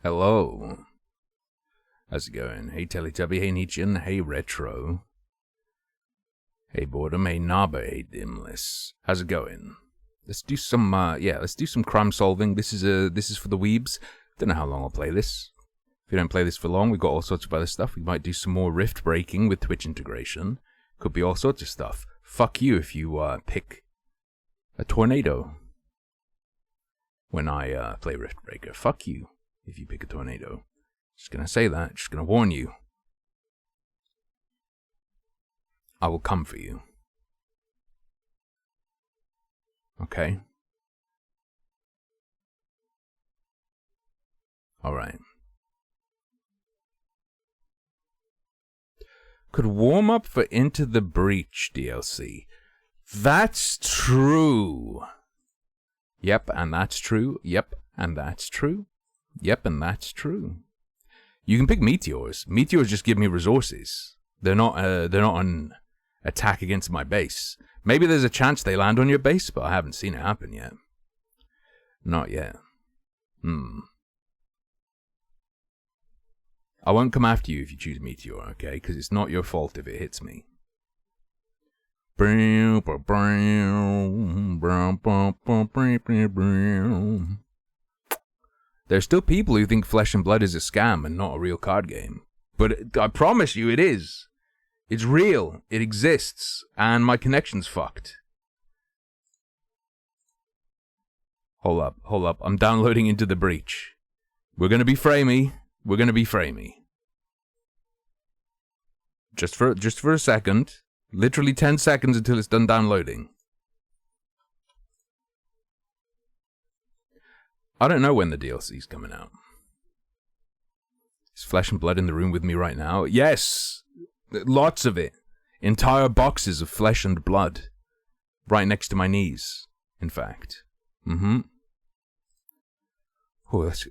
Hello. How's it going? Hey Teletubby, hey Nietzschean, hey Retro. Hey Boredom, hey Naba, hey Dimless. How's it going? Let's do some, let's do some crime solving. This is for the weebs. Don't know how long I'll play this. If you don't play this for long, we've got all sorts of other stuff. We might do some more rift breaking with Twitch integration. Could be all sorts of stuff. Fuck you if you, pick a tornado when I, play Rift Breaker. Fuck you if you pick a tornado. Just gonna say that. Just gonna warn you. I will come for you. Okay? Alright. Could warm up for Into the Breach DLC. That's true. Yep, and that's true. Yep, and that's true. Yep, and that's true. You can pick meteors. Meteors just give me resources. They're not an attack against my base. Maybe there's a chance they land on your base, but I haven't seen it happen yet. Not yet. I won't come after you if you choose meteor, okay? Because it's not your fault if it hits me. There's still people who think Flesh and Blood is a scam and not a real card game. But I promise you it is. It's real. It exists. And my connection's fucked. Hold up. I'm downloading Into the Breach. We're gonna be framey. We're gonna be framey. Just for a second. Literally 10 seconds until it's done downloading. I don't know when the DLC's coming out. Is Flesh and Blood in the room with me right now? Yes! Lots of it. Entire boxes of Flesh and Blood. Right next to my knees, in fact. Oh, it's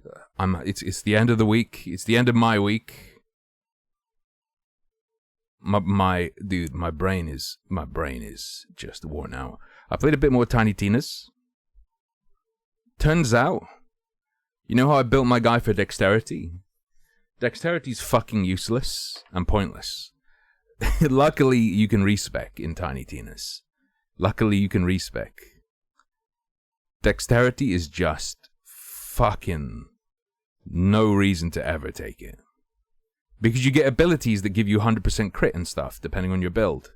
the end of the week. It's the end of my week. My brain is just worn out. I played a bit more Tiny Tina's. Turns out, you know how I built my guy for dexterity? Dexterity's fucking useless and pointless. Luckily, you can respec in Tiny Tina's. Luckily, you can respec. Dexterity is just fucking no reason to ever take it. Because you get abilities that give you 100% crit and stuff, depending on your build.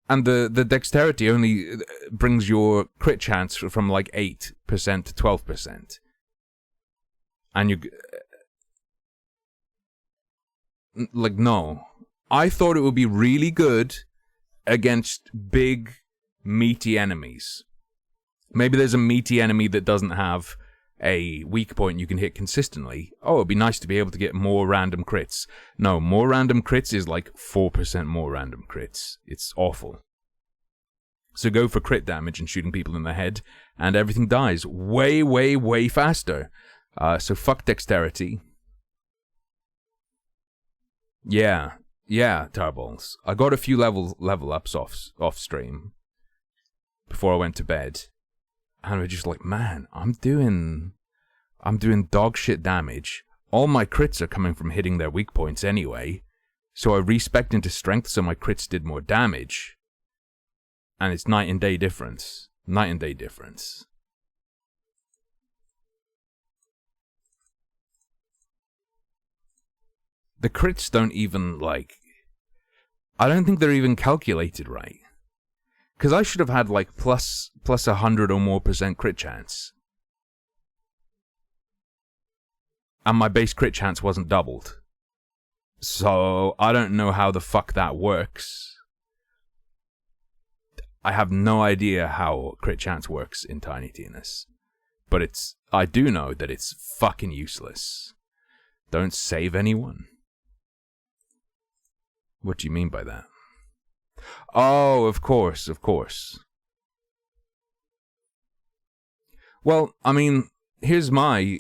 And the dexterity only brings your crit chance from like 8% to 12%. And you... Like, no. I thought it would be really good against big, meaty enemies. Maybe there's a meaty enemy that doesn't have a weak point you can hit consistently. Oh, it'd be nice to be able to get more random crits. No, more random crits is like 4% more random crits. It's awful. So go for crit damage and shooting people in the head, and everything dies way, way, way faster. So fuck dexterity. Yeah, Tarballs. I got a few level ups off stream before I went to bed. And we're just like, man, I'm doing dog shit damage. All my crits are coming from hitting their weak points anyway. So I respec'd into strength so my crits did more damage. And it's night and day difference. Night and day difference. The crits don't even, like... I don't think they're even calculated right. Because I should have had, like, plus 100 or more % crit chance. And my base crit chance wasn't doubled. So, I don't know how the fuck that works. I have no idea how crit chance works in Tiny Tina's. But I do know that it's fucking useless. Don't save anyone. What do you mean by that? Oh, of course. Well, I mean, here's my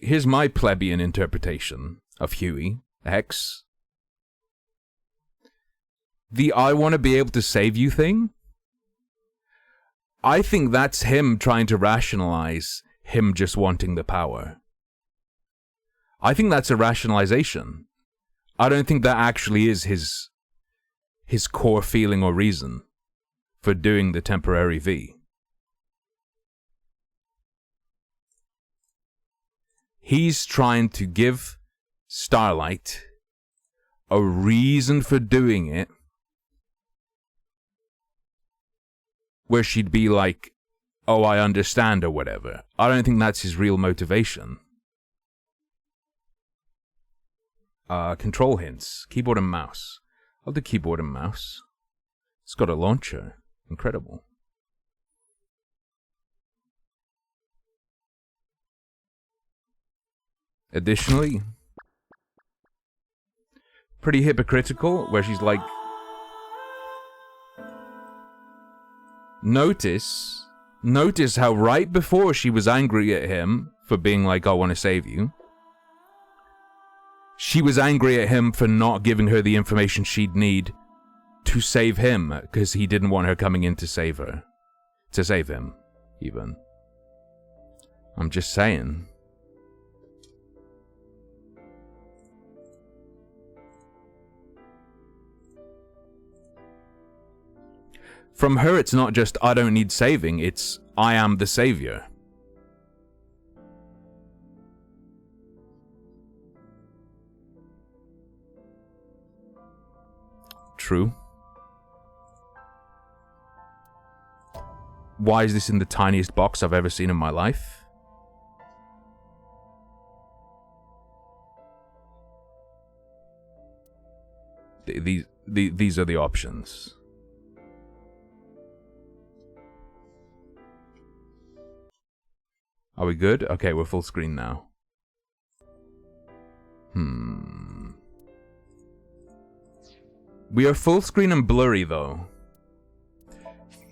plebeian interpretation of Huey X. The I want to be able to save you thing? I think that's him trying to rationalize him just wanting the power. I think that's a rationalization. I don't think that actually is his core feeling or reason for doing the temporary V. He's trying to give Starlight a reason for doing it where she'd be like, oh, I understand or whatever. I don't think that's his real motivation. Control hints. Keyboard and mouse. I'll do keyboard and mouse. It's got a launcher. Incredible. Additionally, pretty hypocritical, where she's like, Notice how right before she was angry at him for being like, I want to save you, she was angry at him for not giving her the information she'd need to save him, because he didn't want her coming in to save her. To save him, even. I'm just saying. From her, it's not just, I don't need saving, it's, I am the savior. True. Why is this in the tiniest box I've ever seen in my life? These are the options. Are we good? Okay, we're full screen now. We are full screen and blurry, though.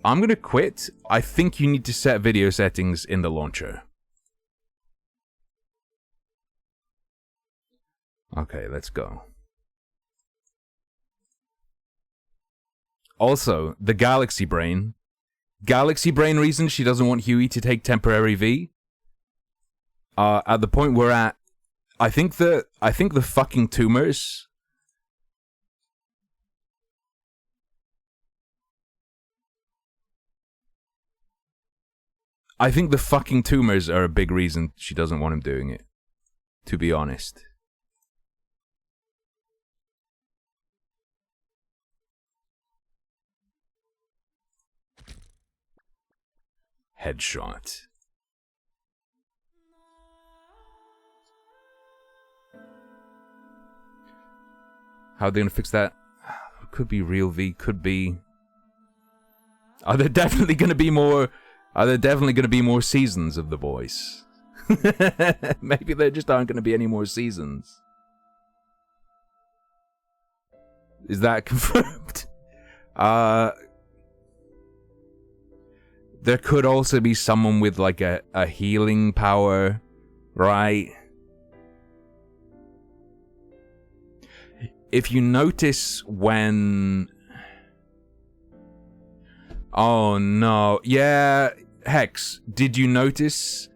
I'm gonna quit. I think you need to set video settings in the launcher. Okay, let's go. Also, the Galaxy Brain. Galaxy Brain reason she doesn't want Huey to take temporary V. At the point we're at, I think the fucking tumors. I think the fucking tumors are a big reason she doesn't want him doing it. To be honest. Headshot. How are they gonna fix that? Could be real V, could be... Are there definitely gonna be more seasons of The Voice? Maybe there just aren't gonna be any more seasons. Is that confirmed? There could also be someone with like a healing power, right? If you notice when... Oh no, yeah, Hex, did you notice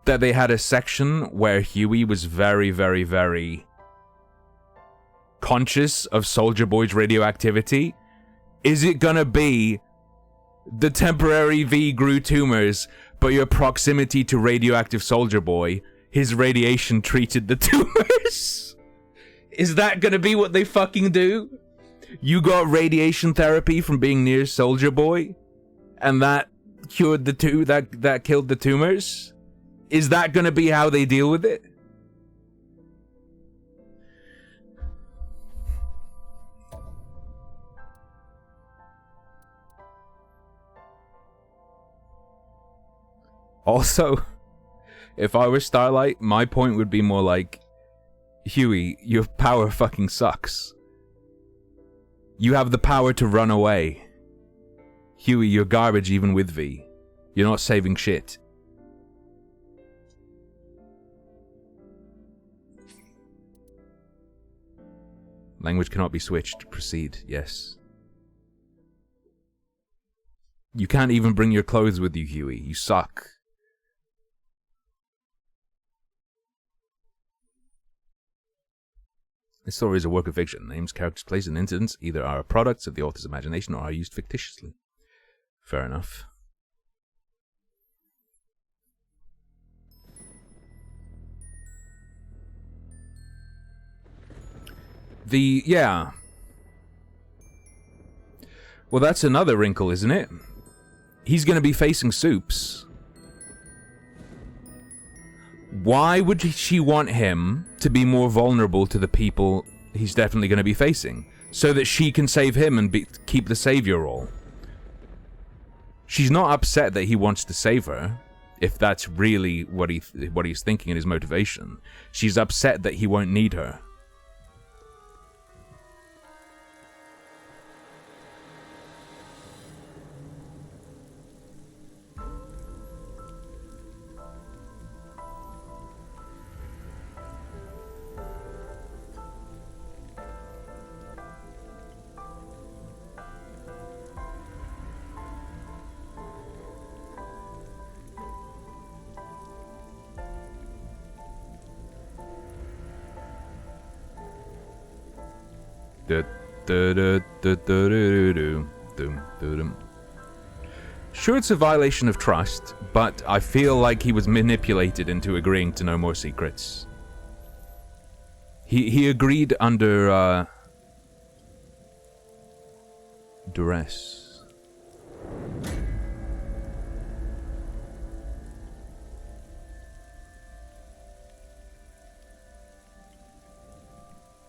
that they had a section where Huey was very, very, very conscious of Soldier Boy's radioactivity? Is it gonna be the temporary V grew tumors, but your proximity to radioactive Soldier Boy, his radiation treated the tumors? Is that gonna be what they fucking do? You got radiation therapy from being near Soldier Boy, and that cured the that killed the tumors? Is that gonna be how they deal with it? Also, if I were Starlight, my point would be more like, Huey, your power fucking sucks. You have the power to run away. Huey, you're garbage even with V. You're not saving shit. Language cannot be switched. Proceed. Yes. You can't even bring your clothes with you, Huey. You suck. This story is a work of fiction. Names, characters, places, and incidents either are products of the author's imagination or are used fictitiously. Fair enough. Yeah. Well, that's another wrinkle, isn't it? He's going to be facing Soups. Why would she want him to be more vulnerable to the people he's definitely going to be facing? So that she can save him and keep the savior role. She's not upset that he wants to save her, if that's really what he's thinking in his motivation. She's upset that he won't need her. Sure, it's a violation of trust, but I feel like he was manipulated into agreeing to no more secrets. He agreed under duress.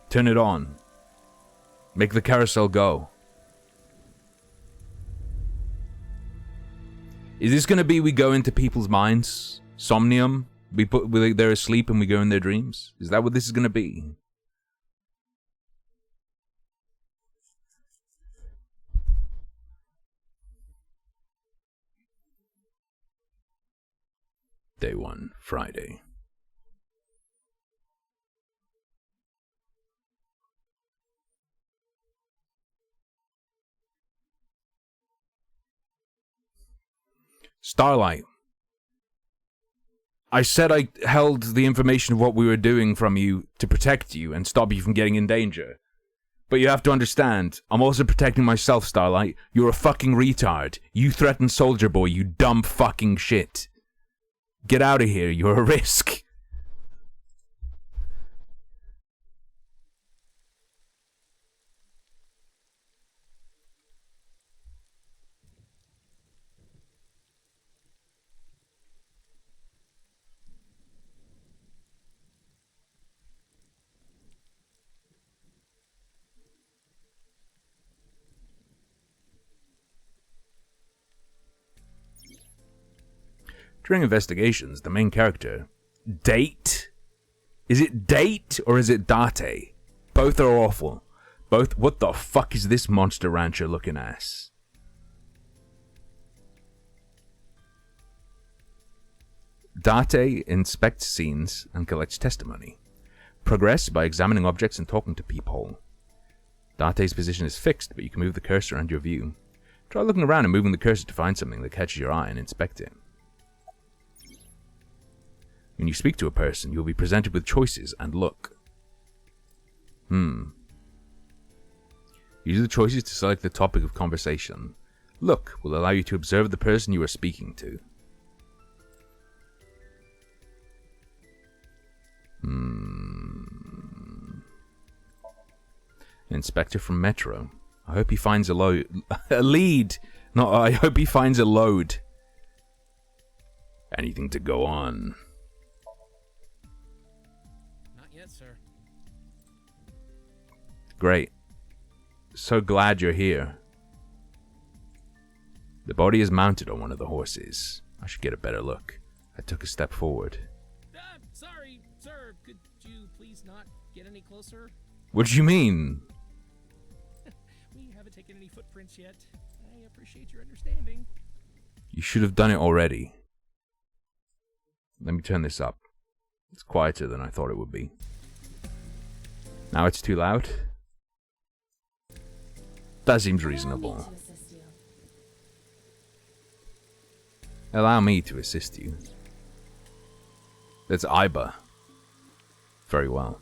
Turn it on. Make the carousel go. Is this gonna be we go into people's minds? Somnium? They're asleep and we go in their dreams? Is that what this is gonna be? Day 1, Friday. Starlight. I said I held the information of what we were doing from you to protect you and stop you from getting in danger. But you have to understand, I'm also protecting myself, Starlight. You're a fucking retard. You threatened Soldier Boy, you dumb fucking shit. Get out of here, you're a risk. During investigations, the main character, Date? Is it Date or is it Date? Both are awful. Both. What the fuck is this monster rancher looking ass? Date inspects scenes and collects testimony. Progress by examining objects and talking to peephole. Date's position is fixed, but you can move the cursor and your view. Try looking around and moving the cursor to find something that catches your eye and inspect it. When you speak to a person, you'll be presented with choices and look. Use the choices to select the topic of conversation. Look will allow you to observe the person you are speaking to. Inspector from Metro. I hope he finds a lead. No, I hope he finds a load. Anything to go on. Not yet, sir. Great. So glad you're here. The body is mounted on one of the horses. I should get a better look. I took a step forward. Sorry, sir. Could you please not get any closer? What do you mean? We haven't taken any footprints yet. I appreciate your understanding. You should have done it already. Let me turn this up. It's quieter than I thought it would be. Now it's too loud? That seems reasonable. Allow me to assist you. That's Iba. Very well.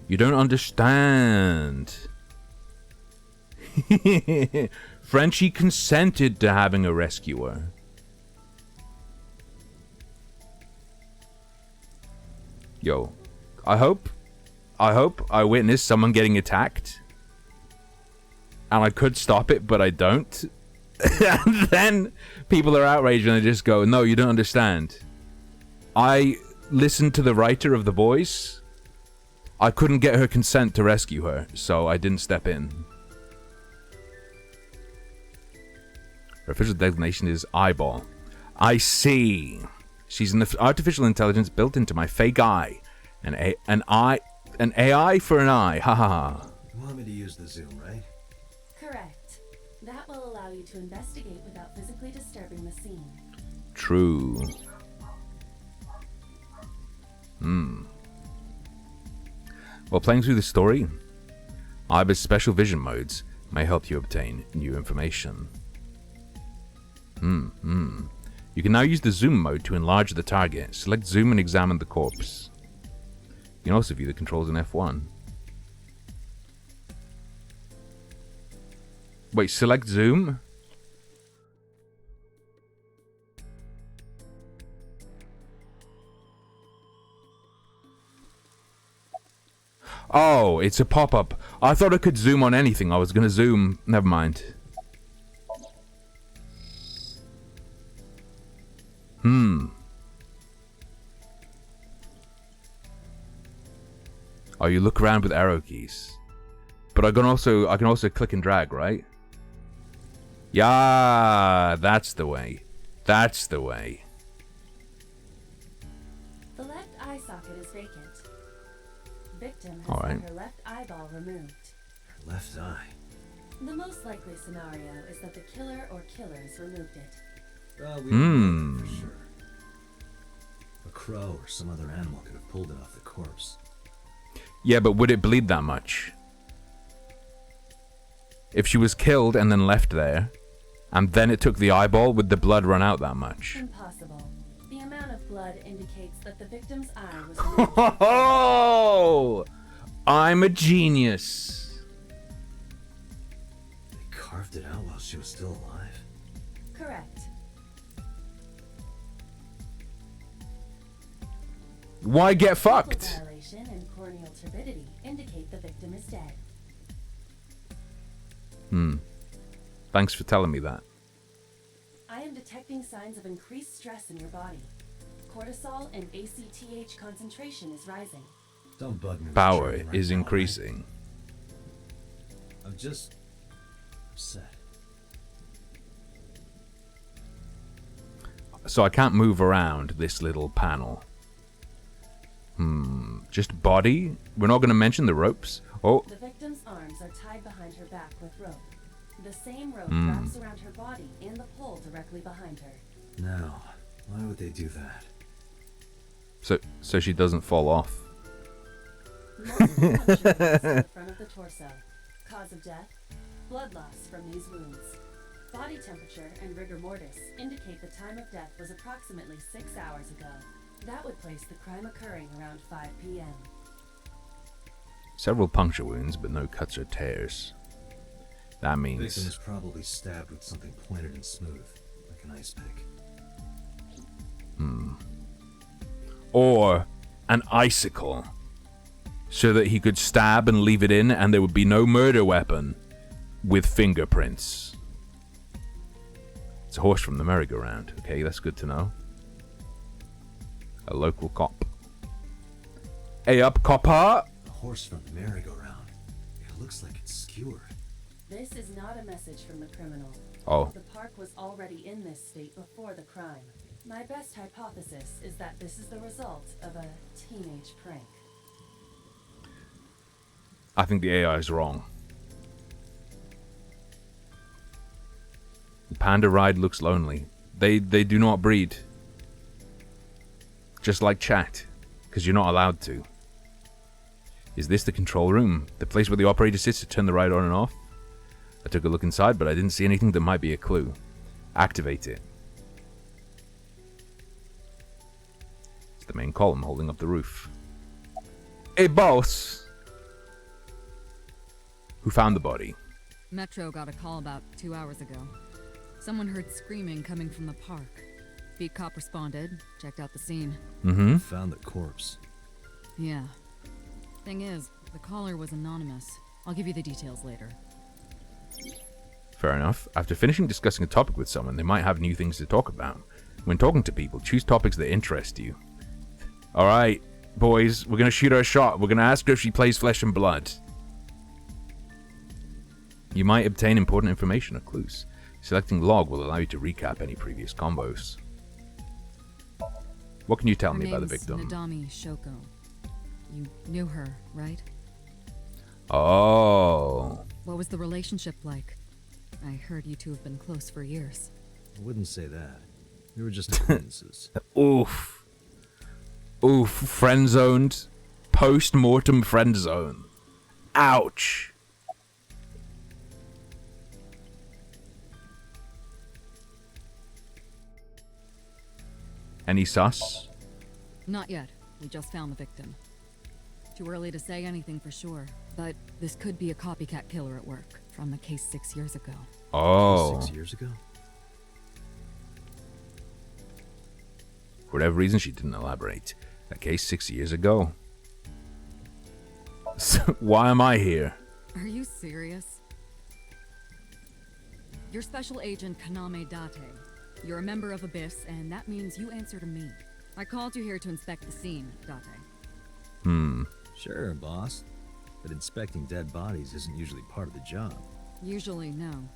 You don't understand. Frenchie consented to having a rescuer. Yo, I hope I witness someone getting attacked. And I could stop it, but I don't. And then people are outraged and they just go, no, you don't understand. I listened to the writer of the voice. I couldn't get her consent to rescue her, so I didn't step in. Her official designation is Eyeball. I see. She's an artificial intelligence built into my fake eye. An AI for an eye. Ha ha ha. You want me to use the zoom, right? Correct. That will allow you to investigate without physically disturbing the scene. True. While playing through the story, Iba's special vision modes may help you obtain new information. You can now use the zoom mode to enlarge the target. Select zoom and examine the corpse. You can also view the controls in F1. Wait, select zoom? Oh, it's a pop-up. I thought I could zoom on anything. I was gonna zoom. Never mind. Oh, you look around with arrow keys. But I can also click and drag, right? Yeah, that's the way. That's the way. The left eye socket is vacant. Victim has Alright. had her left eyeball removed. Her left eye. The most likely scenario is that the killer or killers removed it. We don't know for sure. A crow or some other animal could have pulled it off the corpse. Yeah, but would it bleed that much? If she was killed and then left there, and then it took the eyeball, would the blood run out that much? Impossible. The amount of blood indicates that the victim's eye was removed. Oh, I'm a genius. They carved it out while she was still alive. Correct. Why get Pupil fucked? dilation and corneal turbidity indicate the victim is dead. Thanks for telling me that. I am detecting signs of increased stress in your body. Cortisol and ACTH concentration is rising. Don't bug me. with Power Charlie right is now, increasing. right? I'm just upset. So I can't move around this little panel. Just body? We're not going to mention the ropes? Oh, The victim's arms are tied behind her back with rope. The same rope wraps around her body and the pole directly behind her. Now, why would they do that? so she doesn't fall off. Multiple puncture wounds in the front of the torso. Cause of death? Blood loss from these wounds. Body temperature and rigor mortis indicate the time of death was approximately 6 hours ago. That would place the crime occurring around 5 p.m. Several puncture wounds, but no cuts or tears. That The victim means... was probably stabbed with something pointed and smooth, like an ice pick. Or an icicle. So that he could stab and leave it in and there would be no murder weapon with fingerprints. It's a horse from the merry-go-round. Okay, that's good to know. A local cop. Hey up, copper! A horse from the merry-go-round. It looks like it's skewered. This is not a message from the criminal. Oh, The park was already in this state before the crime. My best hypothesis is that this is the result of a teenage prank. I think the AI is wrong. The panda ride looks lonely. They do not breed. Just like chat, because you're not allowed to. Is this the control room? The place where the operator sits to turn the ride on and off? I took a look inside, but I didn't see anything that might be a clue. Activate it. It's the main column holding up the roof. Hey, boss! Who found the body? Metro got a call about 2 hours ago. Someone heard screaming coming from the park. Beat cop responded, checked out the scene. Mm-hmm. Found the corpse. Yeah. Thing is, the caller was anonymous. I'll give you the details later. Fair enough. After finishing discussing a topic with someone, they might have new things to talk about. When talking to people, choose topics that interest you. Alright, boys, we're gonna shoot her a shot. We're gonna ask her if she plays Flesh and Blood. You might obtain important information or clues. Selecting log will allow you to recap any previous combos. What can you tell me about the victim? Nadami Shoko. You knew her, right? Oh. What was the relationship like? I heard you two have been close for years. I wouldn't say that. We were just acquaintances. Oof. Oof. Friend-zoned. Post-mortem friend-zone. Ouch. Any sus? Not yet. We just found the victim. Too early to say anything for sure, but this could be a copycat killer at work from a case 6 years ago. Oh. 6 years ago? For whatever reason, she didn't elaborate. A case 6 years ago. So, why am I here? Are you serious? You're Special Agent Kaname Date. You're a member of Abyss, and that means you answer to me. I called you here to inspect the scene, Date. Sure, boss. But inspecting dead bodies isn't usually part of the job. Usually, no.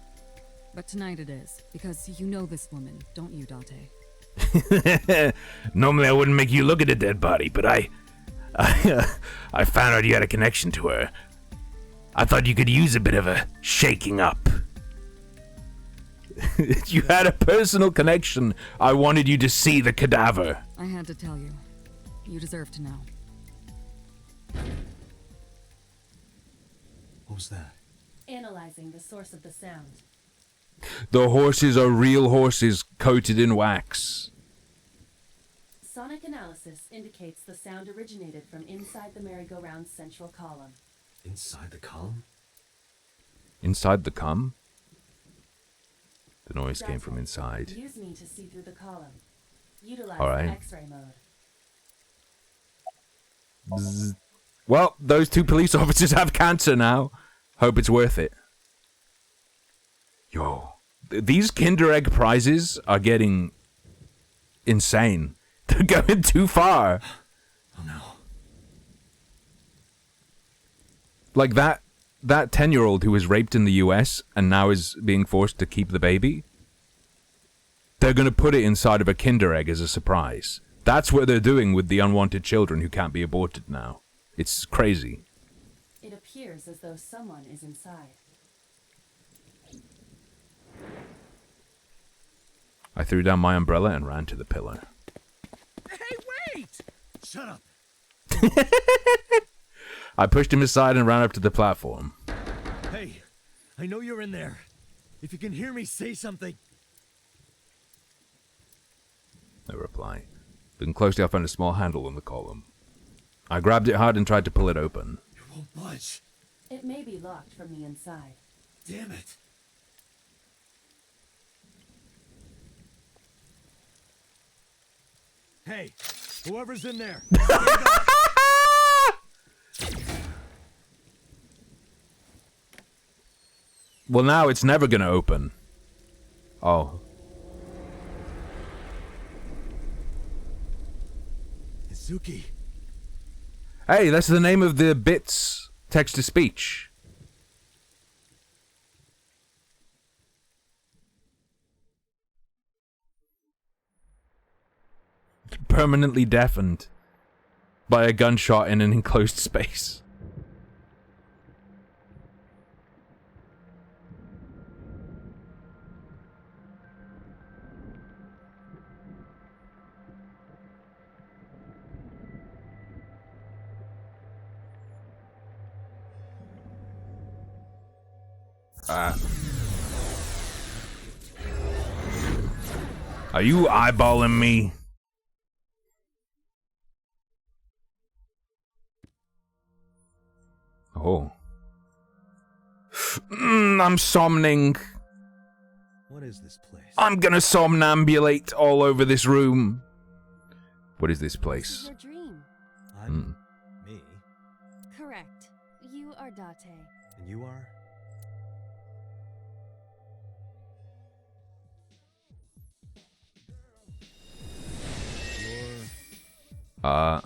But tonight it is, because you know this woman, don't you, Date? Normally I wouldn't make you look at a dead body, but I found out you had a connection to her. I thought you could use a bit of a shaking up. You had a personal connection. I wanted you to see the cadaver. I had to tell you. You deserve to know. What was that? Analyzing the source of the sound. The horses are real horses coated in wax. Sonic analysis indicates the sound originated from inside the merry-go-round's central column. Inside the column? Inside the cum? The noise came from inside. Use me to see through the column. Utilize All right. the X-ray mode. Bzz. Well, those 2 police officers have cancer now. Hope it's worth it. Yo, these Kinder Egg prizes are getting insane. They're going too far. Oh no. Like that 10-year-old who was raped in the US and now is being forced to keep the baby. They're going to put it inside of a Kinder Egg as a surprise. That's what they're doing with the unwanted children who can't be aborted now. It's crazy. It appears as though someone is inside. I threw down my umbrella and ran to the pillar. Hey, wait! Shut up! I pushed him aside and ran up to the platform. Hey, I know you're in there. If you can hear me, say something. No reply. Looking closely, I found a small handle on the column. I grabbed it hard and tried to pull it open. You won't budge. It may be locked from the inside. Damn it. Hey, whoever's in there. Well, now it's never gonna open. Oh. Izuki. Hey, that's the name of the bits text-to-speech. Permanently deafened by a gunshot in an enclosed space. Are you eyeballing me? Oh. I'm somning. What is this place? I'm gonna somnambulate all over this room. What is this This is place? your dream. I'm me, Correct. You are Date. and you are? You're...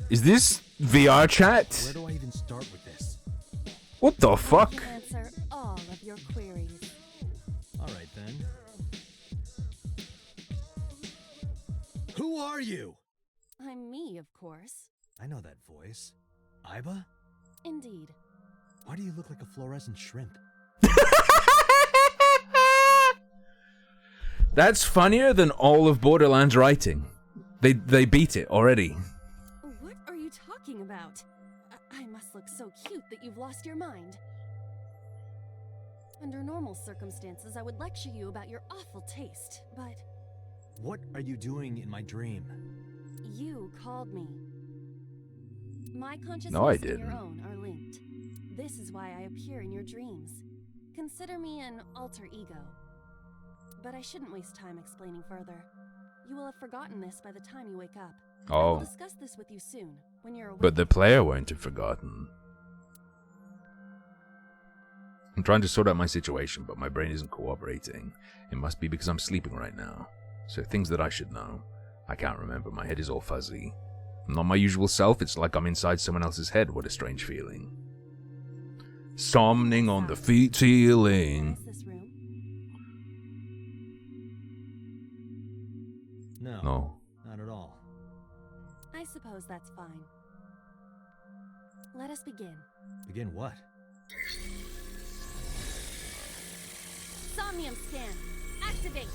Is this VR chat? Where do I even start with this? What the I fuck? can answer all of your queries. Alright then. Who are you? I'm me, of course. I know that voice. Iba? Indeed. Why do you look like a fluorescent shrimp? That's funnier than all of Borderlands writing. They beat it already. What are you talking about? I must look so cute that you've lost your mind. Under normal circumstances, I would lecture you about your awful taste, but What are you doing in my dream? you called me. My consciousness No, I and your didn't. own are linked. This is why I appear in your dreams. Consider me an alter ego. But I shouldn't waste time explaining further. You will have forgotten this by the time you wake up. I will Oh, discuss this with you soon, when you're awake. but the player won't have forgotten. I'm trying to sort out my situation, but my brain isn't cooperating. It must be because I'm sleeping right now. So things that I should know, I can't remember. My head is all fuzzy. I'm not my usual self. It's like I'm inside someone else's head. What a strange feeling. Somning on the feet ceiling. Is this room? No, not at all. I suppose that's fine. Let us begin. Begin what? Somnium scan. Activate.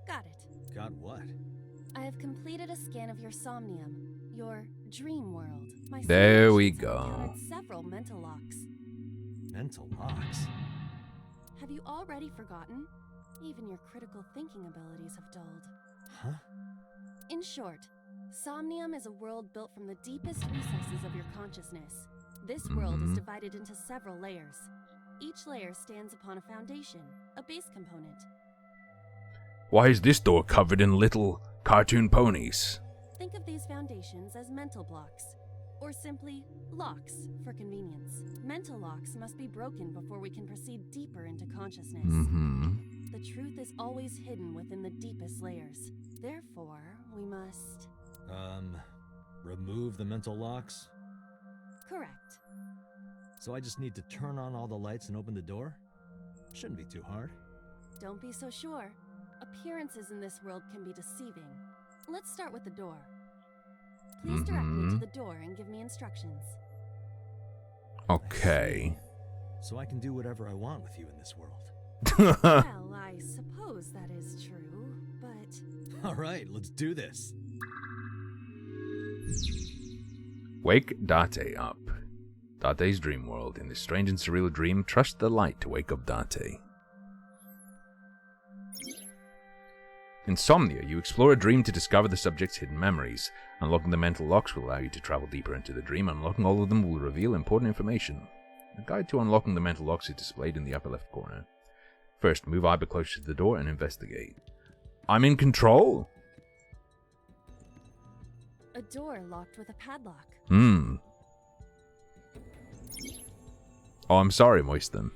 Got it. Got what? I have completed a scan of your somnium, your dream world. My There we simulations have go. uncovered several mental locks. Mental locks? Have you already forgotten? Even your critical thinking abilities have dulled. Huh? In short, Somnium is a world built from the deepest recesses of your consciousness. This world is divided into several layers. Each layer stands upon a foundation, a base component. Why is this door covered in little cartoon ponies? Think of these foundations as mental blocks, or simply locks for convenience. Mental locks must be broken before we can proceed deeper into consciousness. The truth is always hidden within the deepest layers. Therefore, we must... Remove the mental locks? Correct. So I just need to turn on all the lights and open the door? Shouldn't be too hard. Don't be so sure. Appearances in this world can be deceiving. Let's start with the door. Please direct me to the door and give me instructions. Okay. So I can do whatever I want with you in this world. Well, I suppose that is true, but... Alright, let's do this. Wake Date up. Date's dream world. In this strange and surreal dream, trust the light to wake up Date. Insomnia. You explore a dream to discover the subject's hidden memories. Unlocking the mental locks will allow you to travel deeper into the dream. Unlocking all of them will reveal important information. A guide to unlocking the mental locks is displayed in the upper left corner. First, move Iba closer to the door and investigate. I'm in control? A door locked with a padlock. Oh, I'm sorry, Moisten.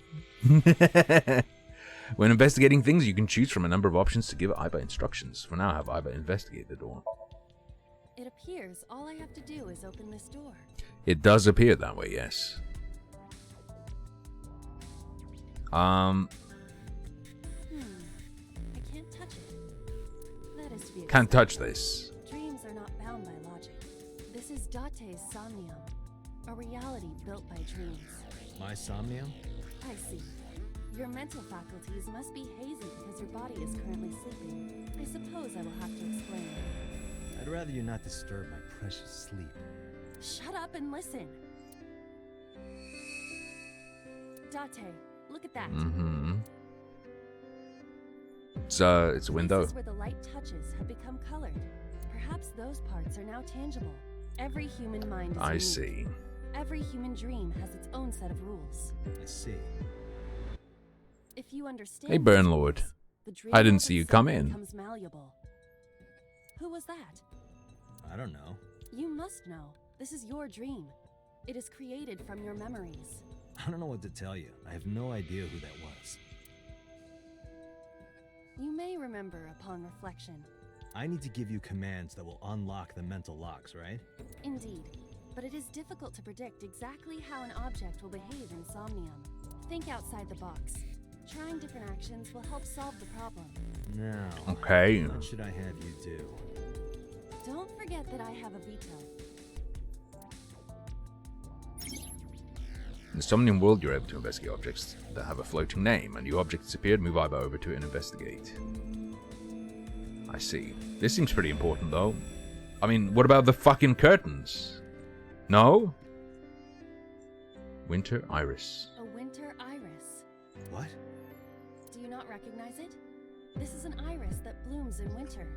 When investigating things, you can choose from a number of options to give Iba instructions. For now, have Iba investigate the door. It appears all I have to do is open this door. It does appear that way, yes. I can't touch it. That is to be Can't touch expected. this. Dreams are not bound by logic. This is Date's Somnium, a reality built by dreams. My somnium? I see. Your mental faculties must be hazy because your body is currently sleeping. I suppose I will have to explain. I'd rather you not disturb my precious sleep. Shut up and listen. Date, look at that. Mm-hmm. It's a window. Places where the light touches have become colored. Perhaps those parts are now tangible. Every human mind is I unique. see. Every human dream has its own set of rules. I see. If you understand Hey, these Burnlord. rules, the dream I didn't world see you itself come in. becomes malleable. Who was that? I don't know. You must know. This is your dream. It is created from your memories. I don't know what to tell you. I have no idea who that was. You may remember upon reflection. I need to give you commands that will unlock the mental locks, right? Indeed. But it is difficult to predict exactly how an object will behave in Somnium. Think outside the box. Trying different actions will help solve the problem. Now, Okay. what should I have you do? Don't forget that I have a veto. In the Somnium world, you're able to investigate objects that have a floating name. A new object disappeared, move either over to it and investigate. I see. This seems pretty important, though. I mean, what about the fucking curtains? No? Winter Iris. A winter iris. What? Do you not recognize it? This is an iris that blooms in winter.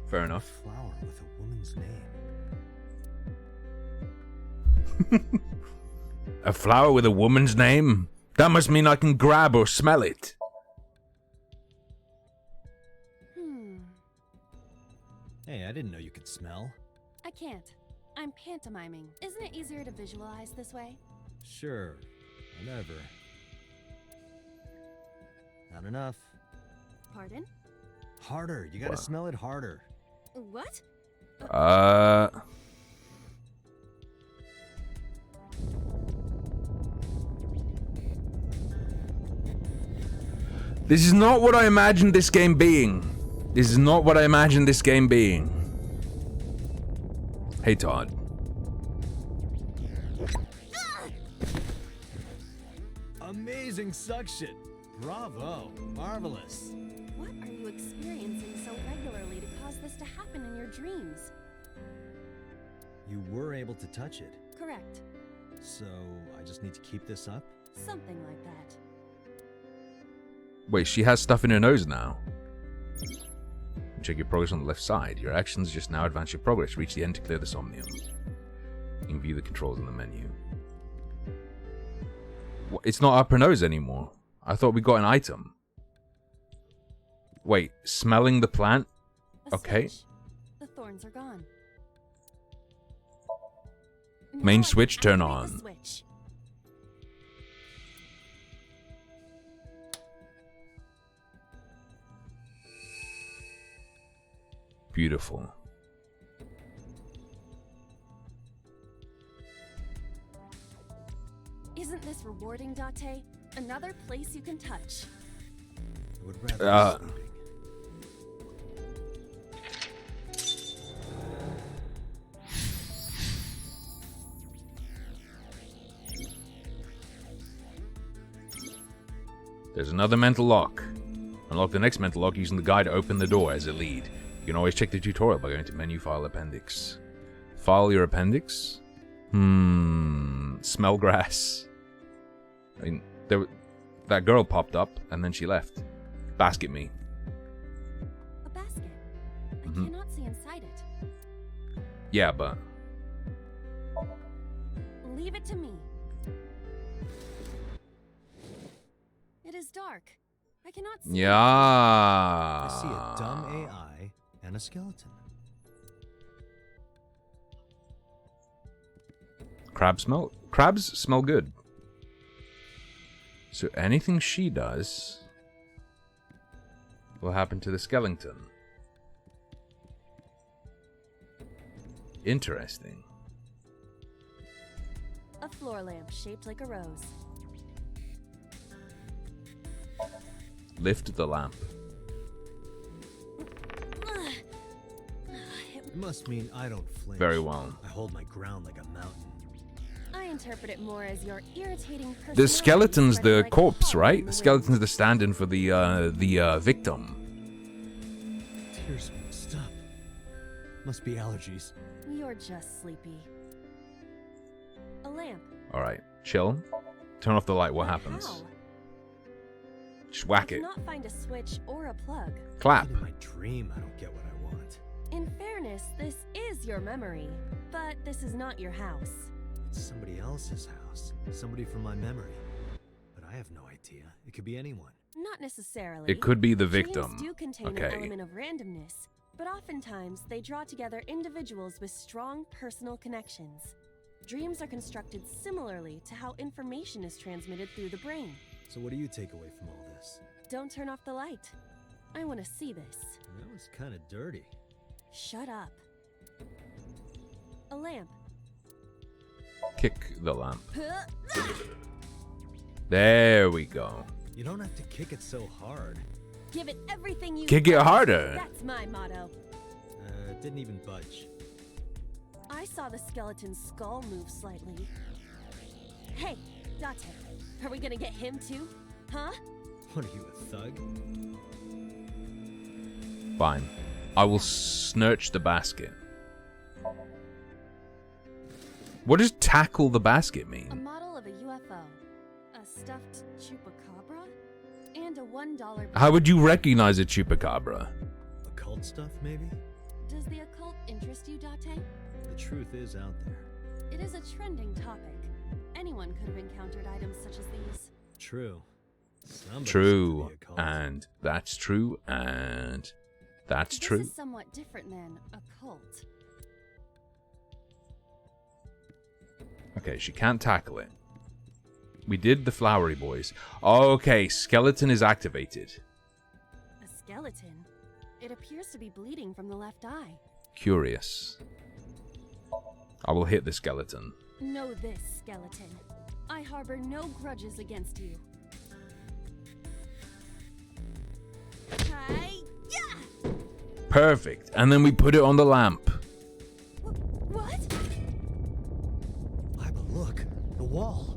Fair enough. Flower with a woman's name. A flower with a woman's name? That must mean I can grab or smell it. Hey, I didn't know you could smell. I can't. I'm pantomiming. Isn't it easier to visualize this way? Sure, whatever. Not enough. Pardon? Harder, you gotta What? smell it harder. What? This is not what I imagined this game being. This is not what I imagined this game being. Hey, Todd. Amazing suction! Bravo! Marvelous! What are you experiencing so regularly to cause this to happen in your dreams? You were able to touch it, Correct. so I just need to keep this up? Something like that. Wait, she has stuff in her nose now. Check your progress on the left side. Your actions just now advance your progress. Reach the end to clear the Somnium. You can view the controls in the menu. What? It's not up her nose anymore. I thought we got an item. Wait, smelling the plant? A Okay. switch. The thorns are gone. Main Now I switch, can turn activate on. the switch. Beautiful. Isn't this rewarding, Date? Another place you can touch. I would rather be sleeping. There's another mental lock. Unlock the next mental lock using the guide to open the door as a lead. You can always check the tutorial by going to menu, file, appendix. File your appendix? Smell grass. I mean, that girl popped up and then she left. Basket me. A basket. I Mhm. cannot see inside it. Yeah, but Leave it to me. It is dark. I cannot see. yeah. I see a dumb AI and a skeleton. Crabs smell good. So anything she does will happen to the skeleton. Interesting. A floor lamp shaped like a rose. Lift the lamp. It must mean I don't flinch. Very well. I hold my ground like a mountain. I interpret it more as your irritating personality. The skeleton's spreading the like corpse, pollen right? in The the skeleton's wind. the stand-in for the victim. Tears won't stop. Must be allergies. You're just sleepy. A lamp. All right, chill. Turn off the light. What happens? How? Just I whack it. cannot find a switch or a plug. Clap. Even in my dream, I don't get what I want. In fairness, this is your memory, but this is not your house. It's somebody else's house. Somebody from my memory. But I have no idea. It could be anyone. Not necessarily. It could be the Dreams victim. do contain an Okay. element of randomness, but oftentimes they draw together individuals with strong personal connections. Dreams are constructed similarly to how information is transmitted through the brain. So what do you take away from all this? Don't turn off the light. I want to see this. That was kind of dirty. Shut up. A lamp. Kick the lamp. There we go. You don't have to kick it so hard. Give it everything you Kick it got. harder. That's my motto. It didn't even budge. I saw the skeleton's skull move slightly. Hey, Date, are we gonna get him too? Huh? What are you, a thug? Fine. I will snurch the basket. What does tackle the basket A mean? model of a UFO, a stuffed chupacabra, and a $1 How would you recognize a chupacabra? Occult stuff, maybe? Does the occult interest you, Date? The truth is out there. It is a trending topic. Anyone could have encountered items such as these. True. Somebody's True. into the occult. And that's true. And that's true. This is somewhat different than a cult. Okay, she can't tackle it. We did the flowery boys. Okay, skeleton is activated. A skeleton? It appears to be bleeding from the left eye. Curious. I will hit the skeleton. Know this, skeleton. I harbor no grudges against you. Hi-ya! Perfect. And then we put it on the lamp. What? Iba, look. The wall.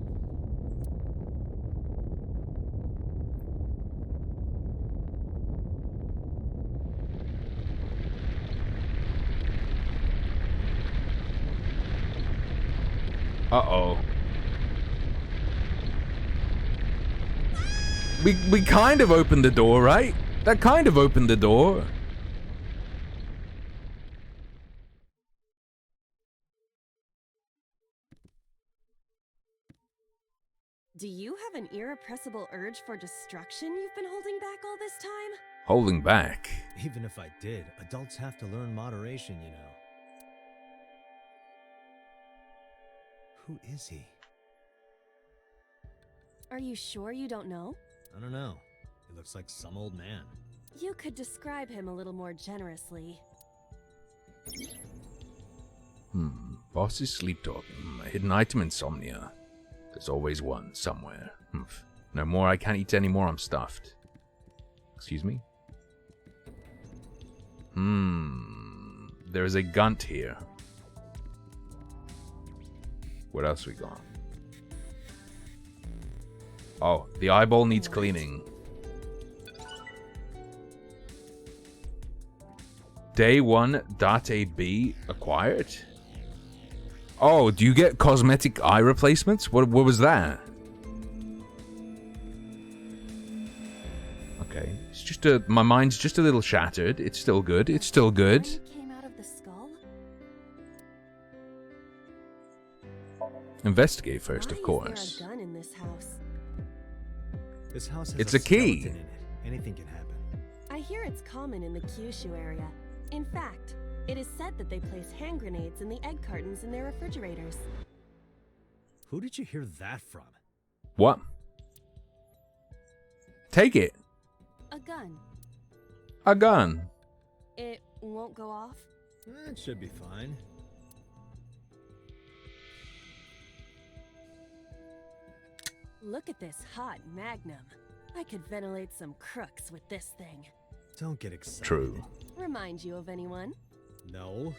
Uh-oh. We kind of opened the door, right? That kind of opened the door. Do you have an irrepressible urge for destruction you've been holding back all this time? Holding back. Even if I did, adults have to learn moderation, you know. Who is he? Are you sure you don't know? I don't know. He looks like some old man. You could describe him a little more generously. Boss is sleep talking. A hidden item insomnia. There's always one somewhere. Humph. No more, I can't eat anymore, I'm stuffed. Excuse me? There's a gunt here. What else we got? Oh, the eyeball needs cleaning. Day 1 Date B acquired? Oh, do you get cosmetic eye replacements? What was that? Okay, it's just my mind's just a little shattered. It's still good. It's still good. Blood came out of the skull? Investigate first, of Why course. is there a gun in this house? This house has It's a key. skeleton in it. Anything can happen. I hear it's common in the Kyushu area. In fact, it is said that they place hand grenades in the egg cartons in their refrigerators. Who did you hear that from? What? Take it. A gun. A gun. It won't go off? It should be fine. Look at this hot magnum. I could ventilate some crooks with this thing. Don't get excited. True. Remind you of anyone? No.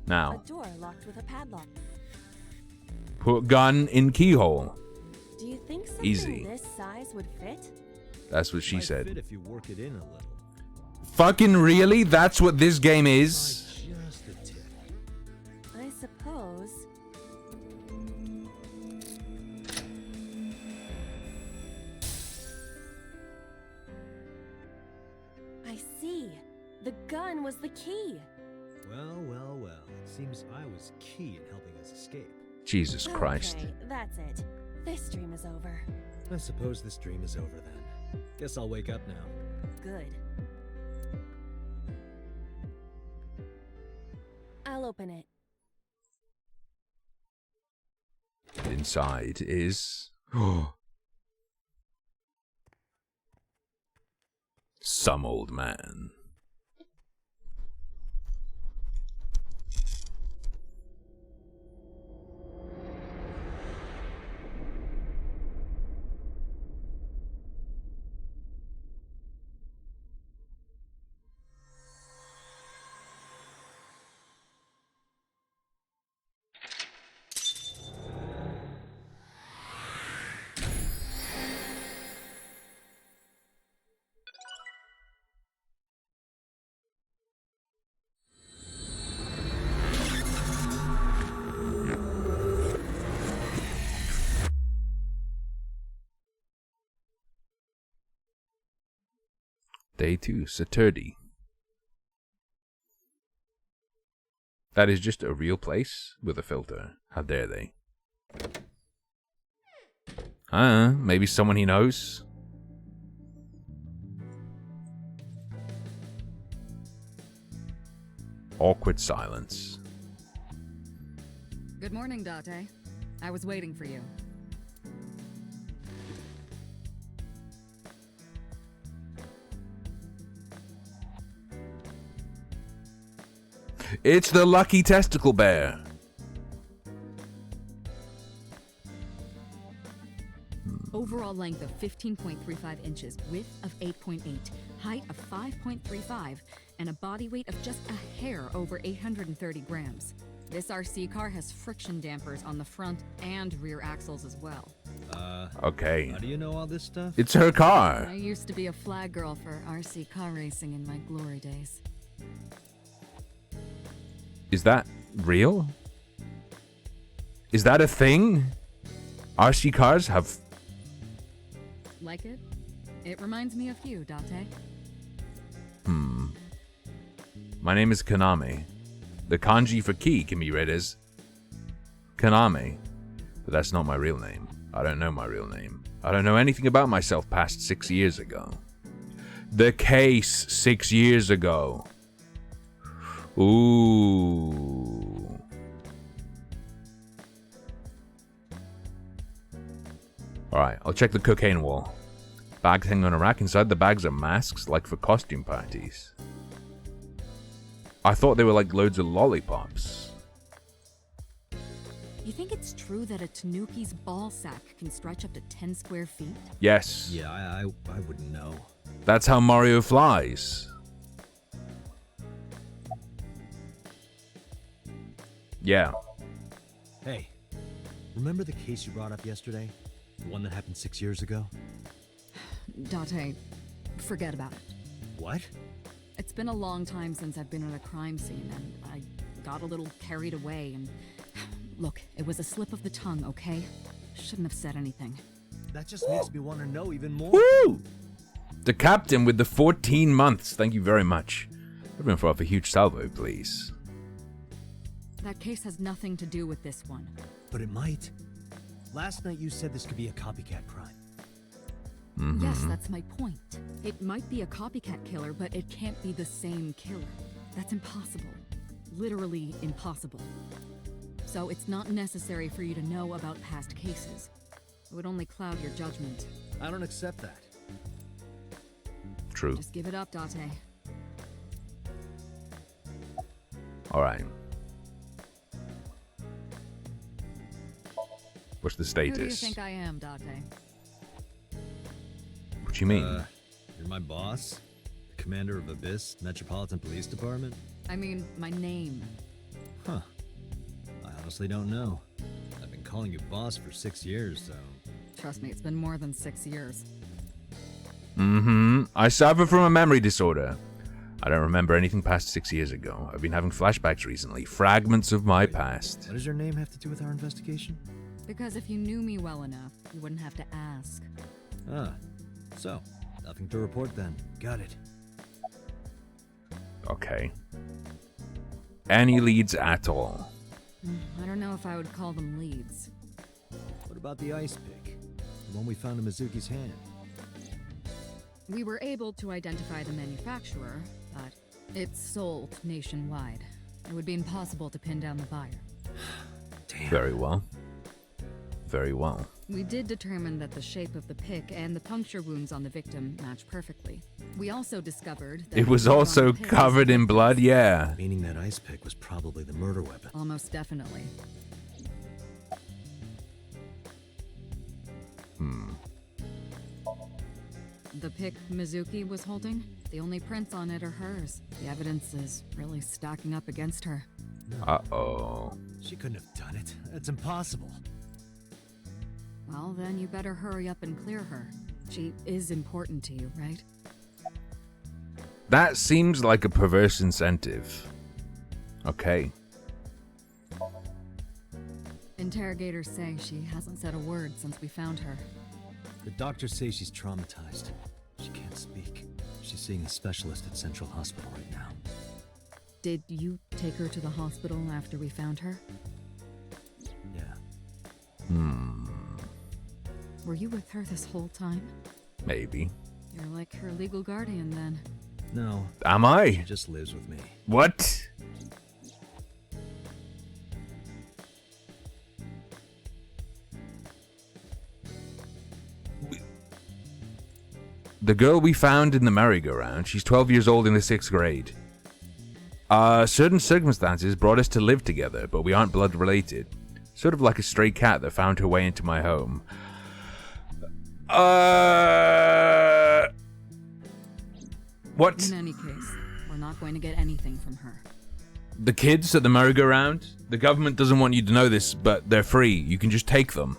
Now, A door locked with a padlock. put gun in keyhole. Do you think something Easy. this size would fit? That's what she Might said. fit if you work it in a little. Fucking really? That's what this game is? Just a tip. I suppose. I see. The gun was the key. Well, well, well. It seems I was key in helping us escape. Jesus Christ. Okay, that's it. This dream is over. I suppose this dream is over then. Guess I'll wake up now. Good. I'll open it. Inside is... some old man. Day 2, Saturday. That is just a real place with a filter. How dare they? Maybe someone he knows? Awkward silence. Good morning, Date. I was waiting for you. It's the lucky testicle bear. Overall length of 15.35 inches, width of 8.8, height of 5.35, and a body weight of just a hair over 830 grams. This RC car has friction dampers on the front and rear axles as well. Okay. How do you know all this stuff? It's her car. I used to be a flag girl for RC car racing in my glory days. Is that real? Is that a thing? RC cars have... Like it? It reminds me of you, Date. My name is Kaname. The kanji for key can be read as Kaname. But that's not my real name. I don't know my real name. I don't know anything about myself past 6 years ago. The case 6 years ago. Ooh. Alright, I'll check the cocaine wall. Bags hang on a rack. Inside the bags are masks, like for costume parties. I thought they were like loads of lollipops. You think it's true that a tanuki's ball sack can stretch up to 10 square feet? Yes. Yeah, I wouldn't know. That's how Mario flies. Yeah. Hey, remember the case you brought up yesterday? The one that happened 6 years ago? Date, forget about it. What? It's been a long time since I've been at a crime scene, and I got a little carried away, and... Look, it was a slip of the tongue, okay? Shouldn't have said anything. That just makes me want to know even more. Woo! The captain with the 14 months. Thank you very much. Everyone throw off a huge salvo, please. That case has nothing to do with this one. But it might. Last night you said this could be a copycat crime. Yes, that's my point. It might be a copycat killer, but it can't be the same killer. That's impossible. Literally impossible. So it's not necessary for you to know about past cases. It would only cloud your judgment. I don't accept that. True. Just give it up, Date. Alright. What's the Who do you status? think I am, Date? What do you mean? You're my boss? The commander of Abyss Metropolitan Police Department? I mean, my name. Huh. honestly don't know. I've been calling you boss for 6 years, so... Trust me, it's been more than 6 years. I suffer from a memory disorder. I don't remember anything past 6 years ago. I've been having flashbacks recently, fragments of my past. What does your name have to do with our investigation? Because if you knew me well enough, you wouldn't have to ask. Ah, so, nothing to report then. Got it. Okay. Any leads at all? I don't know if I would call them leads. What about the ice pick? The one we found in Mizuki's hand? We were able to identify the manufacturer, but it's sold nationwide. It would be impossible to pin down the buyer. Damn. Very well. Very well. We did determine that the shape of the pick and the puncture wounds on the victim match perfectly. We also discovered that It was the blood on also the pick covered in blood, yeah. Meaning that ice pick was probably the murder weapon. Almost definitely. The pick Mizuki was holding, the only prints on it are hers. The evidence is really stacking up against her. Uh-oh. She couldn't have done it. That's impossible. Well, then you better hurry up and clear her. She is important to you, right? That seems like a perverse incentive. Okay. Interrogators say she hasn't said a word since we found her. The doctors say she's traumatized. She can't speak. She's seeing a specialist at Central Hospital right now. Did you take her to the hospital after we found her? Yeah. Were you with her this whole time? Maybe. You're like her legal guardian then. No, Am she I? just lives with me. What? The girl we found in the merry-go-round, she's 12 years old in the 6th grade. Certain circumstances brought us to live together, but we aren't blood related. Sort of like a stray cat that found her way into my home. What? In any case, we're not going to get anything from her. The kids at the merry-go-round? The government doesn't want you to know this, but they're free. You can just take them.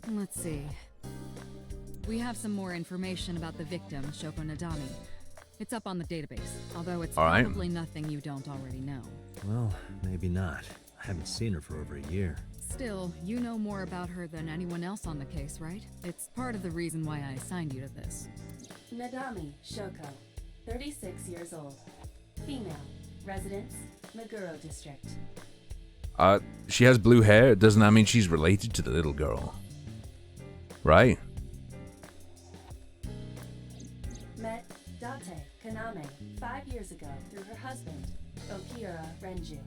Let's see. We have some more information about the victim, Shoko Nadami. It's up on the database, although it's All right. probably nothing you don't already know. Well, maybe not. I haven't seen her for over a year. Still, you know more about her than anyone else on the case, right? It's part of the reason why I assigned you to this. Nadami Shoko, 36 years old. Female. Residence, Meguro District. She has blue hair. Doesn't that mean she's related to the little girl? Right? Met Date Kaname 5 years ago through her husband, Okira Renju.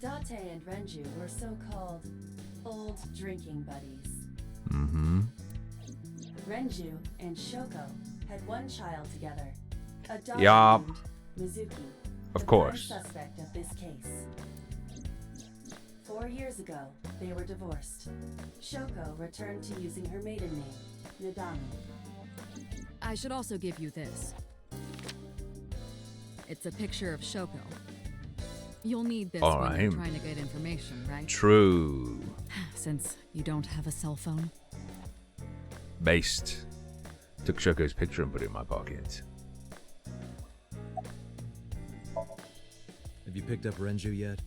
Date and Renju were so-called old drinking buddies. Renju and Shoko had one child together, a daughter Yup. named Mizuki, Of the course. prime suspect of this case. 4 years ago, they were divorced. Shoko returned to using her maiden name, Nadami. I should also give you this. It's a picture of Shoko. You'll need this All when you're right. trying to get information, right? True. Since you don't have a cell phone. Based. Took Shoko's picture and put it in my pocket. Have you picked up Renju yet?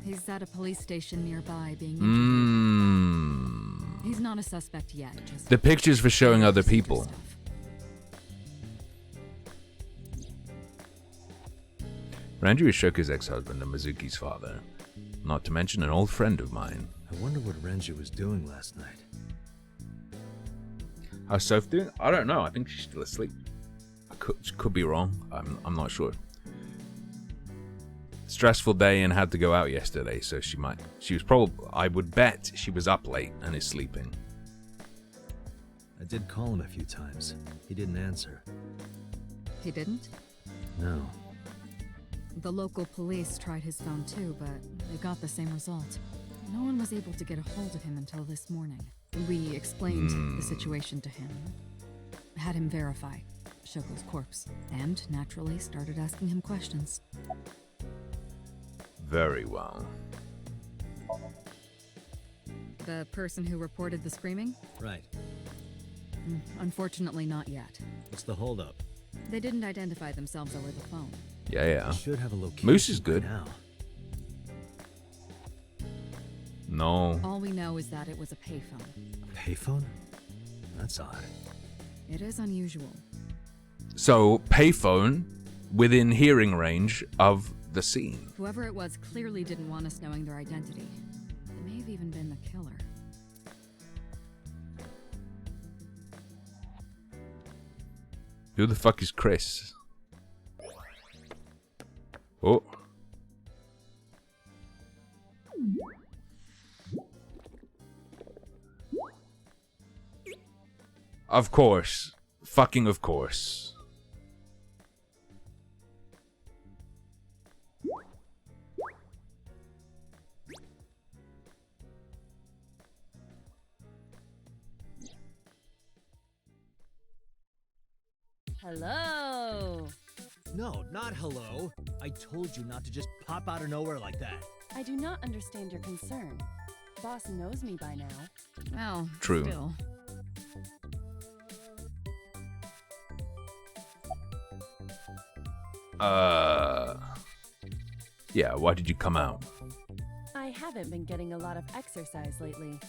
He's at a police station nearby being Hmm. interviewed. He's not a suspect yet. Just The pictures for showing other people. stuff. Renju is Shoko's ex-husband and Mizuki's father. Not to mention an old friend of mine. I wonder what Renju was doing last night. How's Soph doing? I don't know. I think she's still asleep. I could be wrong. I'm not sure. Stressful day and had to go out yesterday, so she was probably, I would bet she was up late and is sleeping. I did call him a few times. He didn't answer. He didn't? No. The local police tried his phone too, but they got the same result. No one was able to get a hold of him until this morning. We explained the situation to him. Had him verify. Shoko's corpse, and naturally started asking him questions. Very well. The person who reported the screaming? Right. Unfortunately, not yet. What's the holdup? They didn't identify themselves over the phone. Yeah. Should have a location Moose is by good. now. No. All we know is that it was a payphone. Payphone? That's odd. It is unusual. So, payphone within hearing range of the scene. Whoever it was clearly didn't want us knowing their identity. It may have even been the killer. Who the fuck is Chris? Oh. Of course. Fucking of course. Hello. No, not hello. I told you not to just pop out of nowhere like that. I do not understand your concern. Boss knows me by now. Well, True. still. Yeah, why did you come out? I haven't been getting a lot of exercise lately.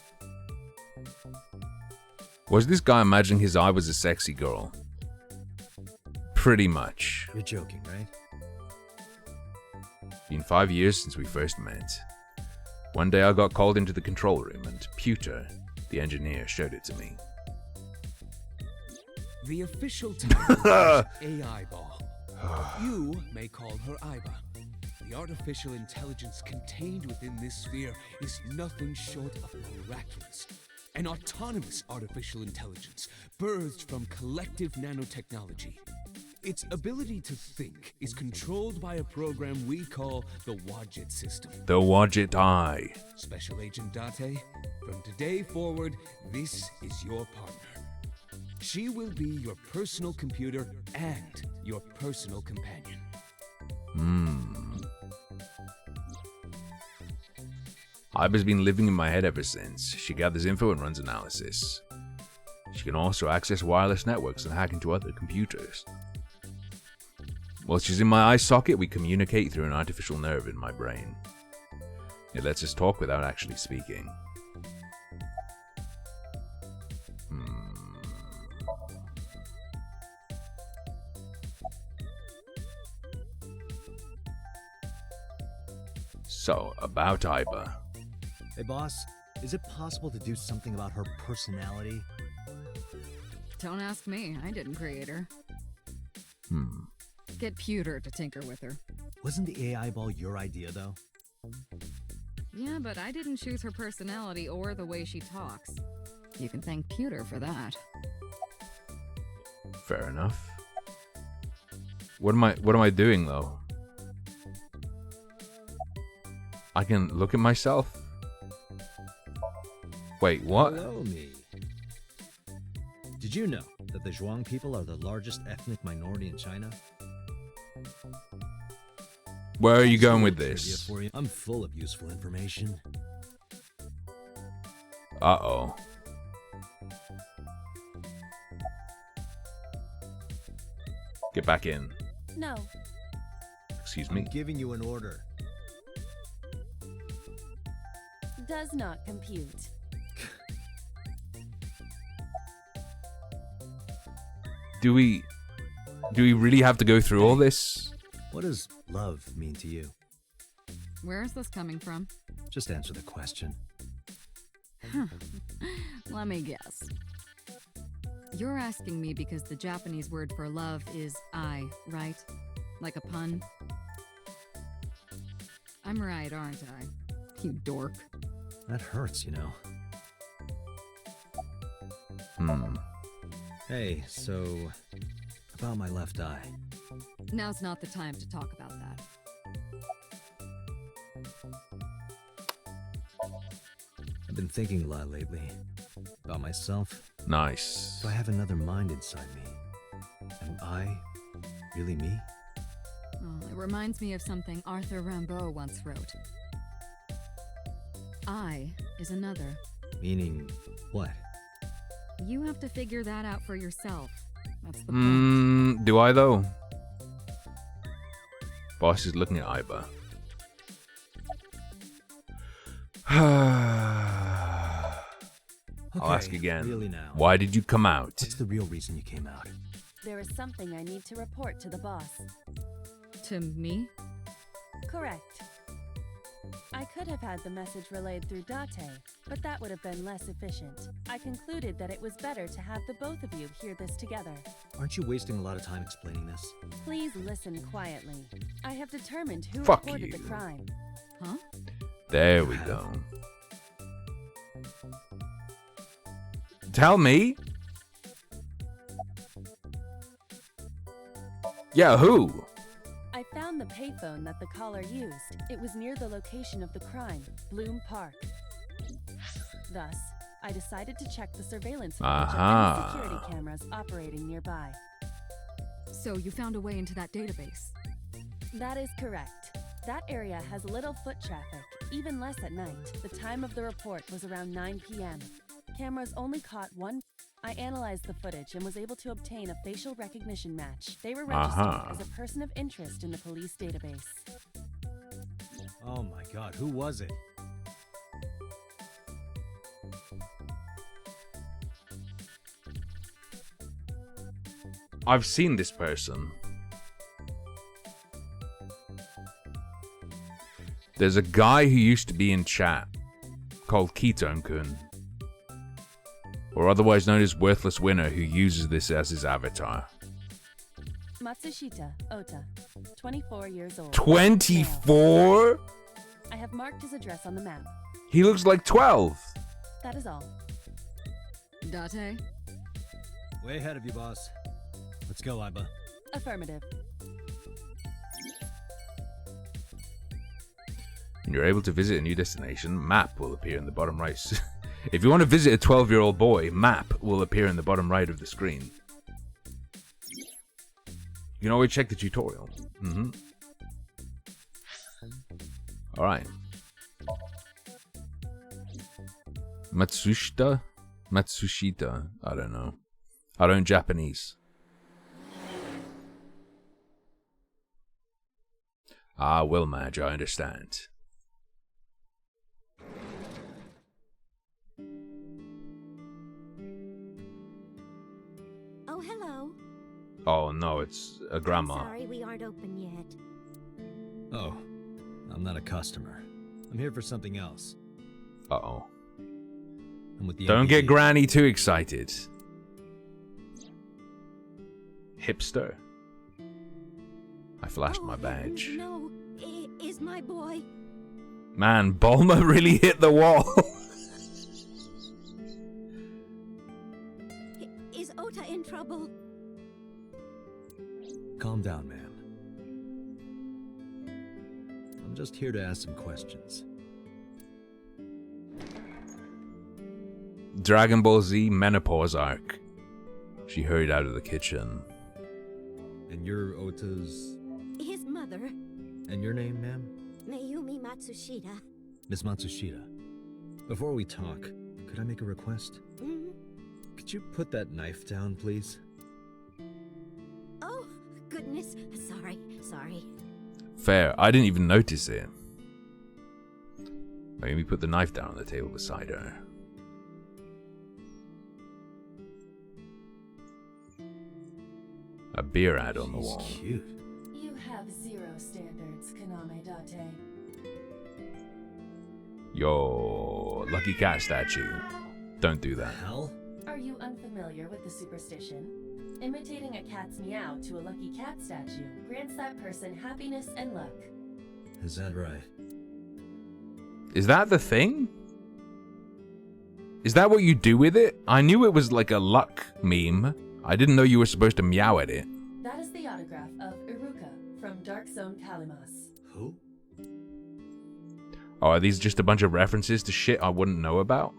Was this guy imagining his eye was a sexy girl? Pretty much. You're joking, right? Been 5 years since we first met. One day I got called into the control room and Pewter, the engineer, showed it to me. The official title is AI Ball. You may call her Iba. The artificial intelligence contained within this sphere is nothing short of miraculous. An autonomous artificial intelligence birthed from collective nanotechnology. Its ability to think is controlled by a program we call the Wadjet system. The Wadjet Eye. Special Agent Date, from today forward, this is your partner. She will be your personal computer and your personal companion. Iba's been living in my head ever since. She gathers info and runs analysis. She can also access wireless networks and hack into other computers. While she's in my eye socket, we communicate through an artificial nerve in my brain. It lets us talk without actually speaking. So, about Iba. Hey, boss, is it possible to do something about her personality? Don't ask me. I didn't create her. Get Pewter to tinker with her. Wasn't the AI ball your idea, though? Yeah, but I didn't choose her personality or the way she talks. You can thank Pewter for that. Fair enough. What am I doing though? I can look at myself? Wait, what? Hello, me. Did you know that the Zhuang people are the largest ethnic minority in China? Where are you going with Trivia this? for you. I'm full of useful information. Uh-oh. Get back in. No. Excuse I'm me. giving you an order. Does not compute. Do we really have to go through all this? What does love mean to you? Where is this coming from? Just answer the question. Let me guess. You're asking me because the Japanese word for love is ai, right? Like a pun? I'm right, aren't I? You dork. That hurts, you know. Hey, so about my left eye. Now's not the time to talk about that. I've been thinking a lot lately. About myself. Nice. If I have another mind inside me, am Really me? Oh, it reminds me of something Arthur Rimbaud once wrote. I is another. Meaning what? You have to figure that out for yourself. That's the point. Do I though? Boss is looking at Iba. I'll ask again. Really now. Why did you come out? What's the real reason you came out? There is something I need to report to the boss. To me? Correct. I could have had the message relayed through Date, but that would have been less efficient. I concluded that it was better to have the both of you hear this together. Aren't you wasting a lot of time explaining this? Please listen quietly. I have determined who Fuck reported the you. crime. Huh? There we go. Tell me? Yeah, who? I found the payphone that the caller used. It was near the location of the crime, Bloom Park. Thus, I decided to check the surveillance footage of any security cameras operating nearby. So you found a way into that database? That is correct. That area has little foot traffic, even less at night. The time of the report was around 9 p.m. Cameras only caught one. I analyzed the footage and was able to obtain a facial recognition match. They were registered as a person of interest in the police database. Oh my god, who was it? I've seen this person. There's a guy who used to be in chat called Ketone-kun, or otherwise known as Worthless Winner, who uses this as his avatar. Matsushita Ota, 24 years old. 24? I have marked his address on the map. He looks like 12. That is all. Date? Way ahead of you, boss. Let's go, Iba. Affirmative. When you're able to visit a new destination, map will appear in the bottom right. If you want to visit a 12-year-old boy, map will appear in the bottom right of the screen. You can always check the tutorial. Alright. Matsushita? Matsushita? I don't know. I don't Japanese. Ah, well, Madge, I understand. Oh, hello. Oh no, it's a grandma. Sorry, we aren't open yet. Oh, I'm not a customer. I'm here for something else. Uh-oh. I'm with the Don't get MPD. Granny too excited. Hipster. I flashed my badge. No, is my boy. Man, Bulma really hit the wall. Is Ota in trouble? Calm down, ma'am. I'm just here to ask some questions. Dragon Ball Z menopause arc. She hurried out of the kitchen. And you're Ota's... His mother, And your name, ma'am? Mayumi Matsushita. Miss Matsushita. Before we talk, could I make a request? Mm? Could you put that knife down, please? Oh, goodness. Sorry. Fair. I didn't even notice it. Let me put the knife down on the table beside her. A beer ad on the wall. She's cute. You have zero standards, Kaname Date. Yo, lucky cat statue. Don't do that. Hell? Are you unfamiliar with the superstition? Imitating a cat's meow to a lucky cat statue grants that person happiness and luck. Is that right? Is that the thing? Is that what you do with it? I knew it was like a luck meme. I didn't know you were supposed to meow at it. That is the autograph of Iruka from Dark Zone Kalimas. Who? Oh, are these just a bunch of references to shit I wouldn't know about?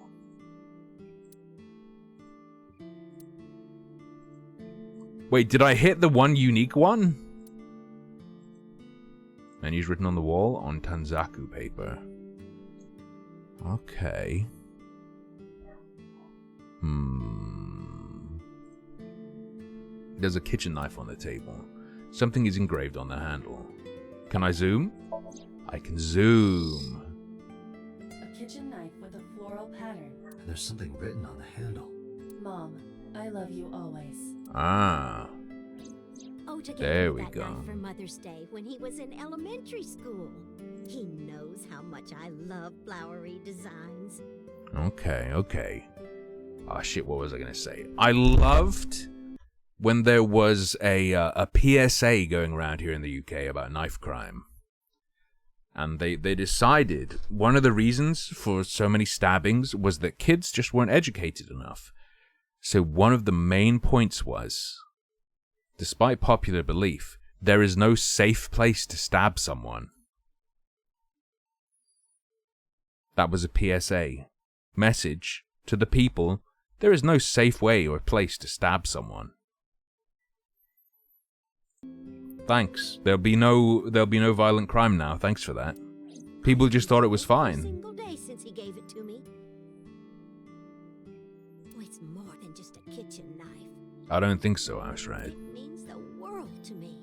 Wait, did I hit the one unique one? Menus written on the wall on Tanzaku paper. Okay. There's a kitchen knife on the table. Something is engraved on the handle. Can I zoom? I can zoom. A kitchen knife with a floral pattern. There's something written on the handle. Mom, I love you always. Ah. Ota There gave we me that go. knife for Mother's Day when he was in elementary school. He knows how much I love flowery designs. Okay, okay. Ah, shit, what was I gonna say? I loved when there was a PSA going around here in the UK about knife crime. And they decided one of the reasons for so many stabbings was that kids just weren't educated enough. So one of the main points was, despite popular belief, there is no safe place to stab someone. That was a PSA message to the people. There is no safe way or place to stab someone. Thanks. There'll be no violent crime now. Thanks for that. People just thought it was A fine. single day since he gave it to me. It's more than just a kitchen knife. I don't think so, Ashred. It means the world to me.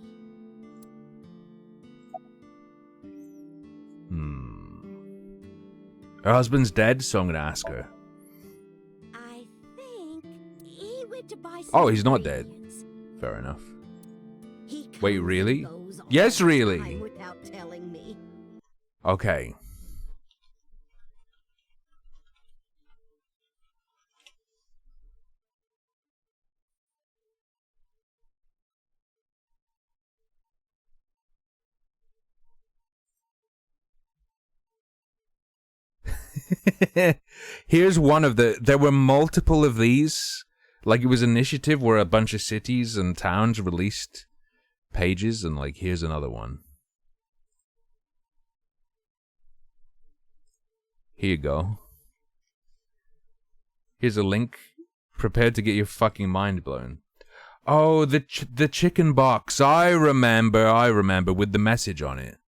Her husband's dead, so I'm gonna ask her. I think he went to buy some Oh, he's not dead. ingredients. Fair enough. He Wait, comes really? and goes all Yes, the really. time without telling me. Okay. Here's one of there were multiple of these. Like, it was an initiative where a bunch of cities and towns released pages, and like, here's another one. Here you go. Here's a link. Prepared to get your fucking mind blown. Oh, the chicken box. I remember with the message on it.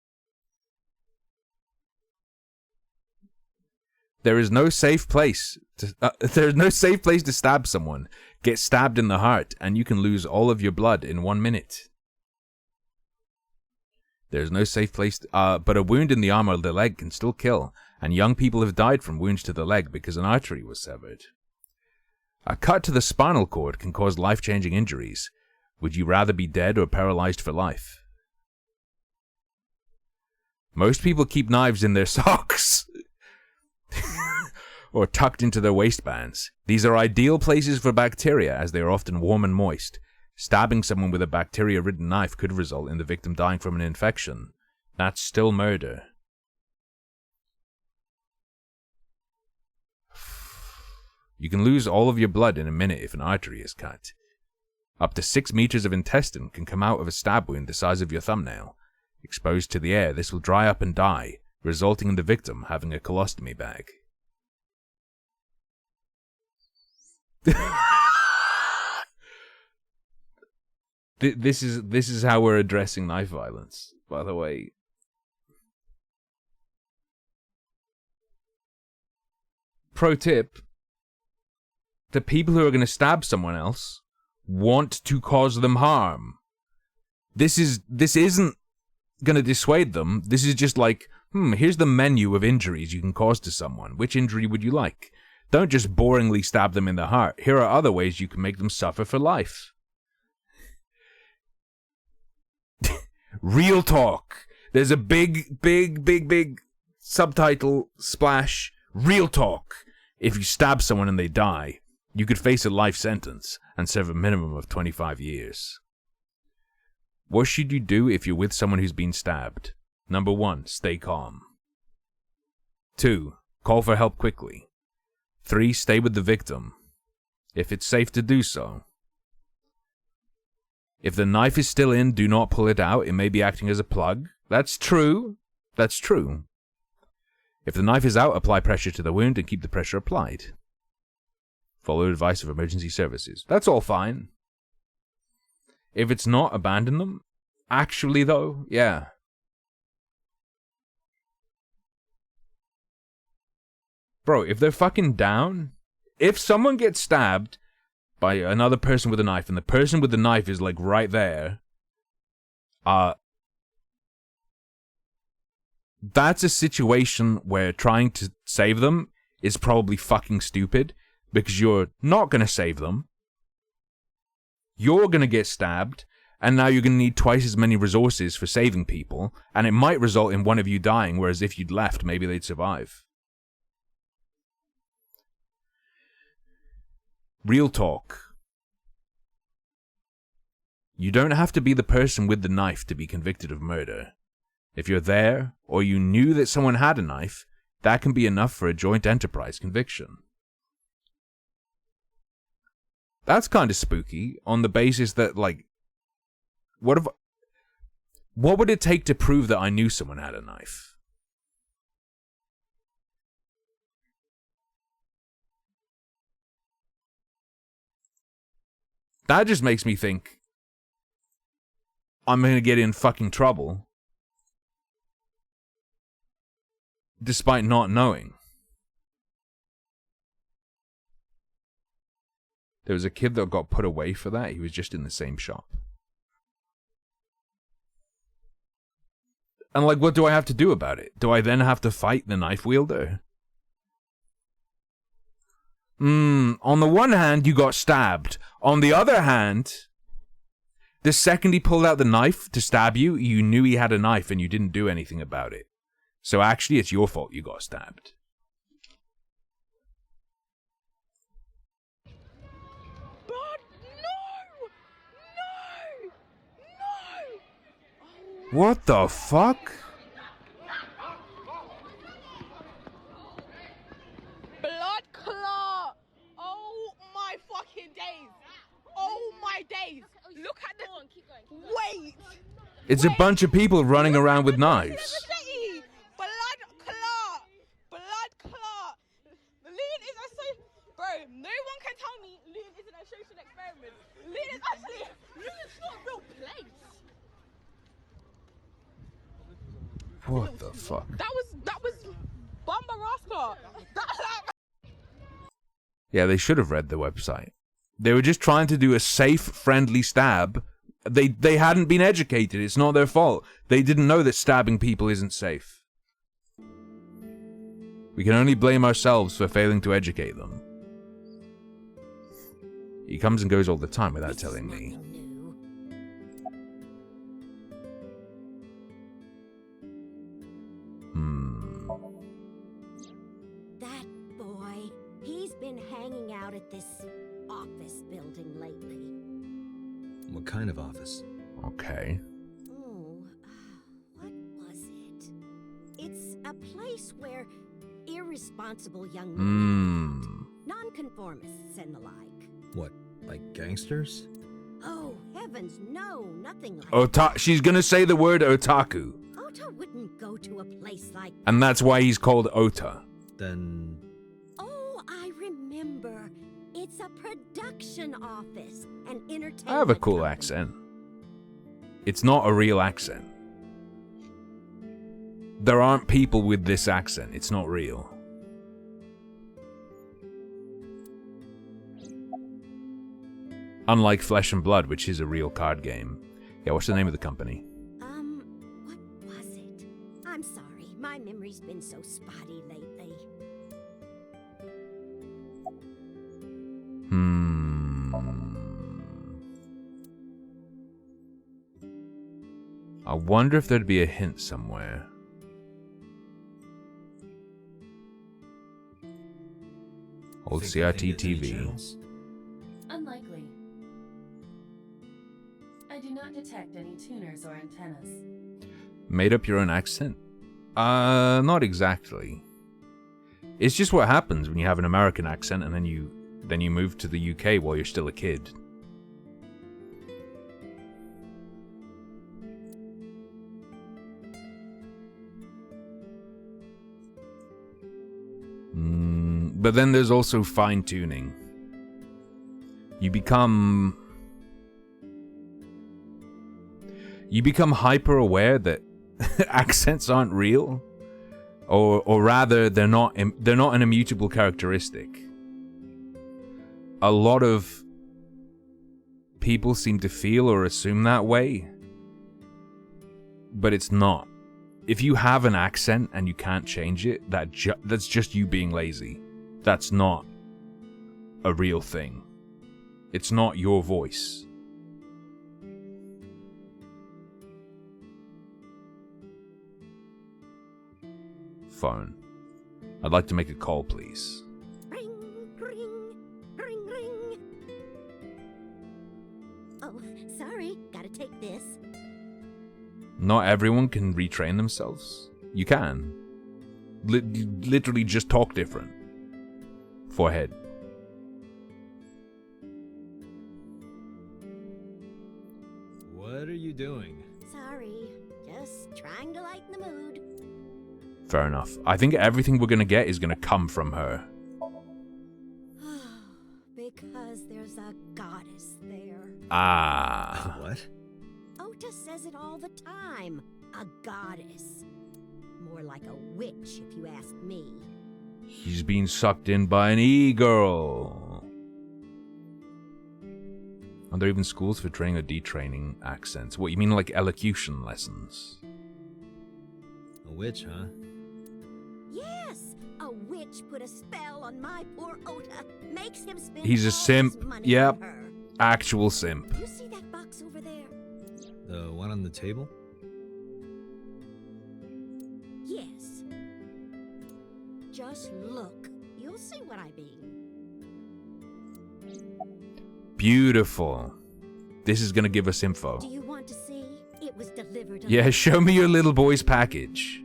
There is no safe place to stab someone. Get stabbed in the heart, and you can lose all of your blood in 1 minute. There's no safe place, but a wound in the arm or the leg can still kill, and young people have died from wounds to the leg because an artery was severed. A cut to the spinal cord can cause life-changing injuries. Would you rather be dead or paralyzed for life? Most people keep knives in their socks. Or tucked into their waistbands. These are ideal places for bacteria, as they are often warm and moist. Stabbing someone with a bacteria-ridden knife could result in the victim dying from an infection. That's still murder. You can lose all of your blood in a minute if an artery is cut. Up to 6 meters of intestine can come out of a stab wound the size of your thumbnail. Exposed to the air, this will dry up and die, resulting in the victim having a colostomy bag. This is how we're addressing knife violence, by the way. Pro tip: the people who are going to stab someone else want to cause them harm. This isn't going to dissuade them. This is just like, here's the menu of injuries you can cause to someone. Which injury would you like? Don't just boringly stab them in the heart. Here are other ways you can make them suffer for life. Real talk. There's a big subtitle splash. Real talk. If you stab someone and they die, you could face a life sentence and serve a minimum of 25 years. What should you do if you're with someone who's been stabbed? Number 1, stay calm. 2, call for help quickly. 3, stay with the victim, if it's safe to do so. If the knife is still in, do not pull it out. It may be acting as a plug. That's true. That's true. If the knife is out, apply pressure to the wound and keep the pressure applied. Follow advice of emergency services. That's all fine. If it's not, abandon them. Actually, though, yeah. Bro, if they're fucking down, if someone gets stabbed by another person with a knife, and the person with the knife is like right there, that's a situation where trying to save them is probably fucking stupid, because you're not gonna save them. You're gonna get stabbed, and now you're gonna need twice as many resources for saving people, and it might result in one of you dying, whereas if you'd left, maybe they'd survive. Real talk. You don't have to be the person with the knife to be convicted of murder. If you're there, or you knew that someone had a knife, that can be enough for a joint enterprise conviction. That's kind of spooky, on the basis that, like, what would it take to prove that I knew someone had a knife? That just makes me think I'm gonna get in fucking trouble despite not knowing. There was a kid that got put away for that. He was just in the same shop. And like, what do I have to do about it? Do I then have to fight the knife wielder? On the one hand, you got stabbed. On the other hand, the second he pulled out the knife to stab you, you knew he had a knife and you didn't do anything about it. So actually, it's your fault you got stabbed. But no! No! No! What the fuck? Blood clot! Oh my fucking days! Oh my days! Look at the... Keep going. Wait! It's a bunch of people running around with knives. Blood clot! Blood clot! Lean is a social... Bro, no one can tell me Lean isn't a social experiment. Lean is actually... Lean is not a real place. What the fuck? That was Bomba Rascal. Yeah, they should have read the website. They were just trying to do a safe, friendly stab. They hadn't been educated. It's not their fault. They didn't know that stabbing people isn't safe. We can only blame ourselves for failing to educate them. He comes and goes all the time without telling me. That boy, he's been hanging out at this office building lately. What kind of office? Okay. Oh, what was it? It's a place where irresponsible young men, nonconformists and the like. What, like gangsters? Oh, heavens, no, nothing like that. She's gonna say the word otaku. Ota wouldn't go to a place like that. And that's why he's called Ota. Then... Oh, I remember. It's a production office, an entertainment. I have a cool company. accent. It's not a real accent. There aren't people with this accent. It's not real. Unlike Flesh and Blood, which is a real card game. Yeah, what's the name of the company? What was it? I'm sorry, my memory's been so spotty lately. I wonder if there'd be a hint somewhere. Old CRT TV. Unlikely. I do not detect any tuners or antennas. Made up your own accent? Not exactly. It's just what happens when you have an American accent and then you move to the UK while you're still a kid. But then there's also fine-tuning. You become You become hyper aware that accents aren't real, or rather, they're not an immutable characteristic. A lot of people seem to feel or assume that way, but it's not. If you have an accent and you can't change it, that's just you being lazy. That's not a real thing. It's not your voice. Phone. I'd like to make a call, please. Ring, ring, ring, ring. Oh, sorry. Gotta take this. Not everyone can retrain themselves. You can. Literally just talk different. Forehead. What are you doing? Sorry. Just trying to lighten the mood. Fair enough. I think everything we're gonna get is gonna come from her. Because there's a goddess there. Ah. What? Ota says it all the time. A goddess. More like a witch, if you ask me. He's being sucked in by an e-girl. Are there even schools for training or detraining accents? What, you mean like elocution lessons? A witch, huh? Yes! A witch put a spell on my poor Ota. Makes him spend He's a all simp. his money Yep. on her. Actual simp. You see that box over there? The one on the table? Yes. Just look. You'll see what I mean. Beautiful. This is gonna give us info. Do you want to see? It was delivered on Yeah, show me your little boy's package.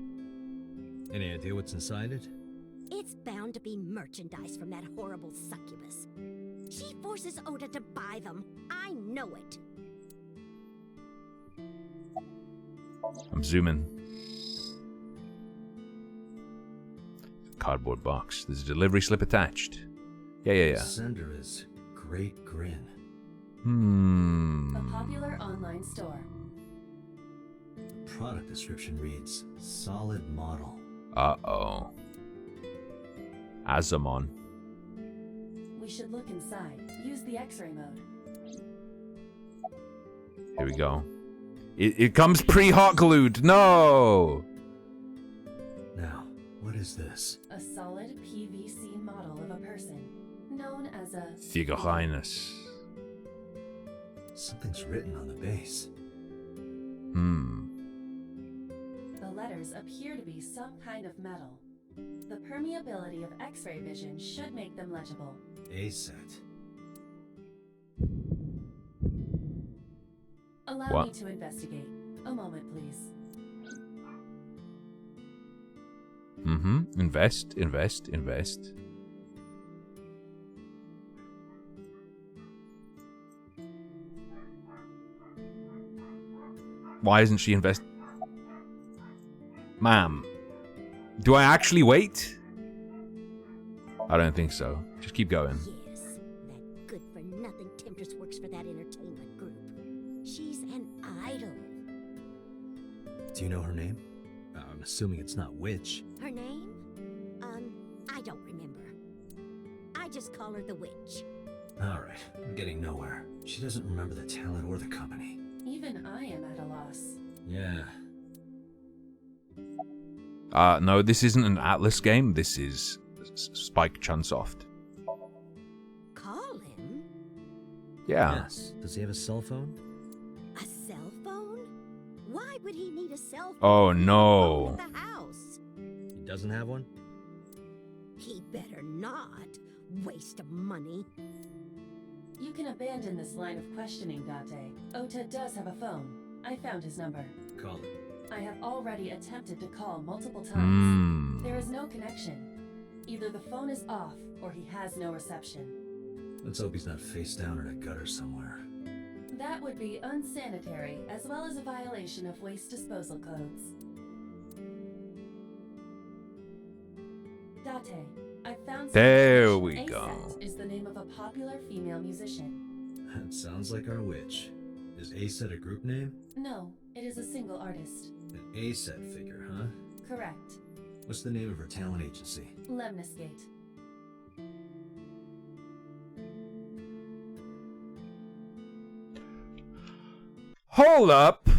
Any idea what's inside it? It's bound to be merchandise from that horrible succubus. She forces Ota to buy them. I know it. I'm zooming. Cardboard box. There's a delivery slip attached. Yeah. Sender is Great Grin. A popular online store. The product description reads, solid model. Uh-oh. Azamon. We should look inside. Use the X-ray mode. Here we go. It comes pre-hot glued. No! Now, what is this? A solid PVC model of a person, known as a Figurines. Something's written on the base. The letters appear to be some kind of metal. The permeability of X-ray vision should make them legible. A set. Allow What? me to investigate. A moment, please. Invest. Why isn't she invest? Ma'am, do I actually wait? I don't think so. Just keep going. Yes, that good-for-nothing temptress works for that entertainment group. She's an idol. Do you know her name? I'm assuming it's not Witch. Her name? I don't remember. I just call her the witch. Alright, I'm getting nowhere. She doesn't remember the talent or the company. Even I am at a loss. Yeah. No, this isn't an Atlas game. This is Spike Chunsoft. Call him? Yeah. Yes. Does he have a cell phone? A cell phone? Why would he need a cell phone? Oh, if he no. has a phone at the house? He doesn't have one? He better not. Waste of money. You can abandon this line of questioning, Date. Ota does have a phone. I found his number. Call it. I have already attempted to call multiple times. Hmm. There is no connection. Either the phone is off, or he has no reception. Let's hope he's not face down in a gutter somewhere. That would be unsanitary, as well as a violation of waste disposal codes. Date, I found some There information. we go. A-Set is the name of a popular female musician. That sounds like our witch. Is A-set a group name? No, it is a single artist. An A-set figure, huh? Correct. What's the name of her talent agency? Lemniscate. Hold up.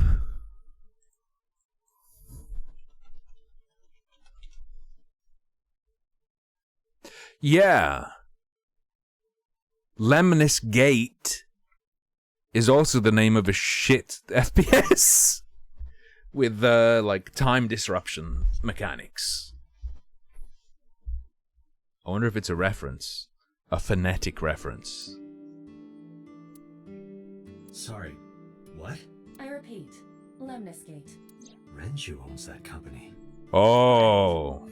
Yeah. Lemniscate is also the name of a shit FPS with like time disruption mechanics. I wonder if it's a reference, a phonetic reference. Sorry, what? I repeat, Lemniscate. Renju owns that company. Oh.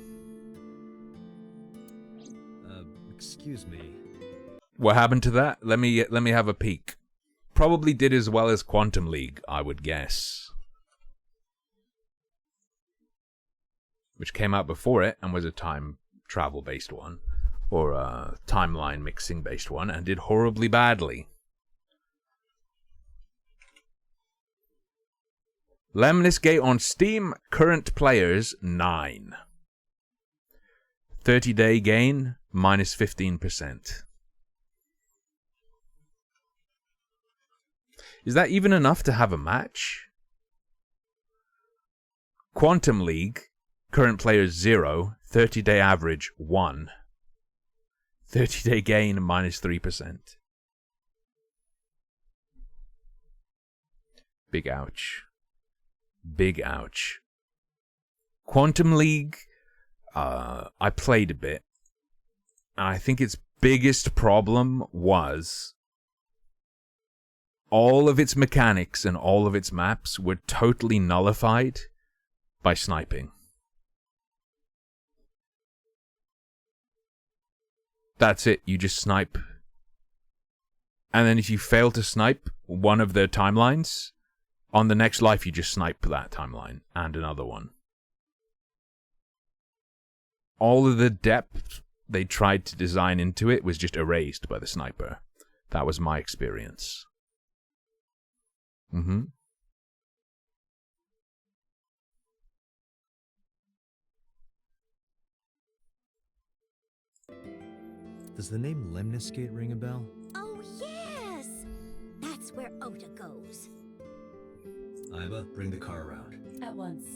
Excuse me. What happened to that? Let me have a peek. Probably did as well as Quantum League, I would guess. Which came out before it and was a time travel based one. Or a timeline mixing based one and did horribly badly. Lemniscate on Steam, current players 9. 30-day gain, minus 15%. Is that even enough to have a match? Quantum League, current players 0, 30-day average 1. 30-day gain, minus 3%. Big ouch. Big ouch. Quantum League, I played a bit. And I think its biggest problem was all of its mechanics and all of its maps were totally nullified by sniping. That's it, you just snipe. And then if you fail to snipe one of the timelines, on the next life you just snipe that timeline and another one. All of the depth they tried to design into it was just erased by the sniper. That was my experience. Does the name Lemniscate ring a bell? Oh, yes! That's where Ota goes. Iba, bring the car around. At once.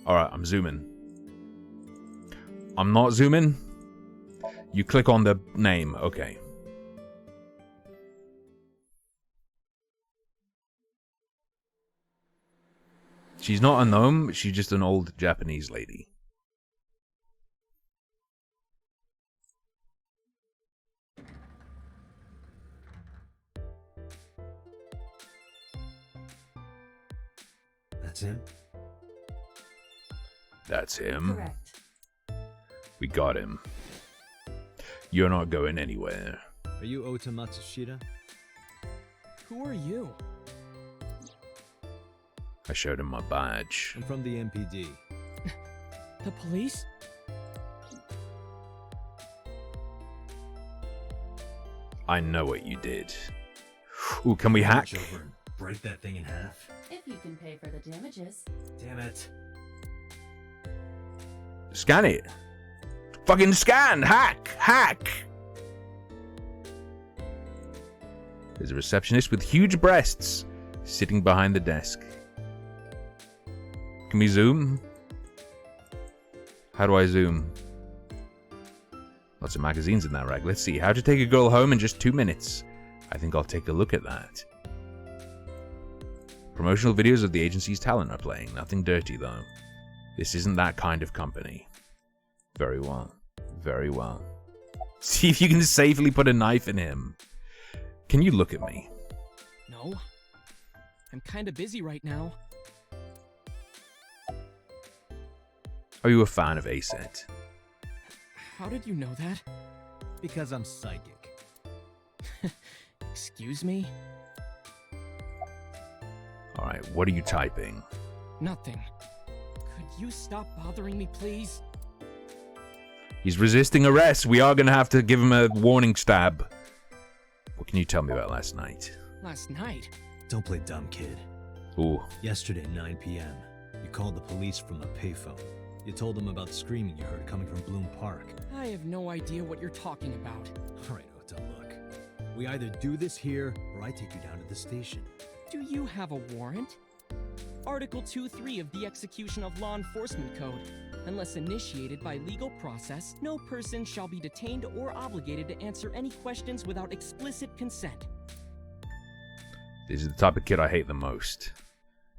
Alright, I'm zooming. I'm not zooming. You click on the name, okay. She's not a gnome, she's just an old Japanese lady. That's him? That's him. Correct. We got him. You're not going anywhere. Are you Ota Matsushita? Who are you? I showed him my badge. I'm from the MPD. The police? I I know what you did. Ooh, can we hack? reach over and break that thing in half. If you can pay for the damages. Damn it. Scan it. Fucking scan! Hack! Hack! There's a receptionist with huge breasts sitting behind the desk. Can we zoom? How do I zoom? Lots of magazines in that rack. Let's see. How to take a girl home in just 2 minutes. I think I'll take a look at that. Promotional videos of the agency's talent are playing. Nothing dirty, though. This isn't that kind of company. Very well. Very well. See if you can safely put a knife in him. Can you look at me? No. I'm kinda busy right now. Are you a fan of A-Set? How did you know that? Because I'm psychic. Excuse me? Alright, what are you typing? Nothing. Could you stop bothering me, please? He's resisting arrest. We are going to have to give him a warning stab. What can you tell me about last night? Last night? Don't play dumb, kid. Ooh. Yesterday, 9 p.m., you called the police from a payphone. You told them about the screaming you heard coming from Bloom Park. I have no idea what you're talking about. All right, Ota, look. We either do this here, or I take you down to the station. Do you have a warrant? Article 2.3 of the Execution of Law Enforcement Code. Unless initiated by legal process, no person shall be detained or obligated to answer any questions without explicit consent. This is the type of kid I hate the most.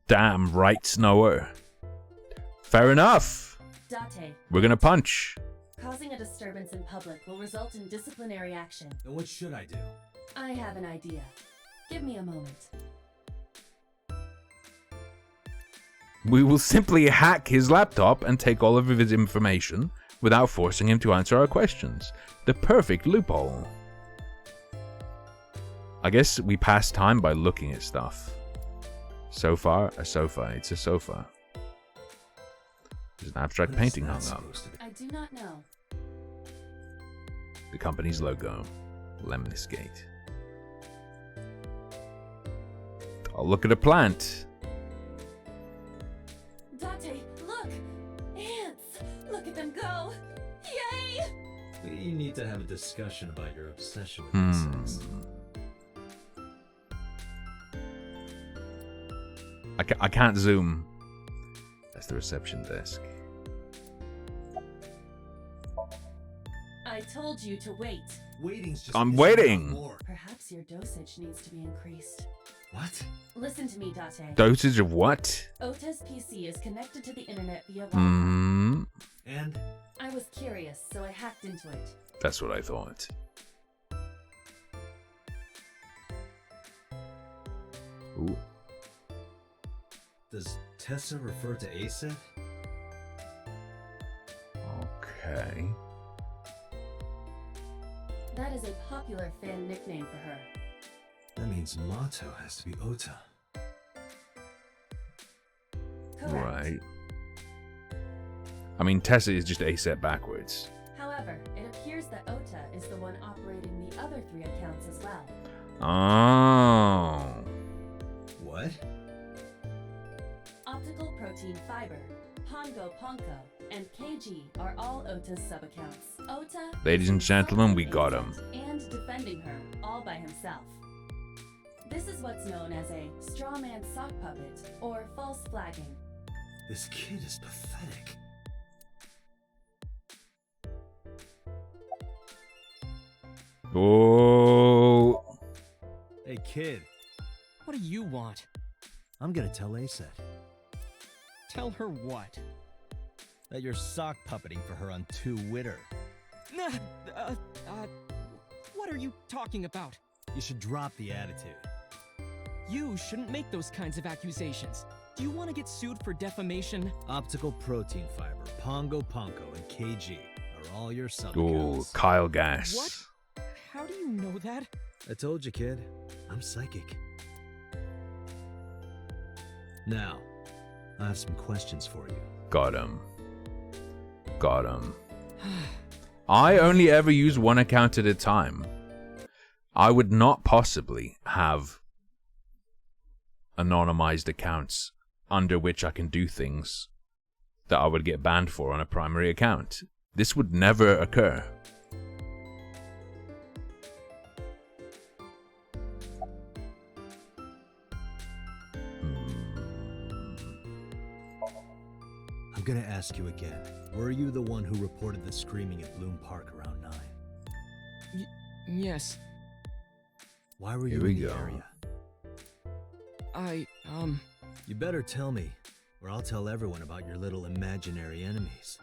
Damn right, Snower. Fair enough. Date. We're gonna punch. Causing a disturbance in public will result in disciplinary action. Then what should I do? I have an idea. Give me a moment. We will simply hack his laptop and take all of his information without forcing him to answer our questions. The perfect loophole. I guess we pass time by looking at stuff. Sofa, a sofa. It's a sofa. There's an abstract What is painting that hung up. supposed to be? I do not know. The company's logo. Lemniscate. Oh, look at a plant. Date, look! Ants! Look at them go! Yay! We need to have a discussion about your obsession with Hmm. insects. I can't zoom. That's the reception desk. I told you to wait. Waiting's just I'm pissing me waiting. off more. Perhaps your dosage needs to be increased. What? Listen to me, Date. Dosage of what? Ota's PC is connected to the internet via Wi-Fi. Hmm. And? I was curious, so I hacked into it. That's what I thought. Ooh. Does Tessa refer to Aset? Okay. That is a popular fan nickname for her. That means Mato has to be Ota. Correct. Right. I mean, Tessa is just ASAP backwards. However, it appears that Ota is the one operating the other 3 accounts as well. Oh. What? Optical Protein Fiber, Pongo Ponko, and KG are all Ota's sub-accounts. Ota... Ladies and gentlemen, we got him. And defending her, all by himself. This is what's known as a straw man sock puppet, or false flagging. This kid is pathetic. Oh. Hey, kid. What do you want? I'm gonna tell Aset Tell her what? that you're sock puppeting for her on Twitter. Nah, what are you talking about? You should drop the attitude. You shouldn't make those kinds of accusations. Do you want to get sued for defamation? Optical protein fiber, Pongo Ponko, and KG are all your Oh, sub-accounts. Kyle Gas. What? How do you know that? I told you, kid. I'm psychic. Now, I have some questions for you. Got him. Got him. I only ever use one account at a time. I would not possibly have anonymized accounts under which I can do things that I would get banned for on a primary account. This would never occur. I'm gonna ask you again. Were you the one who reported the screaming at Bloom Park around 9? Yes. Why were Here you we in the go. area? You better tell me, or I'll tell everyone about your little imaginary enemies.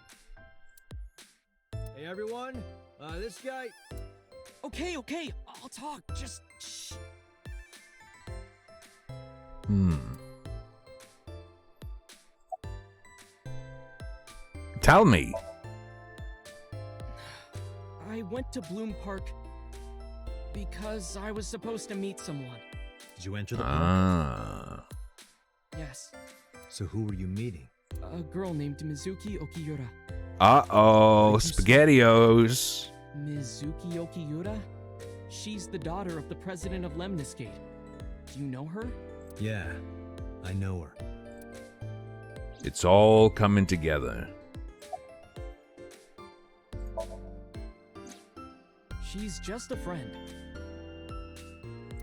Hey everyone, this guy... Okay, I'll talk. Just shh. Tell me. I went to Bloom Park because I was supposed to meet someone. Did you enter the park? Ah. Yes. So who were you meeting? A girl named Mizuki Uh-oh. SpaghettiOs. Mizuki Okiura? She's the daughter of the president of Lemniscate. Do you know her? Yeah, I know her. It's all coming together. She's just a friend.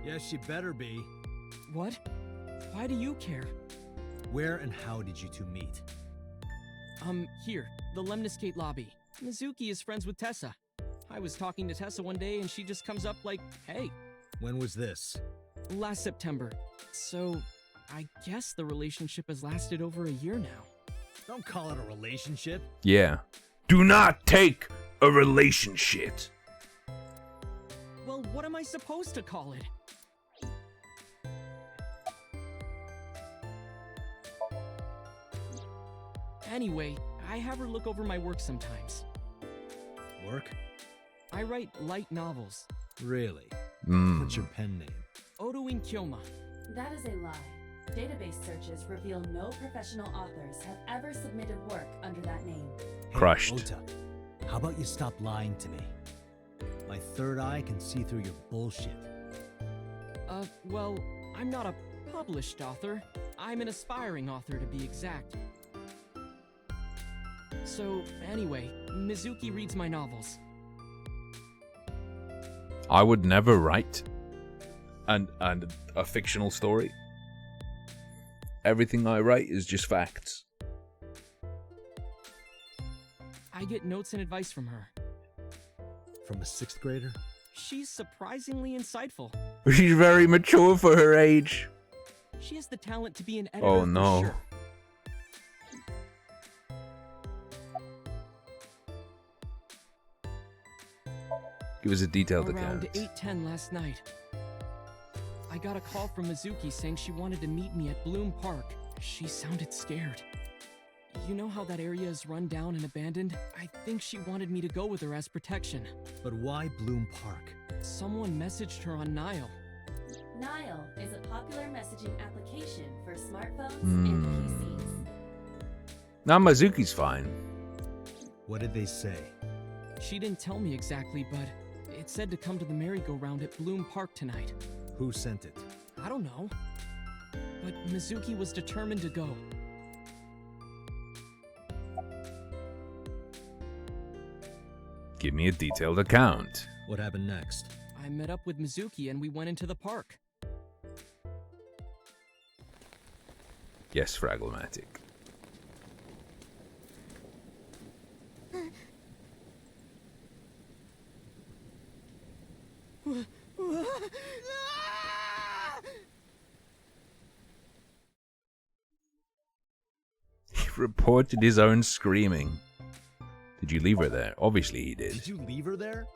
Yes, she better be. What? Why do you care? Where and how did you two meet? Here, the Lemniscate lobby. Mizuki is friends with Tessa. I was talking to Tessa one day and she just comes up like, hey. When was this? Last September. So, I guess the relationship has lasted over a year now. Don't call it a relationship. Yeah. Do not take a relationship. Well, what am I supposed to call it? Anyway, I have her look over my work sometimes. Work? I write light novels. Really? Mm. What's your pen name? Odoin Kyoma. That is a lie. Database searches reveal no professional authors have ever submitted work under that name. Hey, Crushed. Ota, how about you stop lying to me? My third eye can see through your bullshit. Well, I'm not a published author. I'm an aspiring author, to be exact. So, anyway, Mizuki reads my novels. I would never write and a fictional story. Everything I write is just facts. I get notes and advice from her. From a 6th grader? She's surprisingly insightful. She's very mature for her age. She has the talent to be an editor. Oh for no. sure. Give us a detailed Around account. 8:10 last night, I got a call from Mizuki saying she wanted to meet me at Bloom Park. She sounded scared. You know how that area is run down and abandoned? I think she wanted me to go with her as protection. But why Bloom Park? Someone messaged her on Nile. Nile is a popular messaging application for smartphones and PCs. Now Mizuki's fine. What did they say? She didn't tell me exactly, but it said to come to the merry-go-round at Bloom Park tonight. Who sent it? I don't know. But Mizuki was determined to go. Give me a detailed account. What happened next? I met up with Mizuki and we went into the park. Yes, Fragglematic. He reported his own screaming. Did you leave her there? Obviously he did. Did you leave her there?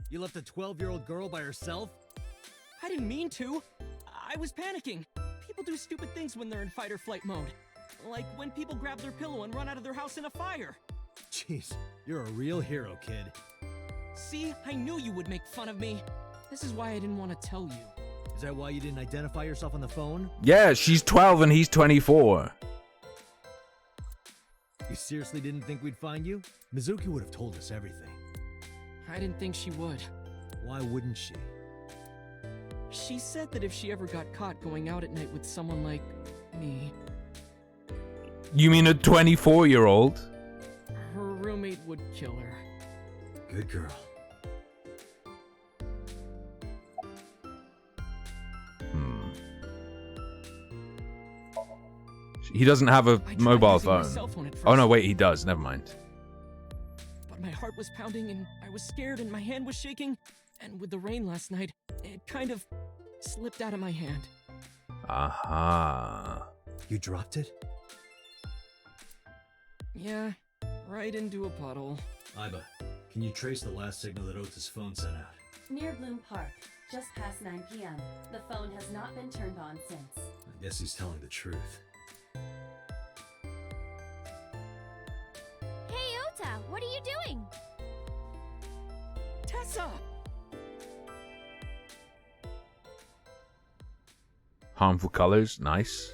You left a 12-year-old girl by herself? I didn't mean to. I was panicking. People do stupid things when they're in fight or flight mode. Like when people grab their pillow and run out of their house in a fire. Jeez, you're a real hero, kid. See, I knew you would make fun of me. This is why I didn't want to tell you. Is that why you didn't identify yourself on the phone? Yeah, she's 12 and he's 24. You seriously didn't think we'd find you? Mizuki would have told us everything. I didn't think she would. Why wouldn't she? She said that if she ever got caught going out at night with someone like me, You mean a 24-year-old? her roommate would kill her. Good girl. He doesn't have a I tried mobile using my phone. cell phone at Oh no, first. wait, he does. Never mind. But my heart was pounding and I was scared and my hand was shaking. And with the rain last night, it kind of slipped out of my hand. Aha. You dropped it? Yeah, right into a puddle. Iba, can you trace the last signal that Ota's phone sent out? Near Bloom Park, just past 9 p.m. The phone has not been turned on since. I guess he's telling the truth. Hey, Ota, what are you doing? Tessa! Harmful colors. Nice.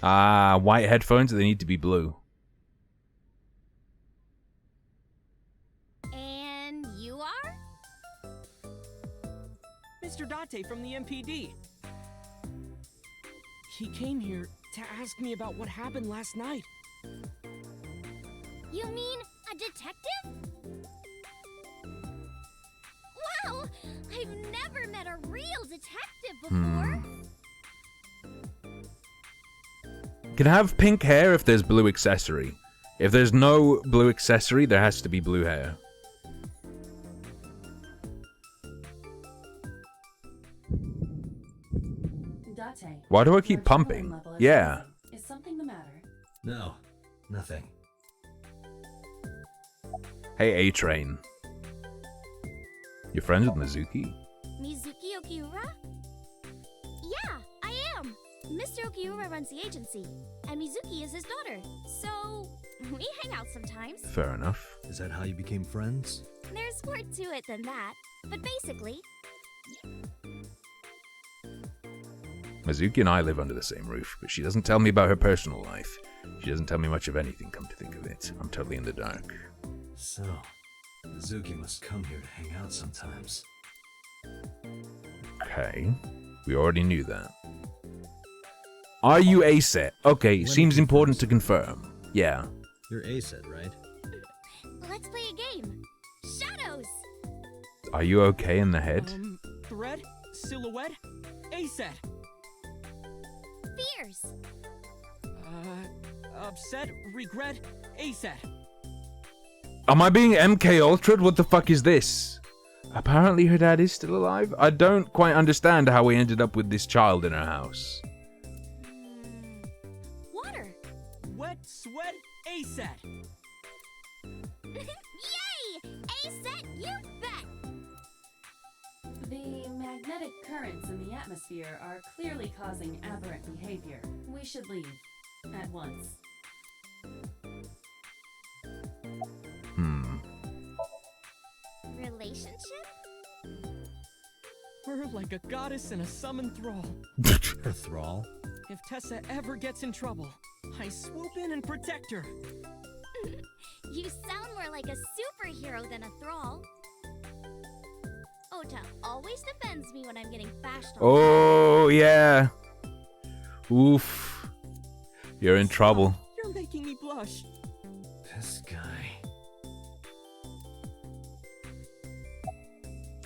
Ah, white headphones. They need to be blue. Date from the MPD. He came here to ask me about what happened last night. You mean a detective? Wow! I've never met a real detective before. Can have pink hair if there's blue accessory. If there's no blue accessory, there has to be blue hair. Date, Why do I your keep adrenaline pumping? level is Yeah. rising. Is something the matter? No, nothing. Hey, A-Train. You're friends with Mizuki? Mizuki Okiura? Yeah, I am. Mr. Okiura runs the agency, and Mizuki is his daughter. So, we hang out sometimes. Fair enough. Is that how you became friends? There's more to it than that. But basically, Mizuki and I live under the same roof, but she doesn't tell me about her personal life. She doesn't tell me much of anything, come to think of it. I'm totally in the dark. So, Mizuki must come here to hang out sometimes. Okay. We already knew that. Are you A-set? Okay, Let me seems important to confirm. confirm. Yeah. You're A-set, right? let's play a game. Shadows! Are you okay in the head? Thread, silhouette, A-set. Fears! Upset, regret, A-set. Am I being MK Ultra'd? What the fuck is this? Apparently her dad is still alive? I don't quite understand how we ended up with this child in our house. Water! Wet, sweat, A-set. Yay! A-set, you bet! The magnetic currents in the atmosphere are clearly causing aberrant behavior. We should leave. At once. Relationship? We're like a goddess and a summoned thrall. Her thrall? If Tessa ever gets in trouble, I swoop in and protect her. You sound more like a superhero than a thrall. Ota always defends me when I'm getting bashed on. Oh, yeah. Oof. You're in trouble. You're making me blush. This guy.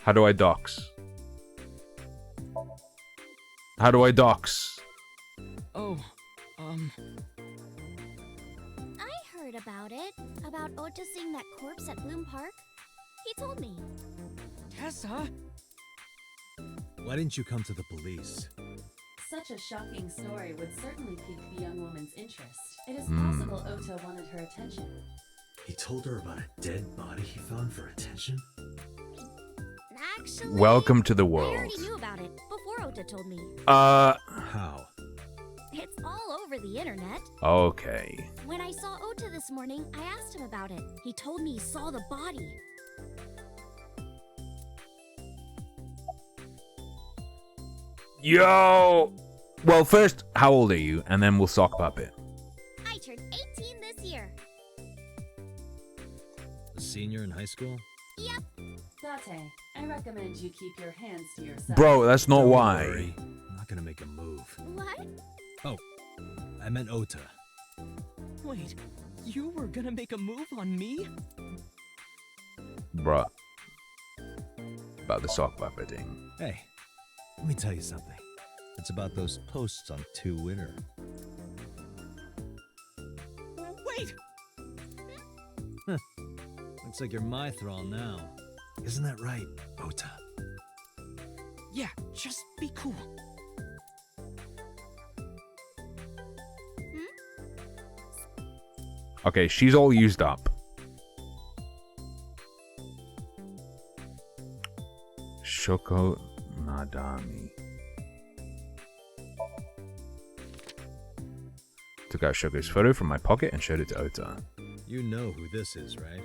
How do I dox? How do I dox? Oh, I heard about it. About Ota seeing that corpse at Bloom Park. He told me. Tessa? Why didn't you come to the police? Such a shocking story would certainly pique the young woman's interest. It is possible Ota wanted her attention. He told her about a dead body he found for attention? Actually, Welcome to the I world. already knew about it before Ota told me. How? It's all over the internet. Okay. When I saw Ota this morning, I asked him about it. He told me he saw the body. Yo! Well, first, how old are you? And then we'll sock puppet. I turned 18 this year. A senior in high school? Yep. Date, I recommend you keep your hands to yourself. Bro, that's not Don't why. worry. I'm not gonna make a move. What? Oh, I meant Ota. Wait, you were gonna make a move on me? Bruh. About the sock puppeting. Hey, let me tell you something. It's about those posts on Twitter. Wait! Looks like you're my thrall now. Isn't that right, Ota? Yeah, just be cool. Okay, she's all used up. Shoko Nadami. Took out Shoko's photo from my pocket and showed it to Ota. You know who this is, right?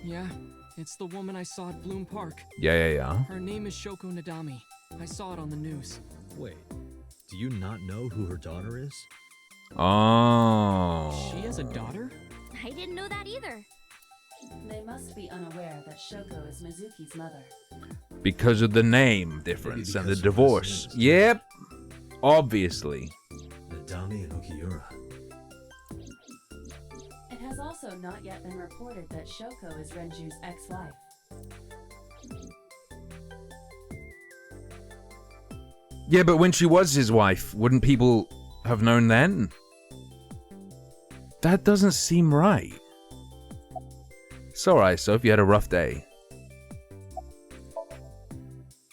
Yeah, it's the woman I saw at Bloom Park. Yeah. Her name is Shoko Nadami. I saw it on the news. Wait, do you not know who her daughter is? Oh. She has a daughter? I didn't know that either. They must be unaware that Shoko is Mizuki's mother. Because of the name difference and the because her divorce. last name is Yep. Obviously. Nadami and Okiura. It has also not yet been reported that Shoko is Renju's ex-wife. Yeah, but when she was his wife, wouldn't people have known then? That doesn't seem right. It's alright, Soph, you had a rough day.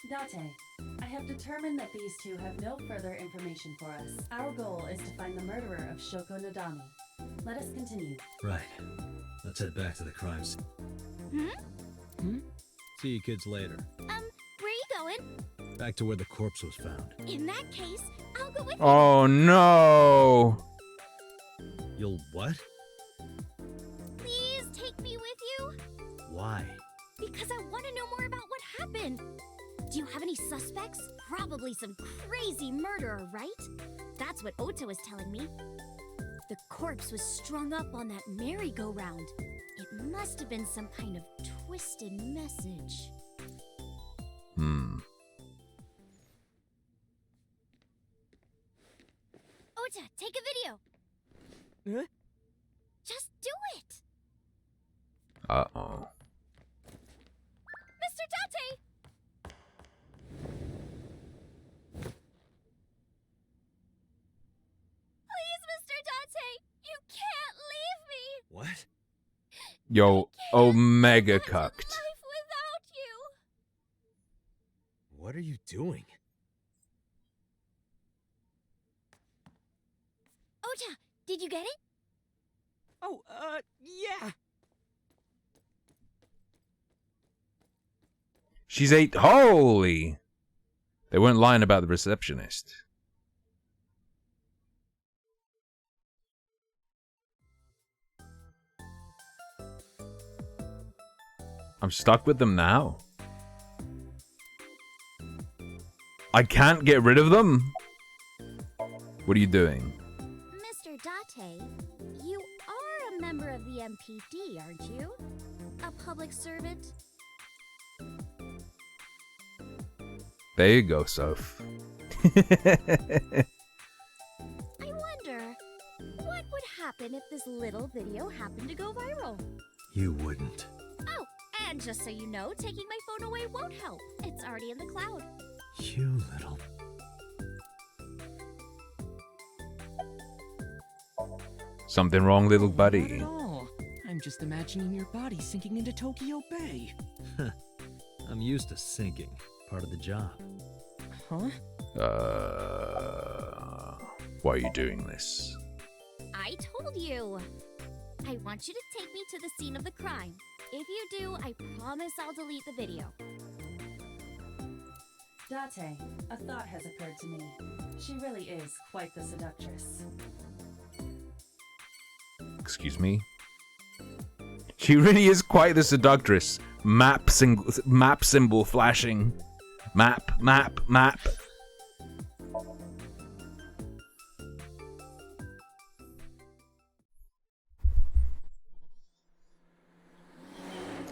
Date, I have determined that these two have no further information for us. Our goal is to find the murderer of Shoko Nadami. Let us continue. Right. Let's head back to the crime scene. See you kids later. Where are you going? Back to where the corpse was found. In that case, I'll go with you. Oh no! You'll what? Please take me with you. Why? Because I want to know more about what happened. Do you have any suspects? Probably some crazy murderer, right? That's what Ota was telling me. The corpse was strung up on that merry-go-round. It must have been some kind of twisted message. Ota, take a video. Huh? Just do it. Uh-oh. Mr. Date! Please, Mr. Date! You can't leave me! What? Yo, Omega Imagine cucked. life without you! What are you doing? Ota, did you get it? Oh, yeah. She's eight. Holy! They weren't lying about the receptionist. I'm stuck with them now. I can't get rid of them? What are you doing? Mr. Date, you are a member of the MPD, aren't you? A public servant? There you go, Soph. I wonder, what would happen if this little video happened to go viral? You wouldn't. Oh, and just so you know, taking my phone away won't help. It's already in the cloud. You little... Something wrong, little Not buddy? at all. I'm just imagining your body sinking into Tokyo Bay. I'm used to sinking. Part of the job. Huh? Why are you doing this? I told you. I want you to take me to the scene of the crime. If you do, I promise I'll delete the video. Date, a thought has occurred to me. She really is quite the seductress. Excuse me? She really is quite the seductress. Map symbol flashing. Map.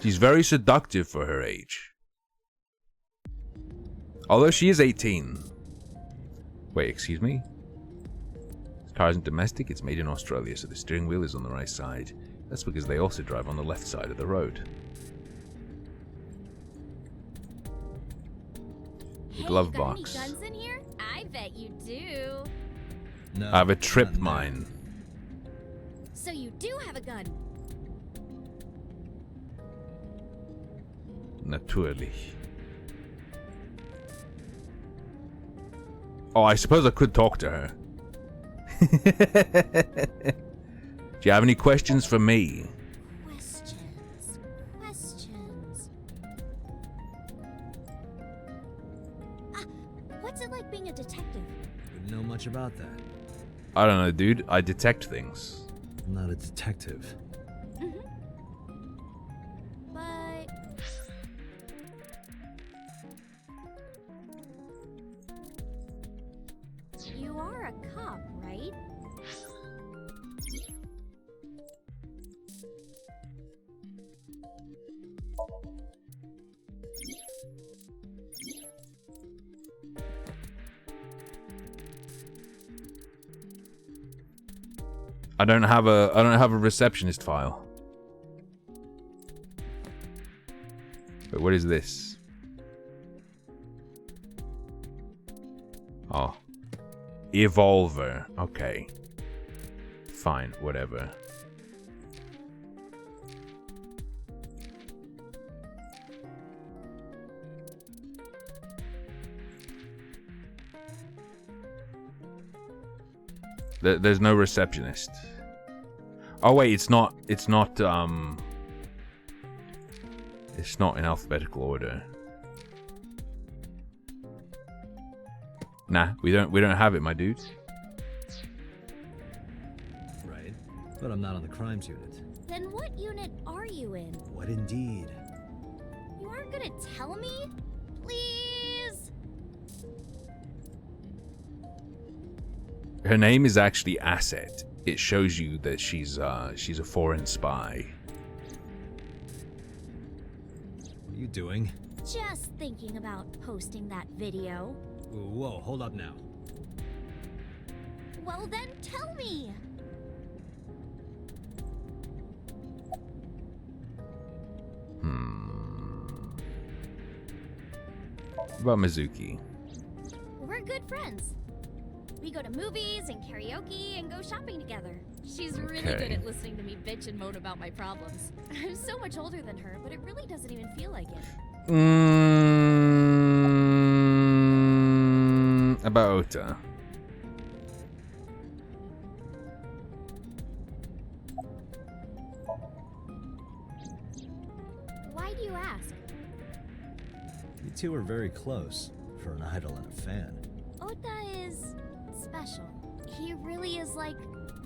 She's very seductive for her age. Although she is 18. Wait, excuse me? This car isn't domestic, it's made in Australia, so the steering wheel is on the right side. That's because they also drive on the left side of the road. The glove got box. any guns in here? I bet you do. No, I have a trip not now. mine. So you do have a gun. Natürlich. Oh, I suppose I could talk to her. Do you have any questions for me? Questions. What's it like being a detective? Wouldn't know much about that. I don't know, dude. I detect things. I'm not a detective. But you are a cop, right? I don't have a receptionist file. But what is this? Oh. Evolver. Okay. Fine, whatever. There's no receptionist. Oh wait, it's not in alphabetical order. Nah, we don't have it, my dude. Right. But I'm not on the crimes unit. Then what unit are you in? What indeed? You aren't gonna tell me? Please? Her name is actually Asset. It shows you that she's a foreign spy. What are you doing? Just thinking about posting that video. Whoa, hold up now. Well then, tell me! What about Mizuki? We're good friends. We go to movies and karaoke and go shopping together. She's really good at listening to me bitch and moan about my problems. I'm so much older than her, but it really doesn't even feel like it. About Ota. Why do you ask? You two are very close for an idol and a fan. Ota is special. He really is like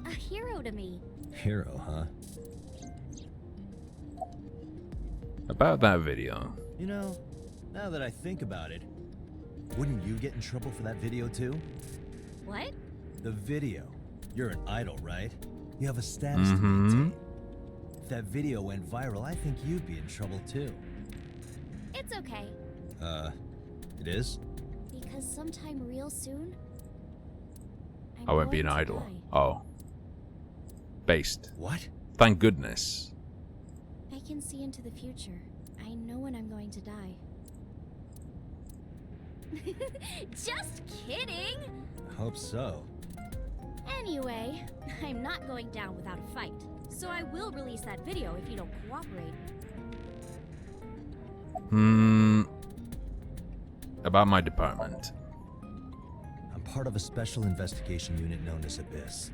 a hero to me. Hero, huh? About that video. You know, now that I think about it, wouldn't you get in trouble for that video too? What? The video. You're an idol, right? You have a status to maintain. If that video went viral, I think you'd be in trouble too. It's okay. It is? Because sometime real soon, I won't be an going to idol. die. Oh. Based. What? Thank goodness. I can see into the future. I know when I'm going to die. Just kidding! I hope so. Anyway, I'm not going down without a fight. So I will release that video if you don't cooperate. About my department. I'm part of a special investigation unit known as Abyss.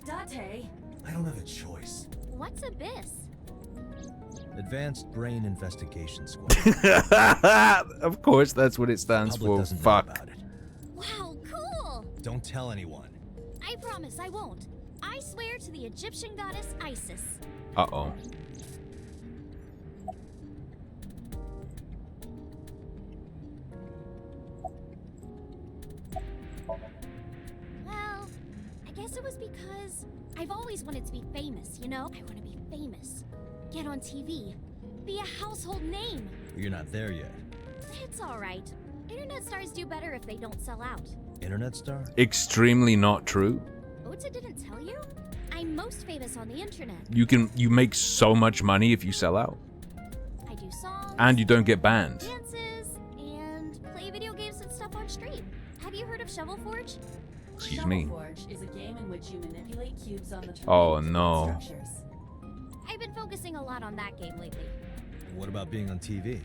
Date. I don't have a choice. What's Abyss? Advanced Brain Investigation Squad. Of course, that's what it stands Public for. doesn't know Fuck. about it. Wow, cool! Don't tell anyone. I promise I won't. I swear to the Egyptian goddess Isis. Uh-oh. Well, I guess it was because I've always wanted to be famous, you know? I want to be famous. Get on TV. Be a household name. You're not there yet. It's alright. Internet stars do better if they don't sell out. Internet star? Extremely not true. Ota didn't tell you? I'm most famous on the internet. You make so much money if you sell out. I do songs, And you don't get banned. dances, and play video games and stuff on stream. Have you heard of Shovel Forge? Excuse me. Forge is a game in which you manipulate cubes on the terrain Oh, to build no. structures. I've been focusing a lot on that game lately. What about being on TV?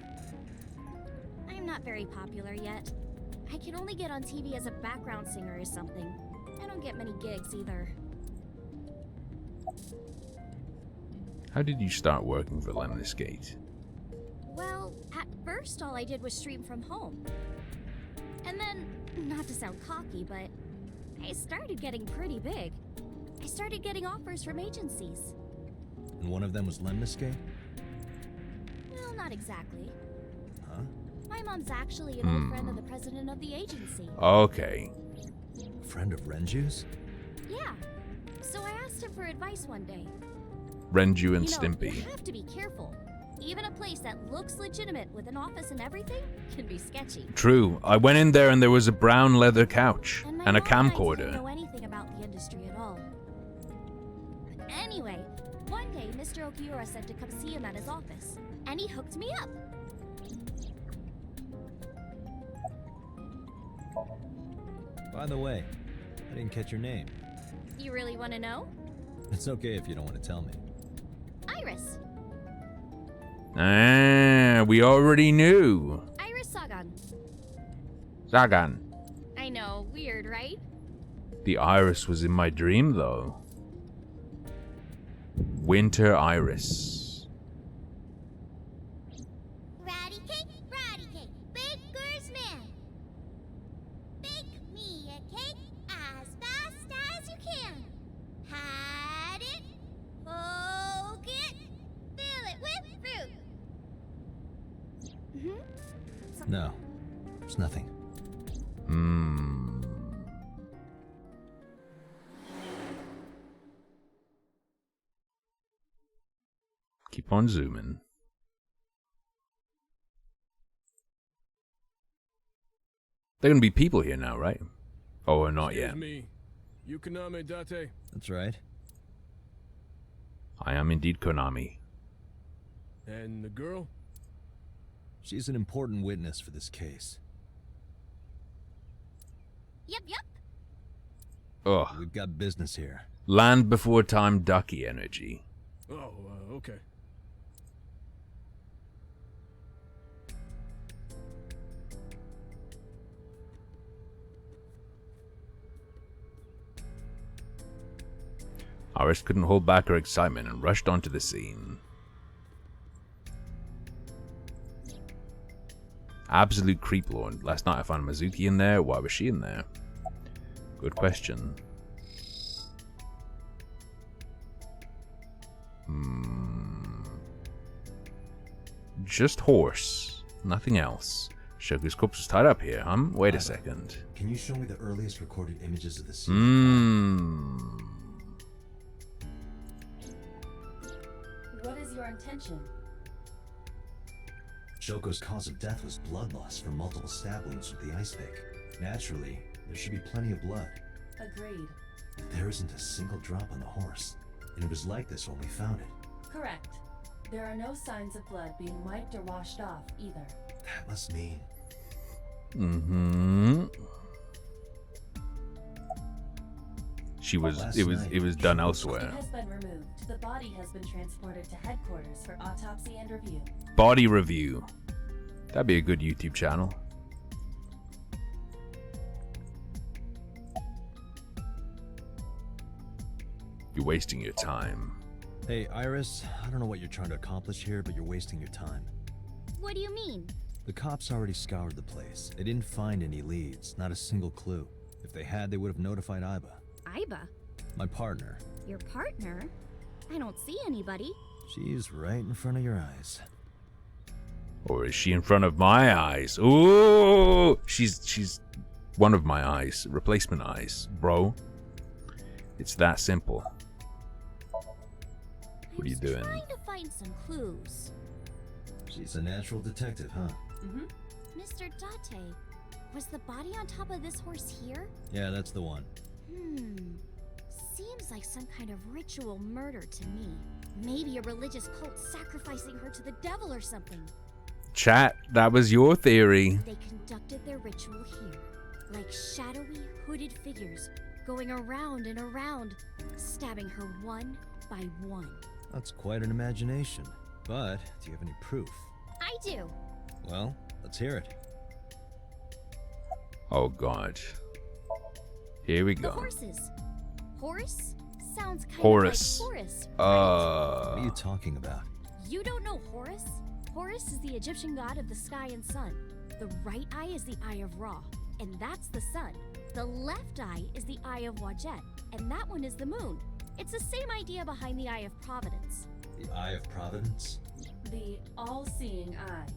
I'm not very popular yet. I can only get on TV as a background singer or something. I don't get many gigs either. How did you start working for Lemniscate? Well, at first all I did was stream from home. And then, not to sound cocky, but I started getting pretty big. I started getting offers from agencies. And one of them was Lemniscate? Well, not exactly. Huh? My mom's actually an old friend of the president of the agency. Okay. A friend of Renju's? Yeah. So I asked him for advice one day. Renju and You Stimpy. have to be careful. Even a place that looks legitimate with an office and everything can be sketchy. True. I went in there and there was a brown leather couch And my and a dad and I didn't camcorder. know anything about the industry at all. But anyway, one day Mr. Okiura said to come see him at his office, and he hooked me up. By the way, I didn't catch your name. You really want to know? It's okay if you don't want to tell me. Iris. Ah, we already knew. Iris Sagan. Zagan. I know, weird, right? The iris was in my dream, though. Winter Iris. Ratty cake, baker's man. Bake me a cake as fast as you can. Had it, poke it, fill it with fruit. No, there's nothing. Keep on zooming. There are gonna be people here now, right? Oh, or not yet. Me, Yukoname Date. That's right. I am indeed Konami. And the girl? She's an important witness for this case. Yep. Ugh. We've got business here. Land before time ducky energy. Oh, okay. Iris couldn't hold back her excitement and rushed onto the scene. Absolute creep lord. Last night I found Mizuki in there. Why was she in there? Good question. Just horse. Nothing else. Shoku's corpse was tied up here, huh? Wait a second. Can you show me the earliest recorded images of the scene? What is your intention? Shoko's cause of death was blood loss from multiple stab wounds with the ice pick. Naturally, there should be plenty of blood. Agreed. But there isn't a single drop on the horse, and it was like this when we found it. Correct. There are no signs of blood being wiped or washed off either. That must mean... It was done elsewhere. It has been removed. The body has been transported to headquarters for autopsy and review. Body review. That'd be a good YouTube channel. You're wasting your time. Hey, Iris, I don't know what you're trying to accomplish here, but you're wasting your time. What do you mean? The cops already scoured the place. They didn't find any leads, not a single clue. If they had, they would have notified Aiba. Aiba? My partner. Your partner? I don't see anybody. She's right in front of your eyes. Or is she in front of my eyes? Ooh! She's one of my eyes. Replacement eyes, bro. It's that simple. What are you doing? Trying to find some clues. She's a natural detective, huh? Mr. Date, was the body on top of this horse here? Yeah, that's the one. Seems like some kind of ritual murder to me. Maybe a religious cult sacrificing her to the devil or something. Chat, that was your theory. They conducted their ritual here, like shadowy, hooded figures, going around and around, stabbing her one by one. That's quite an imagination. But, do you have any proof? I do. Well, let's hear it. Oh god. Here we The go. horses. Horse? Sounds kind Horus. of like Horus. What are you talking about? You don't know Horus? Horus is the Egyptian god of the sky and sun. The right eye is the eye of Ra, and that's the sun. The left eye is the eye of Wajet, and that one is the moon. It's the same idea behind the Eye of Providence. The Eye of Providence? The all-seeing eye.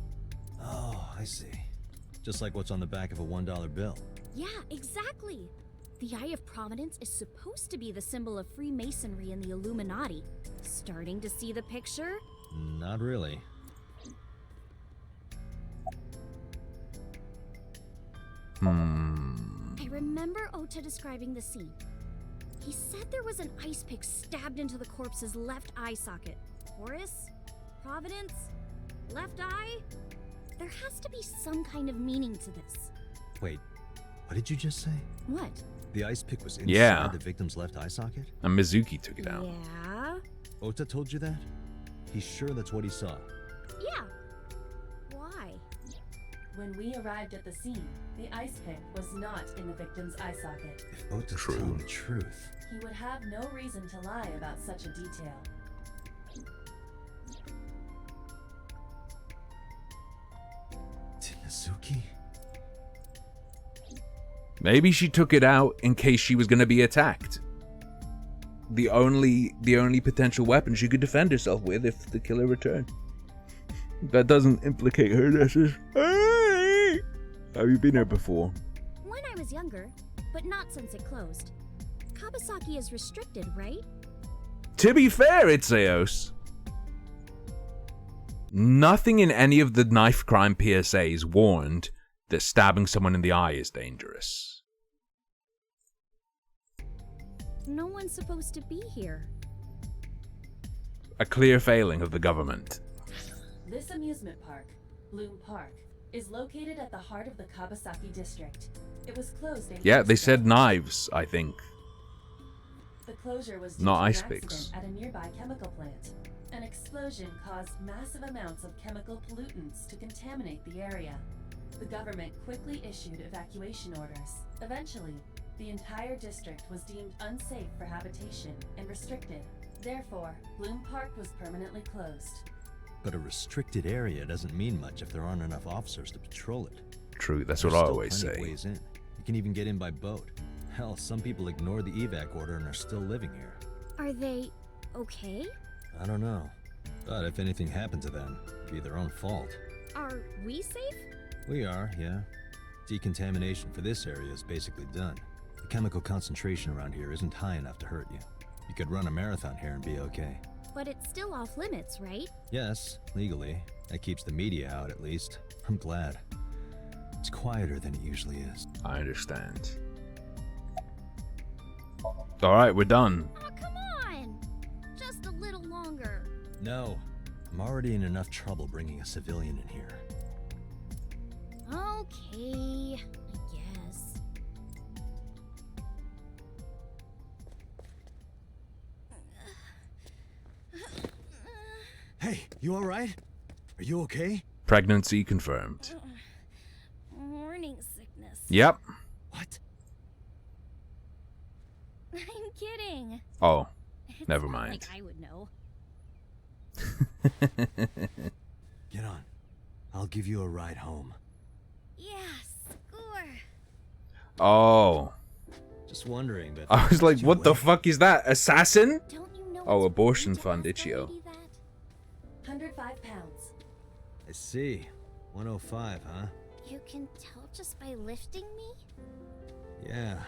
Oh, I see. Just like what's on the back of a $1 bill. Yeah, exactly. The Eye of Providence is supposed to be the symbol of Freemasonry and the Illuminati. Starting to see the picture? Not really. I remember Ota describing the scene. He said there was an ice pick stabbed into the corpse's left eye socket. Horus? Providence? Left eye? There has to be some kind of meaning to this. Wait, what did you just say? What? The ice pick was inside Yeah. the victim's left eye socket? And Mizuki took it out. Yeah? Ota told you that? He's sure that's what he saw. Yeah. Why? When we arrived at the scene, the ice pick was not in the victim's eye socket. If Ota's True. telling the truth, He would have no reason to lie about such a detail. to Mizuki? Maybe she took it out in case she was going to be attacked. The only potential weapon she could defend herself with if the killer returned. That doesn't implicate her necessarily. Have you been here before? When I was younger, but not since it closed. Kabasaki is restricted, right? To be fair, Itzeos, nothing in any of the knife crime PSAs warned that stabbing someone in the eye is dangerous. No one's supposed to be here. A clear failing of the government. This amusement park, Bloom Park, is located at the heart of the Kabasaki district. It was closed 8 Yeah, years they ago. said knives, I think. The closure was due Not to an ice accident picks. at a nearby chemical plant. An explosion caused massive amounts of chemical pollutants to contaminate the area. The government quickly issued evacuation orders. Eventually, the entire district was deemed unsafe for habitation and restricted. Therefore, Bloom Park was permanently closed. But a restricted area doesn't mean much if there aren't enough officers to patrol it. True, that's There's what I still always plenty of say. ways in. You can even get in by boat. Hell, some people ignore the evac order and are still living here. Are they okay? I don't know. But if anything happened to them, it'd be their own fault. Are we safe? We are, yeah. Decontamination for this area is basically done. The chemical concentration around here isn't high enough to hurt you. You could run a marathon here and be okay. But it's still off limits, right? Yes, legally. That keeps the media out at least. I'm glad. It's quieter than it usually is. I understand. Alright, we're done. Oh, come on! Just a little longer. No. I'm already in enough trouble bringing a civilian in here. Okay, I guess. Hey, you alright? Are you okay? Pregnancy confirmed. Morning sickness. Yep. What? I'm kidding. Oh, It's never not mind. Like I would know. Get on. I'll give you a ride home. Yeah, score. Oh. Just wondering, but... I was like, did you what the wait? fuck is that? Assassin? Don't you know? Oh, it's abortion rude to fund, ask a Ichio. lady that? 105 pounds. I see. 105, huh? You can tell just by lifting me? Yeah.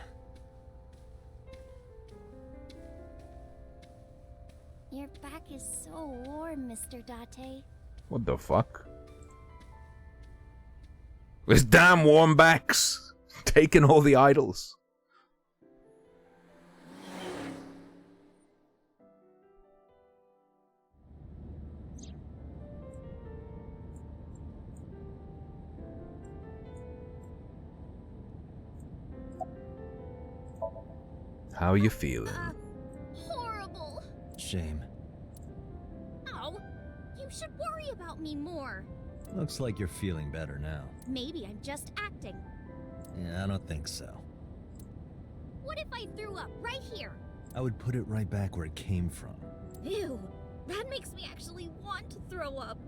Your back is so warm, Mr. Date. What the fuck? This damn warm backs taking all the idols. How you feeling? Horrible. Shame. Oh, you should worry about me more. Looks like you're feeling better now. Maybe I'm just acting. Yeah, I don't think so. What if I threw up right here? I would put it right back where it came from. Ew, that makes me actually want to throw up.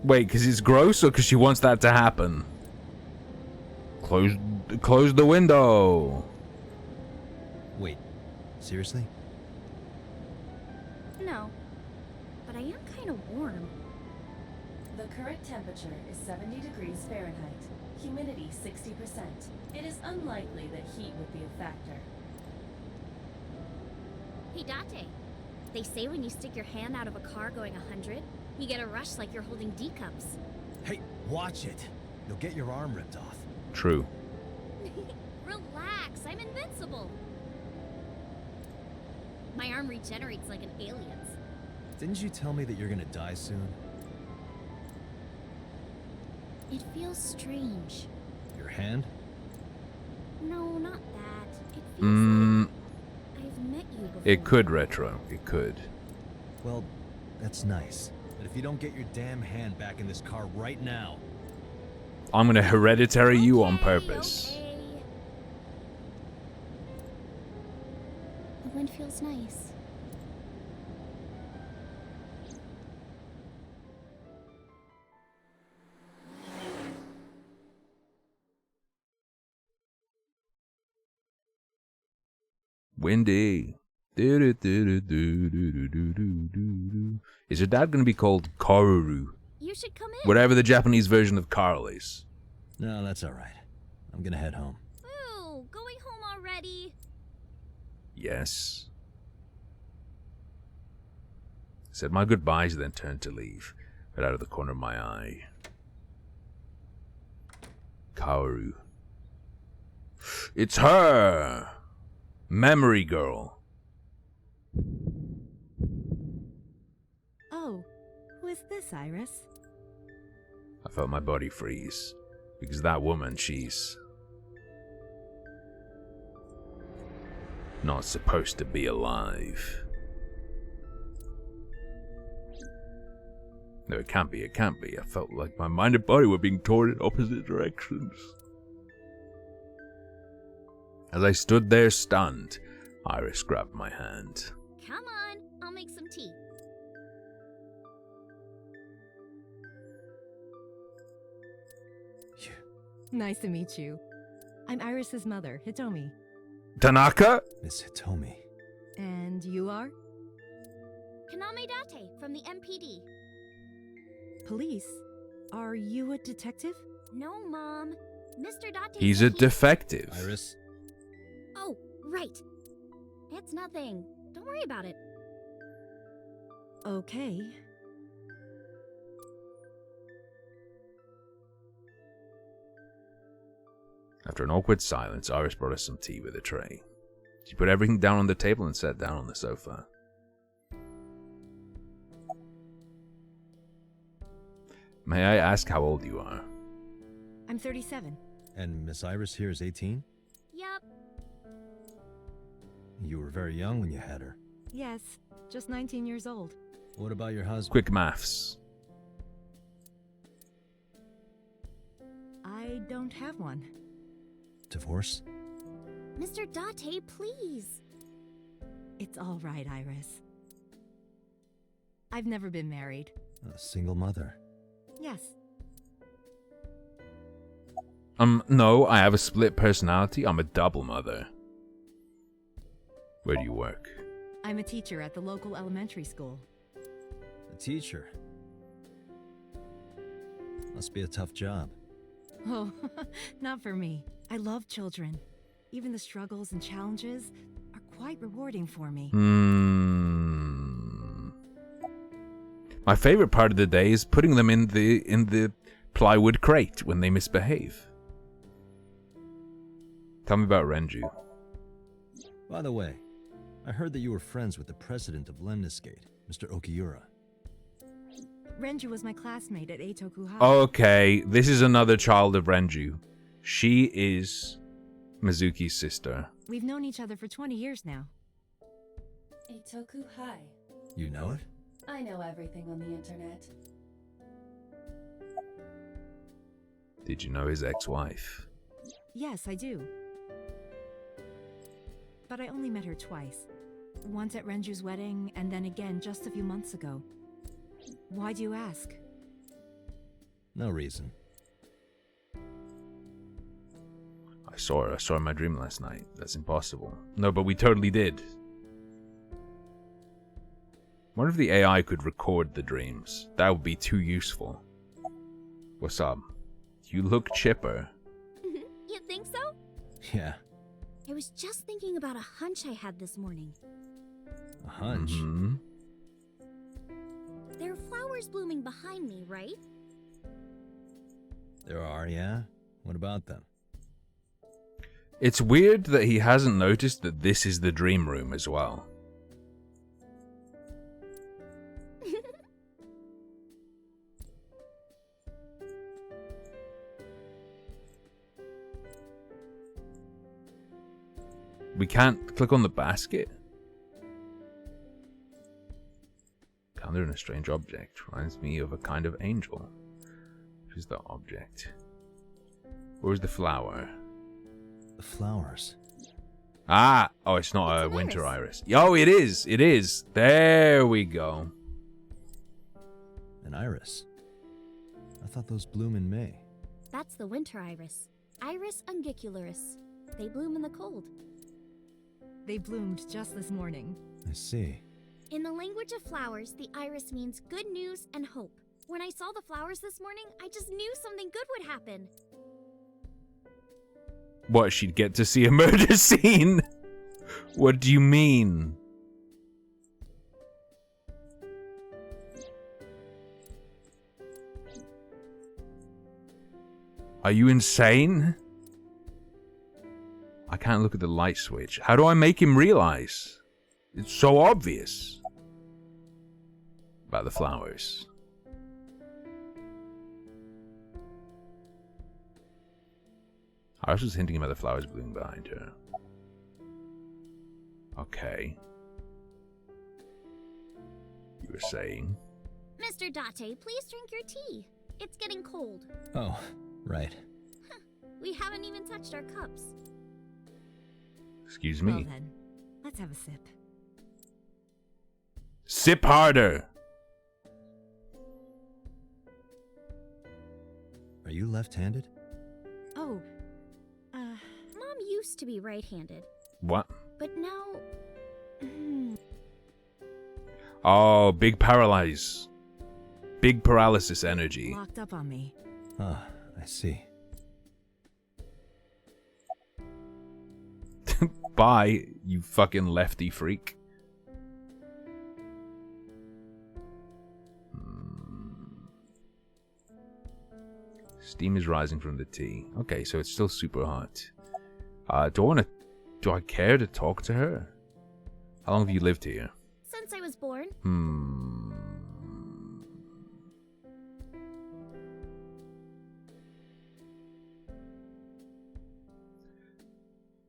Wait, because it's gross or because she wants that to happen? Close the window. Wait, seriously? No, but I am kind of warm. The current temperature is 70 degrees Fahrenheit. Humidity 60%. It is unlikely that heat would be a factor. Hey, Date. They say when you stick your hand out of a car going 100, you get a rush like you're holding D cups. Hey, Watch it. You'll get your arm ripped off. True. Relax, I'm invincible. My arm regenerates like an alien's. Didn't you tell me that you're gonna die soon? It feels strange. Your hand? No, not that. It feels like I've met you before. It could, Retro. It could. Well, that's nice. But if you don't get your damn hand back in this car right now... I'm gonna hereditary you on Okay, purpose. okay. The wind feels nice. Windy. Is your dad gonna be called Karuru? You should come in. Whatever the Japanese version of Carl is. No, that's alright. I'm gonna head home. Ooh, going home already? Yes. Said my goodbyes, then turned to leave. Right out of the corner of my eye. Kaoru. It's her! Memory girl. Oh, who is this, Iris? I felt my body freeze. Because that woman, she's... not supposed to be alive. No, it can't be, it can't be. I felt like my mind and body were being torn in opposite directions. As I stood there stunned, Iris grabbed my hand. Come on, I'll make some tea. Nice to meet you. I'm Iris's mother, Hitomi. Tanaka? Miss Hitomi. And you are? Kaname Date from the MPD. Police? Are you a detective? No, Mom. Mr. Date. He's a defective. Iris? Oh, right. It's nothing. Don't worry about it. Okay. After an awkward silence, Iris brought us some tea with a tray. She put everything down on the table and sat down on the sofa. May I ask how old you are? I'm 37. And Miss Iris here is 18? Yep. You were very young when you had her. Yes, just 19 years old. What about your husband? Quick maths. I don't have one. Divorce? Mr. Date, please. It's all right, Iris. I've never been married. A single mother. Yes. No, I have a split personality. I'm a double mother. Where do you work? I'm a teacher at the local elementary school. A teacher? Must be a tough job. Oh, not for me. I love children. Even the struggles and challenges are quite rewarding for me. My favorite part of the day is putting them in the plywood crate when they misbehave. Tell me about Renju. By the way, I heard that you were friends with the president of Lemniscate, Mr. Okiura. Renju was my classmate at Eitoku High. Okay, this is another child of Renju. She is Mizuki's sister. We've known each other for 20 years now. Eitoku High. You know it? I know everything on the internet. Did you know his ex-wife? Yes, I do. But I only met her twice. Once at Renju's wedding, and then again just a few months ago. Why do you ask? No reason. I saw her in my dream last night. That's impossible. No, but we totally did. What if the AI could record the dreams? That would be too useful. What's up? You look chipper. You think so? Yeah. I was just thinking about a hunch I had this morning. A hunch? Mm-hmm. There are flowers blooming behind me, right? There are, yeah? What about them? It's weird that he hasn't noticed that this is the dream room as well. We can't click on the basket. Encountered a strange object. Reminds me of a kind of angel. Which is the object? Where's the flower? The flowers. Ah! Oh, it's not a winter iris. Oh, it is! It is! There we go. An iris? I thought those bloom in May. That's the winter iris. Iris ungicularis. They bloom in the cold. They bloomed just this morning. I see. In the language of flowers, the iris means good news and hope. When I saw the flowers this morning, I just knew something good would happen. What, she'd get to see a murder scene? What do you mean? Are you insane? I can't look at the light switch. How do I make him realize? It's so obvious. About the flowers. I was just hinting about the flowers blooming behind her. Okay. You were saying? Mr. Date, please drink your tea. It's getting cold. Oh, right. We haven't even touched our cups. Excuse me. Well then, let's have a sip. Sip harder! Are you left-handed? Oh, Mom used to be right-handed. What? But now... Oh, big paralyze. Big paralysis energy. locked up on me. Ah, I see. Bye, you fucking lefty freak. Steam is rising from the tea. Okay, so it's still super hot. Do I care to talk to her? How long have you lived here? Since I was born.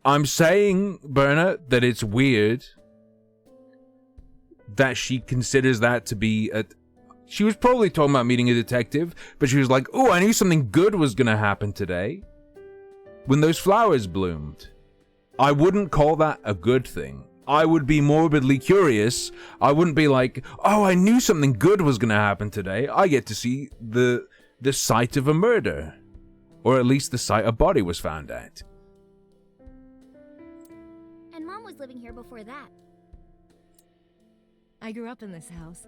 I'm saying, Berna, that it's weird that she considers that to be a... She was probably talking about meeting a detective, but she was like, oh, I knew something good was going to happen today. When those flowers bloomed. I wouldn't call that a good thing. I would be morbidly curious. I wouldn't be like, oh, I knew something good was going to happen today. I get to see the site of a murder. Or at least the site a body was found at. And Mom was living here before that. I grew up in this house.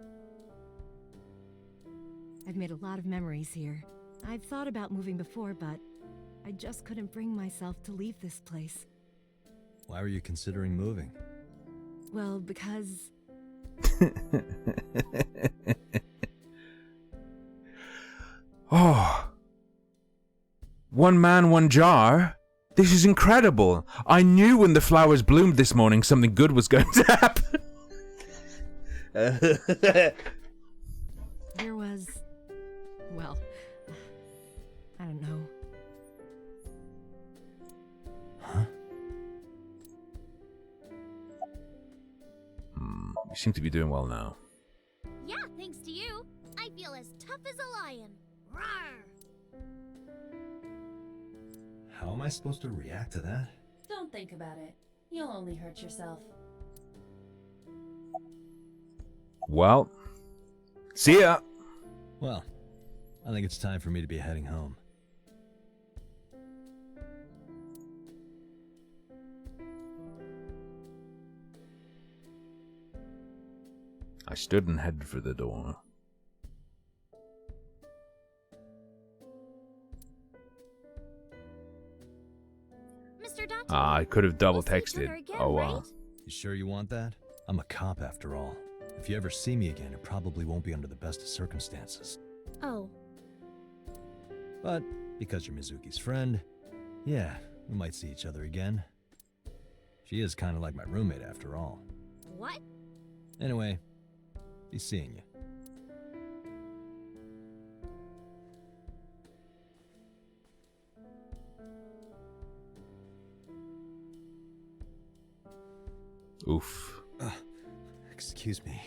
I've made a lot of memories here. I've thought about moving before, but I just couldn't bring myself to leave this place. Why were you considering moving? Well, because... Oh. One man, one jar? This is incredible. I knew when the flowers bloomed this morning something good was going to happen. There was... well, I don't know. Huh? You seem to be doing well now. Yeah, thanks to you. I feel as tough as a lion. Rawr! How am I supposed to react to that? Don't think about it. You'll only hurt yourself. Well, see ya. Well, I think it's time for me to be heading home. I stood and headed for the door. Mr. Date, I could have double we'll see each texted. other again, Oh well. right? You sure you want that? I'm a cop after all. If you ever see me again, it probably won't be under the best of circumstances. Oh, But Because you're Mizuki's friend, yeah, we might see each other again. She is kind of like my roommate after all. What? Anyway, be seeing you. Oof. Excuse me.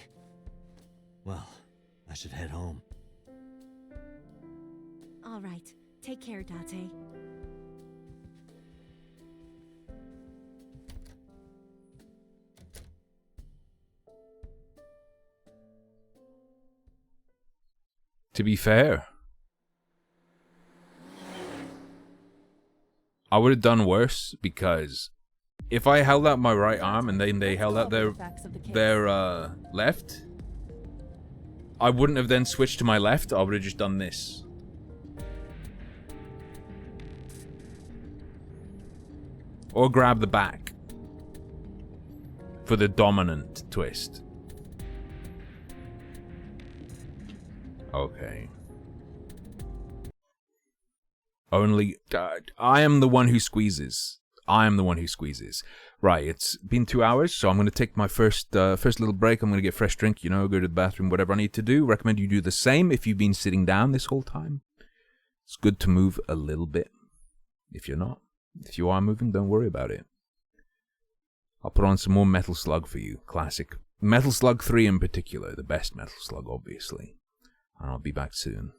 Well, I should head home. All right. Take care, Date. To be fair, I would have done worse, because if I held out my right arm and then they held out their left, I wouldn't have then switched to my left. I would have just done this. Or grab the back for the dominant twist. Okay. Only... I am the one who squeezes. I am the one who squeezes. Right, it's been 2 hours, so I'm going to take my first little break. I'm going to get a fresh drink, you know, go to the bathroom, whatever I need to do. Recommend you do the same if you've been sitting down this whole time. It's good to move a little bit. If you're not. If you are moving, don't worry about it. I'll put on some more Metal Slug for you. Classic. Metal Slug 3 in particular. The best Metal Slug, obviously. And I'll be back soon.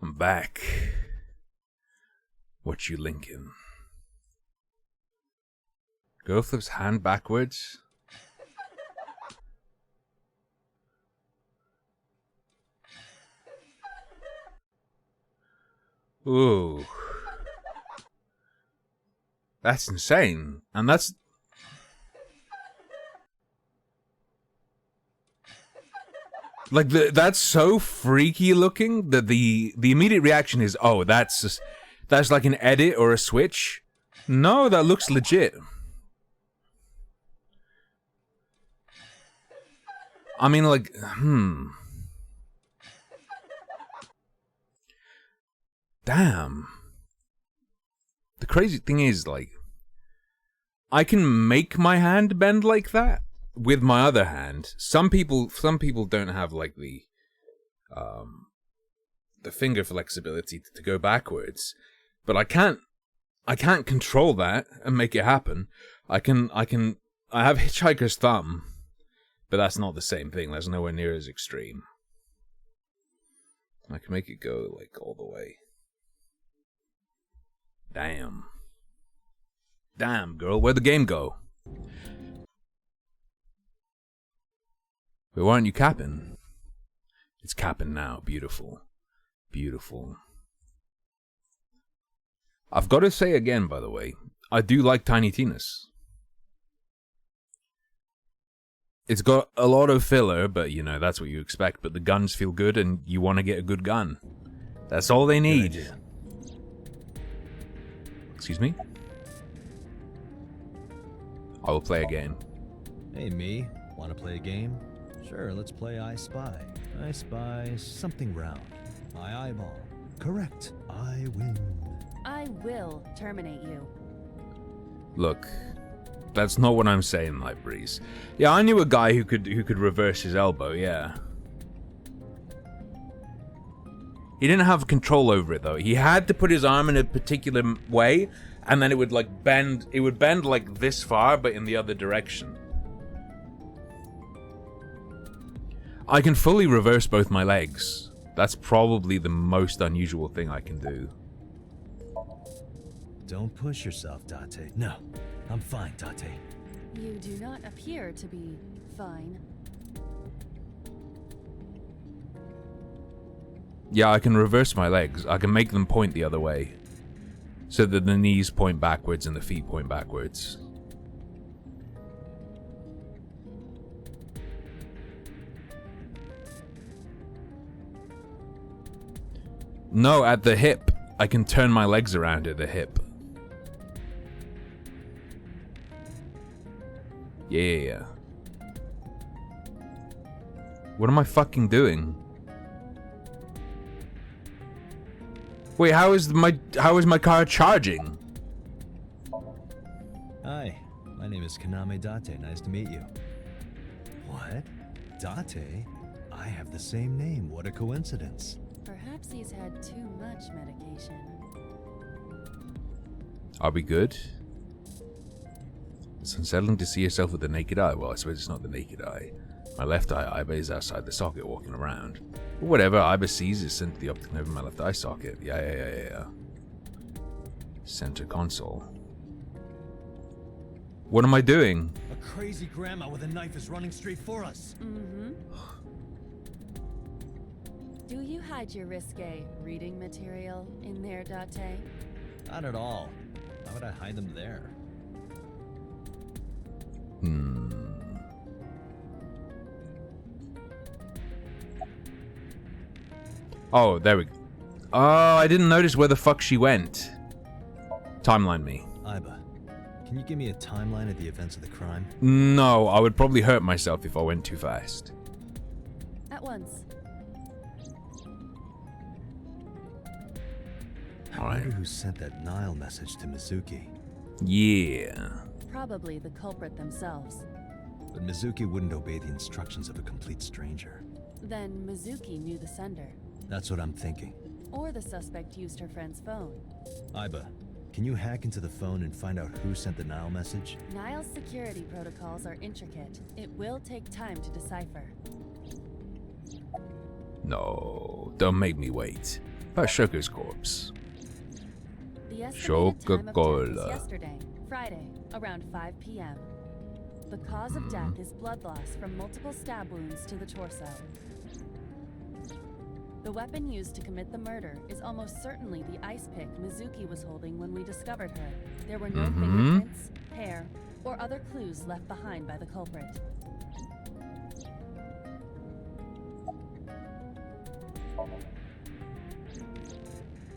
I'm back. What you linking? Girl flips hand backwards. Ooh. That's insane. And that's... Like, that's so freaky looking that the immediate reaction is, oh, that's like an edit or a switch. No, that looks legit. I mean, like, Damn. The crazy thing is, like, I can make my hand bend like that with my other hand. Some people don't have like the finger flexibility to go backwards, but I can't control that and make it happen. I have hitchhiker's thumb, but that's not the same thing. That's nowhere near as extreme. I can make it go like all the way. Damn, girl, where'd the game go? But why aren't you capping? It's capping now. Beautiful. Beautiful. I've got to say again, by the way, I do like Tiny Tina's. It's got a lot of filler, but you know, that's what you expect. But the guns feel good and you want to get a good gun. That's all they need. Excuse me? I will play a game. Hey, me. Want to play a game? Sure, let's play I Spy. I spy something round. My eyeball. Correct. I win. I will terminate you. Look, that's not what I'm saying, Light Breeze. Yeah, I knew a guy who could reverse his elbow, yeah. He didn't have control over it though. He had to put his arm in a particular way, and then it would like bend. It would bend like this far, but in the other direction. I can fully reverse both my legs. That's probably the most unusual thing I can do. Don't push yourself, Date. No, I'm fine, Date. You do not appear to be fine. Yeah, I can reverse my legs. I can make them point the other way. So that the knees point backwards and the feet point backwards. No, at the hip. I can turn my legs around at the hip. Yeah. What am I fucking doing? Wait, how is my car charging? Hi, my name is Kaname Date. Nice to meet you. What? Date? I have the same name. What a coincidence. Perhaps he's had too much medication. Are we good? It's unsettling to see yourself with the naked eye. Well, I suppose it's not the naked eye. My left eye, Iba is outside the socket walking around. But whatever, Iba sees is sent to the optic nerve in my left eye socket. Yeah. Center console. What am I doing? A crazy grandma with a knife is running straight for us. Mm-hmm. Do you hide your risque reading material in there, Date? Not at all. Why would I hide them there? Oh, there we go. Oh, I didn't notice where the fuck she went. Timeline me. Iba, can you give me a timeline of the events of the crime? No, I would probably hurt myself if I went too fast. At once. I wonder who sent that Nile message to Mizuki. Yeah. Probably the culprit themselves. But Mizuki wouldn't obey the instructions of a complete stranger. Then Mizuki knew the sender. That's what I'm thinking. Or the suspect used her friend's phone. Iba, can you hack into the phone and find out who sent the Nile message? Nile's security protocols are intricate. It will take time to decipher. No, don't make me wait. About Shoko's corpse. The estimated time of death Coca-Cola. was yesterday, Friday, around 5 p.m. The cause of death is blood loss from multiple stab wounds to the torso. The weapon used to commit the murder is almost certainly the ice pick Mizuki was holding when we discovered her. There were no fingerprints, hair, or other clues left behind by the culprit.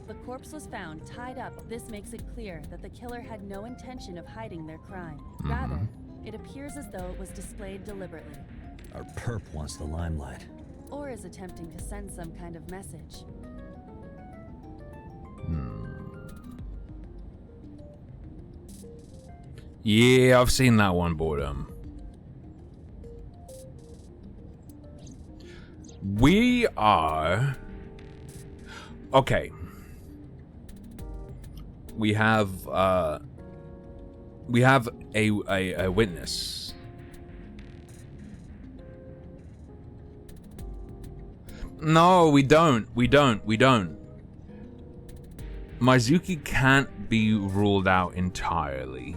The corpse was found tied up. This makes it clear that the killer had no intention of hiding their crime. Rather, it appears as though it was displayed deliberately. Our perp wants the limelight. Or is attempting to send some kind of message. Yeah, I've seen that one, Boredom. We are... Okay. We have a witness. No, we don't. Mizuki can't be ruled out entirely.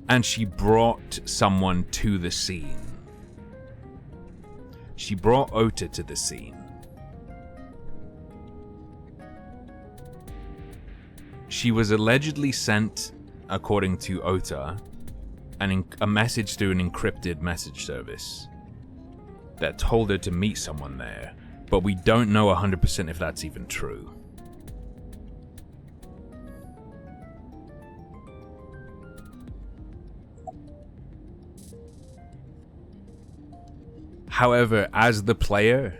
And she brought someone to the scene. She brought Ota to the scene. She was allegedly sent, according to Ota, a message through an encrypted message service that told her to meet someone there, but we don't know 100% if that's even true. However, as the player,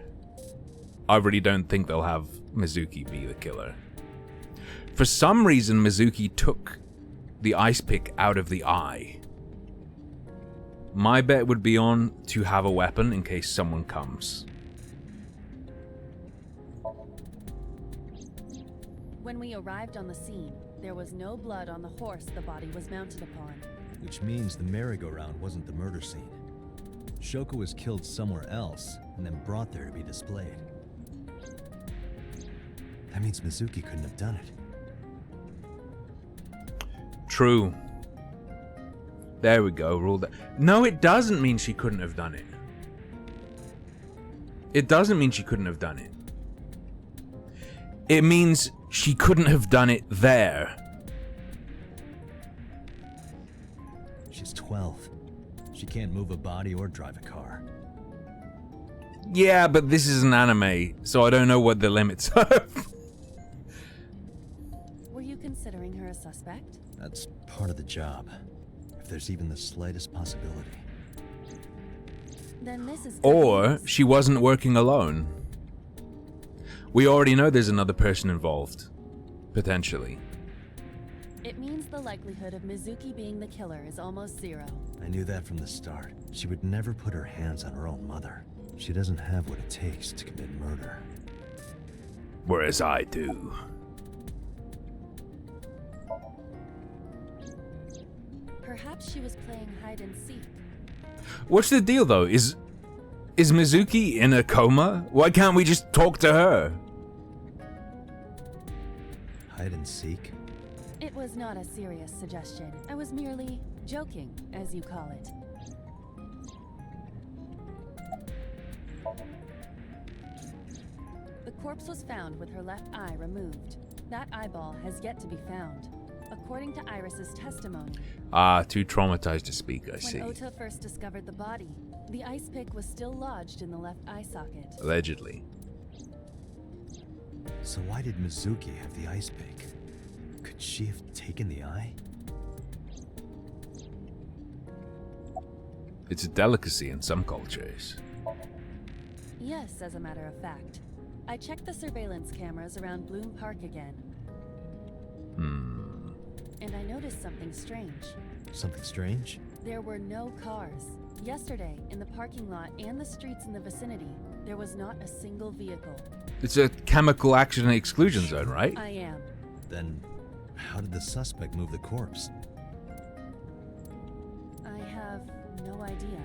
I really don't think they'll have Mizuki be the killer. For some reason, Mizuki took the ice pick out of the eye. My bet would be on to have a weapon in case someone comes. When we arrived on the scene, there was no blood on the horse the body was mounted upon. Which means the merry-go-round wasn't the murder scene. Shoko was killed somewhere else and then brought there to be displayed. That means Mizuki couldn't have done it. True. There we go, ruled that. No, it doesn't mean she couldn't have done it. It doesn't mean she couldn't have done it. It means she couldn't have done it there. She's 12. She can't move a body or drive a car. Yeah, but this is an anime, so I don't know what the limits are. Were you considering her a suspect? That's part of the job. If there's even the slightest possibility. Then this is good Or news. she wasn't working alone. We already know there's another person involved. Potentially. It means the likelihood of Mizuki being the killer is almost zero. I knew that from the start. She would never put her hands on her own mother. She doesn't have what it takes to commit murder. Whereas I do. Perhaps she was playing hide and seek. What's the deal though? Is Mizuki in a coma? Why can't we just talk to her? Hide and seek? It was not a serious suggestion. I was merely joking, as you call it. The corpse was found with her left eye removed. That eyeball has yet to be found. According to Iris's testimony, Too traumatized to speak, I see. when Ota first discovered the body, the ice pick was still lodged in the left eye socket. Allegedly. So why did Mizuki have the ice pick? Could she have taken the eye? It's a delicacy in some cultures. Yes, as a matter of fact. I checked the surveillance cameras around Bloom Park again, and I noticed something strange. Something strange? There were no cars. Yesterday, in the parking lot and the streets in the vicinity, there was not a single vehicle. It's a chemical accident exclusion zone, right? I am. Then how did the suspect move the corpse? I have no idea.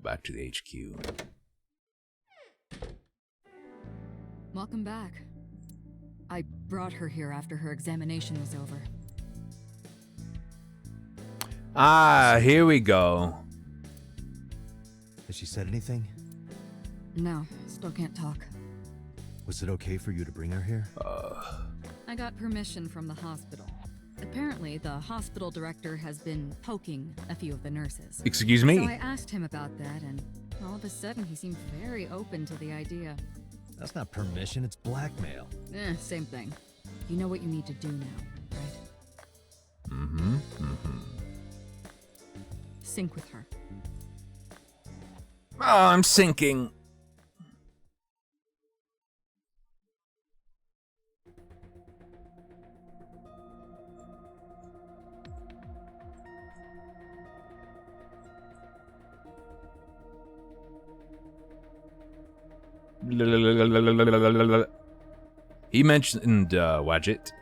back to the HQ. Welcome back. I brought her here after her examination was over. Ah, here we go. Has she said anything? No, still can't talk. Was it okay for you to bring her here? I got permission from the hospital. Apparently, the hospital director has been poking a few of the nurses. Excuse me? So I asked him about that, and all of a sudden he seemed very open to the idea. That's not permission, it's blackmail. Same thing. You know what you need to do now, right? Mm-hmm, mm-hmm. Sync with her. Oh, I'm sinking. He mentioned Wadget.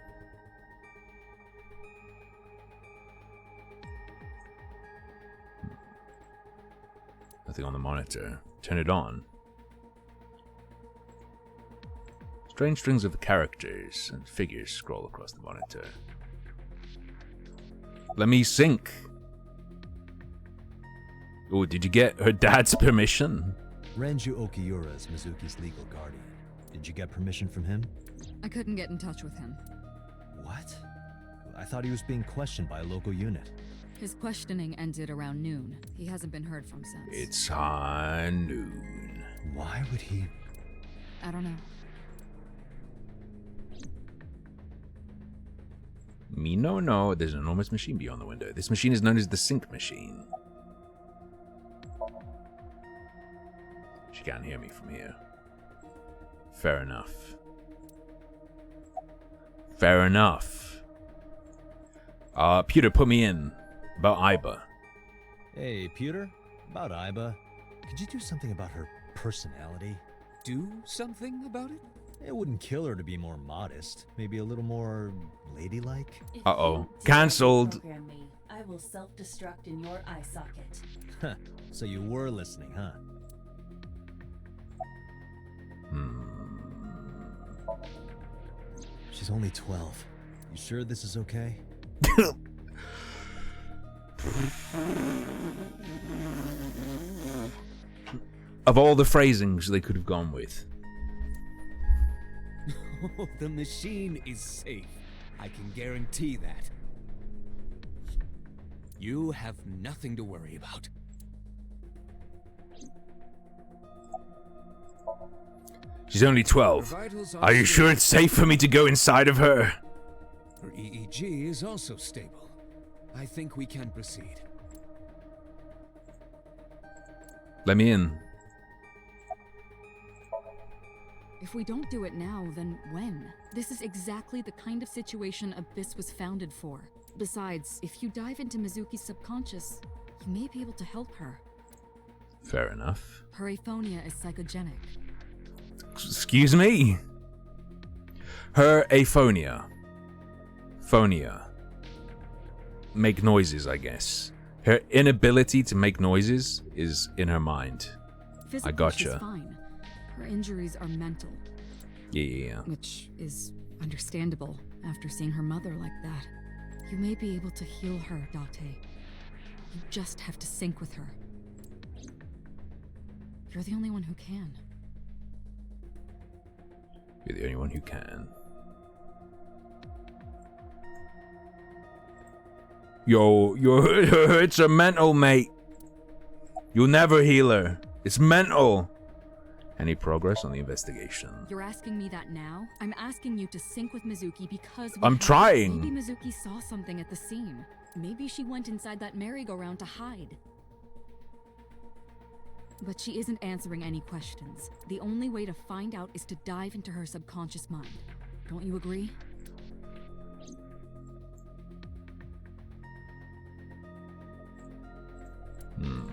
Nothing on the monitor. Turn it on. Strange strings of characters and figures scroll across the monitor. Let me sync. Oh, did you get her dad's permission? Renju Okiura is Mizuki's legal guardian. Did you get permission from him? I couldn't get in touch with him. What? I thought he was being questioned by a local unit. His questioning ended around noon. He hasn't been heard from since. It's high noon. Why would he? I don't know. Me no. There's an enormous machine beyond the window. This machine is known as the sync machine. She can't hear me from here. Fair enough. Fair enough. Pewter, put me in. About Iba. Hey, Pewter? About Iba. Could you do something about her personality? Do something about it? It wouldn't kill her to be more modest. Maybe a little more ladylike. Uh-oh. Cancelled. Program me. I will self-destruct in your eye socket. Huh. So you were listening, huh? She's only 12. You sure this is okay? Of all the phrasings they could have gone with. The machine is safe. I can guarantee that. You have nothing to worry about. She's only 12. Her vitals Are you sure it's safe for me to go inside of her? Her EEG is also stable. I think we can proceed. Let me in. If we don't do it now, then when? This is exactly the kind of situation Abyss was founded for. Besides, if you dive into Mizuki's subconscious, you may be able to help her. Fair enough. Her aphonia is psychogenic. Excuse me? Her aphonia. Phonia. Make noises, I guess. Her inability to make noises is in her mind. Physically, I gotcha. She's fine. Her injuries are mental. Yeah. Which is understandable after seeing her mother like that. You may be able to heal her, Date. You just have to sync with her. You're the only one who can. You're the only one who can. Yo, her hurts are mental, mate. You'll never heal her. It's mental. Any progress on the investigation? You're asking me that now? I'm asking you to sync with Mizuki because I'm trying. Maybe Mizuki saw something at the scene. Maybe she went inside that merry-go-round to hide. But she isn't answering any questions. The only way to find out is to dive into her subconscious mind. Don't you agree?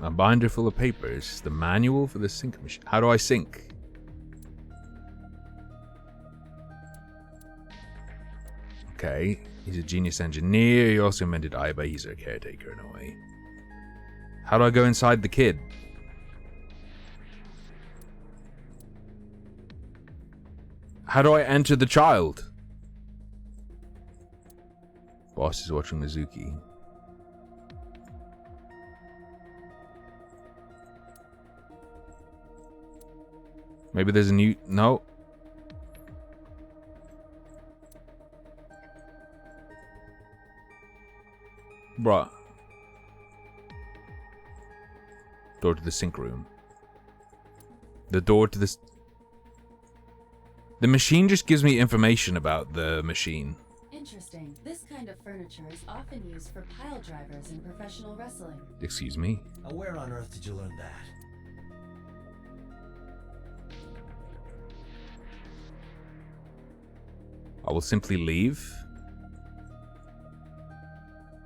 A binder full of papers. The manual for the sync machine. How do I sync? Okay. He's a genius engineer. He also invented Iba. He's a caretaker in a way. How do I go inside the kid? How do I enter the child? Boss is watching Mizuki. Maybe there's a new... No. Bruh. Door to the sink room. The door to this... The machine just gives me information about the machine. Interesting. This kind of furniture is often used for pile drivers in professional wrestling. Excuse me? Where on earth did you learn that? I will simply leave.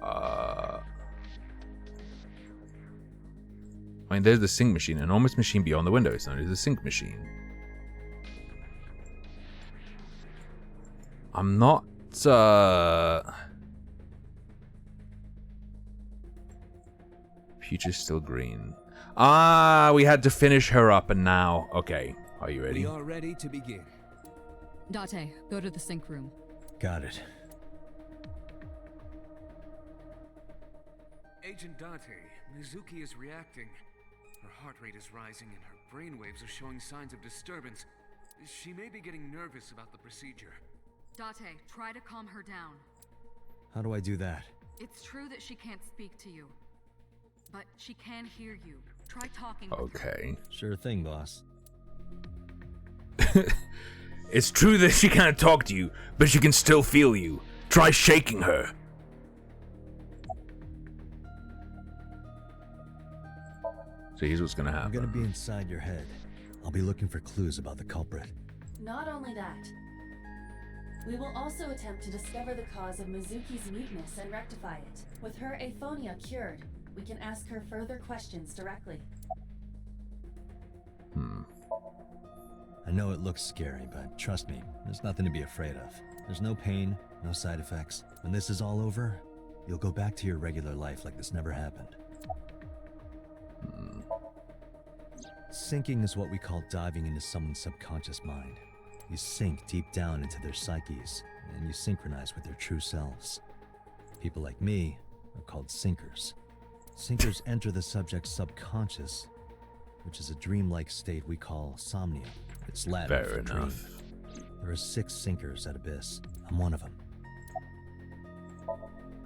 I mean, there's the sink machine. An enormous machine beyond the window. It's known as the sink machine. I'm not, Future's still green. Ah, we had to finish her up and now... Okay, are you ready? We are ready to begin. Date, go to the sink room. Got it. Agent Date, Mizuki is reacting. Her heart rate is rising and her brainwaves are showing signs of disturbance. She may be getting nervous about the procedure. Date, try to calm her down. How do I do that? It's true that she can't speak to you, but she can hear you. Try talking with her. Okay. Sure thing, boss. It's true that she can't talk to you, but she can still feel you. Try shaking her. So here's what's gonna happen. I'm gonna be inside your head. I'll be looking for clues about the culprit. Not only that, we will also attempt to discover the cause of Mizuki's muteness and rectify it. With her aphonia cured, we can ask her further questions directly. I know it looks scary, but trust me, there's nothing to be afraid of. There's no pain, no side effects. When this is all over, you'll go back to your regular life like this never happened. Sinking is what we call diving into someone's subconscious mind. You sink deep down into their psyches, and you synchronize with their true selves. People like me are called sinkers. Sinkers enter the subject's subconscious, which is a dreamlike state we call somnia. It's Latin Fair for dream. enough. There are 6 sinkers at Abyss. I'm one of them.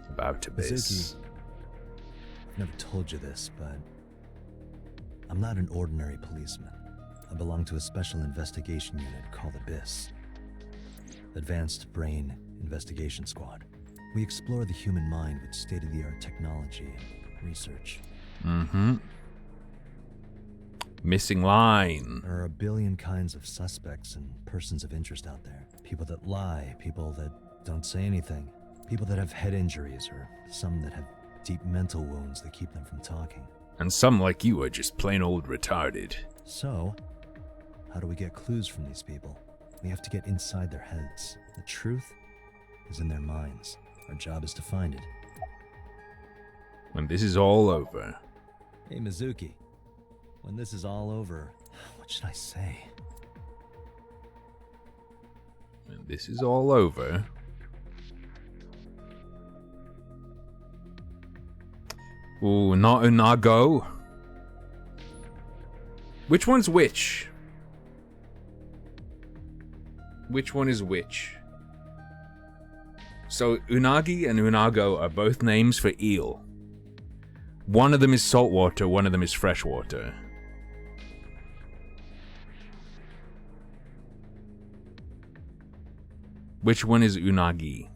About to Mizuki, base. I've never told you this, but I'm not an ordinary policeman. I belong to a special investigation unit called Abyss. Advanced Brain Investigation Squad. We explore the human mind with state-of-the-art technology and research. Missing line. There are a billion kinds of suspects and persons of interest out there. People that lie, people that don't say anything, people that have head injuries, or some that have deep mental wounds that keep them from talking. And some like you are just plain old retarded. So, how do we get clues from these people? We have to get inside their heads. The truth is in their minds. Our job is to find it. When this is all over. Hey, Mizuki. When this is all over, what should I say? When this is all over. Ooh, not Unago. Which one's which? Which one is which? So, Unagi and Unago are both names for eel. One of them is saltwater, one of them is freshwater. Which one is Unagi?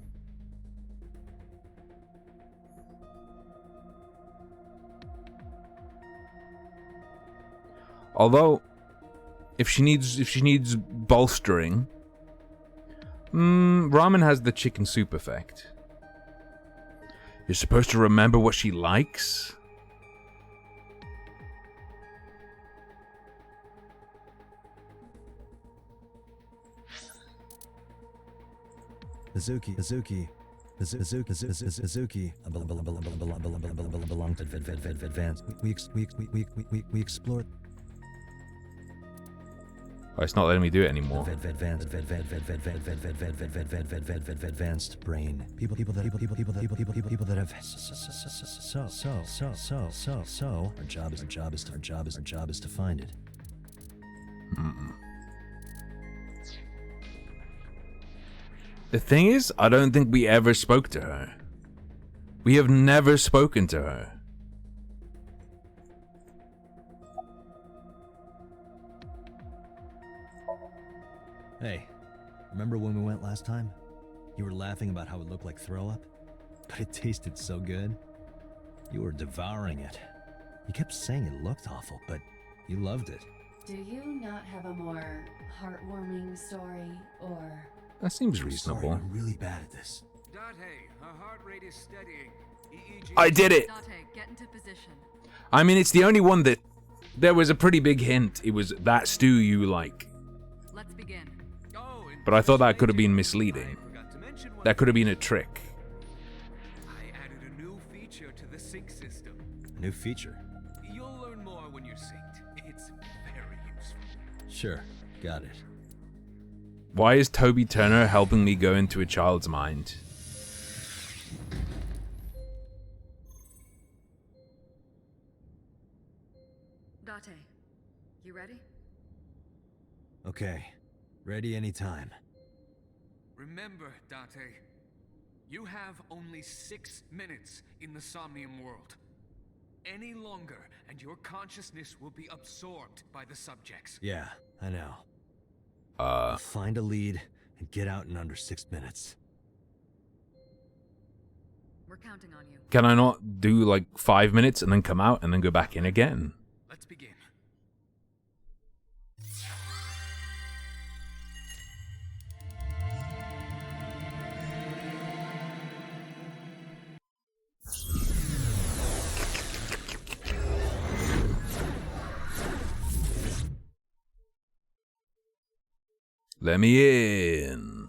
Although, if she needs bolstering, ramen has the chicken soup effect. You're supposed to remember what she likes? Mizuki belong to advance. We explored. Oh, it's not letting me do it anymore. Advanced brain. People that have Our job is to find it. The thing is, I don't think we ever spoke to her. We have never spoken to her. Hey, remember when we went last time? You were laughing about how it looked like throw up, but it tasted so good. You were devouring it. You kept saying it looked awful, but you loved it. Do you not have a more heartwarming story, or... That seems Sorry, reasonable. I'm really bad at this. Date, her heart rate is steadying. EEG. I did it! Date, get into position. I mean, it's the only one that... There was a pretty big hint. It was that stew you like. Let's begin. Oh, and But I thought that could have been misleading. I forgot to mention one That could have thing. been a trick. I added a new feature to the sync system. New feature. You'll learn more when you're synced. It's very useful. Sure, got it. Why is Toby Turner helping me go into a child's mind? Date, you ready? Okay, ready anytime. Remember, Date, you have only 6 minutes in the Somnium world. Any longer, and your consciousness will be absorbed by the subjects. Yeah, I know. Find a lead and get out in under 6 minutes. We're counting on you. Can I not do like 5 minutes and then come out and then go back in again? Let's begin. Let me in.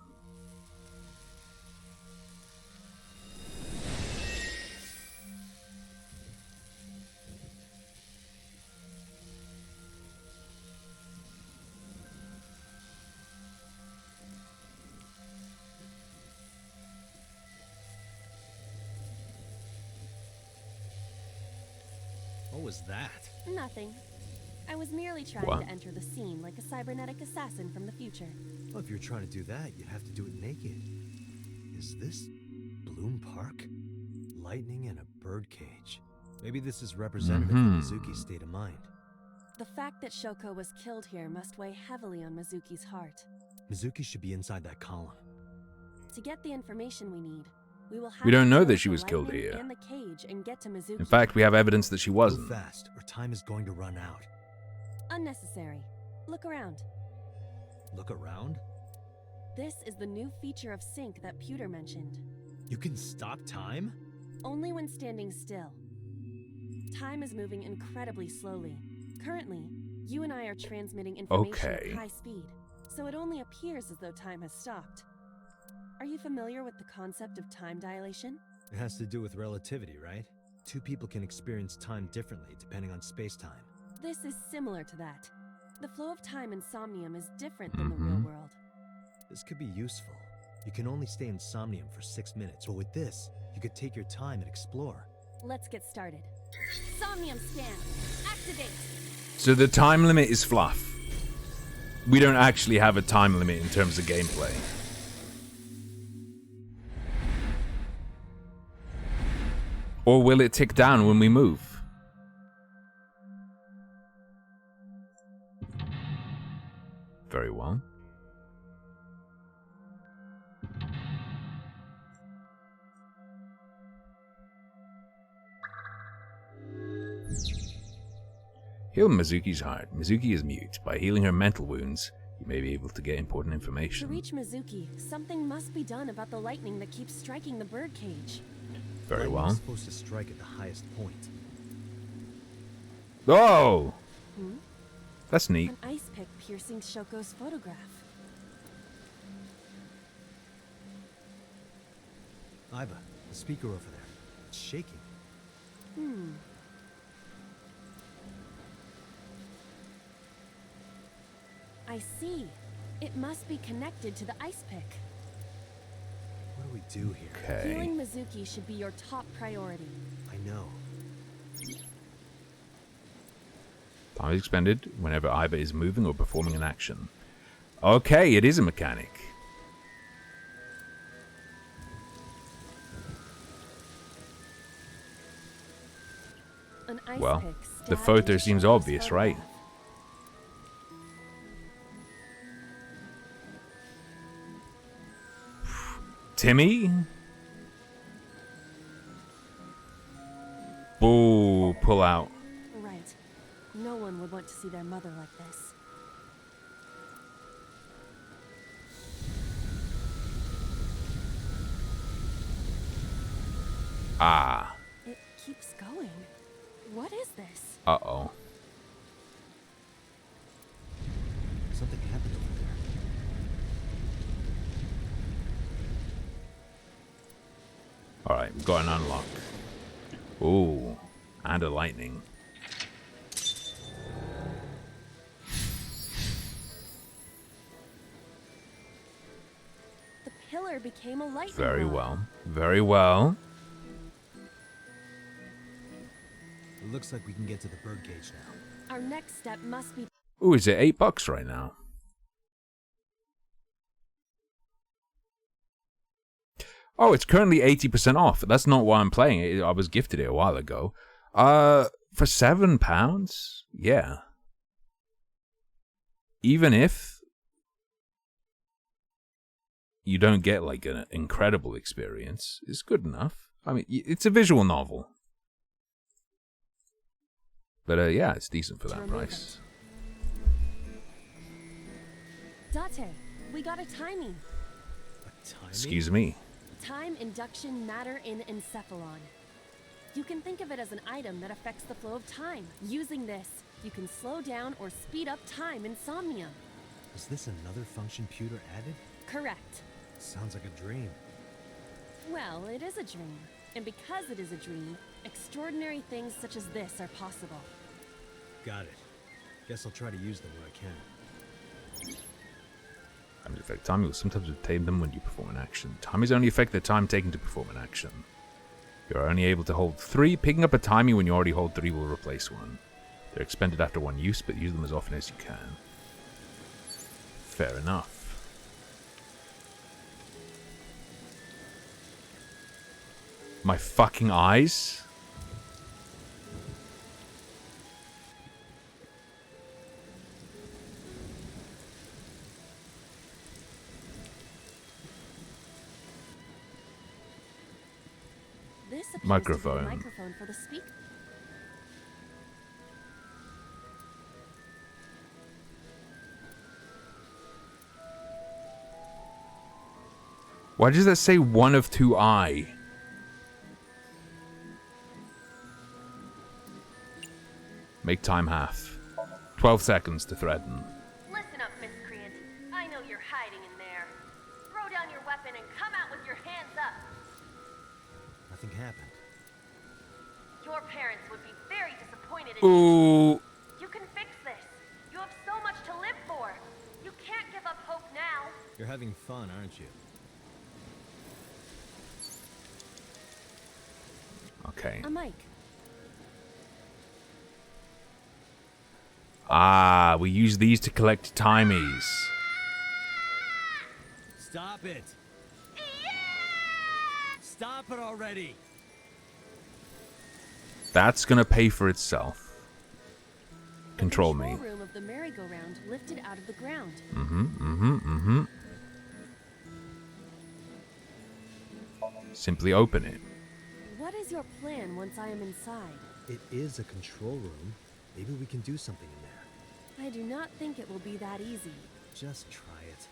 What was that? Nothing. I was merely trying What? to enter the scene like a cybernetic assassin from the future. Well, if you're trying to do that, you'd have to do it naked. Is this Bloom Park? Lightning in a birdcage. Maybe this is representative of Mizuki's state of mind. The fact that Shoko was killed here must weigh heavily on Mizuki's heart. Mizuki should be inside that column. To get the information we need, we will have We don't to know deal that with she the was killed lightning here. and the cage and get to Mizuki. In fact, we have evidence that she Go wasn't. fast, or time is going to run out. Unnecessary. Look around. Look around. This is the new feature of sync that Pewter mentioned. You can stop time? Only when standing still. Time is moving incredibly slowly. Currently, you and I are transmitting information Okay. at high speed, so it only appears as though time has stopped. Are you familiar with the concept of time dilation? It has to do with relativity, right? Two people can experience time differently depending on space-time. This is similar to that. The flow of time in Somnium is different than the real world. This could be useful. You can only stay in Somnium for 6 minutes, but with this, you could take your time and explore. Let's get started. Somnium scan. Activate. So the time limit is fluff. We don't actually have a time limit in terms of gameplay. Or will it tick down when we move? Very well. Heal Mizuki's heart. Mizuki is mute. By healing her mental wounds, you may be able to get important To information. reach Mizuki, something must be done about the lightning that keeps striking the birdcage. Very Lightning well. is supposed to strike at the highest point. Oh! Hmm? That's neat. An ice pick piercing Shoko's photograph. Iba, the speaker over there. It's shaking. I see. It must be connected to the ice pick. What do we do here? Okay. Healing Mizuki should be your top priority. I know. Time is expended whenever Aiba is moving or performing an action. Okay, it is a mechanic. An ice Well, pick the stabbed photo into seems Shoto's obvious, right? photograph. Timmy? Boo, pull out. Right. No one would want to see their mother like this. Ah. It keeps going. What is this? Uh-oh. Something happened over there. Alright, we've got an unlock. Ooh. And a lightning. The pillar became a lightning Very rod. well. Very well. It looks like we can get to the birdcage now. Our next step must be... Ooh, is it $8 right now? Oh, it's currently 80% off. That's not why I'm playing it. I was gifted it a while ago. For £7? Yeah. Even if you don't get like an incredible experience, it's good enough. I mean, it's a visual novel. But yeah, it's decent for that price. Date, we got a timing. Excuse me. Time induction matter in encephalon. You can think of it as an item that affects the flow of time. Using this, you can slow down or speed up time in Somnium. Is this another function Pewter added? Correct. Sounds like a dream. Well, it is a dream. And because it is a dream, extraordinary things such as this are possible. Got it. Guess I'll try to use them where I can. Times affect time. You'll sometimes obtain them when you perform an action. Time is only affect the time taken to perform an action. You're only able to hold 3. Picking up a timing when you already hold 3 will replace one. They're expended after one use, but use them as often as you can. Fair enough. My fucking eyes? This appears Microphone. to be the microphone for the speaker. Why does that say 1 of 2 eye? Make time half. 12 seconds to threaten. Listen up, miscreant. I know you're hiding in there. Throw down your weapon and come out with your hands up. Nothing happened. Your parents would be very disappointed in you. Ooh. You can fix this. You have so much to live for. You can't give up hope now. You're having fun, aren't you? Okay. A mic. Ah, we use these to collect timies. Stop it! Stop it already! That's gonna pay for itself. Control The me. control room of the merry-go-round lifted out of the ground. Simply open it. What is your plan once I am inside? It is a control room. Maybe we can do something in there. I do not think it will be that easy. Just try it.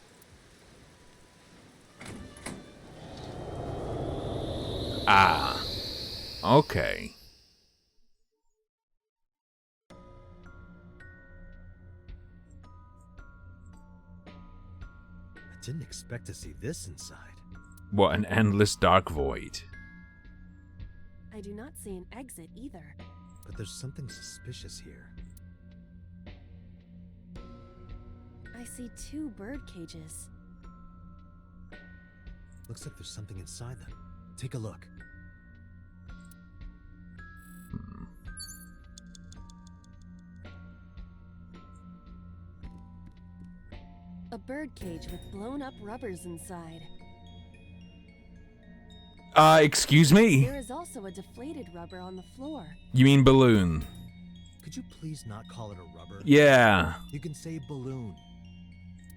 Ah. Okay. I didn't expect to see this inside. What an endless dark void. I do not see an exit either. But there's something suspicious here. I see 2 bird cages. Looks like there's something inside them. Take a look. A bird cage with blown up rubbers inside. Excuse me? There is also a deflated rubber on the floor. You mean balloon? Could you please not call it a rubber? Yeah. You can say balloon.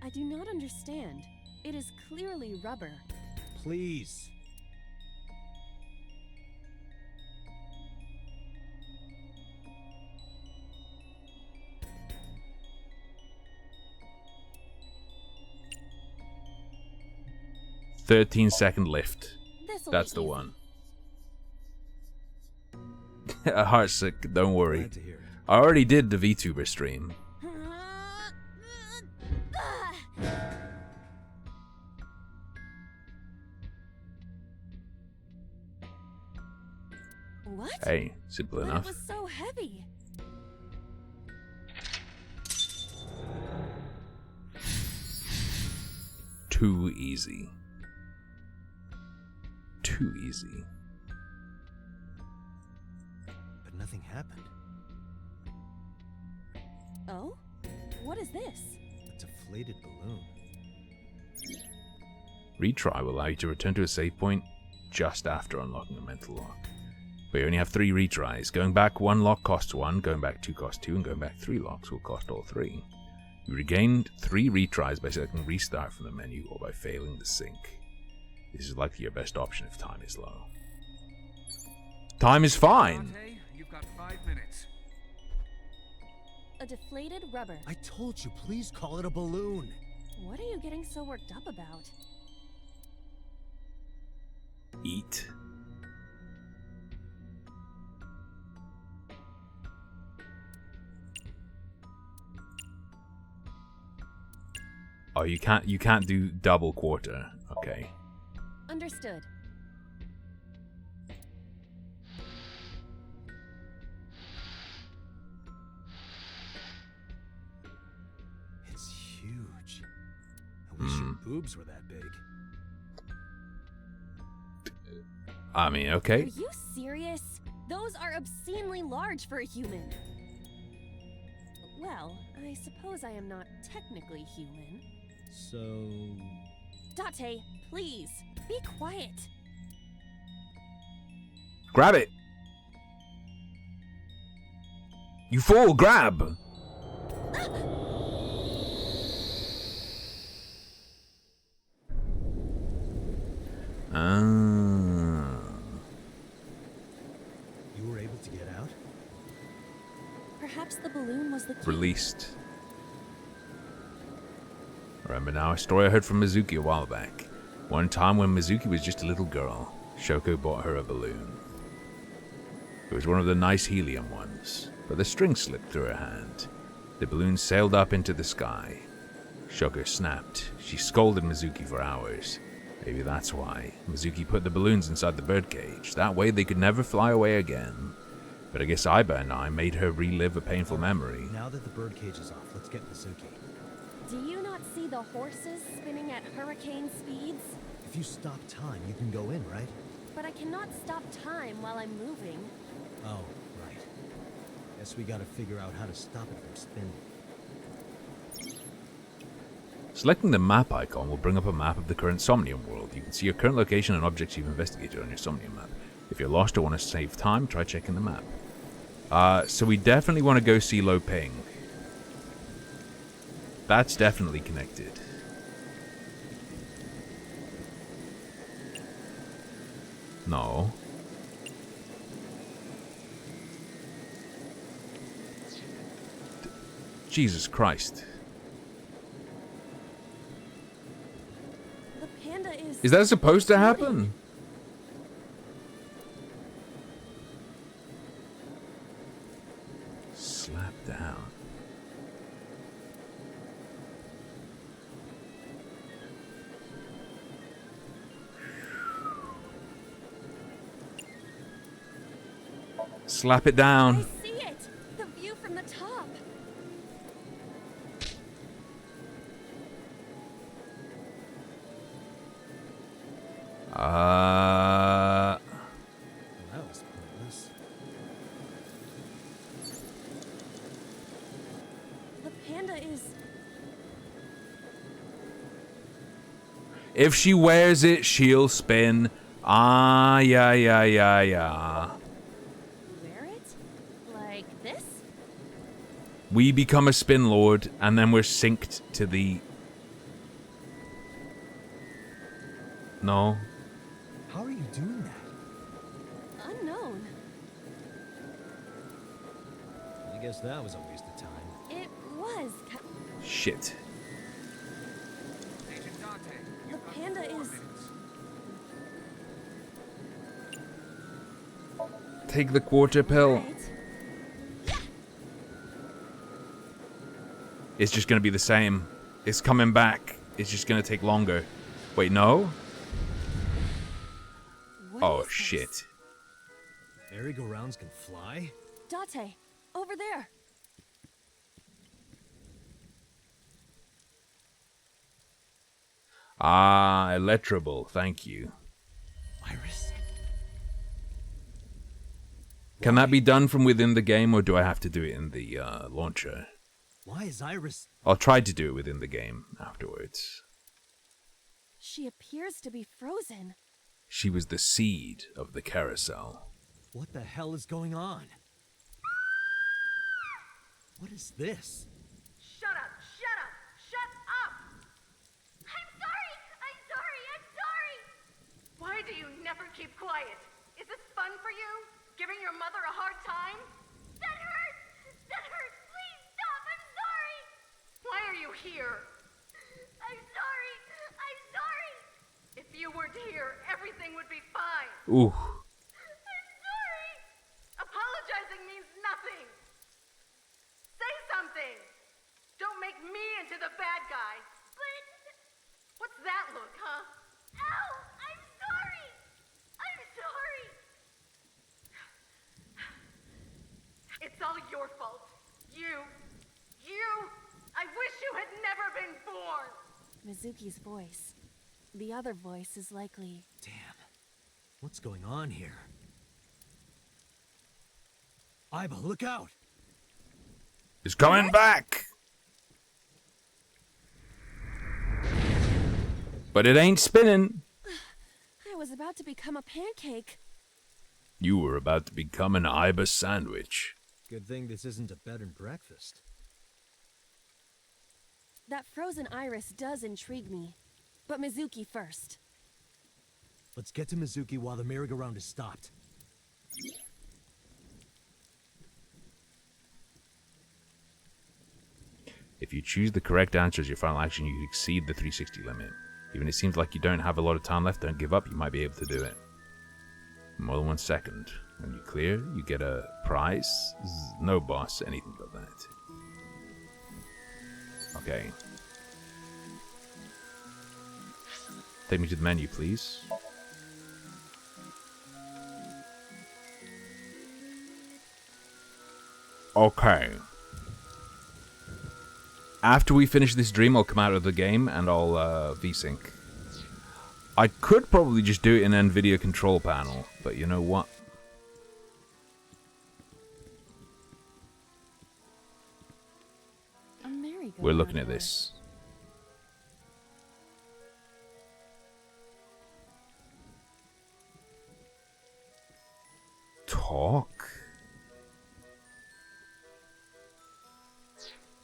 I do not understand. It is clearly rubber. Please. "13-second lift." This'll That's be the easy. one. Heartsick, don't worry. Glad to hear it. I already did the VTuber stream. What? Hey, simple But enough. it was so heavy. Too easy. Too easy. But nothing happened. Oh? What is this? A deflated balloon. Retry will allow you to return to a save point just after unlocking a mental lock. But you only have 3 retries. Going back 1 lock costs 1, going back 2 costs 2, and going back 3 locks will cost all 3. You regained 3 retries by selecting restart from the menu or by failing the sync. This is likely your best option if time is low. Time is fine! Dante, you've got 5 minutes. A deflated rubber. I told you, please call it a balloon. What are you getting so worked up about? Eat. Oh, you can't do double quarter. Okay. Understood. It's huge. I wish your boobs were that big. I mean, Are okay. you serious? Those are obscenely large for a human. Well, I suppose I am not technically human. So... Date, please, be quiet. Grab it! You fool, grab! Ah. You were able to get out? Perhaps the balloon was the key. Released. Remember now a story I heard from Mizuki a while back. One time when Mizuki was just a little girl, Shoko bought her a balloon. It was one of the nice helium ones, but the string slipped through her hand. The balloon sailed up into the sky. Shoko snapped. She scolded Mizuki for hours. Maybe that's why. Mizuki put the balloons inside the birdcage. That way they could never fly away again. But I guess Aiba and I made her relive a painful memory. Now that the birdcage is off, let's get Mizuki. Do you not see the horses spinning at hurricane speeds? If you stop time, you can go in, right? But I cannot stop time while I'm moving. Oh, right. Guess we gotta figure out how to stop it from spinning. Selecting the map icon will bring up a map of the current Somnium world. You can see your current location and objects you've investigated on your Somnium map. If you're lost or want to save time, try checking the map. So we definitely want to go see Lo Ping. That's definitely connected. No. Jesus Christ. The panda Is that supposed to happen? Slap down. Slap it down. I see it! The view from the top! Well, that was pointless. The panda is... If she wears it, she'll spin. Ah, yeah. Wear it? Like this? We become a spin lord, and then we're synced to the... No. How are you doing that? Unknown. I guess that was a waste of time. It was. Shit. The panda is... Take the quarter pill. Right. It's just gonna be the same. It's coming back. It's just gonna take longer. Wait, no? What Oh, is this? shit. Merry-go-rounds can fly? Date, over there. Ah, electrable. Thank you. Iris? Can that be done from within the game, or do I have to do it in the launcher? Why is Iris... I'll try to do it within the game afterwards. She appears to be frozen. She was the seed of the carousel. What the hell is going on? What is this? Shut up! Shut up! Shut up! I'm sorry! I'm sorry! I'm sorry! Why do you never keep quiet? Is this fun for you? Giving your mother a hard time? That hurts! That hurts! Please stop! I'm sorry! Why are you here? I'm sorry! I'm sorry! If you weren't here, everything would be fine. Ooh. I'm sorry! Apologizing means nothing! Say something! Don't make me into the bad guy! But... What's that look, huh? Ow! I'm sorry! I'm sorry! It's all your fault. You! I wish you had never been born! Mizuki's voice. The other voice is likely... Damn. What's going on here? Aiba, look out! It's coming back! But it ain't spinning. I was about to become a pancake. You were about to become an Aiba sandwich. Good thing this isn't a bed and breakfast. That frozen iris does intrigue me. But Mizuki first. Let's get to Mizuki while the merry-go-round is stopped. If you choose the correct answer as your final action, you exceed the 360 limit. Even if it seems like you don't have a lot of time left, don't give up, you might be able to do it. More than 1 second. When you clear, you get a prize. No boss, anything but that. Okay. Take me to the menu, please. Okay. After we finish this dream, I'll come out of the game and I'll VSync. I could probably just do it in NVIDIA control panel, but you know what? We're looking at this. Talk?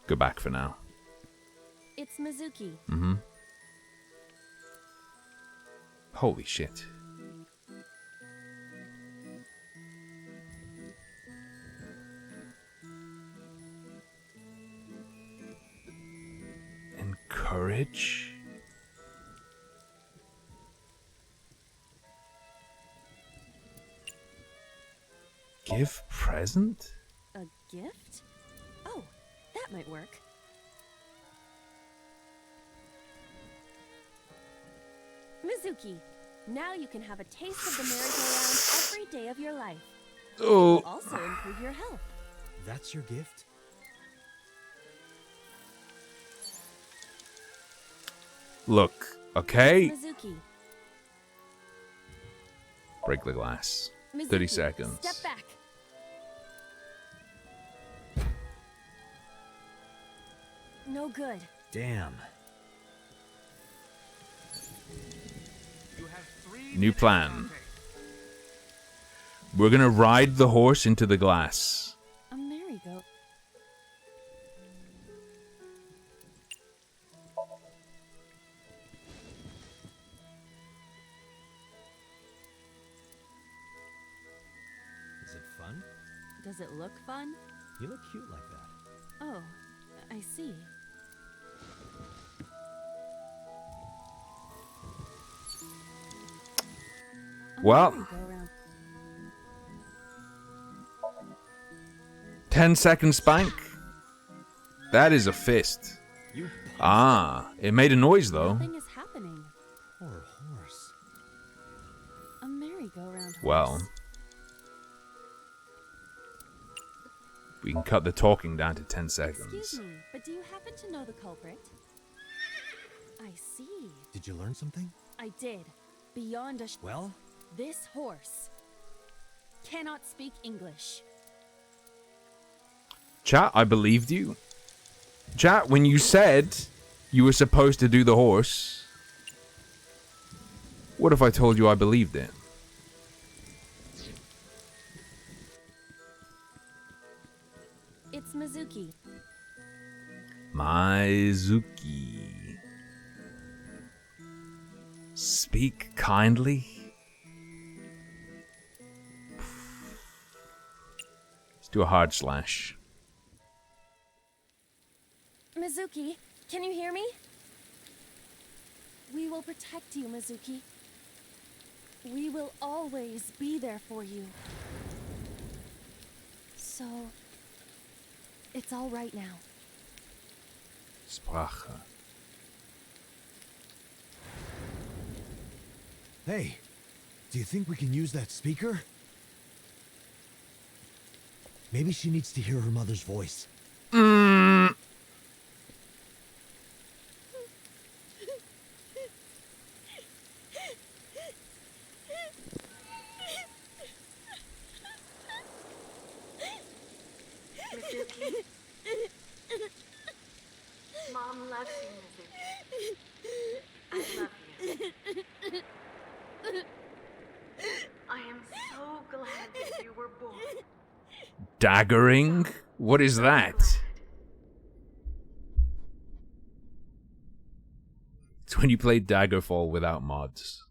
Go back for now. It's Mizuki. Mm-hmm. Holy shit. Encourage? Give present? A gift? Oh, that might work. Mizuki, now you can have a taste of the merry-go-round every day of your life. Oh. It will also improve your health. That's your gift? Look, okay? Mizuki. Break the glass. Mizuki, 30 seconds. Step back. No good. Damn. New plan. We're gonna ride the horse into the glass. A merry-go. Is it fun? Does it look fun? You look cute like that. Oh, I see. Well, Merry-go-round. 10-second spank. That is a fist. You Ah, it made a noise though. Nothing is happening. poor horse. A merry-go-round. Well, horse. we can cut the talking down to 10 Excuse seconds. me, but do you happen to know the culprit? I see. Did you learn something? I did. Beyond a Well, this horse cannot speak English. Chat, I believed you. Chat, when you said you were supposed to do the horse, what if I told you I believed it? It's Mizuki. Mizuki. Speak kindly. Let's do a hard slash. Mizuki, can you hear me? We will protect you, Mizuki. We will always be there for you. So, it's all right now. Sprache. hey, do you think we can use that speaker? Maybe she needs to hear her mother's voice. Mizuki. Mom loves you, Mizuki. I love you. I am so glad that you were born. Daggering? What is that? It's when you play Daggerfall without mods.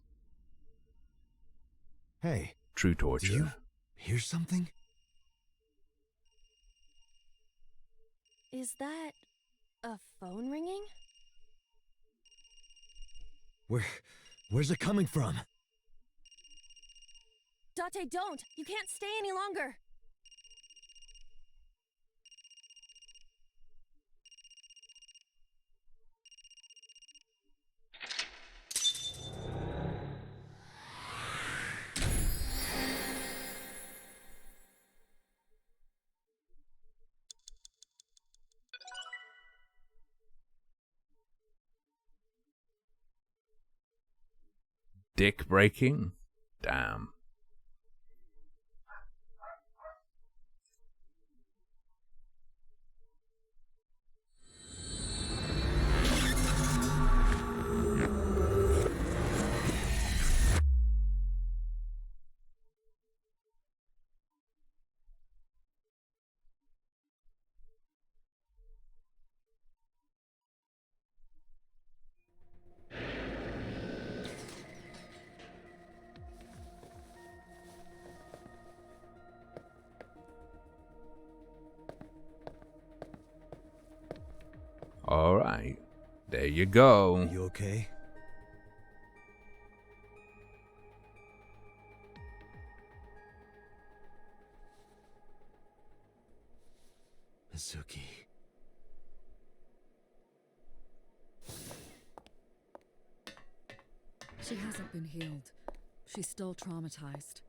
Hey, True do you torture. hear something? Is that a phone ringing? Where's it coming from? Date, don't! You can't stay any longer! Dick breaking? Damn. Alright. There you go. You okay? Mizuki. She hasn't been healed. She's still traumatized.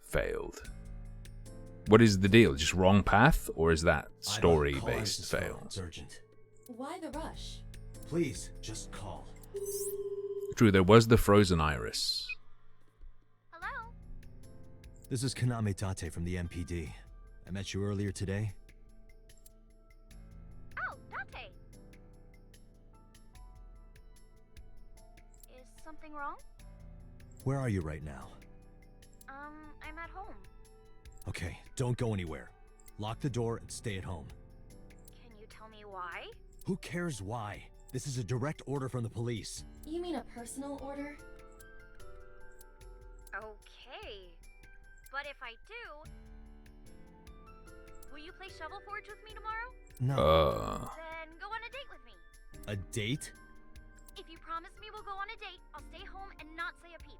Failed. What is the deal? Just wrong path? Or is that story-based fail? It's urgent. Why the rush? Please, just call. True, there was the frozen iris. Hello? This is Kaname Tate from the MPD. I met you earlier today. Oh, Date. Is something wrong? Where are you right now? I'm at home. Okay, don't go anywhere. Lock the door and stay at home. Can you tell me why? Who cares why? This is a direct order from the police. You mean a personal order? Okay. But if I do, will you play Shovel Forge with me tomorrow? No. Then go on a date with me. A date? If you promise me we'll go on a date, I'll stay home and not say a peep.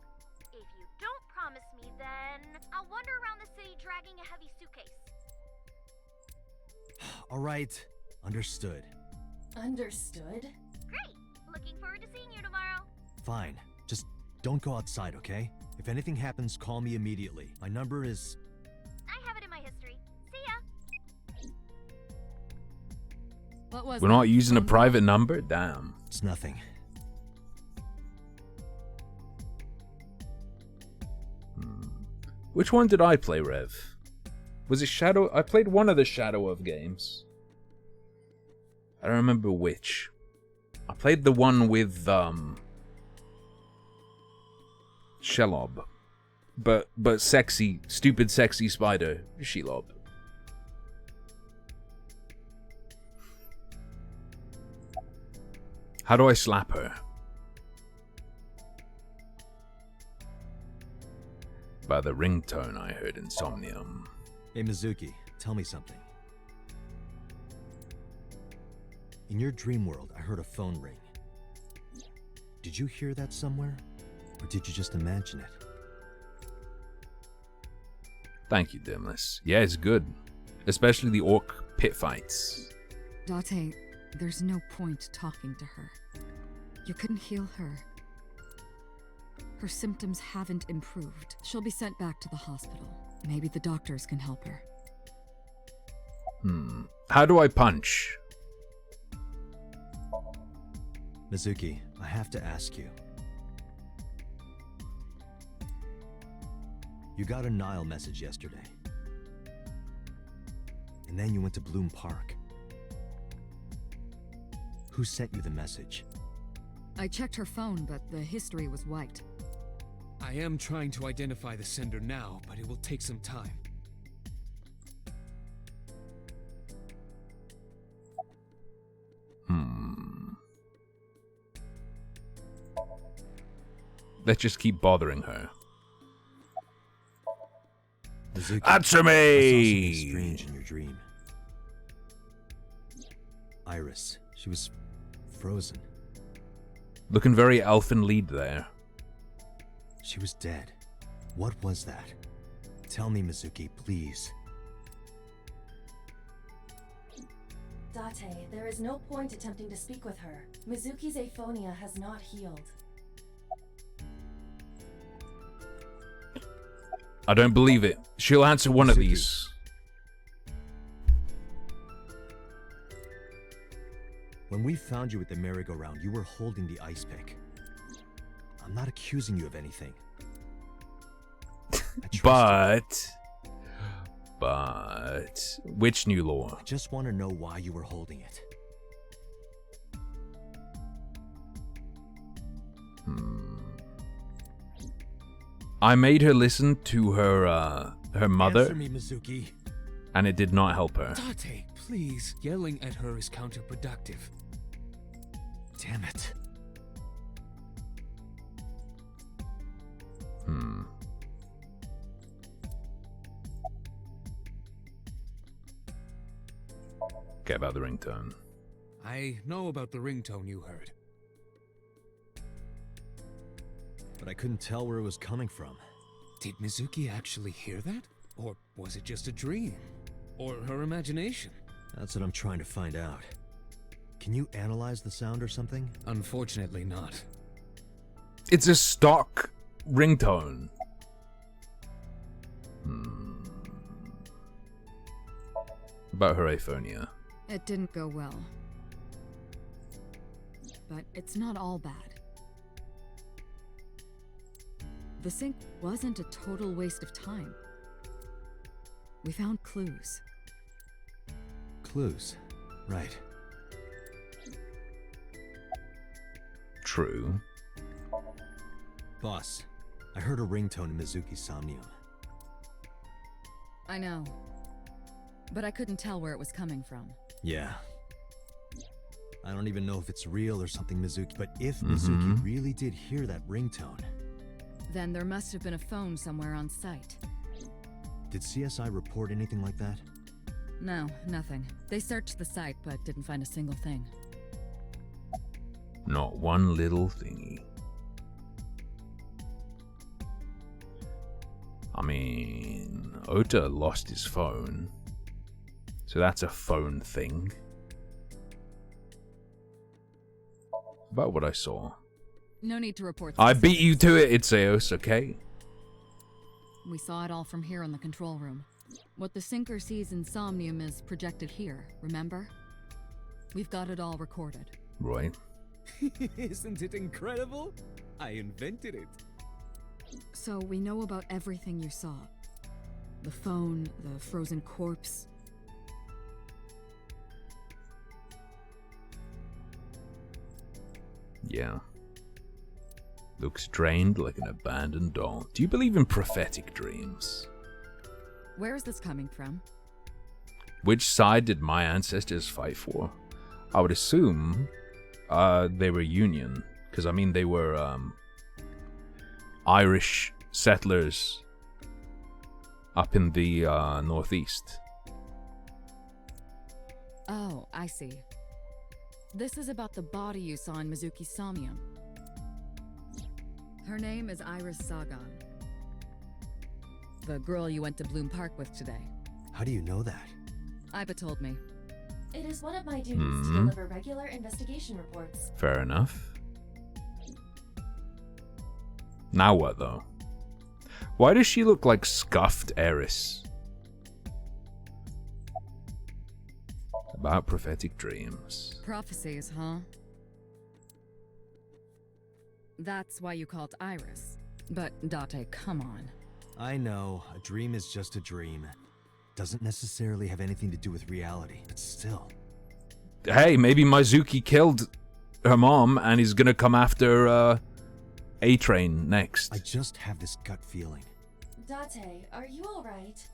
If you don't promise me, then I'll wander around the city dragging a heavy suitcase. All right. Understood. Understood? Great! Looking forward to seeing you tomorrow. Fine. Just don't go outside, okay? If anything happens, call me immediately. My number is... I have it in my history. See ya! What was We're that? not using a private number? Damn. It's nothing. Which one did I play, Rev? Was it Shadow? I played one of the Shadow of games. I don't remember which. I played the one with Shelob. But sexy, stupid sexy spider Shelob. How do I slap her? By the ringtone I heard Insomnium. Hey, Mizuki, tell me something. In your dream world, I heard a phone ring. Did you hear that somewhere? Or did you just imagine it? Thank you, Dimless. Yeah, it's good. Especially the orc pit fights. Date, there's no point talking to her. You couldn't heal her. Her symptoms haven't improved. She'll be sent back to the hospital. Maybe the doctors can help her. How do I punch? Mizuki, I have to ask you. You got a Nile message yesterday. And then you went to Bloom Park. Who sent you the message? I checked her phone, but the history was wiped. I am trying to identify the sender now, but it will take some time. Let's just keep bothering her. Mizuki, Answer I saw something me! strange in your dream. Iris, she was frozen. Looking very elfin lead there. She was dead. What was that? Tell me, Mizuki, please. Date, there is no point attempting to speak with her. Mizuki's aphonia has not healed. I don't believe it. She'll answer one of Mizuki. these. When we found you at the merry-go-round, you were holding the ice pick. I'm not accusing you of anything. I trust you. But... Which new law? I just want to know why you were holding it. I made her listen to her mother, Answer me, Mizuki. and it did not help her. Date, please. Yelling at her is counterproductive. Damn it. Okay, about the ringtone. I know about the ringtone you heard. But I couldn't tell where it was coming from. Did Mizuki actually hear that? Or was it just a dream? Or her imagination? That's what I'm trying to find out. Can you analyze the sound or something? Unfortunately not. It's a stock ringtone. About her aphonia. It didn't go well. But it's not all bad. The sync wasn't a total waste of time. We found clues. Clues. Right. True. Boss, I heard a ringtone in Mizuki's Somnium. I know. But I couldn't tell where it was coming from. Yeah. I don't even know if it's real or something Mizuki, but if Mizuki really did hear that ringtone... Then there must have been a phone somewhere on site. Did CSI report anything like that? No, nothing. They searched the site, but didn't find a single thing. Not one little thingy. I mean, Ota lost his phone. So that's a phone thing. About what I saw. No need to report. I beat you to it, Itzeos, okay? We saw it all from here in the control room. What the sinker sees in Somnium is projected here, remember? We've got it all recorded. Right. Isn't it incredible? I invented it. So we know about everything you saw. The phone, the frozen corpse. Yeah. Looks drained like an abandoned doll. Do you believe in prophetic dreams? Where is this coming from? Which side did my ancestors fight for? I would assume they were Union. Because, I mean, they were Irish settlers up in the northeast. Oh, I see. This is about the body you saw in Mizuki's Somnium. Her name is Iris Sagan. The girl you went to Bloom Park with today. How do you know that? Iba told me. It is one of my duties to deliver regular investigation reports. Fair enough. Now what, though? Why does she look like scuffed Eris? About prophetic dreams. Prophecies, huh? That's why you called Iris. But, Date, come on. I know, a dream is just a dream. Doesn't necessarily have anything to do with reality, but still. Hey, maybe Mizuki killed her mom and he's gonna come after A-Train next. I just have this gut feeling. Date, are you alright?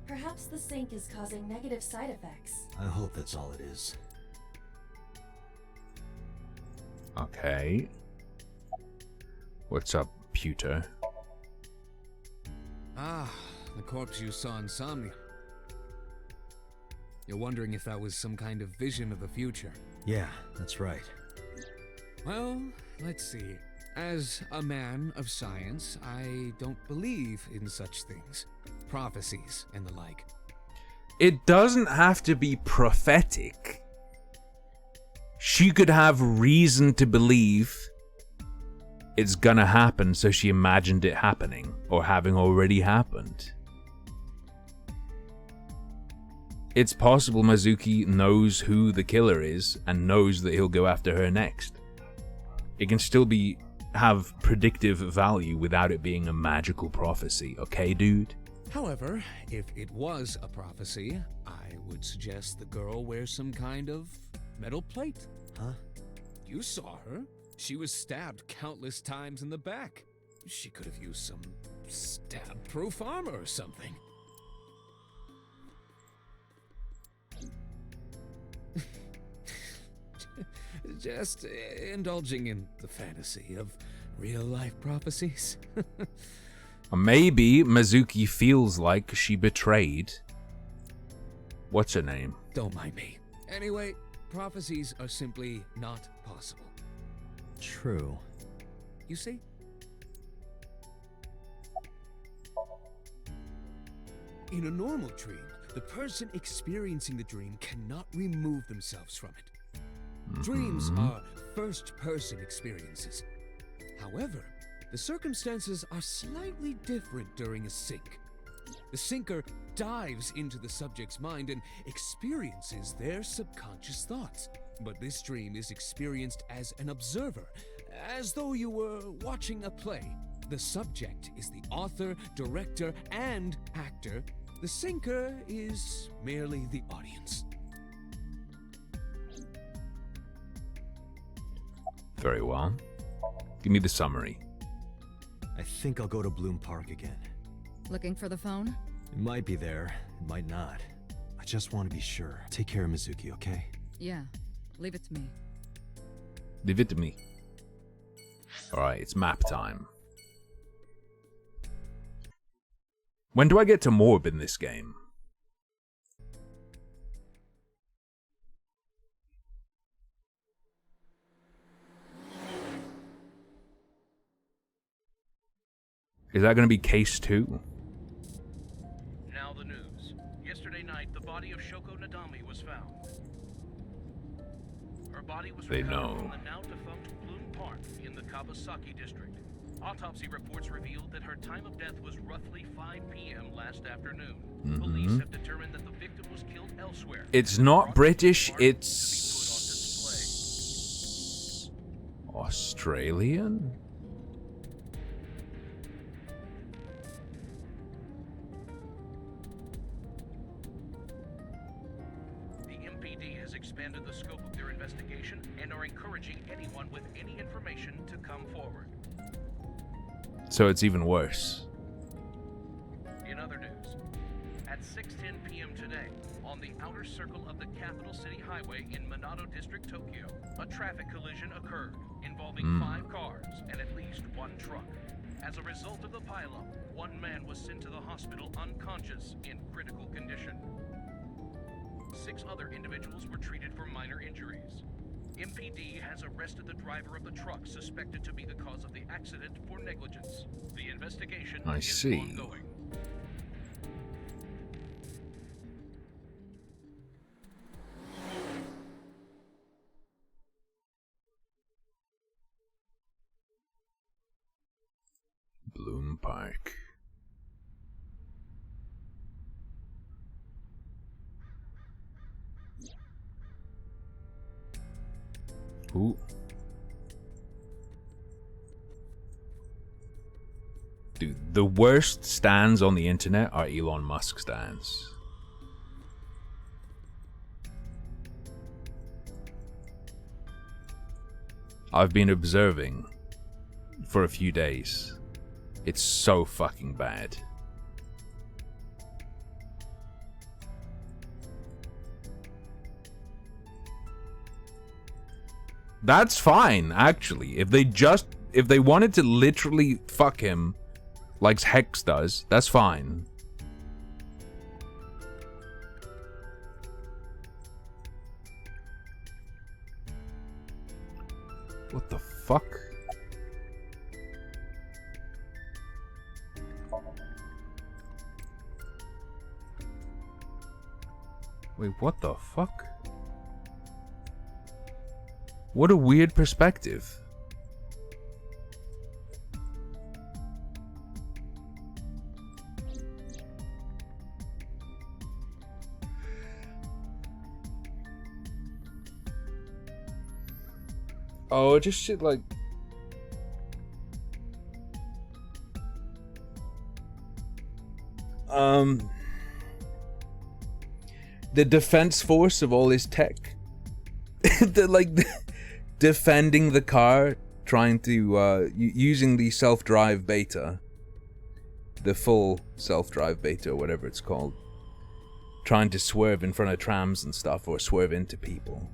Perhaps the sync is causing negative side effects. I hope that's all it is. Okay. What's up, Pewter? Ah, the corpse you saw in Somnium. You're wondering if that was some kind of vision of the future. Yeah, that's right. Well, let's see. As a man of science, I don't believe in such things. Prophecies and the like. It doesn't have to be prophetic. She could have reason to believe it's gonna happen, so she imagined it happening, or having already happened. It's possible Mizuki knows who the killer is, and knows that he'll go after her next. It can still have predictive value without it being a magical prophecy, okay, dude? However, if it was a prophecy, I would suggest the girl wears some kind of metal plate. Huh? You saw her. She was stabbed countless times in the back. She could have used some stab-proof armor or something. Just indulging in the fantasy of real-life prophecies. Maybe Mizuki feels like she betrayed... What's her name? Don't mind me. Anyway, prophecies are simply not possible. True. You see? In a normal dream, the person experiencing the dream cannot remove themselves from it. Dreams are first-person experiences. However, the circumstances are slightly different during a sync. The sinker dives into the subject's mind and experiences their subconscious thoughts. But this dream is experienced as an observer, as though you were watching a play. The subject is the author, director, and actor. The sinker is merely the audience. Very well. Give me the summary. I think I'll go to Bloom Park again. Looking for the phone? It might be there, it might not. I just want to be sure. Take care of Mizuki, okay? Yeah. Leave it to me. Leave it to me. Alright, it's map time. When do I get to Morb in this game? Is that going to be case 2? Now the news. Yesterday night, the body of Shoko Nadami was found. Her body was recovered from the now-defunct Bloom Park in the Kawasaki district. Autopsy reports revealed that her time of death was roughly 5 p.m. last afternoon. Police have determined that the victim was killed elsewhere. It's not British, it's Australian? Expanded the scope of their investigation and are encouraging anyone with any information to come forward. So it's even worse. In other news, at 6:10 p.m. today, on the outer circle of the Capital City Highway in Minato District, Tokyo, a traffic collision occurred involving 5 cars and at least 1 truck. As a result of the pileup, 1 man was sent to the hospital unconscious in critical condition. 6 other individuals were treated for minor injuries. MPD has arrested the driver of the truck suspected to be the cause of the accident for negligence. The investigation is ongoing. Bloom Park. Ooh. Dude, the worst stands on the internet are Elon Musk stands. I've been observing for a few days. It's so fucking bad. That's fine, actually. If they wanted to literally fuck him like Hex does, that's fine. What the fuck? Wait, what the fuck? What a weird perspective. Oh, just shit like... The defense force of all his tech. Defending the car, trying to, using the self-drive beta. The full self-drive beta, or whatever it's called. Trying to swerve in front of trams and stuff, or swerve into people.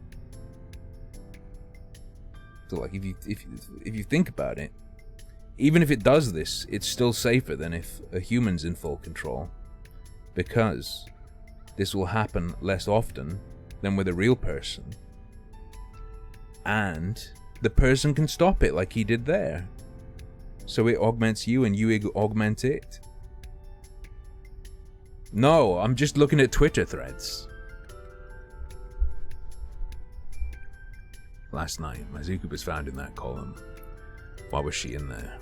So like, if you think about it, even if it does this, it's still safer than if a human's in full control. Because this will happen less often than with a real person. And the person can stop it like he did there. So it augments you and you augment it. No, I'm just looking at Twitter threads. Last night, Mizuki was found in that column. Why was she in there?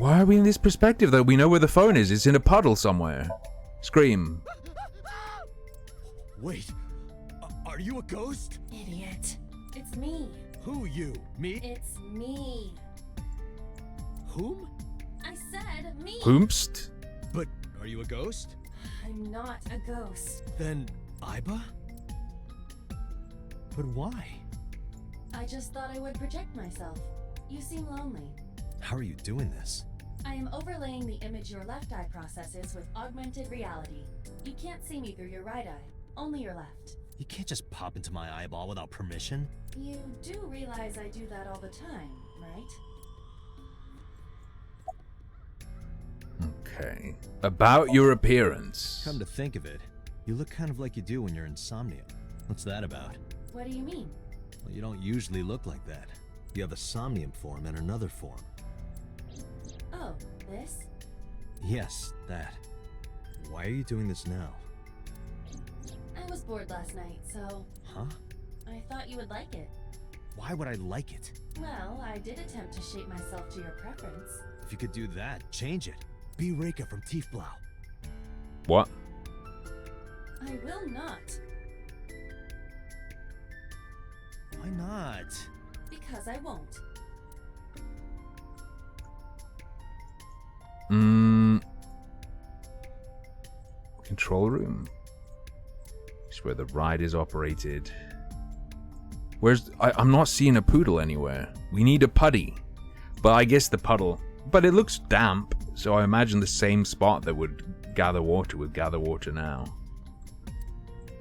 Why are we in this perspective, though? We know where the phone is. It's in a puddle somewhere. Scream. Wait, are you a ghost? Idiot. It's me. Who you? Me? It's me. Whom? I said me. Whomst? But are you a ghost? I'm not a ghost. Then Iba? But why? I just thought I would project myself. You seem lonely. How are you doing this? I am overlaying the image your left eye processes with augmented reality. You can't see me through your right eye, only your left. You can't just pop into my eyeball without permission. You do realize I do that all the time, right? Okay. About your appearance. Come to think of it, you look kind of like you do when you're insomnia. What's that about? What do you mean? Well, you don't usually look like that. You have a somnium form and another form. Oh, this? Yes, that. Why are you doing this now? I was bored last night, so... Huh? I thought you would like it. Why would I like it? Well, I did attempt to shape myself to your preference. If you could do that, change it. Be Reika from Tiefblau. What? I will not. Why not? Because I won't. Control room. It's where the ride is operated. Where's... I'm not seeing a poodle anywhere. We need a putty. But I guess the puddle... But it looks damp, so I imagine the same spot that would gather water would gather water now.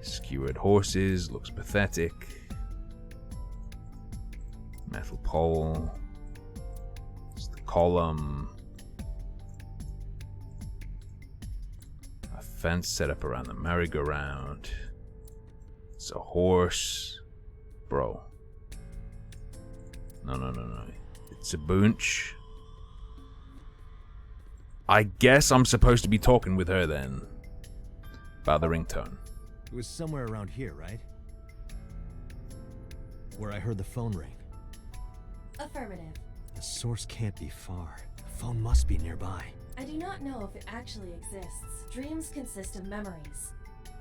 Skewered horses, looks pathetic. Metal pole. It's the column. A fence set up around the merry-go-round. It's a horse. Bro. No. It's a bunch. I guess I'm supposed to be talking with her then. About the ringtone. It was somewhere around here, right? Where I heard the phone ring. Affirmative. The source can't be far. The phone must be nearby. I do not know if it actually exists. Dreams consist of memories.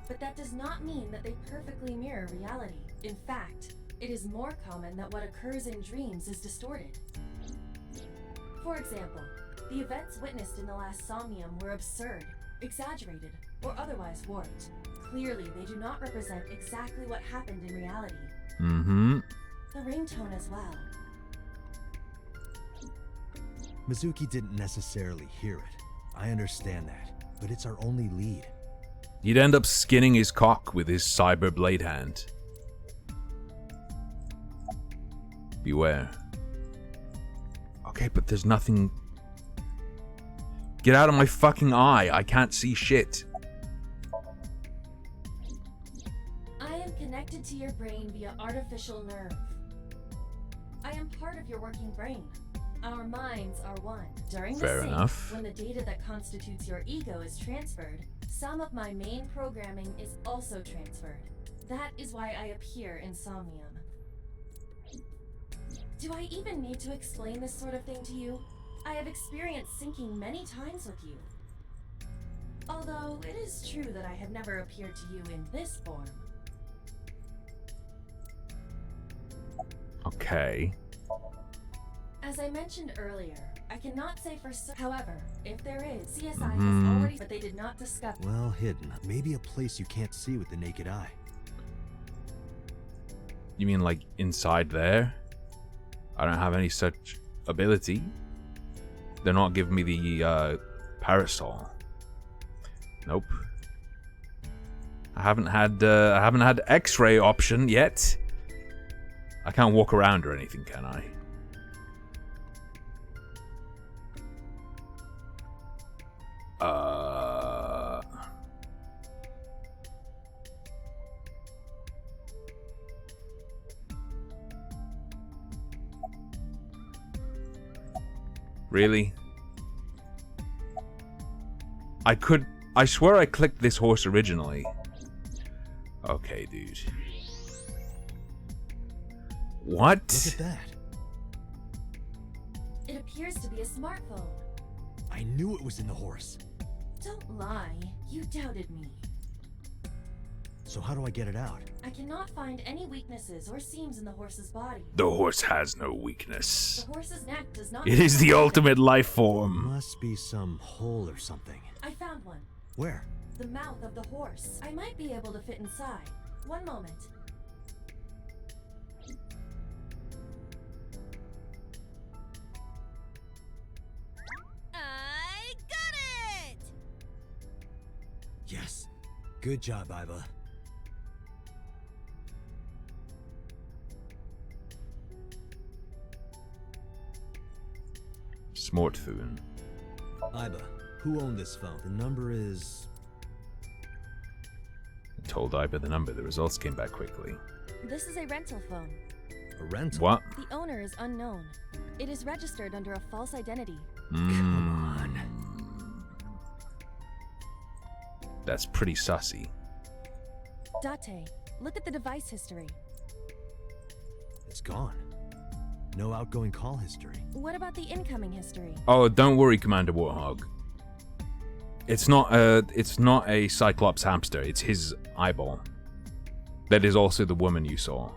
But that does not mean that they perfectly mirror reality. In fact, it is more common that what occurs in dreams is distorted. For example, the events witnessed in the last somnium were absurd, exaggerated, or otherwise warped. Clearly, they do not represent exactly what happened in reality. Mm-hmm. The ringtone as well. Mizuki didn't necessarily hear it. I understand that, but it's our only lead. He'd end up skinning his cock with his cyber blade hand. Beware. Okay, but there's nothing... Get out of my fucking eye. I can't see shit. I am connected to your brain via artificial nerve. I am part of your working brain. Our minds are one. During the Fair sync, enough. when the data that constitutes your ego is transferred, some of my main programming is also transferred. That is why I appear in Somnium. Do I even need to explain this sort of thing to you? I have experienced syncing many times with you. Although it is true that I have never appeared to you in this form. Okay. As I mentioned earlier, I cannot say for certain. However, if there is, CSI has already, but they did not discover. Well hidden. Maybe a place you can't see with the naked eye. You mean like inside there? I don't have any such ability. They're not giving me the parasol. Nope. I haven't had X-ray option yet. I can't walk around or anything, can I? Really? I swear I clicked this horse originally. Okay, dude. What? Look at that. It appears to be a smartphone. I knew it was in the horse. Don't lie. You doubted me. So how do I get it out? I cannot find any weaknesses or seams in the horse's body. The horse has no weakness. The horse's neck does not... It is the ultimate life form. Must be some hole or something. I found one. Where? The mouth of the horse. I might be able to fit inside. One moment. I got it! Yes. Good job, Iba. Smartphone. Iba, who owned this phone? The number is... I told Iba the number. The results came back quickly. This is a rental phone. A rental? What? The owner is unknown. It is registered under a false identity. Come on. That's pretty sussy. Date, look at the device history. It's gone. No outgoing call history. What about the incoming history? Oh, don't worry, Commander Warthog. It's not a Cyclops hamster. It's his eyeball. That is also the woman you saw.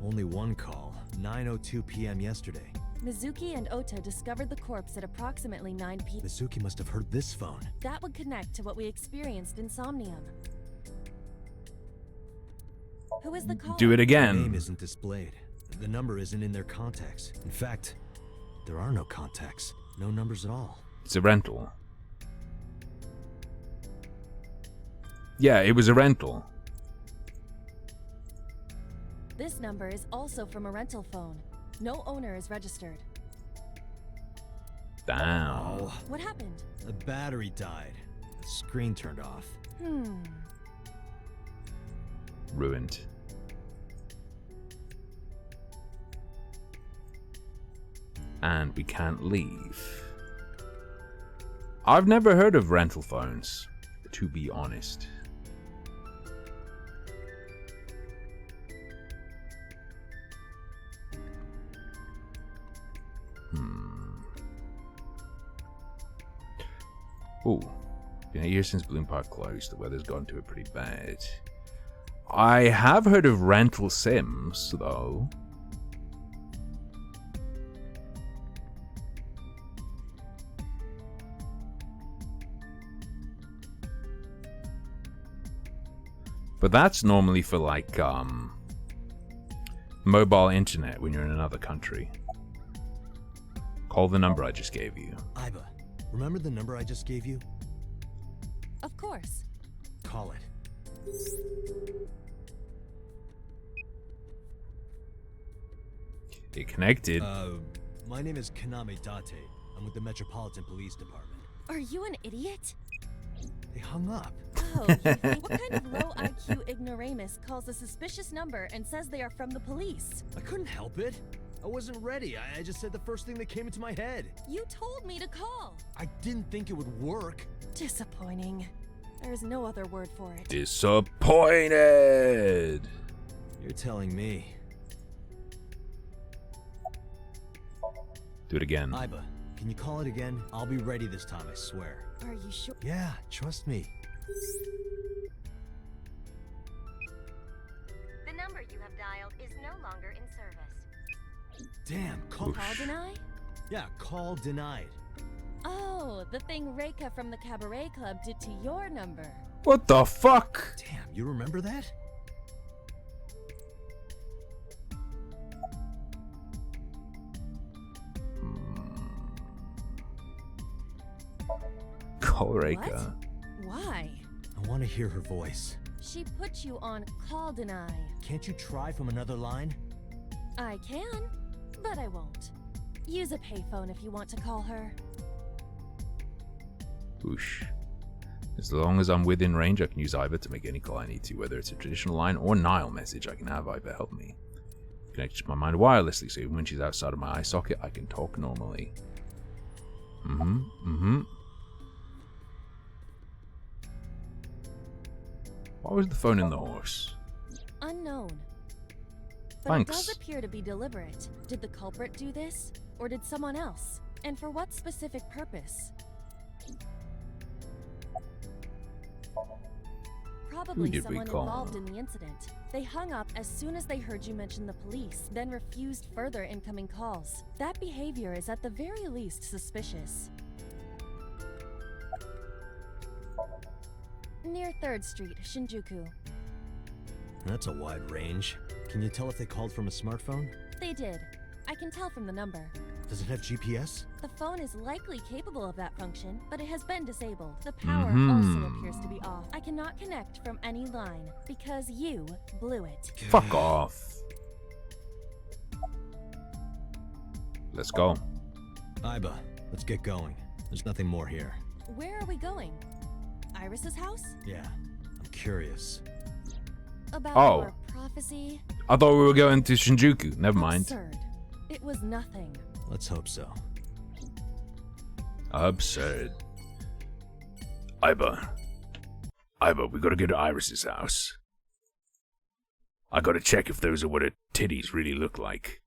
Only one call. 9:02 p.m. yesterday. Mizuki and Ota discovered the corpse at approximately 9 p.m. Mizuki must have heard this phone. That would connect to what we experienced in Somnium. Who is the caller? Do it The again. name isn't displayed. The number isn't in their contacts. In fact, there are no contacts. No numbers at all. It's a rental. Yeah, it was a rental. This number is also from a rental phone. No owner is registered. Damn. Oh, What happened? the battery died. The screen turned off. Ruined. And we can't leave. I've never heard of rental phones, to be honest. Ooh. Been a year since Bloom Park closed. The weather's gotten to it pretty bad. I have heard of rental sims, though. But that's normally for, like, mobile internet when you're in another country. Call the number I just gave you. Iba, remember the number I just gave you? Of course. Call it. It connected. My name is Kaname Date. I'm with the Metropolitan Police Department. Are you an idiot? They hung up. Oh, you think what kind of low IQ ignoramus calls a suspicious number and says they are from the police? I couldn't help it. I wasn't ready. I just said the first thing that came into my head. You told me to call. I didn't think it would work. Disappointing. There is no other word for it. Disappointed. You're telling me. Do it again. Iba, can you call it again? I'll be ready this time, I swear. Are you sure? Yeah, trust me. The number you have dialed is no longer in service. Damn, call. Call deny? Yeah, call denied. Oh, the thing Reika from the Cabaret Club did to your number. What the fuck? Damn, you remember that? Colreka. Why? I want to hear her voice. She put you on call deny. Can't you try from another line? I can, but I won't. Use a payphone if you want to call her. Whoosh. As long as I'm within range, I can use Iva to make any call I need to, whether it's a traditional line or Nile message. I can have Iva help me. Connect to my mind wirelessly, so even when she's outside of my eye socket, I can talk normally. Why was the phone in the horse? Unknown. But Thanks. it does appear to be deliberate. Did the culprit do this? Or did someone else? And for what specific purpose? Probably did we someone call? involved in the incident. They hung up as soon as they heard you mention the police, then refused further incoming calls. That behavior is at the very least suspicious. Near 3rd Street, Shinjuku. That's a wide range. Can you tell if they called from a smartphone? They did. I can tell from the number. Does it have GPS? The phone is likely capable of that function, but it has been disabled. The power also appears to be off. I cannot connect from any line, because you blew it. Fuck off. Let's go. Iba, let's get going. There's nothing more here. Where are we going? Iris's house? Yeah, I'm curious. About Oh. your prophecy? I thought we were going to Shinjuku. Never mind. Absurd. It was nothing. Let's hope so. Absurd. Iba, we gotta go to Iris's house. I gotta check if those are what her titties really look like.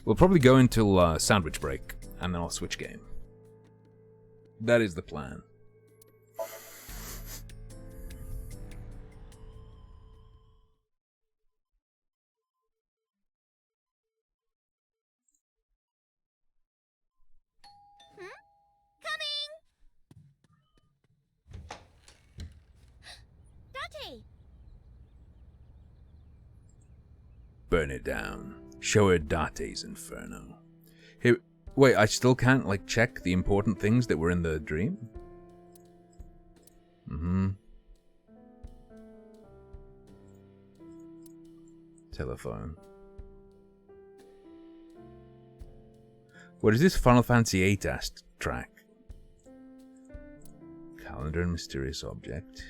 We'll probably go until sandwich break, and then I'll switch game. That is the plan. Date! Burn it down. Show her Date's inferno. Here, wait, I still can't, like, check the important things that were in the dream? Telephone. What is this Final Fantasy VIII track? Calendar and mysterious object.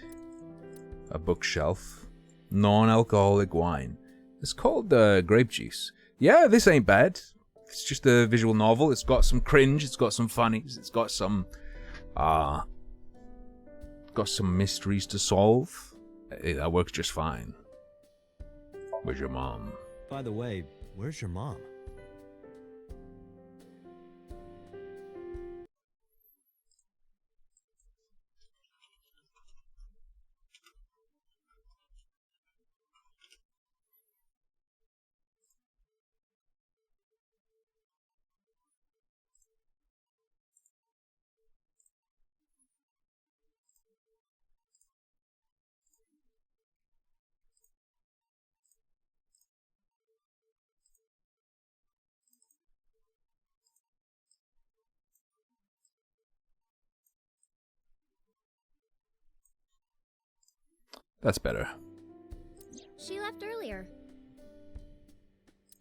A bookshelf. Non-alcoholic wine. It's called grape juice. Yeah, this ain't bad. It's just a visual novel. It's got some cringe. It's got some funnies. It's got some mysteries to solve. That works just fine. Where's your mom? By the way, where's your mom? That's better. She left earlier.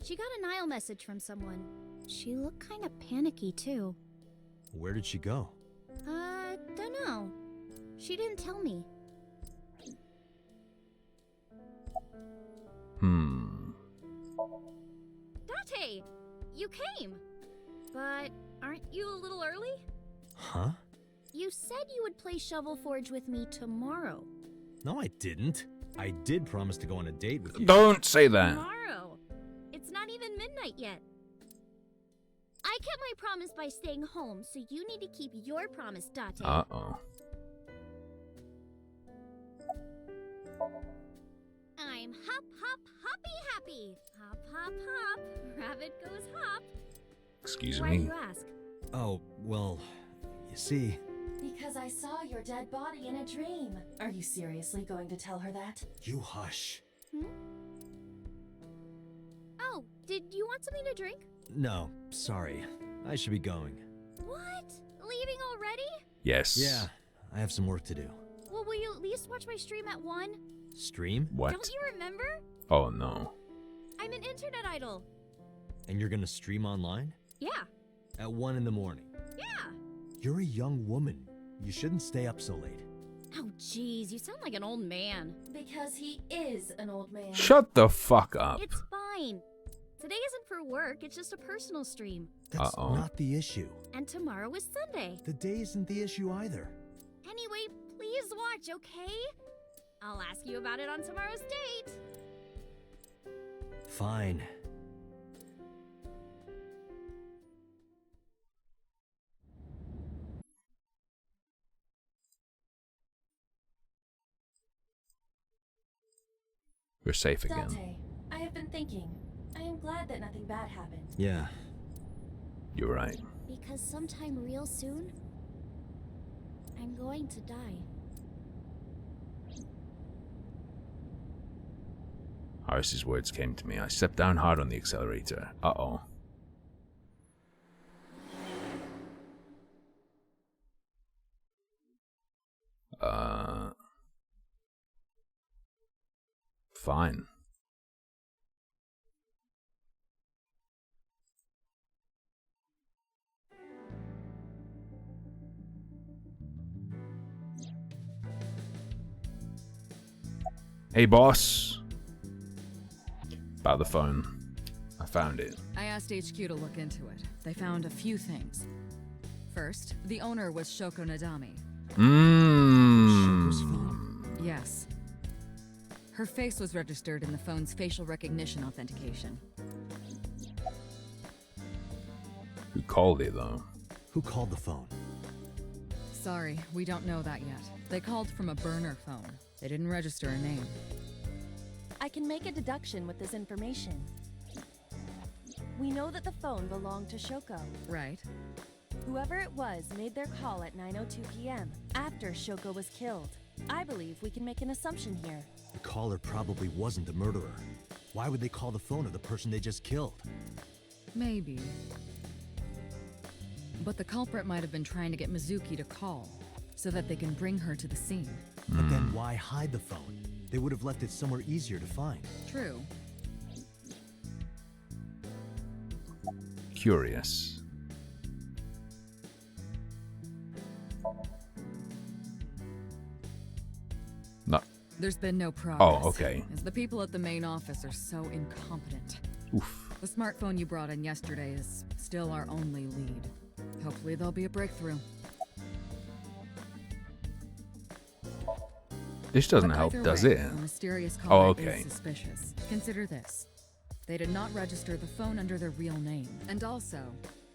She got a Nile message from someone. She looked kind of panicky, too. Where did she go? Don't know. She didn't tell me. Date! You came! But aren't you a little early? Huh? You said you would play Shovel Forge with me tomorrow. No, I didn't. I did promise to go on a date with you. Don't say that. Tomorrow. It's not even midnight yet. I kept my promise by staying home, so you need to keep your promise, Date. Uh-oh. I'm hop, hop, hoppy happy. Hop, hop, hop. Rabbit goes hop. Excuse Why me. do you ask? Oh, well, you see... Because I saw your dead body in a dream. Are you seriously going to tell her that? You hush. Oh, did you want something to drink? No, sorry. I should be going. What? Leaving already? Yes. Yeah, I have some work to do. Well, will you at least watch my stream at 1? Stream? What? Don't you remember? Oh, no. I'm an internet idol. And you're gonna stream online? Yeah. At 1 in the morning? Yeah. You're a young woman. You shouldn't stay up so late. Oh, jeez, you sound like an old man. Because he is an old man. Shut the fuck up. It's fine. Today isn't for work, it's just a personal stream. That's not the issue. And tomorrow is Sunday. The day isn't the issue either. Anyway, please watch, okay? I'll ask you about it on tomorrow's date. Fine. We're safe again. Dante, I have been thinking. I am glad that nothing bad happened. Yeah. You're right. Because sometime real soon, I'm going to die. Iris's words came to me. I stepped down hard on the accelerator. Uh-oh. Fine. Hey, boss. About the phone. I found it. I asked HQ to look into it. They found a few things. First, the owner was Shoko Nadami. Yes. Her face was registered in the phone's facial recognition authentication. Who called it, though? Who called the phone? Sorry, we don't know that yet. They called from a burner phone. They didn't register a name. I can make a deduction with this information. We know that the phone belonged to Shoko. Right. Whoever it was made their call at 9:02 p.m. after Shoko was killed. I believe we can make an assumption here. The caller probably wasn't the murderer. Why would they call the phone of the person they just killed? Maybe. But the culprit might have been trying to get Mizuki to call, so that they can bring her to the scene. But then why hide the phone? They would have left it somewhere easier to find. True. Curious. No. There's been no progress. Oh, okay. As the people at the main office are so incompetent. Oof. The smartphone you brought in yesterday is still our only lead. Hopefully there'll be a breakthrough. This doesn't But help, either does way, it? The mysterious Oh, caller okay. is suspicious. Consider this. They did not register the phone under their real name. And also,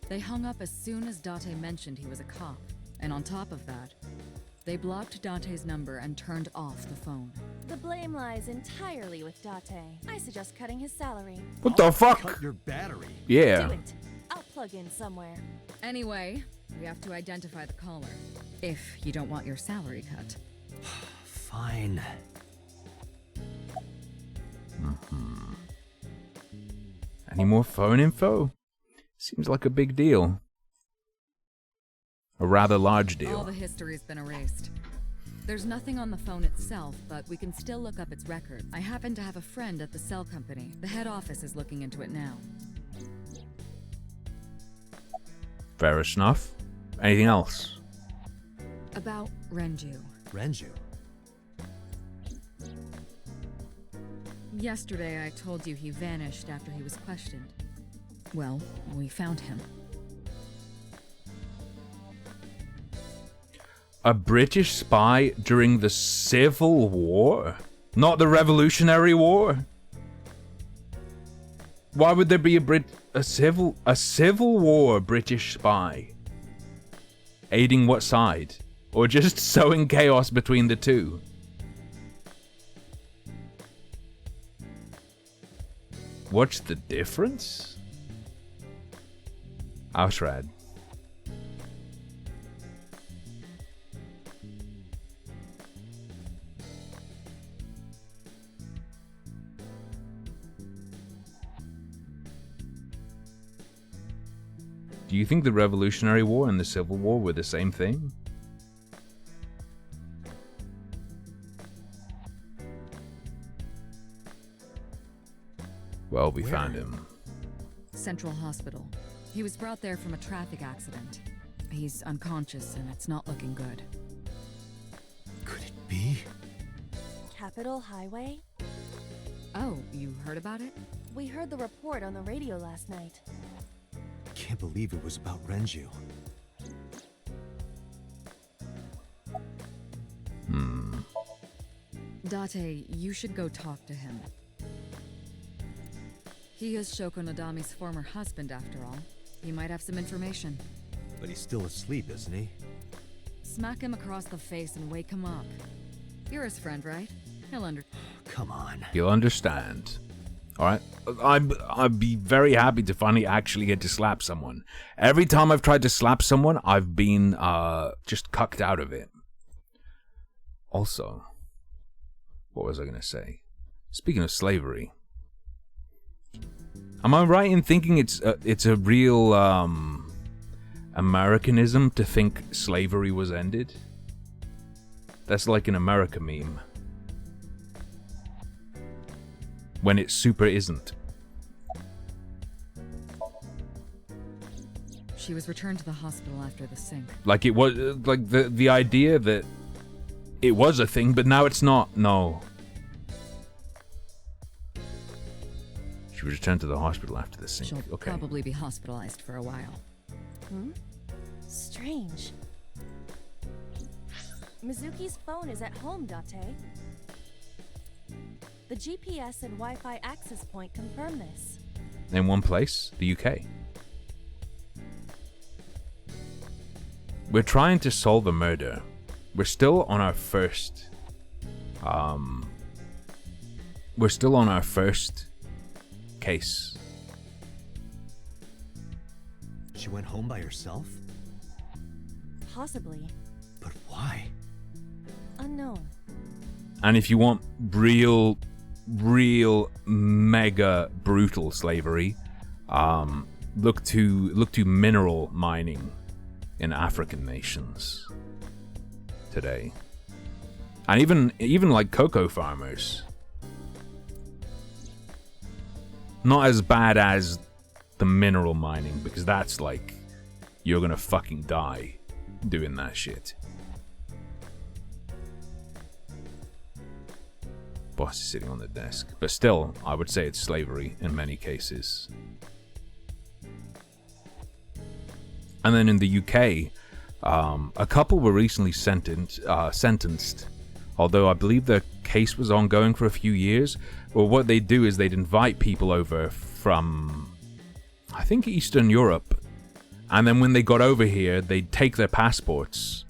they hung up as soon as Date mentioned he was a cop. And on top of that, they blocked Date's number and turned off the phone. The blame lies entirely with Date. I suggest cutting his salary. What the fuck? Cut your battery. Yeah. Do it. I'll plug in somewhere. Anyway, we have to identify the caller. If you don't want your salary cut. Fine. Any more phone info? Seems like a big deal. A rather large All deal. the history's been erased. There's nothing on the phone itself, but we can still look up its record. I happen to have a friend at the cell company. The head office is looking into it now. Fair enough. Anything else? About Renju. Renju? Yesterday I told you he vanished after he was questioned. Well, we found him. A British spy during the Civil War? Not the Revolutionary War? Why would there be a Civil War British spy? Aiding what side? Or just sowing chaos between the two? What's the difference? Ausrad. Do you think the Revolutionary War and the Civil War were the same thing? Well, we found him. Central Hospital. He was brought there from a traffic accident. He's unconscious and it's not looking good. Could it be? Capitol Highway? Oh, you heard about it? We heard the report on the radio last night. Can't believe it was about Renju. Date, you should go talk to him. He is Shoko Nadami's former husband, after all. He might have some information. But he's still asleep, isn't he? Smack him across the face and wake him up. You're his friend, right? He'll Come on. He'll understand. Alright? I'd be very happy to finally actually get to slap someone. Every time I've tried to slap someone, I've been just cucked out of it. Also, what was I going to say? Speaking of slavery, am I right in thinking it's a real Americanism to think slavery was ended? That's like an America meme. When it super isn't. She was returned to the hospital after the sink. Like it was, like the idea that it was a thing, but now it's not. No. She was returned to the hospital after the sink. She'll probably be hospitalized for a while. Strange. Mizuki's phone is at home, Date. The GPS and Wi-Fi access point confirm this. In one place, the UK. We're trying to solve a murder. We're still on our first. We're still on our first case. She went home by herself? Possibly. But why? Unknown. And if you want real mega brutal slavery, look to mineral mining in African nations today, and even like cocoa farmers. Not as bad as the mineral mining, because that's like you're gonna fucking die doing that shit. Boss is sitting on the desk, but still, I would say it's slavery in many cases. And then in the UK, a couple were recently sentenced, although I believe the case was ongoing for a few years. Well, what they'd do is they'd invite people over from, I think, Eastern Europe, and then when they got over here, they'd take their passports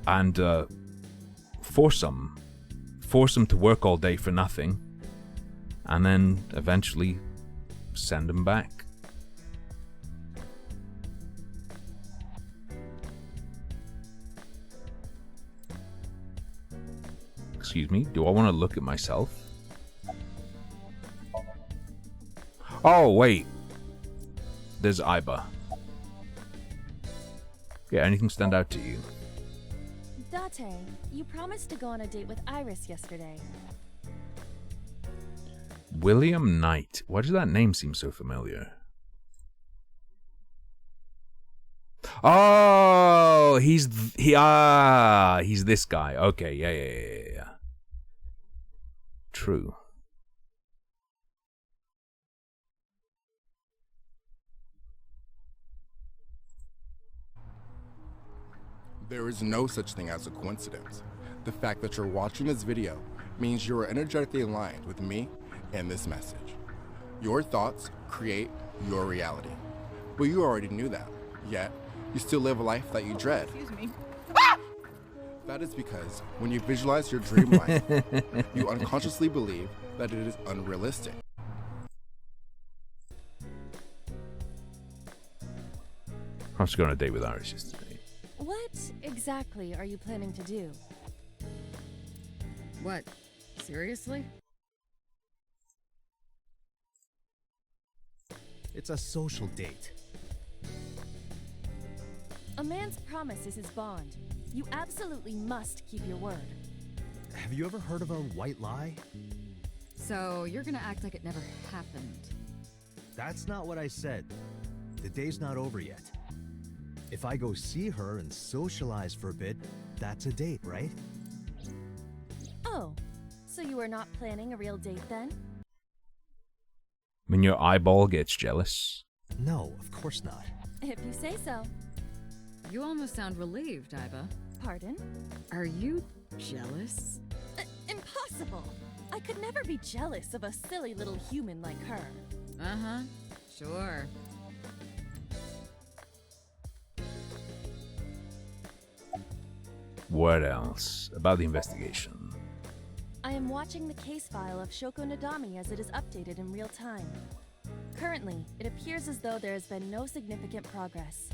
and force them to work all day for nothing, and then eventually send them back. Excuse me, do I want to look at myself? Oh, wait. There's Iba. Yeah, anything stand out to you? Date, you promised to go on a date with Iris yesterday. William Knight. Why does that name seem so familiar? Oh, he's this guy. Okay, yeah. True. There is no such thing as a coincidence. The fact that you're watching this video means you are energetically aligned with me and this message. Your thoughts create your reality. But you already knew that, yet you still live a life that you dread. Excuse me. That is because when you visualize your dream life, you unconsciously believe that it is unrealistic. I was going on a date with Iris yesterday. What exactly are you planning to do? What? Seriously? It's a social date. A man's promise is his bond. You absolutely must keep your word. Have you ever heard of a white lie? So you're gonna act like it never happened. That's not what I said. The day's not over yet. If I go see her and socialize for a bit, that's a date, right? Oh, so you are not planning a real date then? When your eyeball gets jealous? No, of course not. If you say so. You almost sound relieved, Iba. Pardon? Are you jealous? Impossible! impossible. I could never be jealous of a silly little human like her. Uh-huh. Sure. What else about the investigation? I am watching the case file of Shoko Nadami as it is updated in real time. Currently, it appears as though there has been no significant progress.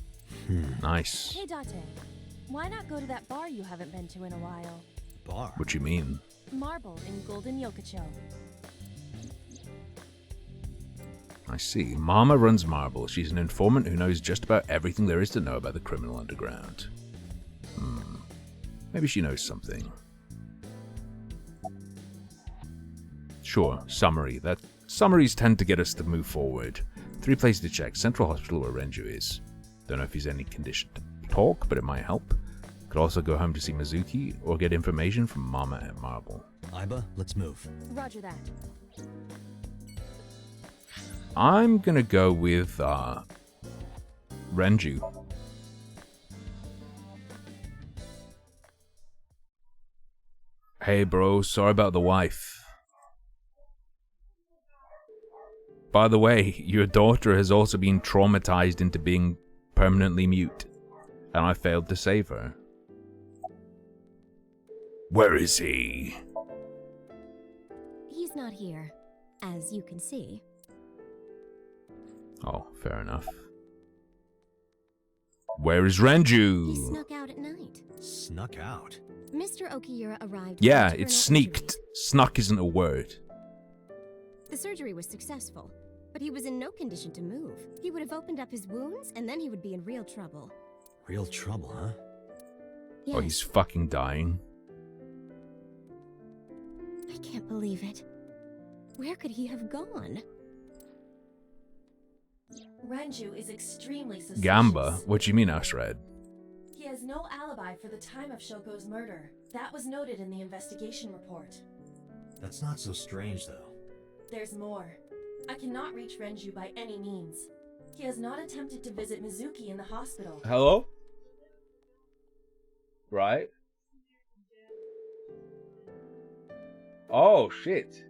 Nice. Hey Date, why not go to that bar you haven't been to in a while? Bar? What you mean? Marble in Golden Yokocho. I see. Mama runs Marble. She's an informant who knows just about everything there is to know about the criminal underground. Maybe she knows something. Sure, summary. Summaries tend to get us to move forward. 3 places to check. Central Hospital where Renju is. Don't know if he's any condition to talk, but it might help. Could also go home to see Mizuki, or get information from Mama at Marble. Aiba, let's move. Roger that. I'm gonna go with, Renju. Hey bro, sorry about the wife. By the way, your daughter has also been traumatized into being permanently mute, and I failed to save her. Where is he? He's not here, as you can see. Oh, fair enough. Where is Renju? He snuck out at night. Snuck out? Mr. Okiura arrived. Yeah, with it's internal sneaked. injuries. Snuck isn't a word. The surgery was successful, but he was in no condition to move. He would have opened up his wounds, and then he would be in real trouble. Real trouble, huh? Yes. Oh, he's fucking dying. I can't believe it. Where could he have gone? Renju is extremely suspicious. Gamba? What do you mean, Ashred? He has no alibi for the time of Shoko's murder. That was noted in the investigation report. That's not so strange, though. There's more. I cannot reach Renju by any means. He has not attempted to visit Mizuki in the hospital. Hello? Right? Oh, shit.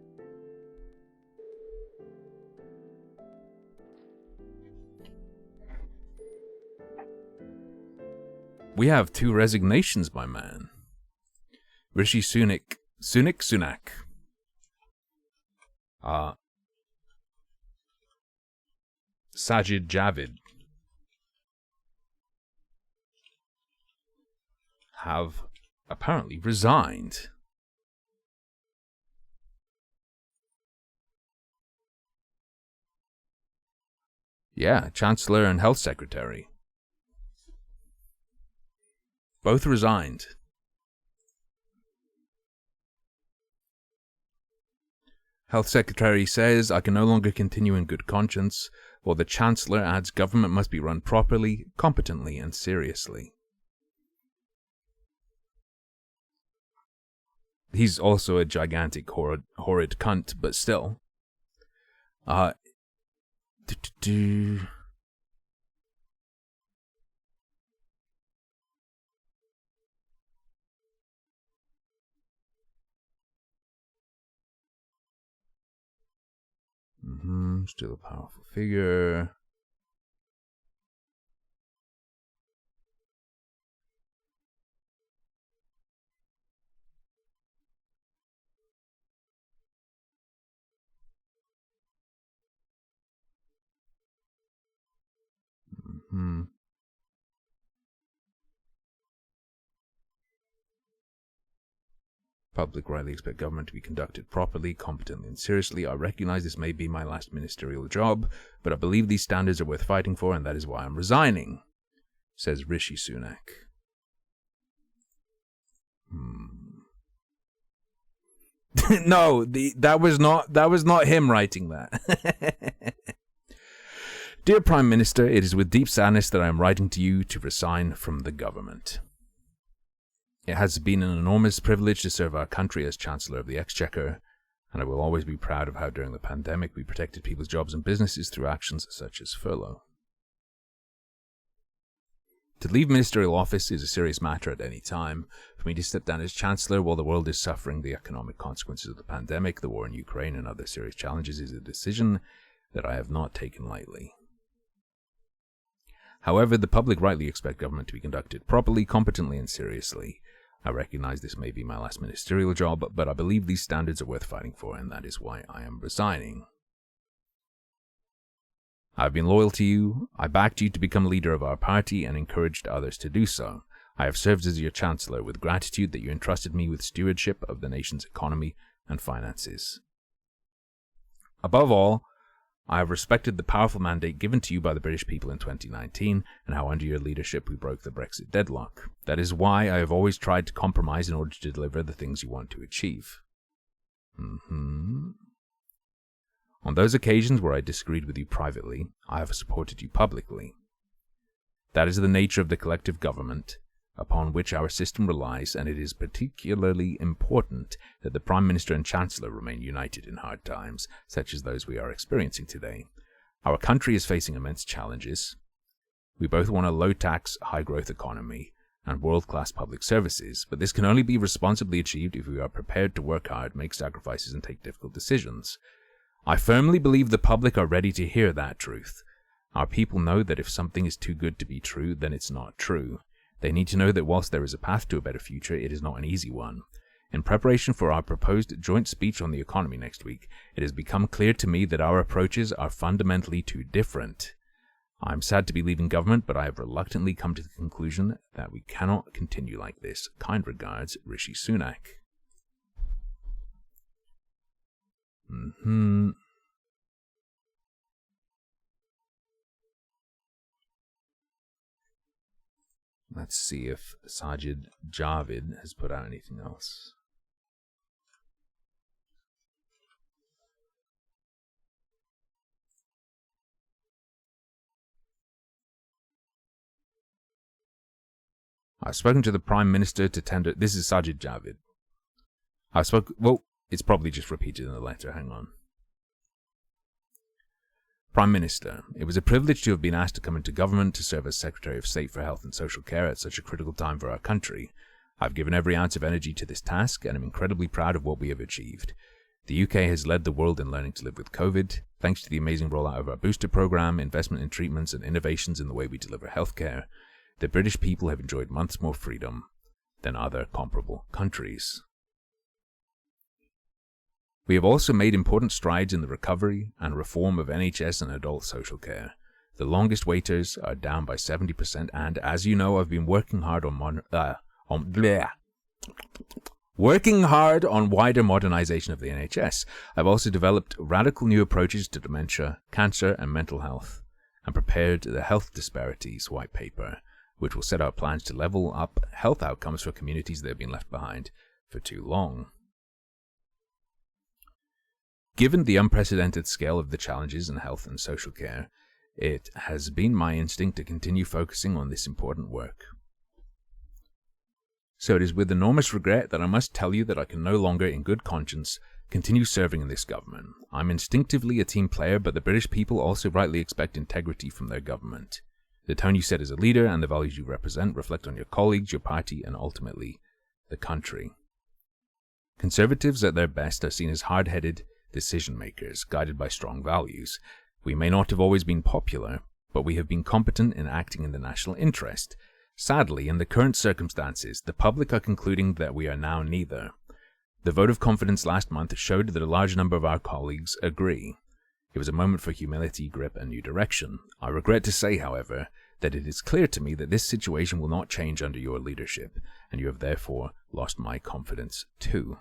We have 2 resignations, my man. Rishi Sunak. Sajid Javid have apparently resigned. Yeah, Chancellor and Health Secretary. Both resigned. Health Secretary says, I can no longer continue in good conscience, while the Chancellor adds government must be run properly, competently, and seriously. He's also a gigantic horrid cunt, but still. Still a powerful figure. Public rightly expect government to be conducted properly, competently, and seriously. I recognize this may be my last ministerial job, but I believe these standards are worth fighting for, and that is why I'm resigning, says Rishi Sunak. No, that was not him writing that. Dear Prime Minister, it is with deep sadness that I am writing to you to resign from the government. It has been an enormous privilege to serve our country as Chancellor of the Exchequer, and I will always be proud of how during the pandemic we protected people's jobs and businesses through actions such as furlough. To leave ministerial office is a serious matter at any time. For me to step down as Chancellor while the world is suffering the economic consequences of the pandemic, the war in Ukraine, and other serious challenges is a decision that I have not taken lightly. However, the public rightly expect government to be conducted properly, competently, and seriously. I recognize this may be my last ministerial job, but I believe these standards are worth fighting for, and that is why I am resigning. I have been loyal to you. I backed you to become leader of our party and encouraged others to do so. I have served as your Chancellor with gratitude that you entrusted me with stewardship of the nation's economy and finances. Above all, I have respected the powerful mandate given to you by the British people in 2019 and how under your leadership we broke the Brexit deadlock. That is why I have always tried to compromise in order to deliver the things you want to achieve. On those occasions where I disagreed with you privately, I have supported you publicly. That is the nature of the collective government upon which our system relies, and it is particularly important that the Prime Minister and Chancellor remain united in hard times, such as those we are experiencing today. Our country is facing immense challenges. We both want a low-tax, high-growth economy and world-class public services, but this can only be responsibly achieved if we are prepared to work hard, make sacrifices, and take difficult decisions. I firmly believe the public are ready to hear that truth. Our people know that if something is too good to be true, then it's not true. They need to know that whilst there is a path to a better future, it is not an easy one. In preparation for our proposed joint speech on the economy next week, it has become clear to me that our approaches are fundamentally too different. I am sad to be leaving government, but I have reluctantly come to the conclusion that we cannot continue like this. Kind regards, Rishi Sunak. Let's see if Sajid Javid has put out anything else. I've spoken to the Prime Minister to tender... This is Sajid Javid. Well, it's probably just repeated in the letter. Hang on. Prime Minister, it was a privilege to have been asked to come into government to serve as Secretary of State for Health and Social Care at such a critical time for our country. I've given every ounce of energy to this task and am incredibly proud of what we have achieved. The UK has led the world in learning to live with COVID, thanks to the amazing rollout of our booster program, investment in treatments and innovations in the way we deliver healthcare. The British people have enjoyed months more freedom than other comparable countries. We have also made important strides in the recovery and reform of NHS and adult social care. The longest waiters are down by 70%, and as you know, I've been working hard on wider modernization of the NHS. I've also developed radical new approaches to dementia, cancer, and mental health, and prepared the Health Disparities White Paper, which will set out plans to level up health outcomes for communities that have been left behind for too long. Given the unprecedented scale of the challenges in health and social care, it has been my instinct to continue focusing on this important work. So it is with enormous regret that I must tell you that I can no longer, in good conscience, continue serving in this government. I'm instinctively a team player, but the British people also rightly expect integrity from their government. The tone you set as a leader and the values you represent reflect on your colleagues, your party, and ultimately, the country. Conservatives at their best are seen as hard-headed decision-makers, guided by strong values. We may not have always been popular, but we have been competent in acting in the national interest. Sadly, in the current circumstances, the public are concluding that we are now neither. The vote of confidence last month showed that a large number of our colleagues agree. It was a moment for humility, grip, and new direction. I regret to say, however, that it is clear to me that this situation will not change under your leadership, and you have therefore lost my confidence too.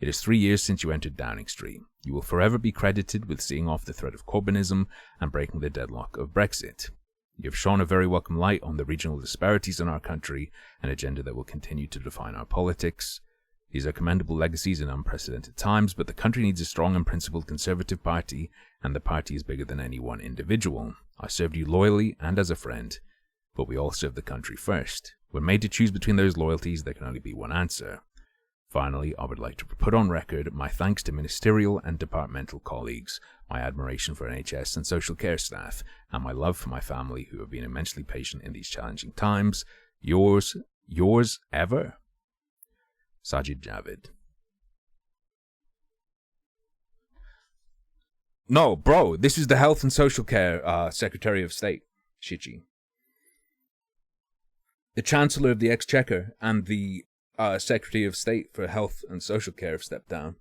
It is 3 years since you entered Downing Street. You will forever be credited with seeing off the threat of Corbynism and breaking the deadlock of Brexit. You have shone a very welcome light on the regional disparities in our country, an agenda that will continue to define our politics. These are commendable legacies in unprecedented times, but the country needs a strong and principled Conservative Party, and the party is bigger than any one individual. I served you loyally and as a friend, but we all serve the country first. When made to choose between those loyalties, there can only be one answer. Finally, I would like to put on record my thanks to ministerial and departmental colleagues, my admiration for NHS and social care staff, and my love for my family who have been immensely patient in these challenging times. Yours ever, Sajid Javid. No, bro, this is the Health and Social Care Secretary of State, Shichi. The Chancellor of the Exchequer and the Secretary of State for Health and Social Care have stepped down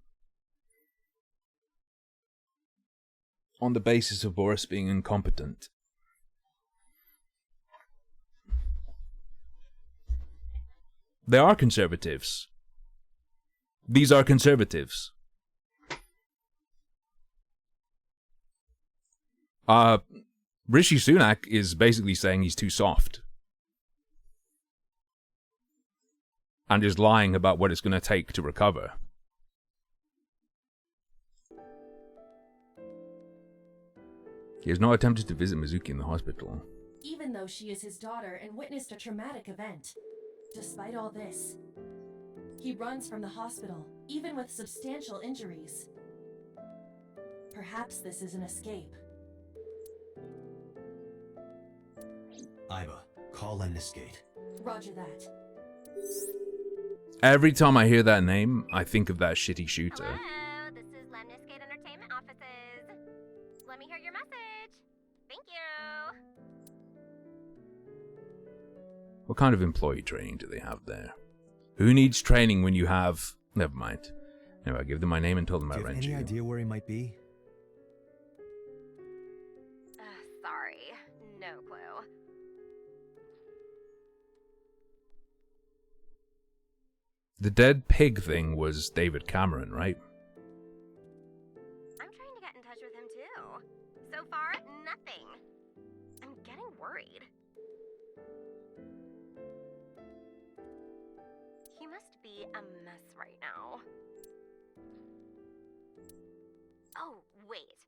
on the basis of Boris being incompetent. They are conservatives. These are conservatives. Rishi Sunak is basically saying he's too soft. And is lying about what it's going to take to recover. He has not attempted to visit Mizuki in the hospital. Even though she is his daughter and witnessed a traumatic event. Despite all this, he runs from the hospital, even with substantial injuries. Perhaps this is an escape. Iva, call Lemniscate. Roger that. Every time I hear that name, I think of that shitty shooter. Hello, this is Lemniscate Entertainment offices. Let me hear your message. Thank you. What kind of employee training do they have there? Who needs training when you have... Never mind. Anyway, I give them my name and tell them I rent you. Do you have any idea where he might be? Sorry, no clue. The dead pig thing was David Cameron, right? I'm trying to get in touch with him too. So far, nothing. I'm getting worried. He must be a mess right now. Oh, wait.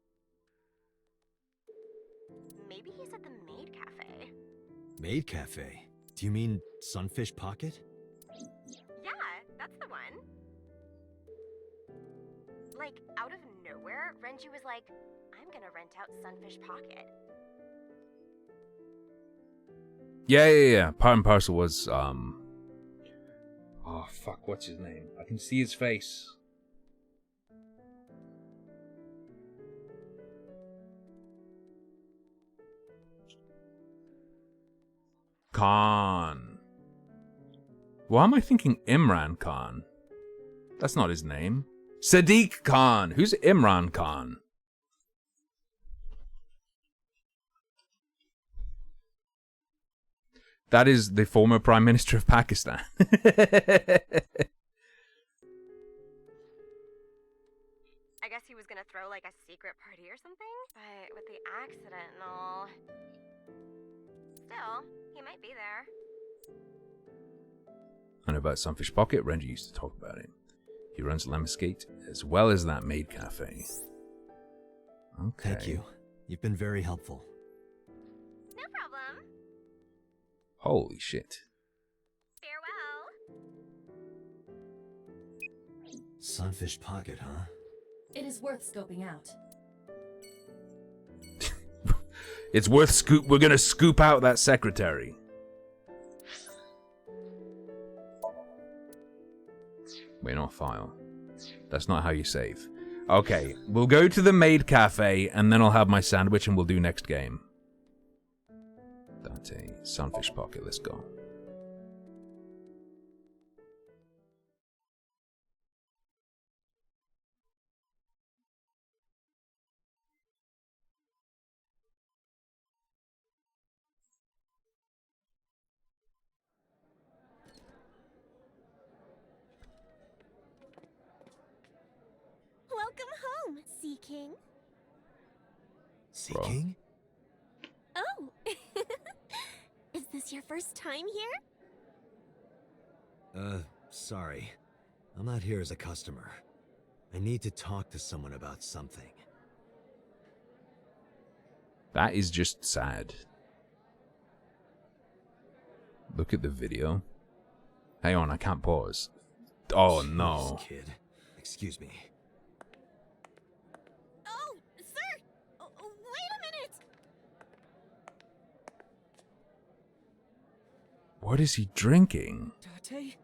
Maybe he's at the Maid Cafe. Maid Cafe? Do you mean Sunfish Pocket? Yeah, that's the one. Like, out of nowhere, Renji was like, I'm gonna rent out Sunfish Pocket. Yeah. Part and parcel was, Oh, fuck, what's his name? I can see his face. Khan. Why am I thinking Imran Khan? That's not his name. Sadiq Khan. Who's Imran Khan? That is the former Prime Minister of Pakistan. I guess he was gonna throw like a secret party or something? But with the accident and all... Still, he might be there. I know about Sunfish Pocket. Renji used to talk about it. He runs Lemniscate as well as that Maid Cafe. Okay. Thank you. You've been very helpful. No problem. Holy shit. Farewell. Sunfish Pocket, huh? It is worth scoping out. It's worth we're gonna scoop out that secretary. Wait, not file. That's not how you save. Okay, we'll go to the Maid Cafe, and then I'll have my sandwich, and we'll do next game. Dante, Sunfish Pocket, let's go. Welcome home, Sea King. Sea King? Oh! Is this your first time here? Sorry. I'm not here as a customer. I need to talk to someone about something. That is just sad. Look at the video. Hang on, I can't pause. Oh Jeez, no. kid. Excuse me. Oh, sir! Wait a minute! What is he drinking? Date?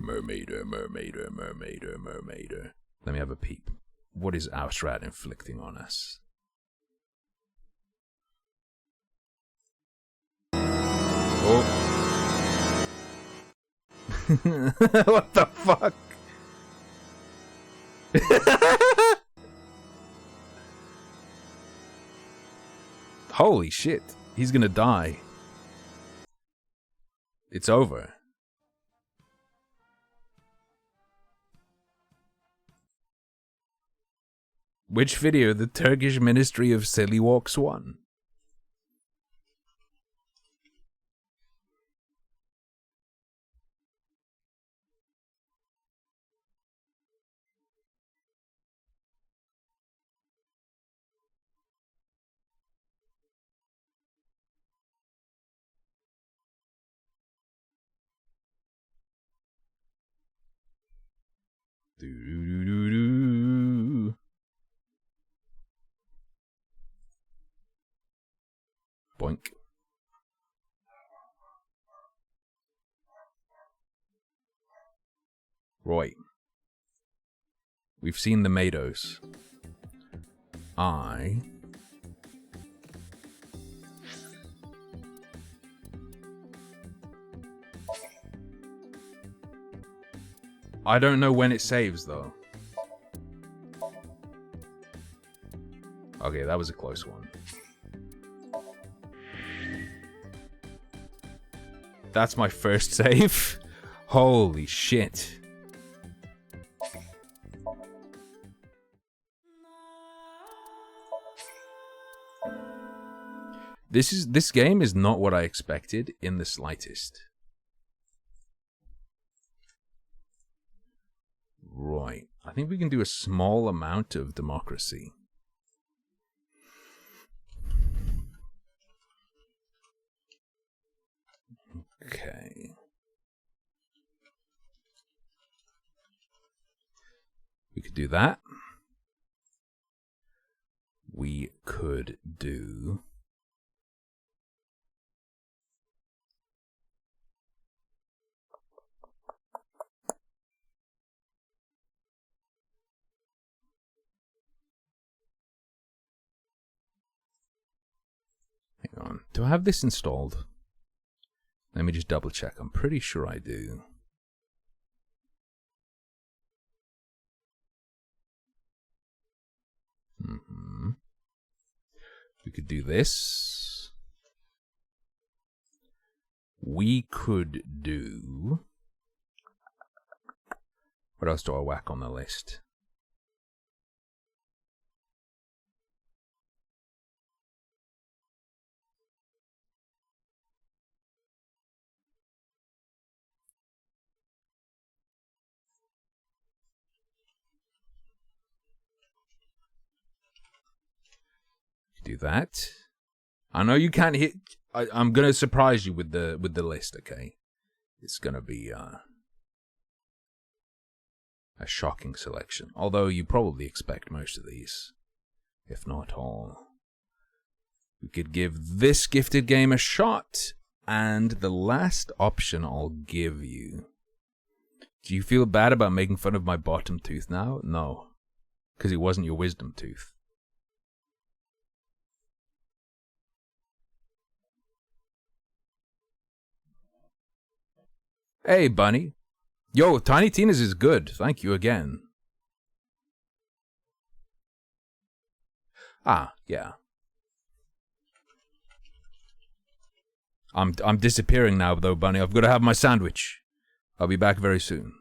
Mermaider, mermaider, mermaider, mermaider. Let me have a peep. What is Ausrat inflicting on us? Oh. What the fuck? Holy shit. He's gonna die. It's over. Which video? The Turkish Ministry of Silly Walks won. Do-do-do-do-do. Boink. Right. We've seen the Mados. I don't know when it saves, though. Okay, that was a close one. That's my first save. Holy shit. This game is not what I expected in the slightest. Right. I think we can do a small amount of democracy. Okay. We could do that. We could do... Hang on. Do I have this installed? Let me just double check. I'm pretty sure I do. We could do this. We could do... What else do I whack on the list? Do that. I know you can't hit. I'm gonna surprise you with the list. Okay, it's gonna be a shocking selection. Although you probably expect most of these, if not all. We could give this gifted game a shot, and the last option I'll give you. Do you feel bad about making fun of my bottom tooth now? No, because it wasn't your wisdom tooth. Hey, Bunny. Yo, Tiny Tina's is good. Thank you again. Ah, yeah. I'm disappearing now, though, Bunny. I've got to have my sandwich. I'll be back very soon.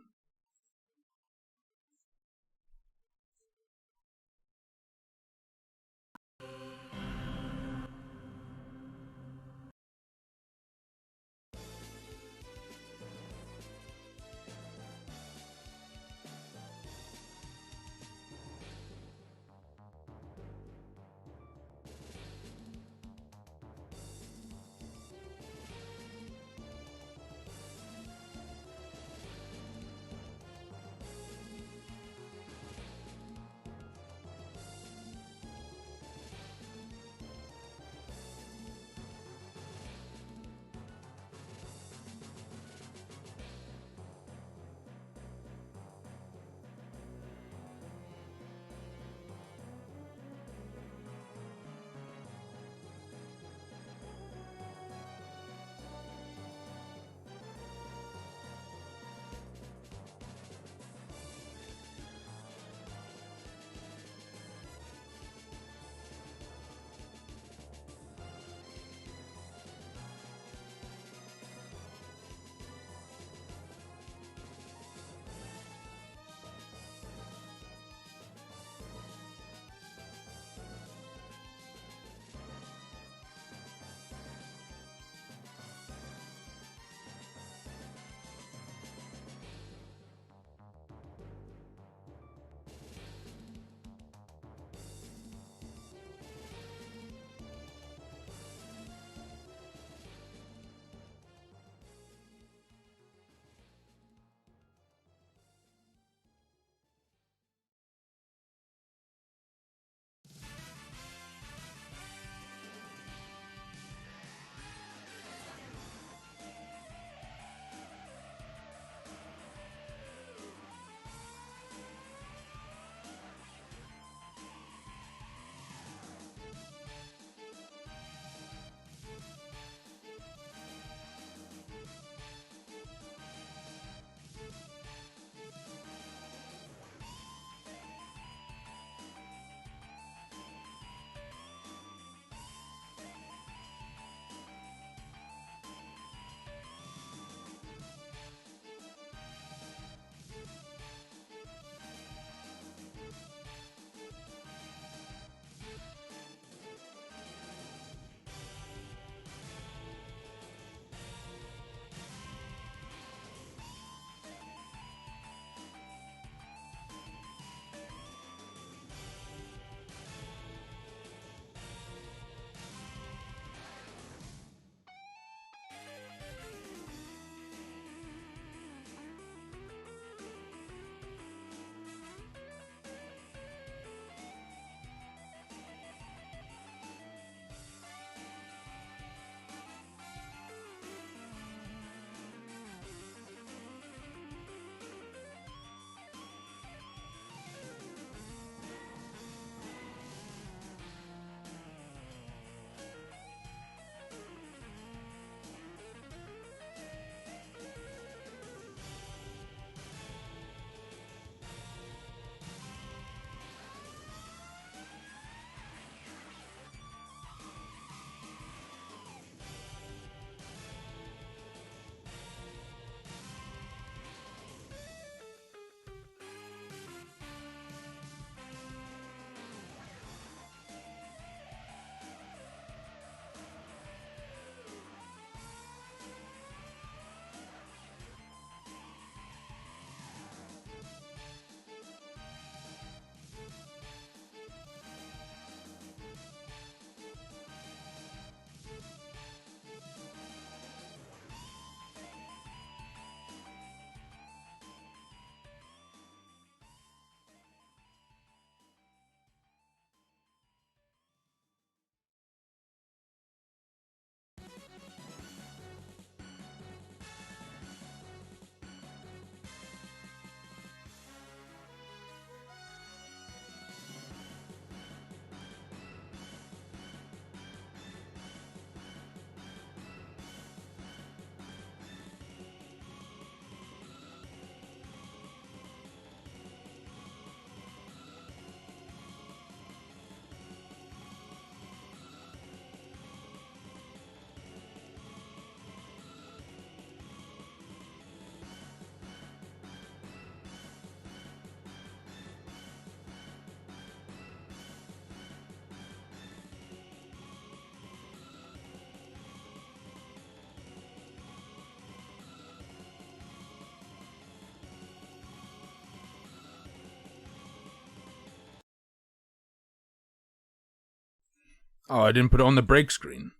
Oh, I didn't put it on the break screen.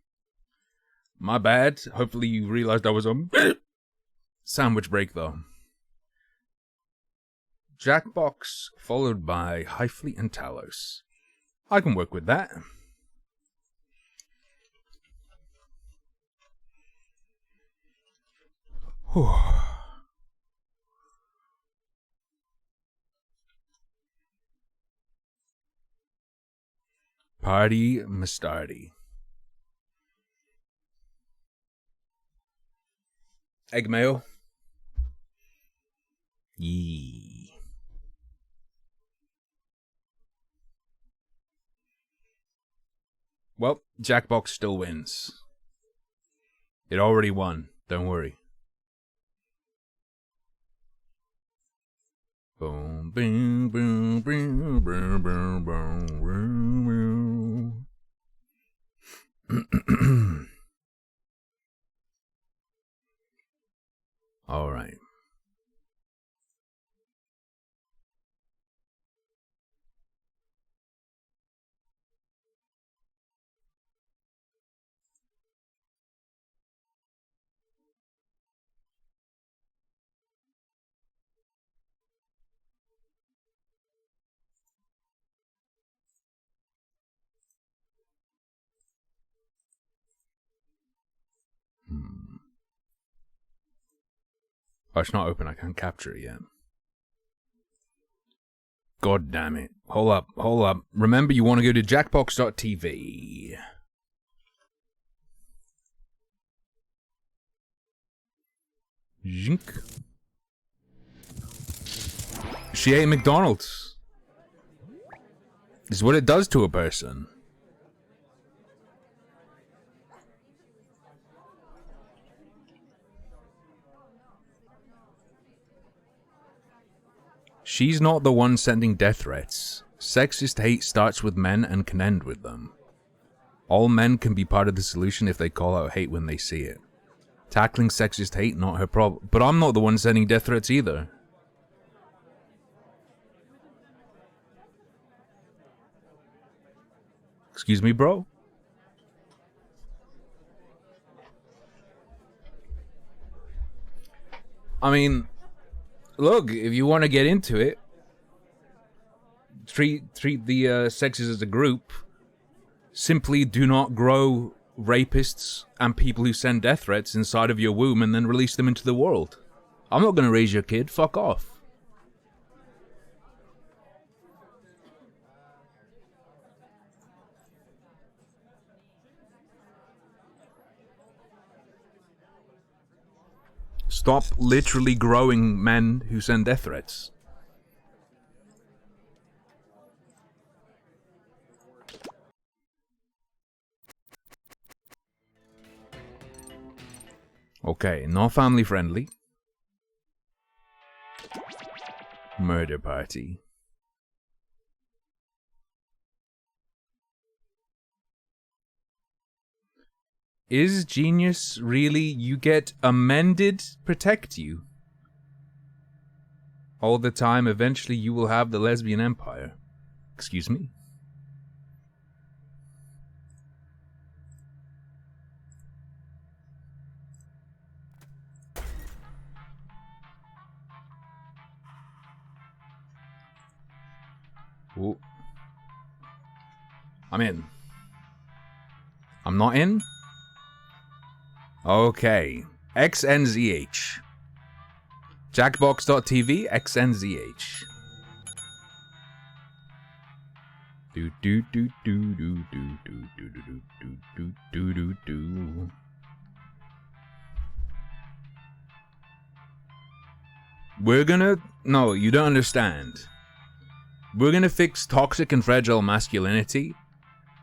My bad. Hopefully you realized I was on sandwich break, though. Jackbox, followed by Highfleet and Talos. I can work with that. Whew. Party Mustardi. Egg mayo. Yee. Well, Jackbox still wins. It already won. Don't worry. Boom, boom, boom, boom, boom, boom, boom, boom. All right. Oh, it's not open. I can't capture it yet. God damn it. Hold up. Hold up. Remember, you want to go to jackbox.tv. Zink. She ate McDonald's. This is what it does to a person. She's not the one sending death threats. Sexist hate starts with men and can end with them. All men can be part of the solution if they call out hate when they see it. Tackling sexist hate, not her problem. But I'm not the one sending death threats either. Excuse me, bro? I mean, look, if you want to get into it, treat the sexes as a group. Simply do not grow rapists and people who send death threats inside of your womb and then release them into the world. I'm not going to raise your kid. Fuck off. Stop literally growing men who send death threats. Okay, not family friendly. Murder party. Is genius really you get amended protect you? All the time, eventually you will have the lesbian empire. Excuse me? Ooh. I'm in. I'm not in? Okay. XNZH. Jackbox.tv, XNZH. Do do do do do do do do do do do do do. We're gonna... No, you don't understand. We're gonna fix toxic and fragile masculinity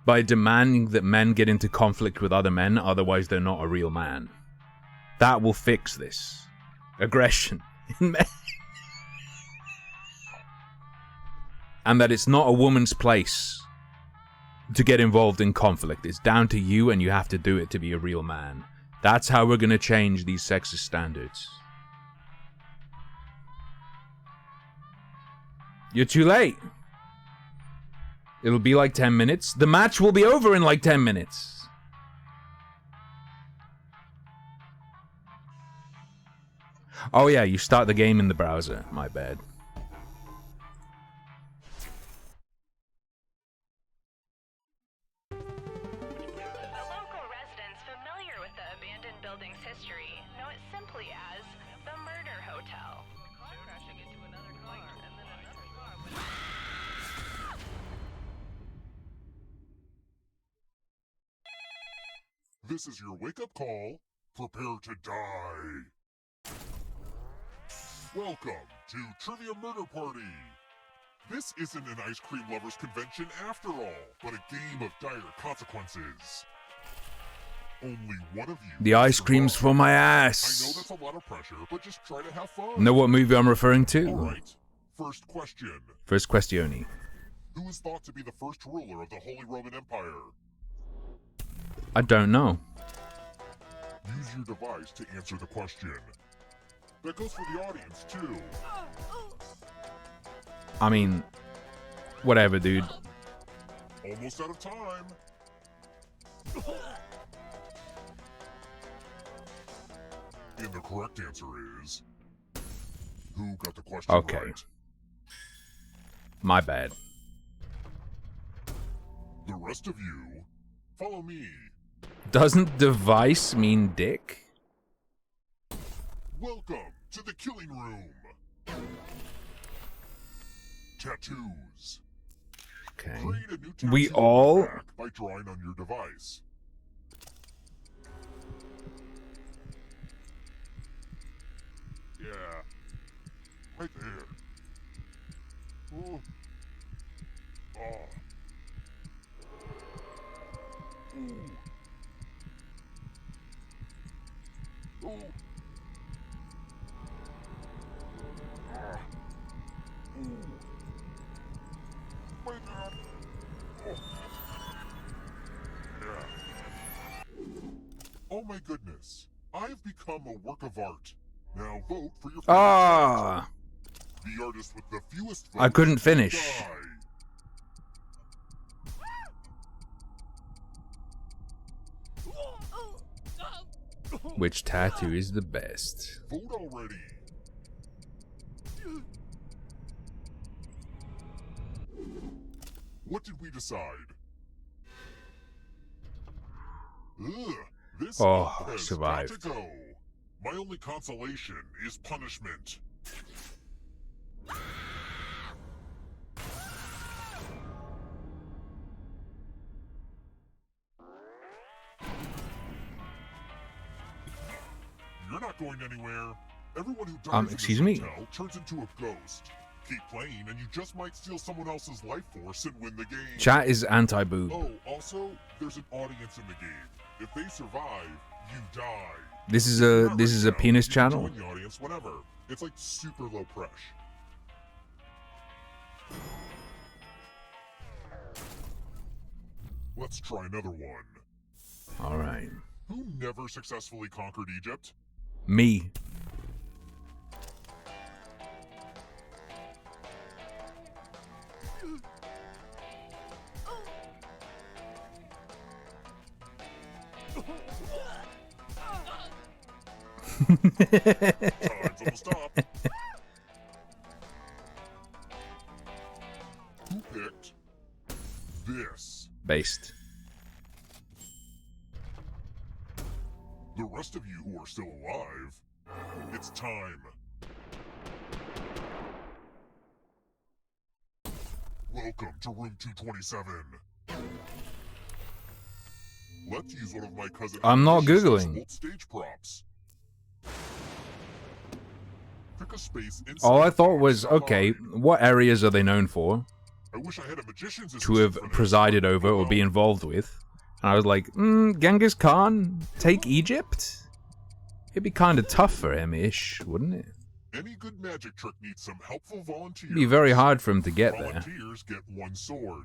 by demanding that men get into conflict with other men, otherwise they're not a real man. That will fix this. Aggression in men. And that it's not a woman's place to get involved in conflict. It's down to you and you have to do it to be a real man. That's how we're gonna change these sexist standards. You're too late. It'll be like 10 minutes. The match will be over in like 10 minutes. Oh yeah, you start the game in the browser. My bad. The local residents familiar with the abandoned building's history know it simply as the Murder Hotel. Crashing into another car, and then another car went... This is your wake-up call. Prepare to die. Welcome to Trivia Murder Party. This isn't an ice cream lovers convention after all, but a game of dire consequences. Only one of you. The ice cream's for my ass. I know that's a lot of pressure, but just try to have fun. Know what movie I'm referring to? All right. First question. First questione. Who is thought to be the first ruler of the Holy Roman Empire? I don't know. Use your device to answer the question. That goes for the audience, too. I mean, whatever, dude. Almost out of time. And the correct answer is... Who got the question Okay. right? My bad. The rest of you, follow me. Doesn't device mean dick? Welcome to the killing room. Tattoos. Okay. Create a new tattoo We on all... your back by drawing on your device. Yeah. Right there. Oh. Oh. Ooh. Ooh. Ah. Ooh. Right there. Oh. Yeah. Oh my goodness. I've become a work of art. Now vote for your favorite Ah. The artist with the fewest votes I couldn't will finish. die. Which tattoo is the best? Vote already. What did we decide? Ugh, this Oh, up has survived. got to go. My only consolation is punishment. You're not going anywhere. Everyone who dies in excuse this me? hotel turns into a ghost. Keep playing and you just might steal someone else's life force and win the game. Chat is anti-boob. Oh, also, there's an audience in the game. If they survive, you die. This is If you're a not this is a right now, penis you can channel. join the audience whenever. It's like super low pressure. Let's try another one. All right. Who never successfully conquered Egypt? Me. Time's almost up. Who picked this? Based. The rest of you who are still alive, it's time. Welcome to room 227. Let's use one of my cousin I'm not Alicia's Googling. old stage props. Pick a space inside All I thought the was, box to okay, hide. what areas are they known for? I wish I had a magician's To have assistant for this, presided but over or well, be involved with. And I was like, Genghis Khan take Egypt? It'd be kind of tough for him-ish, wouldn't it? Any good magic trick needs some helpful volunteers. It'd be very hard for him to get there. Volunteers get one sword.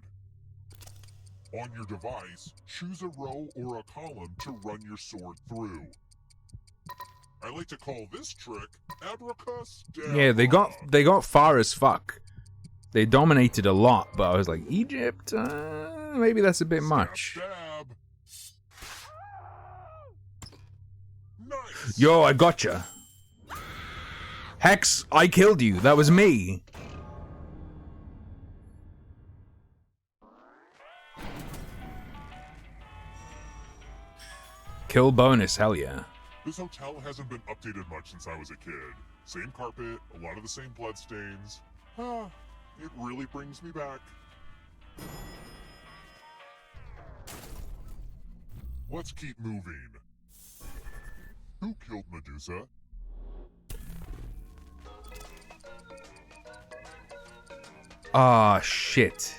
On your device, choose a row or a column to run your sword through. I like to call this trick Abracadabra. Yeah, they got far as fuck. They dominated a lot, but I was like, Egypt? Maybe that's a bit much. Nice. Yo, I gotcha. Hex, I killed you. That was me. Kill bonus, hell yeah. This hotel hasn't been updated much since I was a kid. Same carpet, a lot of the same bloodstains. Ah, it really brings me back. Let's keep moving. Who killed Medusa? Ah, shit.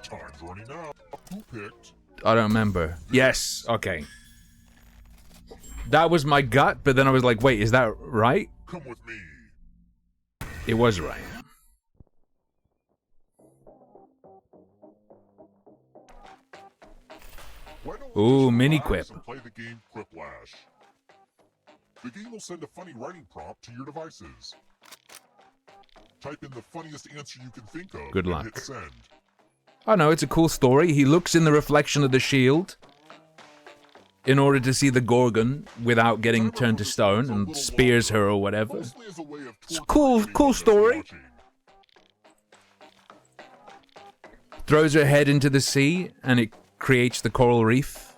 Time's running out. Who picked? I don't remember. Yes, okay. That was my gut, but then I was like, wait, is that right? Come with me. It was right. Ooh, mini quip. And play the game Quiplash. The game will send a funny writing prompt to your devices. Type in the funniest answer you can think of. Good and luck. hit send. Oh no, it's a cool story. He looks in the reflection of the shield in order to see the Gorgon without getting turned to stone and spears her or whatever. It's a cool story. Throws her head into the sea and it creates the coral reef.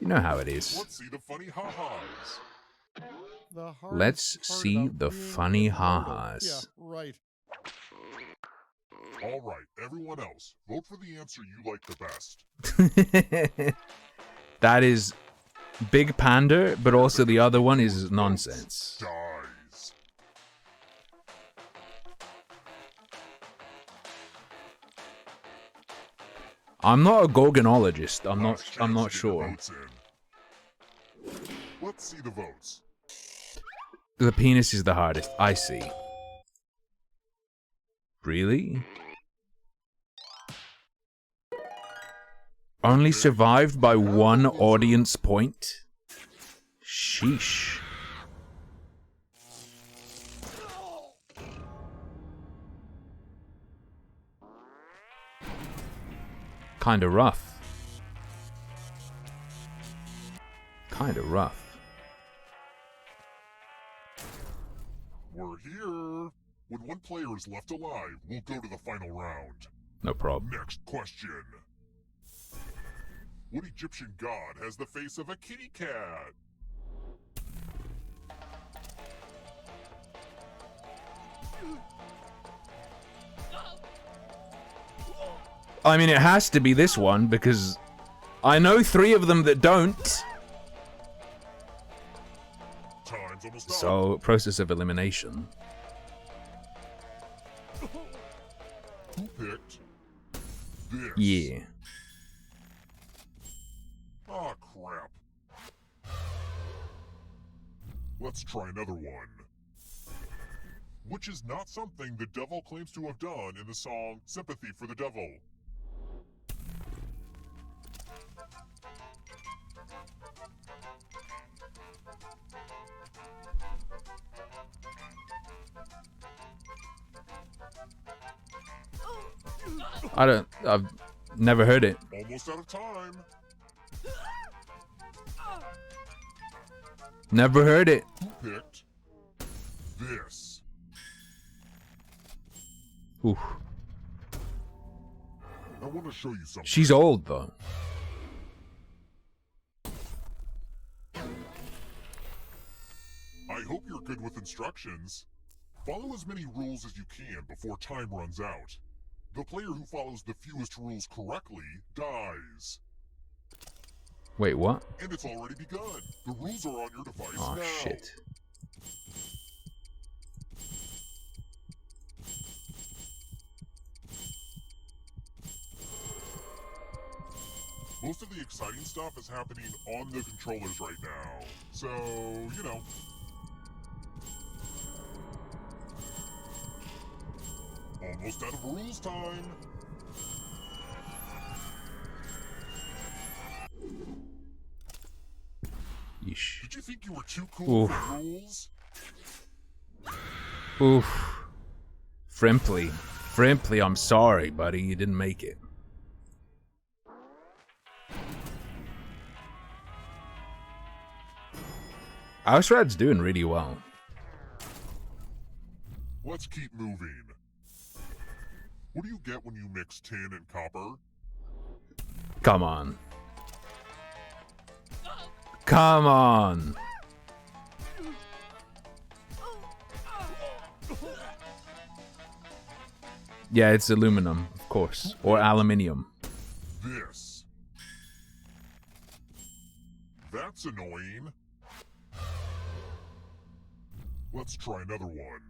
You know how it is. Let's see the funny ha-has. Let's see the funny ha-has. Yeah, right. All right, everyone else, vote for the answer you like the best. That is big pander, but also the other one is nonsense. Dies. I'm not a gorgonologist. I'm not sure. Let's see the votes. The penis is the hardest. I see. Really? Only survived by 1 audience point? Sheesh. Kinda rough. Kinda rough. We're here. When one player is left alive, we'll go to the final round. No problem. Next question. What Egyptian god has the face of a kitty cat? I mean, it has to be this one, because I know 3 of them that don't. Time's almost So, process of elimination. Who picked this? Yeah. Aw, crap. Let's try another one. Which is not something the devil claims to have done in the song Sympathy for the Devil. I've never heard it. Almost out of time. Never heard it. Who picked this? Oof. I want to show you something. She's old, though. I hope you're good with instructions. Follow as many rules as you can before time runs out. The player who follows the fewest rules correctly dies. Wait, what? And it's already begun. The rules are on your device Oh, now. shit. Most of the exciting stuff is happening on the controllers right now. So, you know. Almost out of rules time. too cool for rules? Oof. Frimply. Frimply, I'm sorry, buddy. You didn't make it. Ausrad's doing really well. Let's keep moving. What do you get when you mix tin and copper? Come on. Come on. Yeah, it's aluminum, of course. Or aluminium. This. That's annoying. Let's try another one.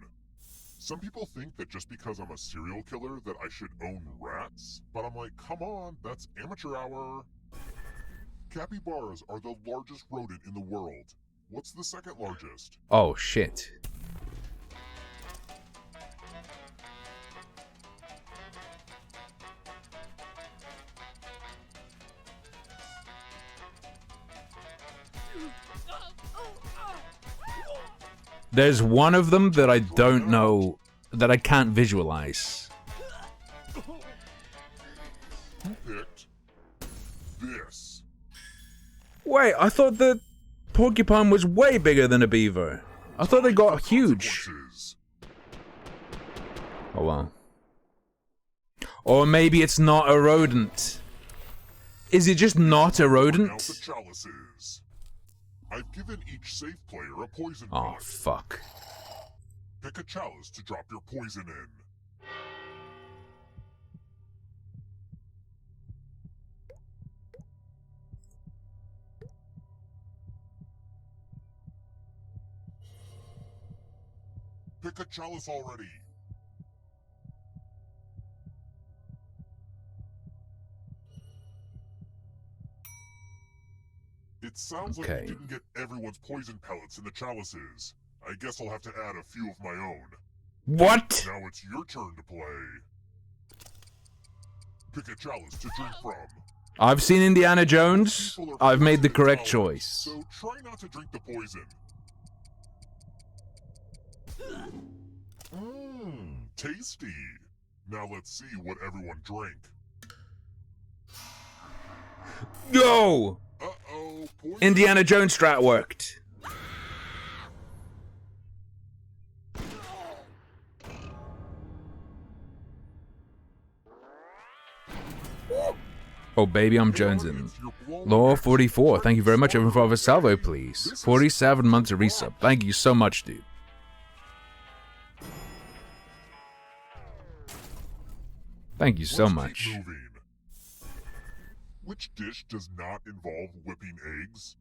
Some people think that just because I'm a serial killer that I should own rats, but I'm like, come on, that's amateur hour. Capybaras are the largest rodent in the world. What's the second largest? Oh, shit. There's one of them that I don't know, that I can't visualize. Who picked this? Wait, I thought the porcupine was way bigger than a beaver. I thought they got huge. Oh well. Or maybe it's not a rodent. Is it just not a rodent? I've given each safe player a poison Oh, pellet. fuck. Pick a chalice to drop your poison in. Pick a chalice already. It sounds like Okay. you didn't get everyone's poison pellets in the chalices. I guess I'll have to add a few of my own. What? Now it's your turn to play. Pick a chalice to drink from. I've seen Indiana Jones. I've made the correct choice. So try not to drink the poison. Mmm, tasty. Now let's see what everyone drank. Yo! Uh-oh, poison. Indiana Jones strat worked. Oh, baby, I'm jonesing. Law 44, thank you very much. Everyone for a salvo, please. 47 months of resub. Thank you so much, dude. Thank you so much. Keep moving. Which dish does not involve whipping eggs?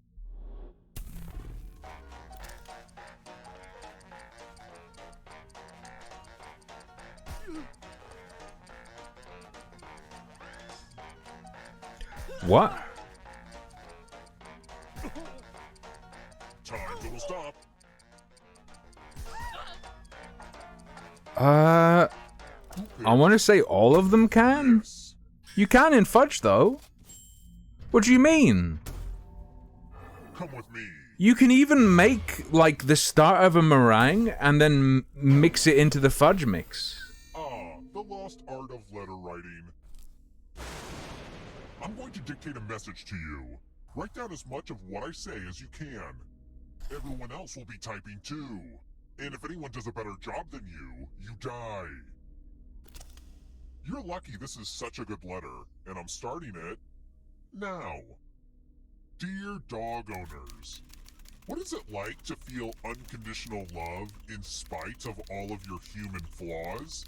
What? Time's almost up. I want to say all of them can? You can in fudge, though. What do you mean? Come with me. You can even make, like, the start of a meringue and then mix it into the fudge mix. Ah, the lost art of letter writing. I'm going to dictate a message to you. Write down as much of what I say as you can. Everyone else will be typing too. And if anyone does a better job than you, you die. You're lucky this is such a good letter, and I'm starting it now. Dear dog owners, what is it like to feel unconditional love in spite of all of your human flaws?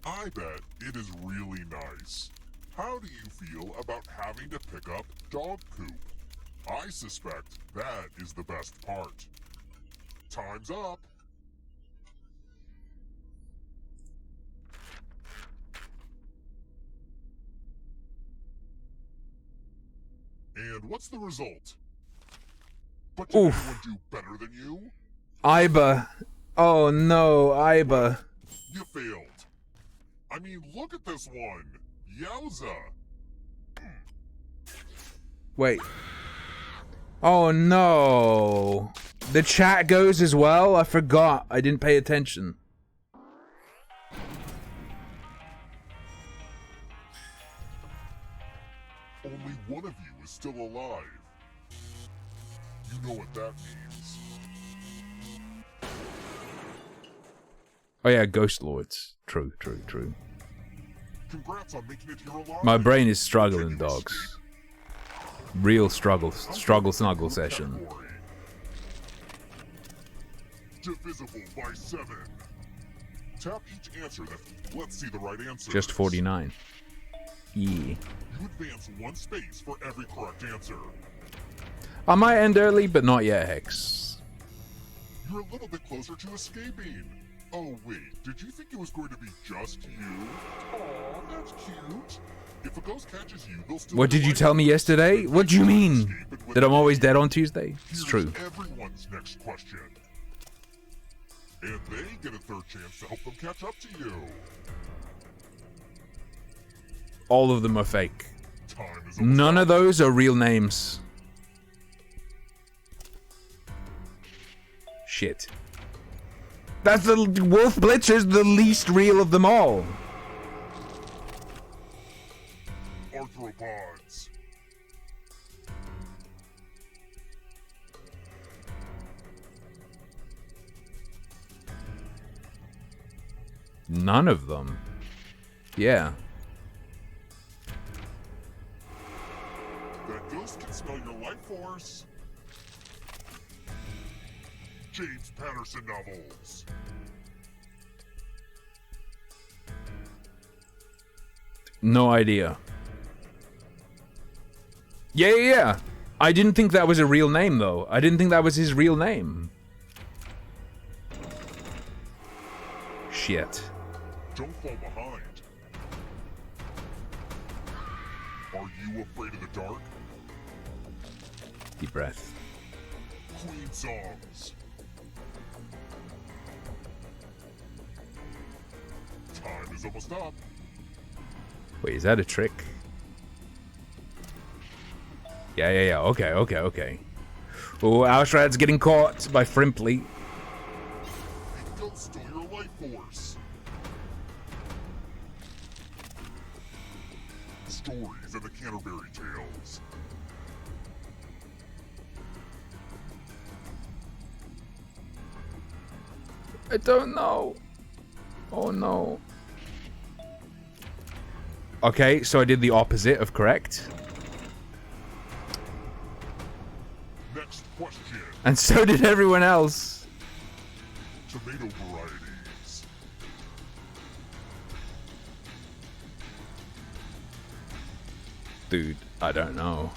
I bet it is really nice. How do you feel about having to pick up dog poop? I suspect that is the best part. Time's up. And what's the result? But did anyone do better than you? Iba. Oh no, Iba. You failed. I mean, look at this one. Yowza. Wait. Oh no. The chat goes as well? I forgot. I didn't pay attention. Only one of you is still alive. You know what that means. Oh yeah, Ghost Lords. True. Congrats on making it here alive. My brain is struggling, dogs. Real struggle snuggle session. Divisible by 7. Tap each answer. Let's see the right answer. Just 49. Yeah. You advance 1 space for every correct answer. I might end early, but not yet, Hex. You're a little bit closer to escaping. Oh wait, did you think it was going to be just you? Aw, that's cute. If a ghost catches you, they'll still. What did you tell me yesterday? What do you mean? That I'm always dead on Tuesday? It's true. Everyone's next question. And they get a 3rd chance to help them catch up to you. All of them are fake. Time is None of those are real names. Shit. That's the Wolf Blitzer's the least real of them all. Arthropods. None of them. Yeah. That ghost can smell your life force. James Patterson novels. No idea. Yeah. I didn't think that was a real name, though. I didn't think that was his real name. Shit. Don't fall behind. Are you afraid of the dark? Deep breath. Queen songs. Time is almost up. Wait, is that a trick? Yeah. Okay. Oh, Alshrad's getting caught by Frimply. The ghost stole your life force. Stories of the Canterbury Tales. I don't know. Oh no. Okay, so I did the opposite of correct. Next question. And so did everyone else. Tomato varieties. Dude, I don't know.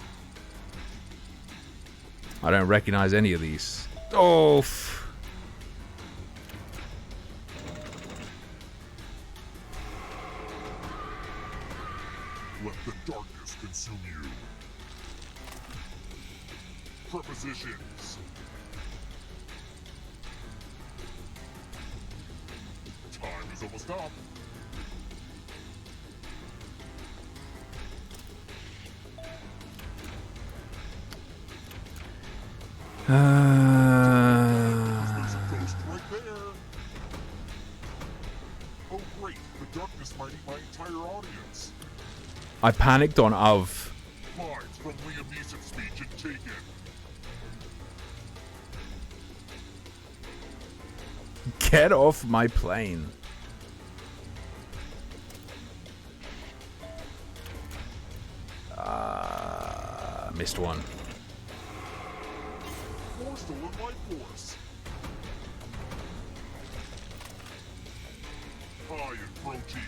I don't recognize any of these. Oh. Let the darkness consume you. Prepositions. Time is almost up. There's a ghost right there. Oh great, the darkness might eat my entire audience. I panicked on of. Lines from Liam Neeson's speech in Taken. Get off my plane. Missed one. Or stolen life force. High in protein.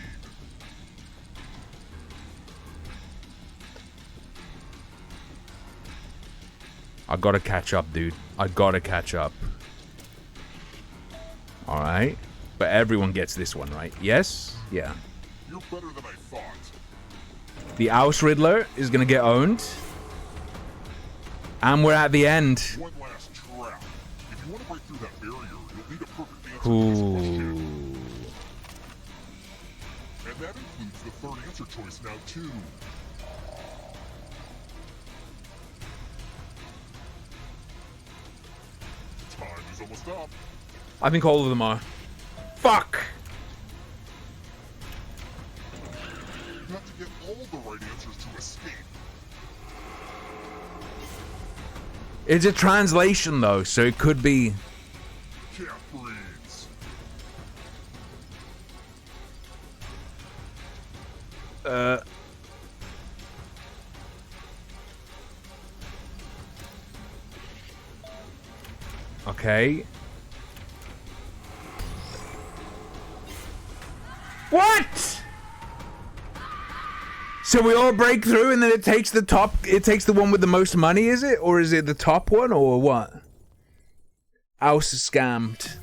I gotta catch up, dude. I gotta catch up. Alright. But everyone gets this one, right? Yes? Yeah. You're better than I thought. The Aus Riddler is gonna get owned. And we're at the end. One last trap. If you want to break through that barrier, you'll need a perfect answer Ooh. to this question. And that includes the 3rd answer choice now, too. Time's almost up. I think all of them are. Fuck! You have to get all the right answers to escape. It's a translation though, so it could be. Can't freeze. Okay. What? So we all break through and then it takes the top, it takes the one with the most money, is it? Or is it the top one or what? House is scammed.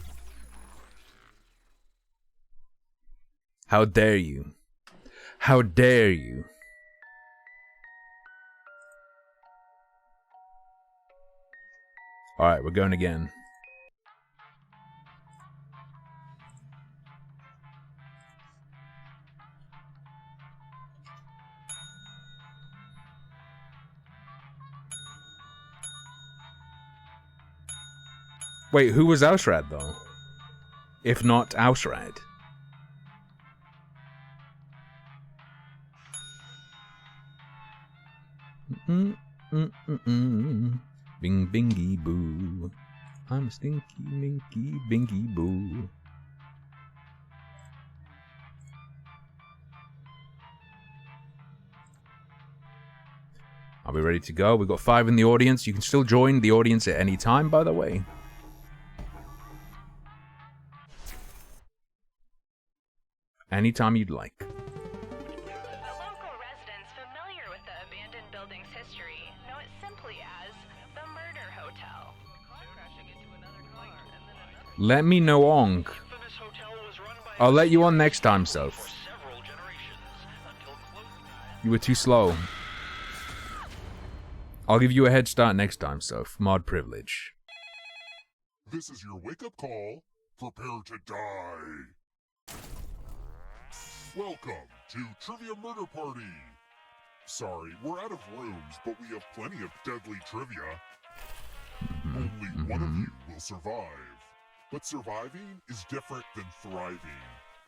How dare you? How dare you? Alright, we're going again. Wait, who was Ausrad though? If not Ausrad. Bing bingy boo. I'm a stinky minky bingy boo. Are we ready to go? We've got 5 in the audience. You can still join the audience at any time, by the way. Anytime you'd like. The local residents familiar with the abandoned building's history know it simply as the Murder Hotel. Crashing into another car and then another. Let me know, Ong. I'll let you on next time, Soph. You were too slow. I'll give you a head start next time, Soph. Mod privilege. This is your wake-up call. Prepare to die. Welcome to Trivia Murder Party. Sorry, we're out of rooms, but we have plenty of deadly trivia. Only one of you will survive. But surviving is different than thriving.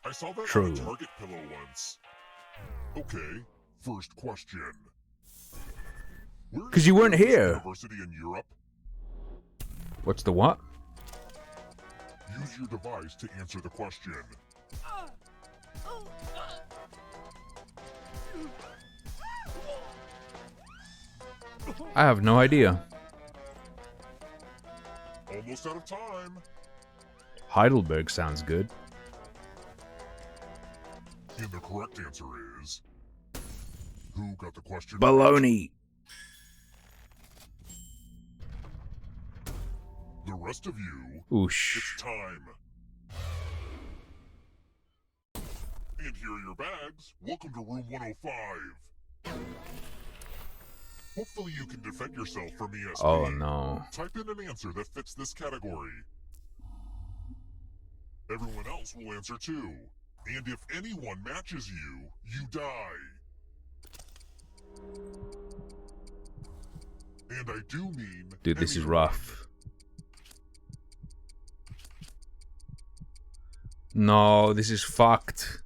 I saw that on a Target pillow once. Okay, first question. Because you weren't here. University in Europe? What's the what? Use your device to answer the question. I have no idea. Almost out of time. Heidelberg sounds good. And the correct answer is... Who got the question? Baloney. The rest of you... Oosh. It's time. And here are your bags. Welcome to room 105. Hopefully you can defend yourself from ESP. Oh no. Type in an answer that fits this category. Everyone else will answer too. And if anyone matches you, you die. And I do mean... Dude, this is rough. No, this is fucked.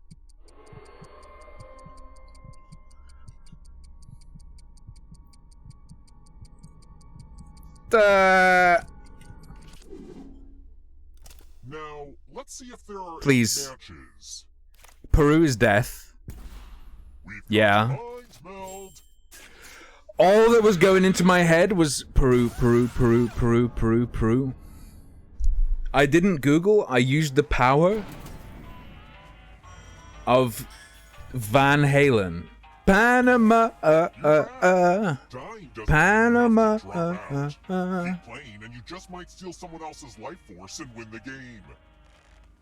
Now, let's see if there are Please. any matches. Peru's death. Yeah. All that was going into my head was Peru, Peru, Peru, Peru, Peru, Peru. I didn't Google, I used the power of Van Halen. Panama, Panama, Keep playing and you just might steal someone else's life force and win the game.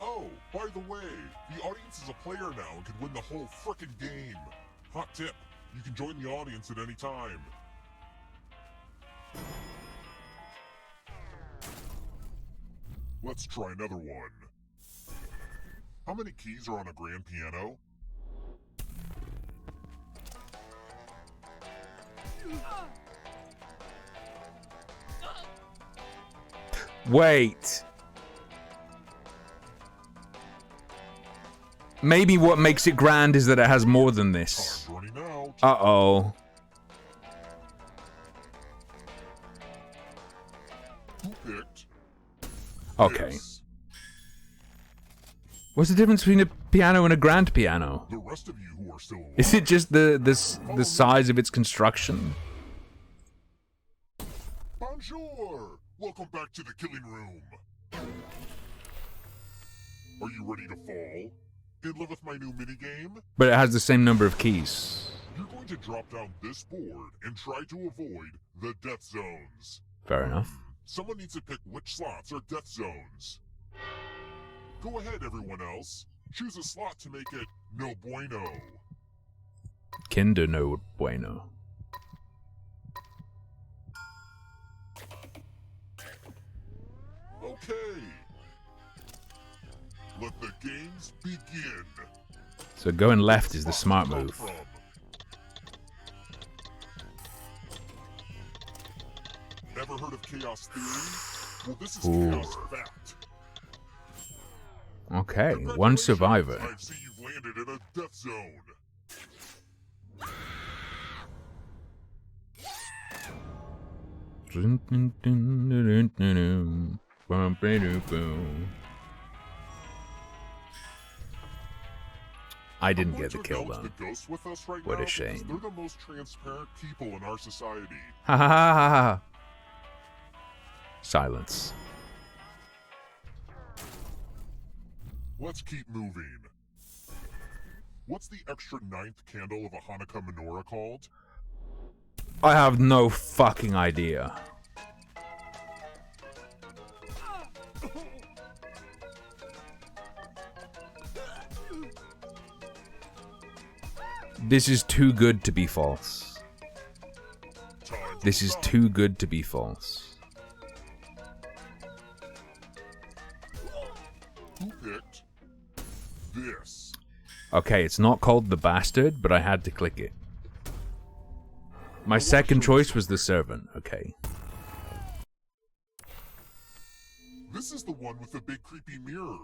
Oh, by the way, the audience is a player now and can win the whole frickin' game. Hot tip, you can join the audience at any time. Let's try another one. How many keys are on a grand piano? Wait. Maybe what makes it grand is that it has more than this. Uh-oh. Okay. What's the difference between a piano and a grand piano? The rest of you who are still alive. Is it just the size of its construction? Bonjour! Welcome back to the killing room. Are you ready to fall? In love with my new minigame? But it has the same number of keys. You're going to drop down this board and try to avoid the death zones. Fair enough. Someone needs to pick which slots are death zones. Go ahead, everyone else. Choose a slot to make it no bueno. Kinder no bueno. Okay. Let the games begin. So going left is the smart move. Ever heard of chaos theory? Well, this is chaos fact. Okay, one survivor. I see you've landed in a death zone. I didn't get the kill though. The ghosts with us right What now a shame. because they're the most transparent people in our society. Ha ha ha ha ha. Silence. Let's keep moving. What's the extra 9th candle of a Hanukkah menorah called? I have no fucking idea. This is too good to be false. This is too good to be false. Who picked this? Okay, it's not called the bastard, but I had to click it. My second choice was the servant. Okay. This is the one with the big creepy mirror.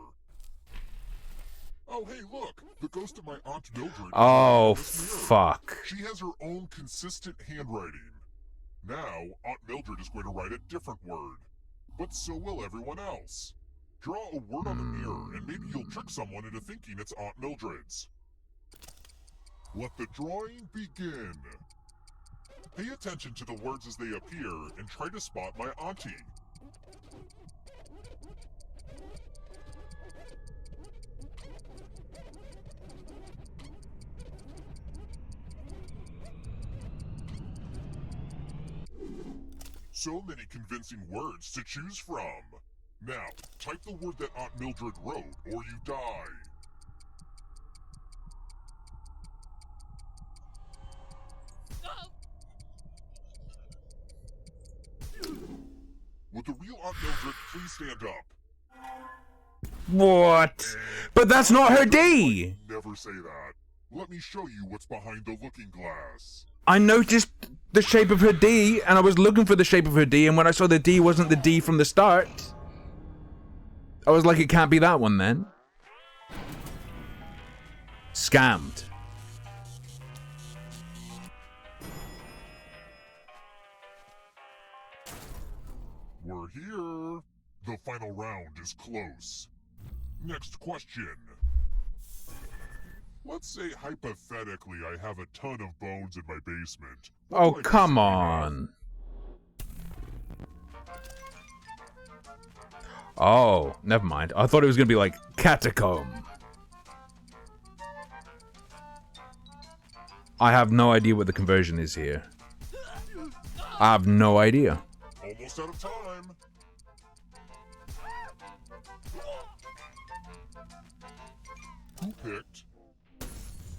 Oh, hey, look! The ghost of my Aunt Mildred. Oh, is in this mirror. fuck. She has her own consistent handwriting. Now, Aunt Mildred is going to write a different word. But so will everyone else. Draw a word on the mirror, and maybe you'll trick someone into thinking it's Aunt Mildred's. Let the drawing begin. Pay attention to the words as they appear, and try to spot my auntie. So many convincing words to choose from. Now, type the word that Aunt Mildred wrote, or you die. Would the real Aunt Mildred please stand up? What? But that's not her D! Never say that. Let me show you what's behind the looking glass. I noticed the shape of her D, and I was looking for the shape of her D, and when I saw the D wasn't the D from the start, I was like, it can't be that one then. Scammed. We're here. The final round is close. Next question. Let's say hypothetically I have a ton of bones in my basement. Oh, come on. Oh, never mind. I thought it was going to be like catacomb. I have no idea what the conversion is here. I have no idea. Almost out of time. Who picked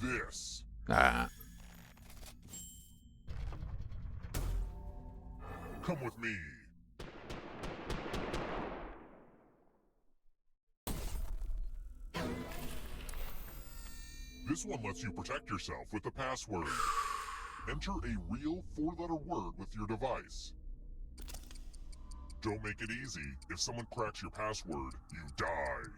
this? Ah. Come with me. This one lets you protect yourself with the password. Enter a real 4-letter word with your device. Don't make it easy. If someone cracks your password, you die.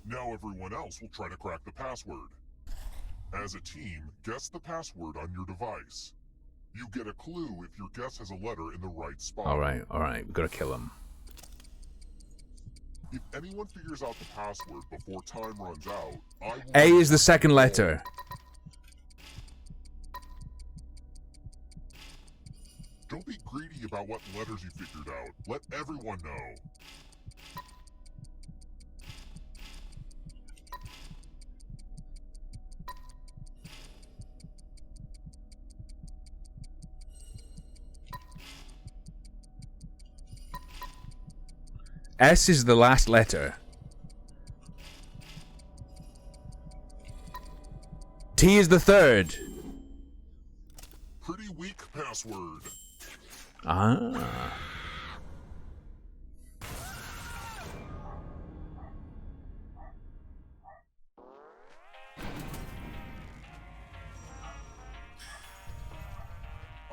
Now everyone else will try to crack the password. As a team, guess the password on your device. You get a clue if your guess has a letter in the right spot. Alright, we gotta kill him. If anyone figures out the password before time runs out, I will... A is the second letter. Don't be greedy about what letters you figured out. Let everyone know. S is the last letter. T is the third. Pretty weak password. Ah.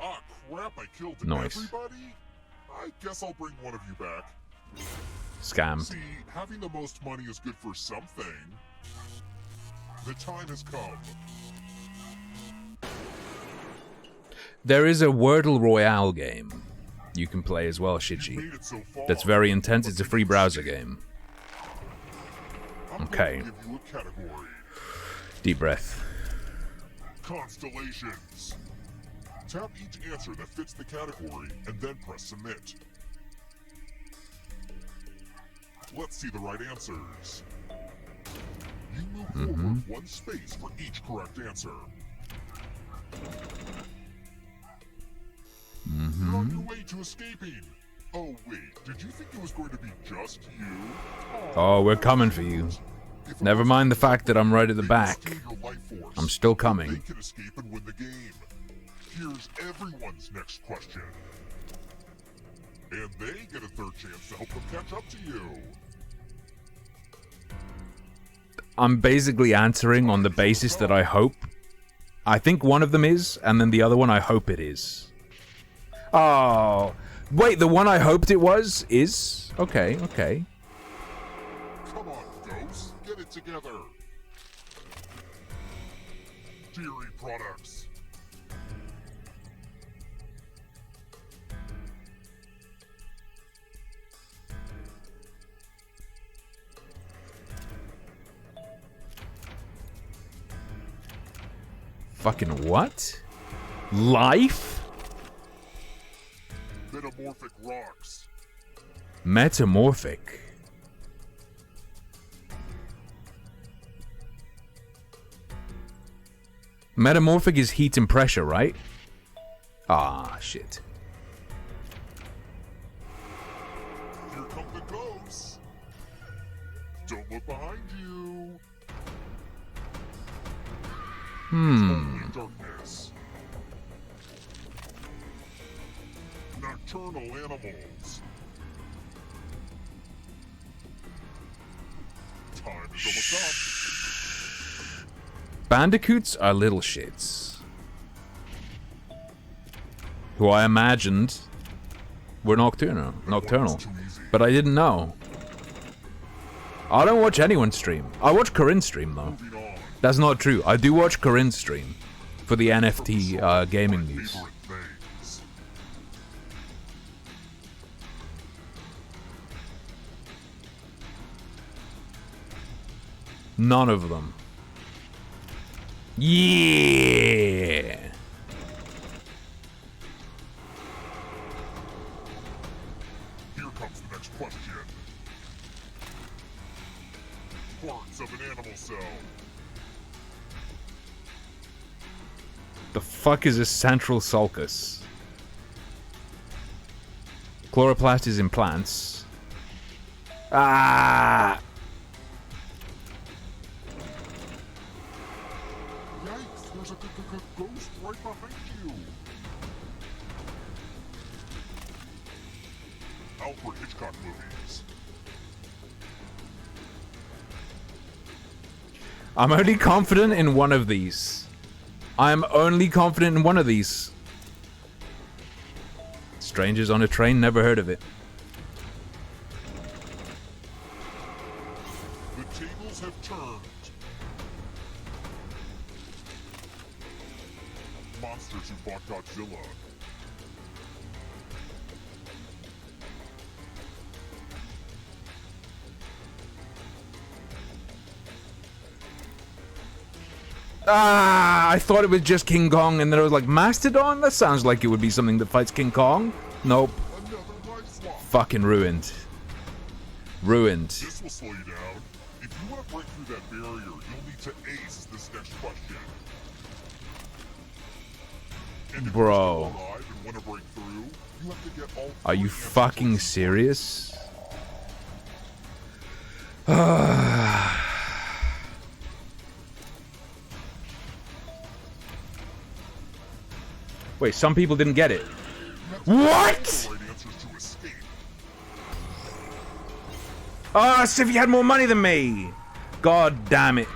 Ah, crap, I killed Nice. everybody? I guess I'll bring one of you back. Scam. See, having the most money is good for something. The time has come. There is a Wordle Royale game you can play as well, Shiji. That's very intense. It's a free browser game. Okay. Give you a category. Deep breath. Constellations. Tap each answer that fits the category and then press submit. Let's see the right answers. You move forward one space for each correct answer. You're on your way to escaping. Oh wait, did you think it was going to be just you? Oh, we're coming for you. Never mind the fact that I'm right at the back. I'm still They coming. can escape and win the game. Here's everyone's next question. And they get a third chance to help them catch up to you. I'm basically answering on the basis that I hope. I think one of them is, and then the other one I hope it is. Oh. Wait, the one I hoped it was is? Okay, okay. Come on, Ghost. Get it together. Dairy products. Fucking what? Life? Metamorphic rocks. Metamorphic. Metamorphic is heat and pressure, right? Ah, shit. Here come the ghosts. Don't look behind you. Only darkness. Nocturnal animals. Time is almost up. Bandicoots are little shits. Who I imagined were nocturnal. But I didn't know. I don't watch anyone stream. I watch Corinne stream though. That's not true. I do watch Corinne stream for the NFT gaming news. None of them. Yeah. Here comes the next question. Parts of an animal cell. The fuck is a central sulcus? Chloroplast is in plants. Ah! Yikes, there's a ghost right behind you. Alfred Hitchcock movies. I'm only confident in one of these. I'm only confident in one of these. Strangers on a Train, never heard of it. tables have turned. Monsters who fought Godzilla. I thought it was just King Kong, and then I was like, Mastodon? That sounds like it would be something that fights King Kong. Nope. Fucking ruined. Ruined. This will slow you down. If you want to break through that barrier, you'll need to ace this next question. And Bro. if you're still alive and want to break through, you have to get all Are you three fucking serious? Wait, some people didn't get it. What? Oh, as if you had more money than me. God damn it.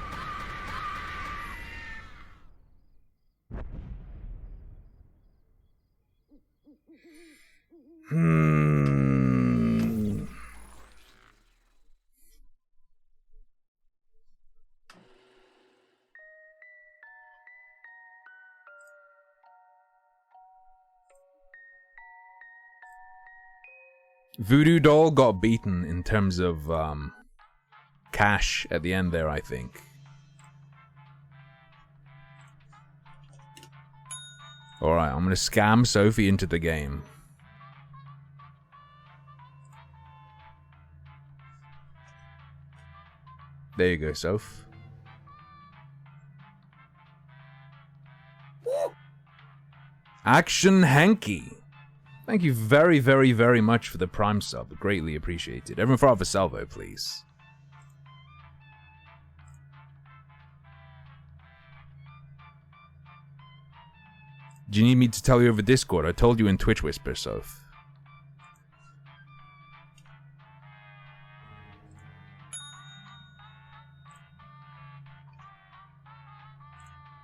Voodoo Doll got beaten in terms of cash at the end there, I think. Alright, I'm gonna scam Sophie into the game. There you go, Soph. Action Hanky. Thank you very, very, very much for the Prime sub. Greatly appreciated. Everyone throw off a salvo, please. Do you need me to tell you over Discord? I told you in Twitch Whisper, Soph.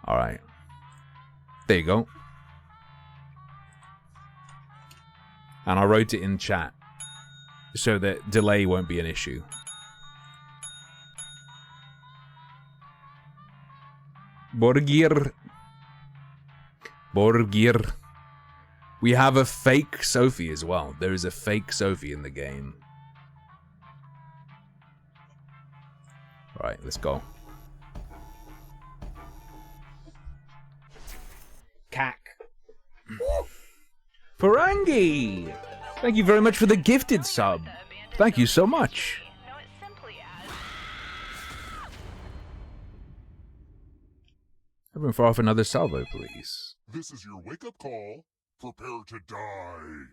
Alright. There you go. And I wrote it in chat so that delay won't be an issue. Borgir. Borgir. We have a fake Sophie as well. There is a fake Sophie in the game. Alright, let's go. Cack. Ferengi! Thank you very much for the gifted sub. Thank you so much. Everyone throw off another salvo, please. This is your wake-up call. Prepare to die.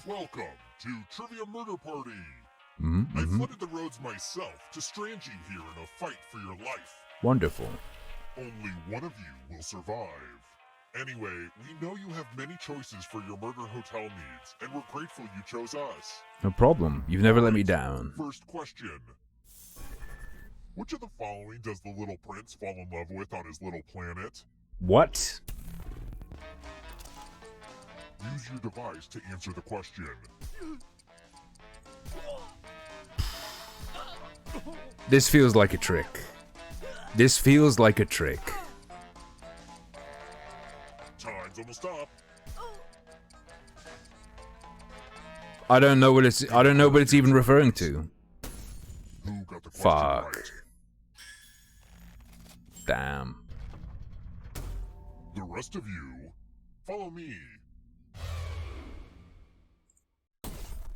Welcome to Trivia Murder Party. I flooded the roads myself to strand you here in a fight for your life. Wonderful. Only one of you will survive. Anyway, we know you have many choices for your murder hotel needs, and we're grateful you chose us. No problem. You've never let me down. First question. Which of the following does the little prince fall in love with on his little planet? What? Use your device to answer the question. This feels like a trick. This feels like a trick. Time's almost up. I don't know what it's even referring to. Who got the question Fuck. right? Damn. The rest of you, follow me.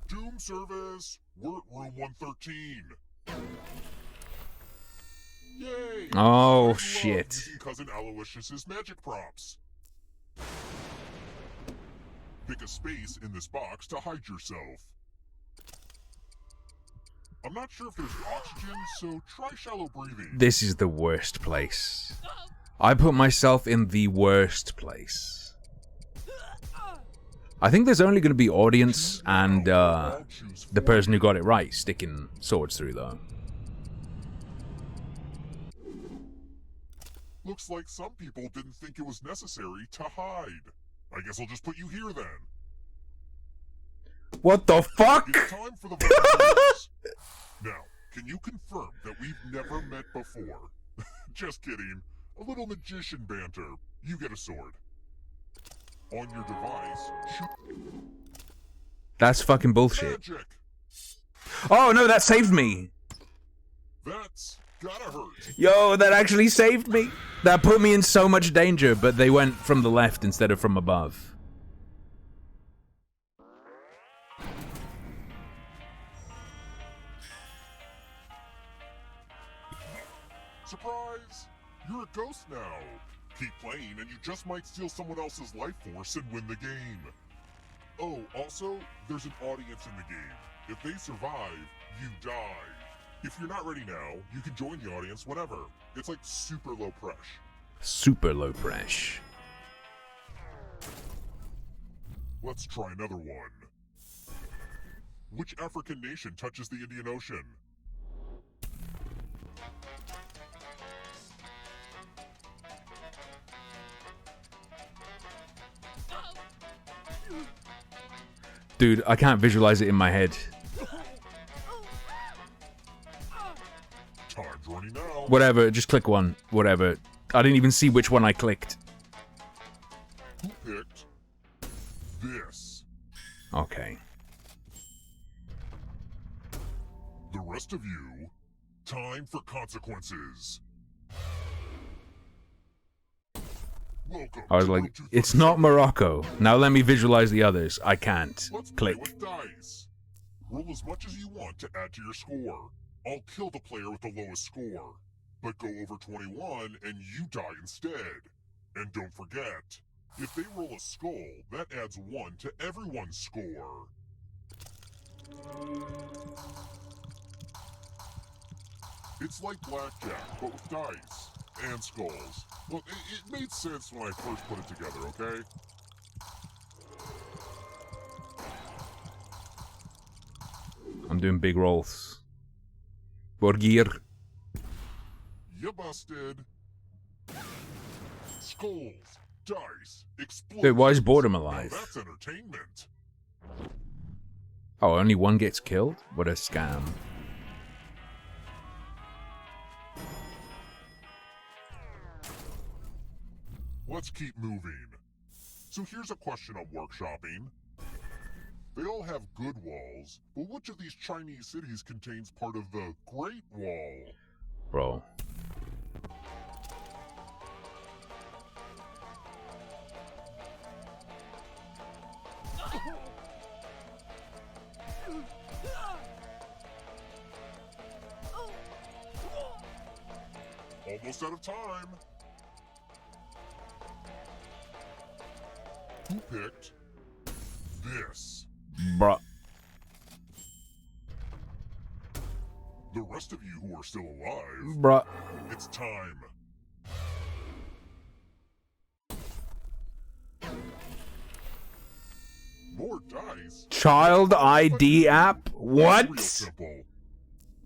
Doom service, we're at room 113. Yay! Oh, I love shit. using Cousin Aloysius's magic props. Pick a space in this box to hide yourself. I'm not sure if there's oxygen, so try shallow breathing. This is the worst place. I put myself in the worst place. I think there's only going to be audience and the person who got it right sticking swords through, though. Looks like some people didn't think it was necessary to hide. I guess I'll just put you here then. What the fuck? It's time for the volunteers. Now, can you confirm that we've never met before? Just kidding. A little magician banter. You get a sword. On your device, shoot. That's fucking bullshit. Magic. Oh no, that saved me. That's gotta hurt. Yo, that actually saved me. That put me in so much danger, but they went from the left instead of from above. Surprise! You're a ghost now. Keep playing and you just might steal someone else's life force and win the game. Oh, also, there's an audience in the game. If they survive, you die. If you're not ready now, you can join the audience whenever. It's like super low pressure. Super low pressure. Let's try another one. Which African nation touches the Indian Ocean? Dude, I can't visualize it in my head. Time's running now. Whatever, just click one. Whatever. I didn't even see which one I clicked. Who picked this? Okay. The rest of you, time for consequences. Welcome. I was like, it's not Morocco. Now let me visualize the others. I can't. Let's play Click. with dice. Roll as much as you want to add to your score. I'll kill the player with the lowest score. But go over 21 and you die instead. And don't forget, if they roll a skull, that adds 1 to everyone's score. It's like blackjack, but with dice. And skulls. Well, it made sense when I first put it together, okay? I'm doing big rolls. Borgir. You busted. Skulls, dice, explosions. Dude, why is Boredom Now alive? that's entertainment. Oh, only one gets killed? What a scam. Let's keep moving. So here's a question I'm workshopping. They all have good walls, but which of these Chinese cities contains part of the Great Wall? Bro. Almost out of time. Who picked this? Bruh. The rest of you who are still alive, Bruh. it's time. More dice. Child ID app? It's real What? simple.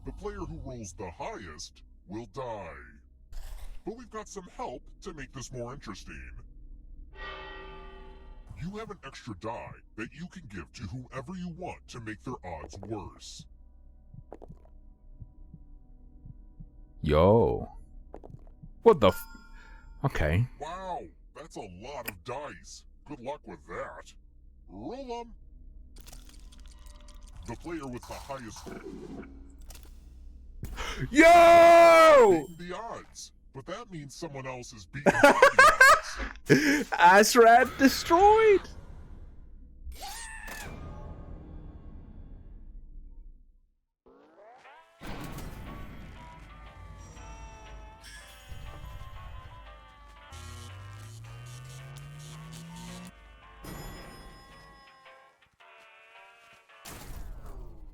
The player who rolls the highest will die. But we've got some help to make this more interesting. You have an extra die that you can give to whoever you want to make their odds worse. Yo. What the f... Okay. Wow, that's a lot of dice. Good luck with that. Roll them. The player with the highest... Yo! beating the odds. But that means someone else is beating the odds. Asrad destroyed!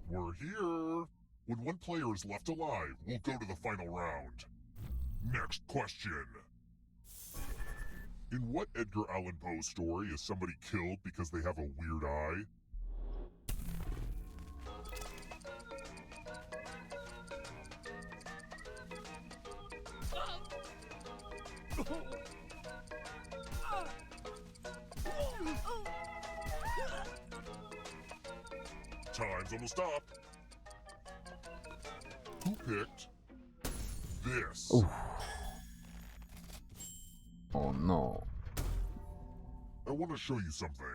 We're here. When one player is left alive, we'll go to the final round. Next question. In what Edgar Allan Poe story is somebody killed because they have a weird eye? Time's almost up. Who picked this? Ooh. Oh no. I want to show you something.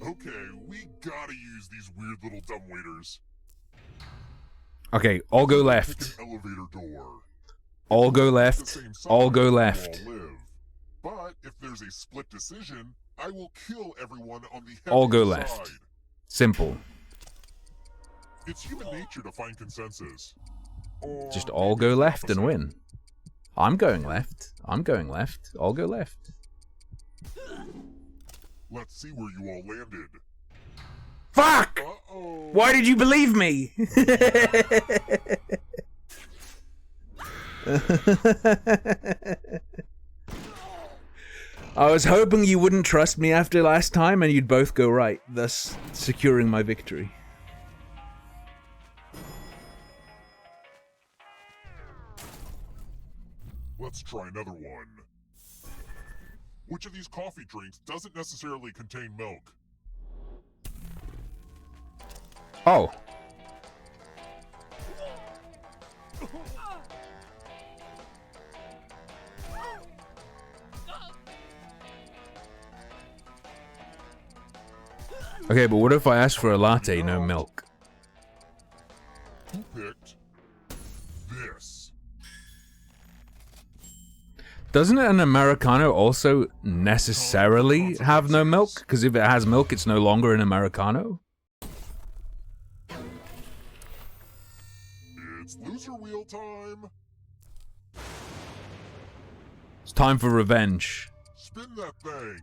Okay, we gotta use these weird little dumbwaiters. Okay, all go Pick left. an elevator door. All go The left. same side, All go you left. all live. But if there's a split decision, I will kill everyone on the All go heavier left. side. Simple. It's human nature to find consensus. Or Just all maybe go it's the left and opposite. win. I'm going left. I'm going left. All go left. Let's see where you all landed. Fuck! Uh-oh. Why did you believe me? I was hoping you wouldn't trust me after last time and you'd both go right, thus securing my victory. Let's try another one. Which of these coffee drinks doesn't necessarily contain milk? Oh. Okay, but what if I ask for a latte, no milk? Who picked this? Doesn't an Americano also necessarily have no milk? Because if it has milk, it's no longer an Americano? It's loser wheel time. It's time for revenge. Spin that thing.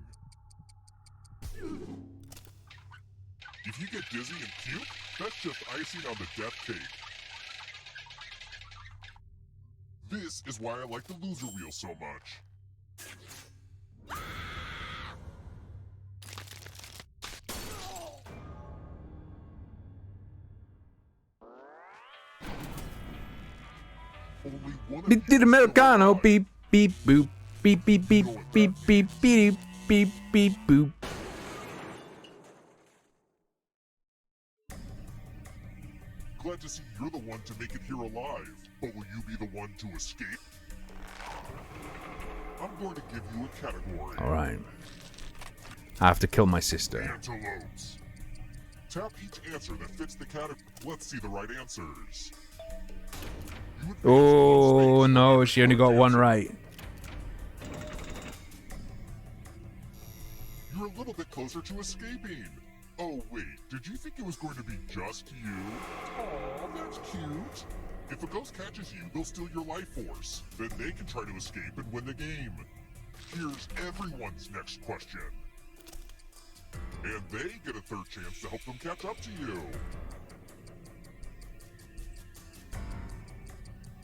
If you get dizzy and puke, that's just icing on the death cake. This is why I like the loser wheel so much. Only one of Beep, did Americano, beep, beep, boop, beep, beep, beep, beep, beep, beep, beep, beep, boop. Glad to see you're the one to make it here alive, but will you be the one to escape? I'm going to give you a category. Alright. I have to kill my sister. Antelopes. Tap each answer that fits the category. Let's see the right answers. Oh no, she only got one right. You're a little bit closer to escaping. Oh wait, did you think it was going to be just you? Aw, that's cute. If a ghost catches you, they'll steal your life force. Then they can try to escape and win the game. Here's everyone's next question. And they get a third chance to help them catch up to you.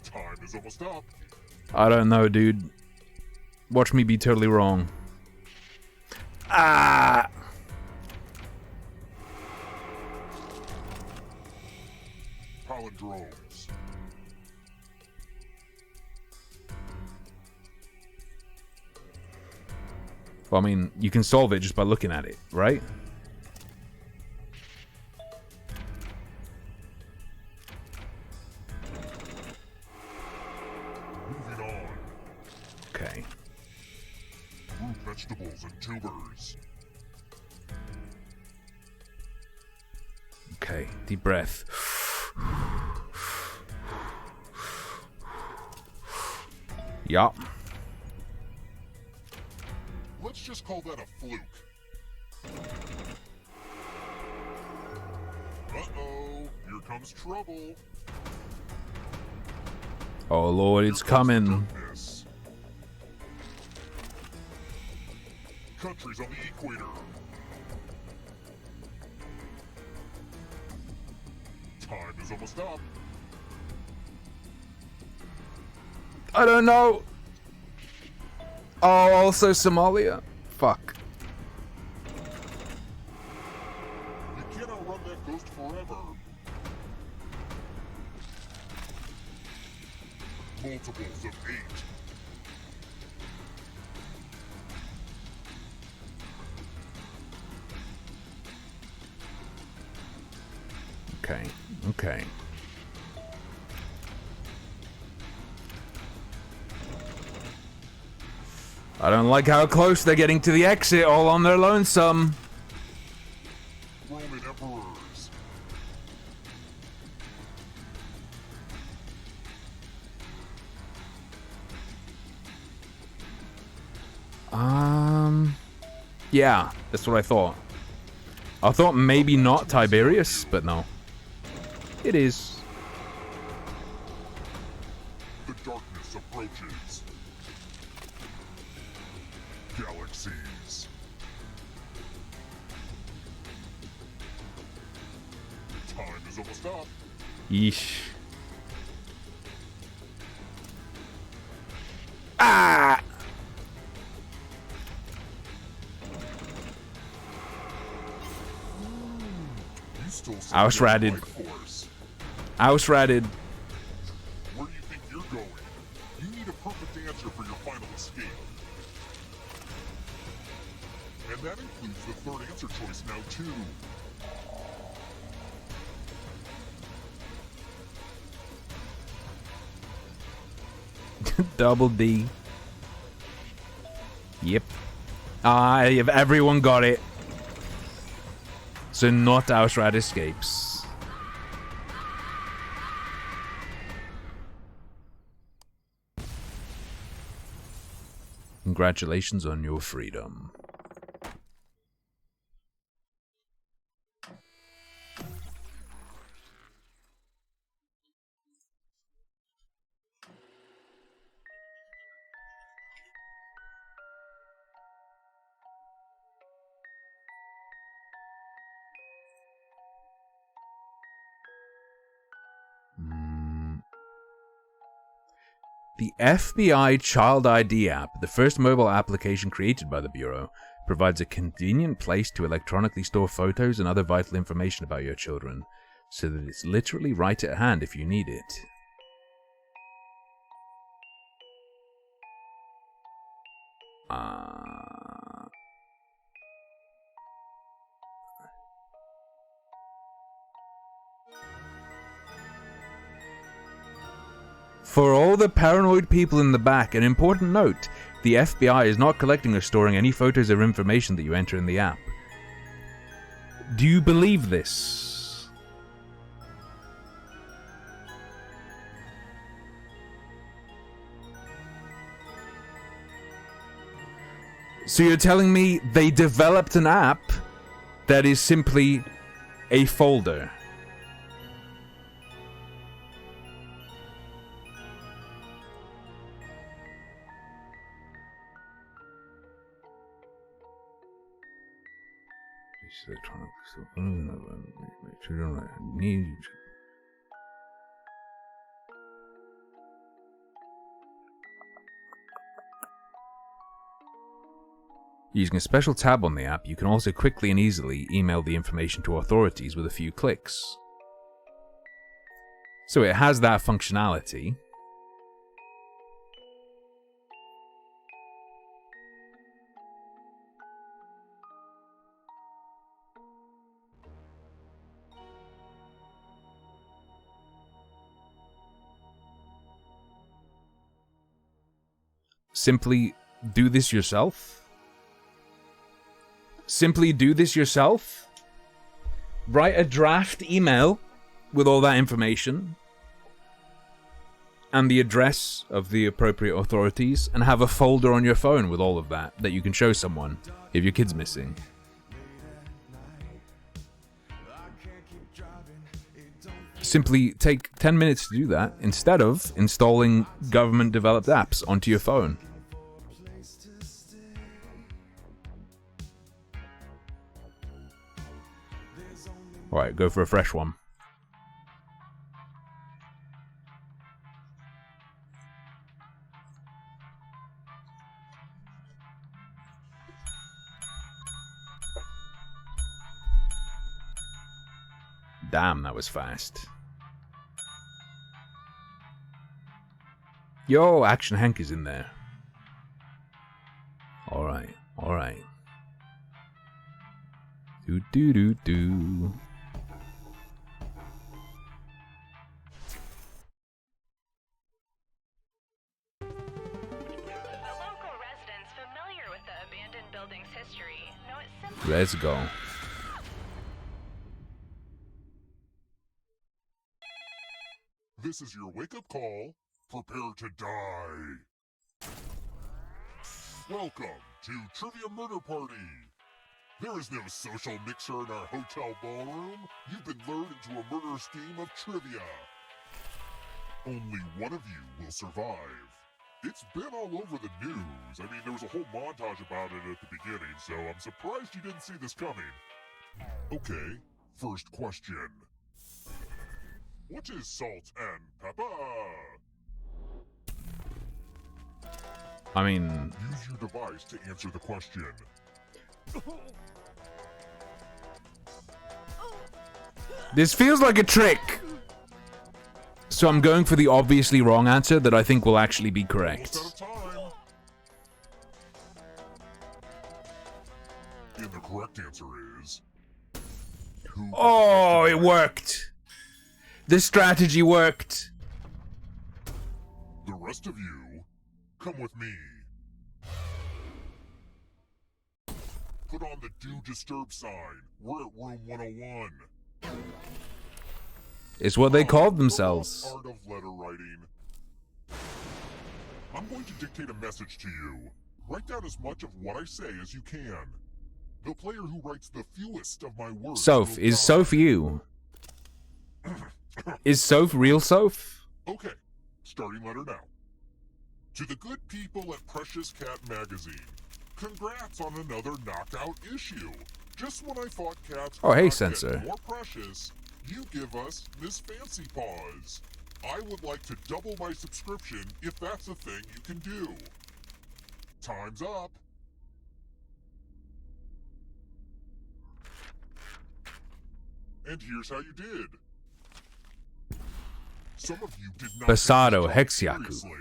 Time is almost up. I don't know, dude. Watch me be totally wrong. Ah! Palindromes. Well, I mean, you can solve it just by looking at it, right? Moving on. Okay. Root vegetables and tubers. Okay, deep breath. Yup. Let's just call that a fluke. Uh-oh, here comes trouble. Oh lord, it's coming. Darkness. Countries on the equator. Time is almost up. I don't know. Oh, also Somalia. Fuck. You can't outrun that ghost forever. Multiples of 8. Okay. Okay. I don't like how close they're getting to the exit all on their lonesome. Roman Emperors. Yeah, that's what I thought. I thought maybe not Tiberius, but no. It is. The darkness approaches. Galaxies. Time is almost up. Yeesh. Ah! House-ratted. House-ratted. Where do you think you're going? You need a perfect answer for your final escape. And that includes the third answer choice now, too. Double D. Yep. Have everyone got it? So not House-rat escapes. Congratulations on your freedom. The FBI Child ID app, the first mobile application created by the Bureau, provides a convenient place to electronically store photos and other vital information about your children, so that it's literally right at hand if you need it. For all the paranoid people in the back, an important note: the FBI is not collecting or storing any photos or information that you enter in the app. Do you believe this? So you're telling me they developed an app that is simply a folder? Using a special tab on the app, you can also quickly and easily email the information to authorities with a few clicks. So it has that functionality. Simply do this yourself? Simply do this yourself? Write a draft email with all that information and the address of the appropriate authorities, and have a folder on your phone with all of that you can show someone if your kid's missing. Simply take 10 minutes to do that instead of installing government-developed apps onto your phone. Alright, go for a fresh one. Damn, that was fast. Yo, Action Hank is in there. Alright, alright. Do do do do. Let's go. This is your wake-up call. Prepare to die. Welcome to Trivia Murder Party. There is no social mixer in our hotel ballroom. You've been lured into a murderous game of trivia. Only one of you will survive. It's been all over the news. I mean, there was a whole montage about it at the beginning, so I'm surprised you didn't see this coming. Okay, first question. What is salt and pepper? I mean... Use your device to answer the question. This feels like a trick! So I'm going for the obviously wrong answer that I think will actually be correct. And the correct answer is... Oh, it worked! This strategy worked! The rest of you, come with me. Put on the Do Disturb sign. We're at room 101. It's what they called themselves. Art of letter writing. I'm going to dictate a message to you. Write down as much of what I say as you can. The player who writes the fewest of my words. Soph, is Soph you? Is Soph real Soph? Okay, starting letter now. To the good people at Precious Cat Magazine, congrats on another knockout issue. Just when I thought cats Oh, hey, would not Censor. get more precious, you give us Miss Fancy Paws. I would like to double my subscription if that's a thing you can do. Time's up. And here's how you did. Some of you did not Basado take this job Hexyaku. seriously.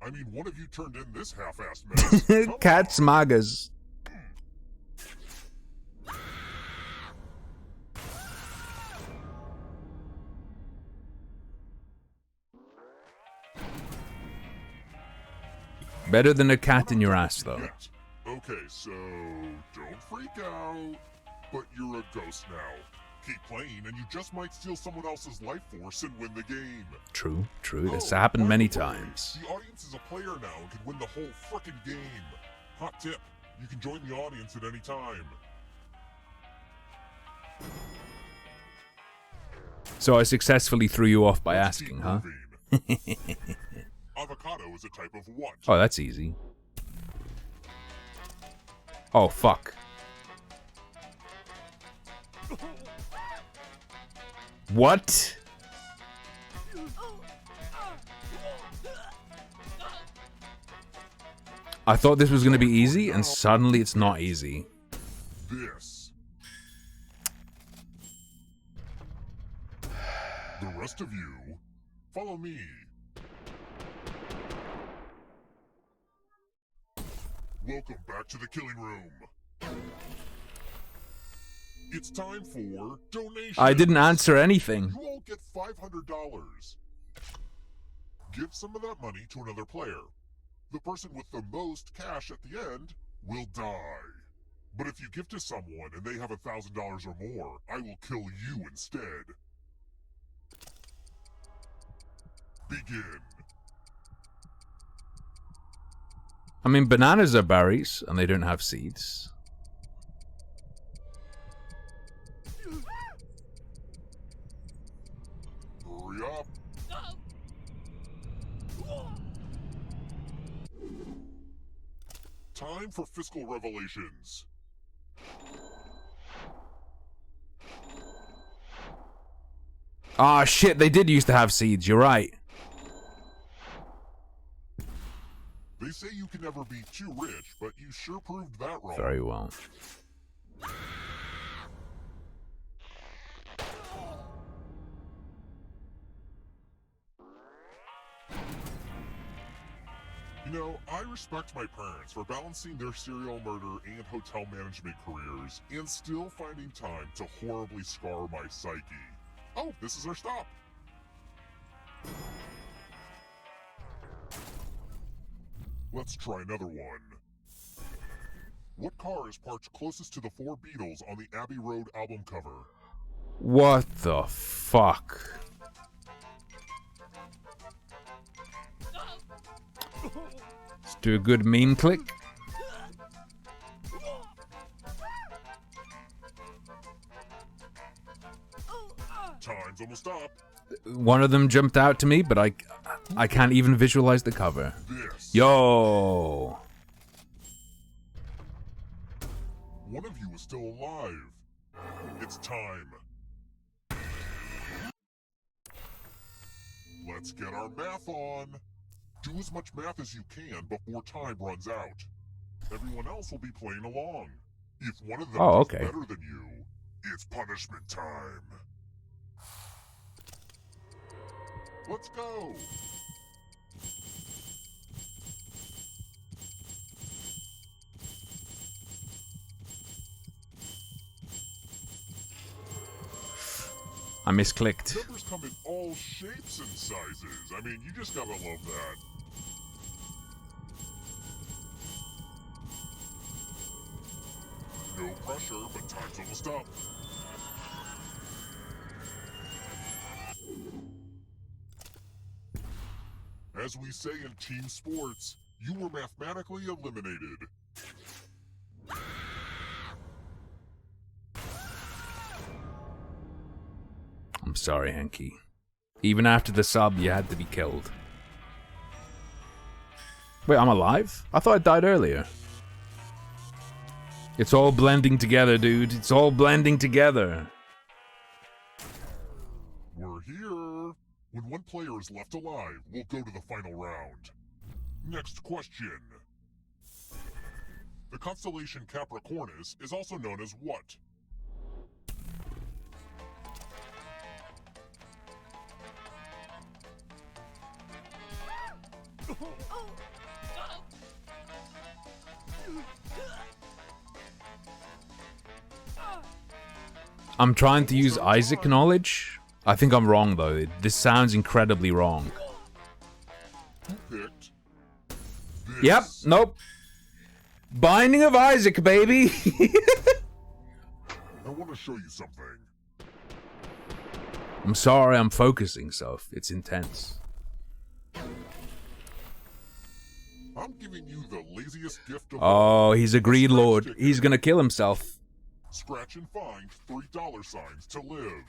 I mean, one of you turned in this half-assed mess. Cats Magas. Better than a cat in your ass, though. Okay, so don't freak out. But you're a ghost now. Keep playing, and you just might steal someone else's life force and win the game. True, true. This happened many times. The audience is a player now and can win the whole frickin' game. Hot tip: you can join the audience at any time. So I successfully threw you off by asking, huh? Avocado is a type of what? Oh, that's easy. Oh, fuck. What? I thought this was going to be easy, and suddenly it's not easy. This. The rest of you, follow me. Welcome back to the killing room. It's time for donations. I didn't answer anything. You all get $500. Give some of that money to another player. The person with the most cash at the end will die. But if you give to someone and they have $1,000 or more, I will kill you instead. Begin. I mean, bananas are berries, and they don't have seeds. Hurry up. Time for fiscal revelations. Ah, shit, they did used to have seeds, you're right. They say you can never be too rich, but you sure proved that wrong. Very well. You know, I respect my parents for balancing their serial murder and hotel management careers and still finding time to horribly scar my psyche. Oh, this is our stop. Let's try another one. What car is parked closest to the 4 Beatles on the Abbey Road album cover? What the fuck? Let's do a good meme click. Time's almost up. One of them jumped out to me, but I can't even visualize the cover. This. Yo! One of you is still alive. It's time. Let's get our math on. Do as much math as you can before time runs out. Everyone else will be playing along. If one of them does better than you, it's punishment time. Let's go. I misclicked. Numbers come in all shapes and sizes. I mean, you just gotta love that. No pressure, but time's almost up. As we say in team sports, you were mathematically eliminated. I'm sorry, Hanky. Even after the sub, you had to be killed. Wait, I'm alive? I thought I died earlier. It's all blending together, dude. It's all blending together. We're here. When one player is left alive, we'll go to the final round. Next question. The constellation Capricornus is also known as what? I'm trying to use Isaac knowledge. I think I'm wrong, though. This sounds incredibly wrong. Yep, nope. Binding of Isaac, baby! I want to show you something. I'm sorry, I'm focusing, so it's intense. I'm giving you the laziest gift of Oh, he's a greed lord. He's gonna kill himself. Scratch and find $3 signs to live.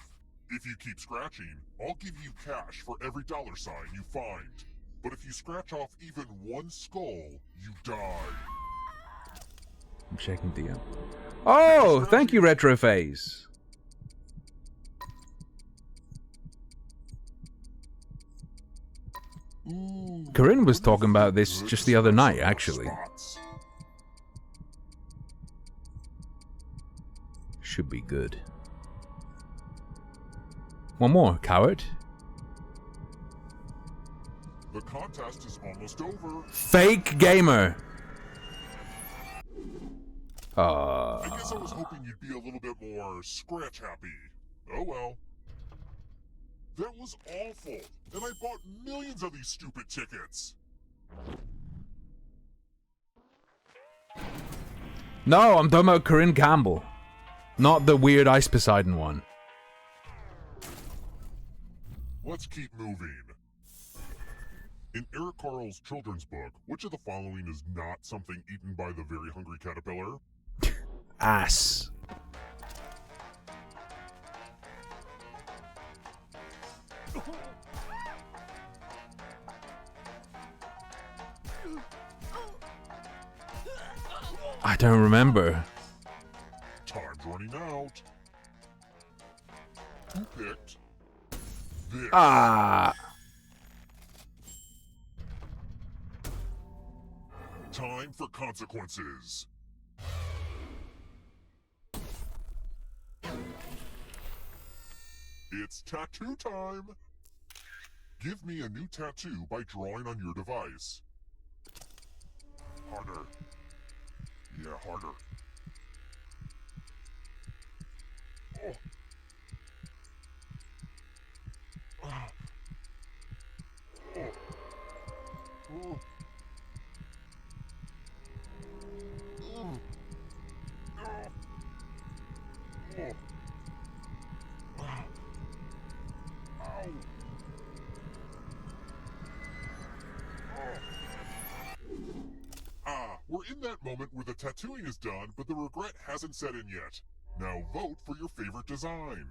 If you keep scratching, I'll give you cash for every $sign you find. But if you scratch off even one skull, you die. I'm checking DM. Oh, thank you, Retrophase. Corinne was talking about this just the other night, actually. Should be good. One more, coward. The contest is almost over. Fake gamer. I guess I was hoping you'd be a little bit more scratch happy. Oh well. That was awful, and I bought millions of these stupid tickets. No, I'm talking about Corinne Campbell. Not the weird Ice Poseidon one. Let's keep moving. In Eric Carle's children's book, which of the following is not something eaten by the very hungry caterpillar? Ass. I don't remember. Time's running out. Who picked this? Ah. Time for consequences. It's tattoo time. Give me a new tattoo by drawing on your device. Harder. Yeah, harder. Oh. Ah. Oh. Oh. We're in that moment where the tattooing is done, but the regret hasn't set in yet. Now vote for your favorite design.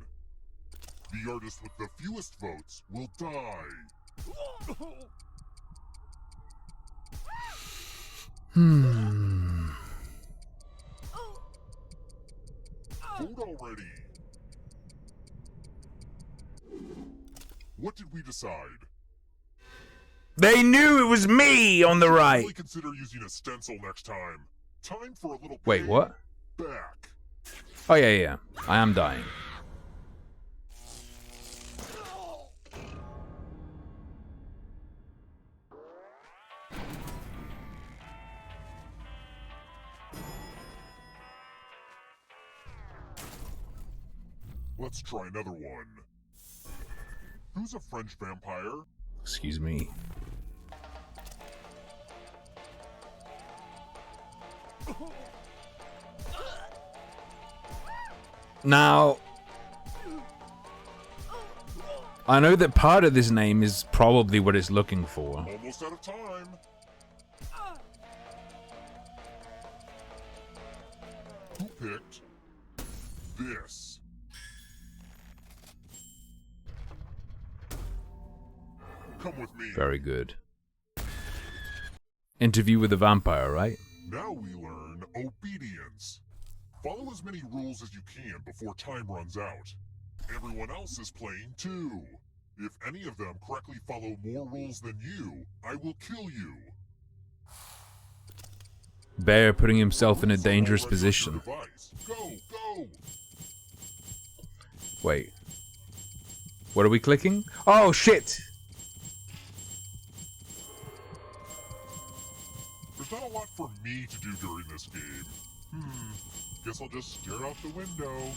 The artist with the fewest votes will die. Vote already. What did we decide? They knew it was me on the right. Really consider using a stencil next time. Time for a little Wait, what? back. Oh, yeah. I am dying. Let's try another one. Who's a French vampire? Excuse me. Now, I know that part of this name is probably what it's looking for. Almost out of time. Who picked this? Come with me. Very good. Interview with a vampire, right? Now we learn obedience. Follow as many rules as you can before time runs out. Everyone else is playing too. If any of them correctly follow more rules than you, I will kill you. Bear putting himself in a dangerous position. Go, go! Wait. What are we clicking? Oh, shit! There's not a lot for me to do during this game. Guess I'll just stare out the window.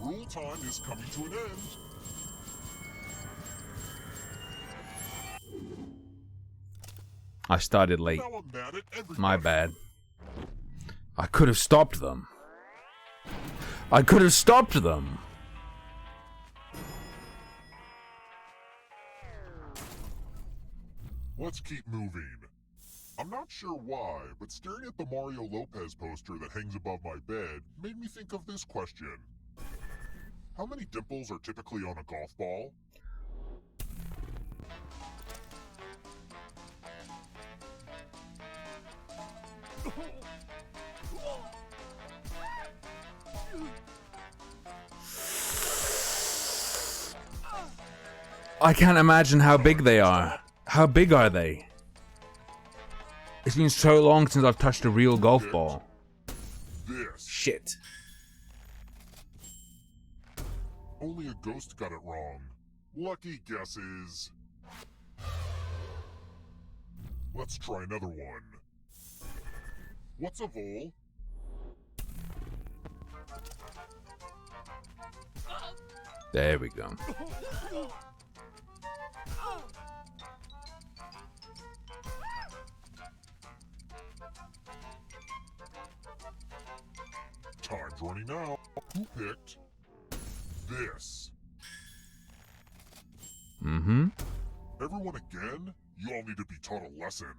Rule time is coming to an end. I started late. Now I'm mad at everybody. My bad. I could have stopped them. I could have stopped them. Let's keep moving. I'm not sure why, but staring at the Mario Lopez poster that hangs above my bed made me think of this question. How many dimples are typically on a golf ball? I can't imagine how big they are. How big are they? It's been so long since I've touched a real golf ball. This. Shit. Only a ghost got it wrong. Lucky guesses. Let's try another one. What's a vole? There we go. Time's running out. Who picked this? Mm-hmm. Everyone again? You all need to be taught a lesson.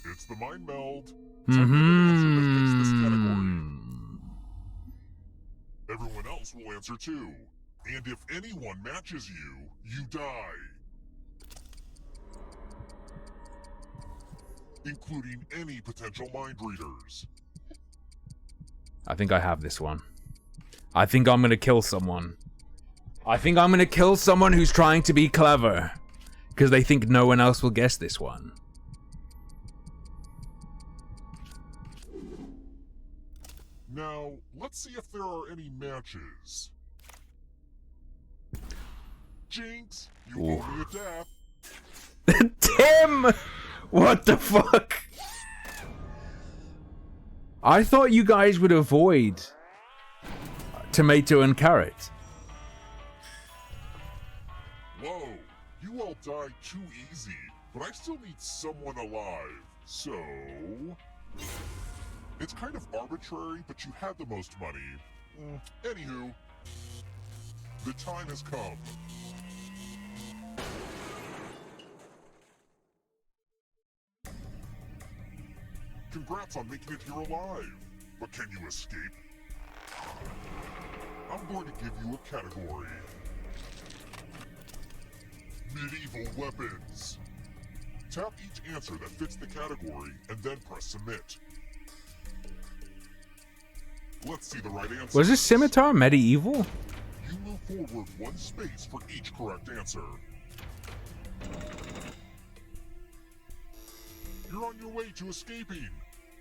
It's the mind meld. Everyone else will answer too. And if anyone matches you, you die. Including any potential mind readers. I think I have this one. I think I'm gonna kill someone. I think I'm gonna kill someone who's trying to be clever. Because they think no one else will guess this one. Now, let's see if there are any matches. Jinx, you owe me a death. Tim! What the fuck? I thought you guys would avoid tomato and carrot. Whoa, you all died too easy, but I still need someone alive. So... it's kind of arbitrary, but you had the most money. Anywho, the time has come. Congrats on making it here alive. But can you escape? I'm going to give you a category. Medieval weapons. Tap each answer that fits the category and then press submit. Let's see the right answer. Was this scimitar medieval? You move forward one space for each correct answer. You're on your way to escaping.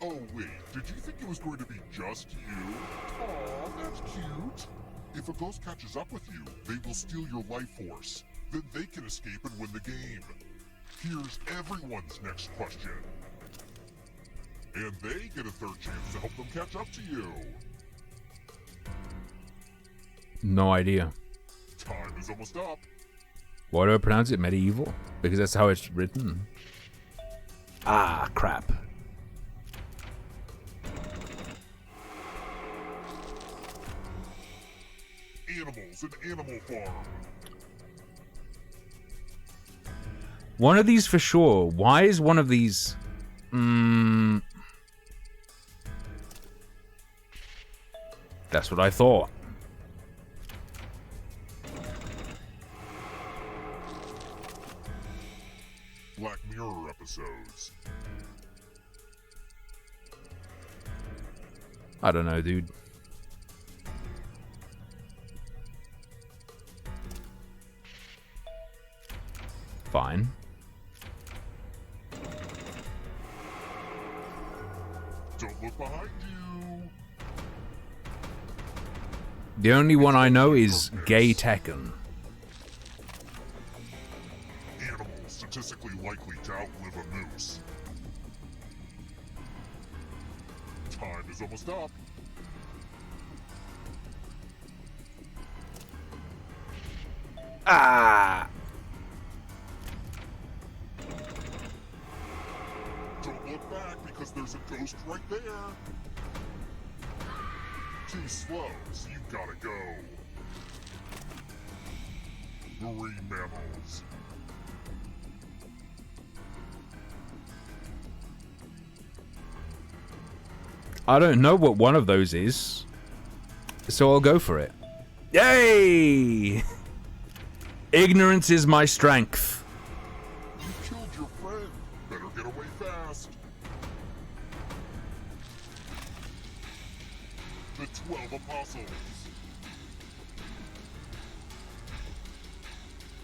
Oh wait, did you think it was going to be just you? Aw, that's cute. If a ghost catches up with you, they will steal your life force. Then they can escape and win the game. Here's everyone's next question. And they get a third chance to help them catch up to you. No idea. Time is almost up. Why do I pronounce it medieval? Because that's how it's written. Ah, crap. Animals in Animal Farm. One of these for sure. Why is one of these... That's what I thought. Black Mirror episodes. I don't know, dude. Fine. Don't look behind you. The only one I know is Gay Tekken. Animals statistically likely to outlive a moose. Time is almost up. Ah! Don't look back because there's a ghost right there. Too slow, so you gotta go. Marine mammals. I don't know what one of those is, so I'll go for it. Yay! Ignorance is my strength. You killed your friend. Better get away fast. The 12 Apostles.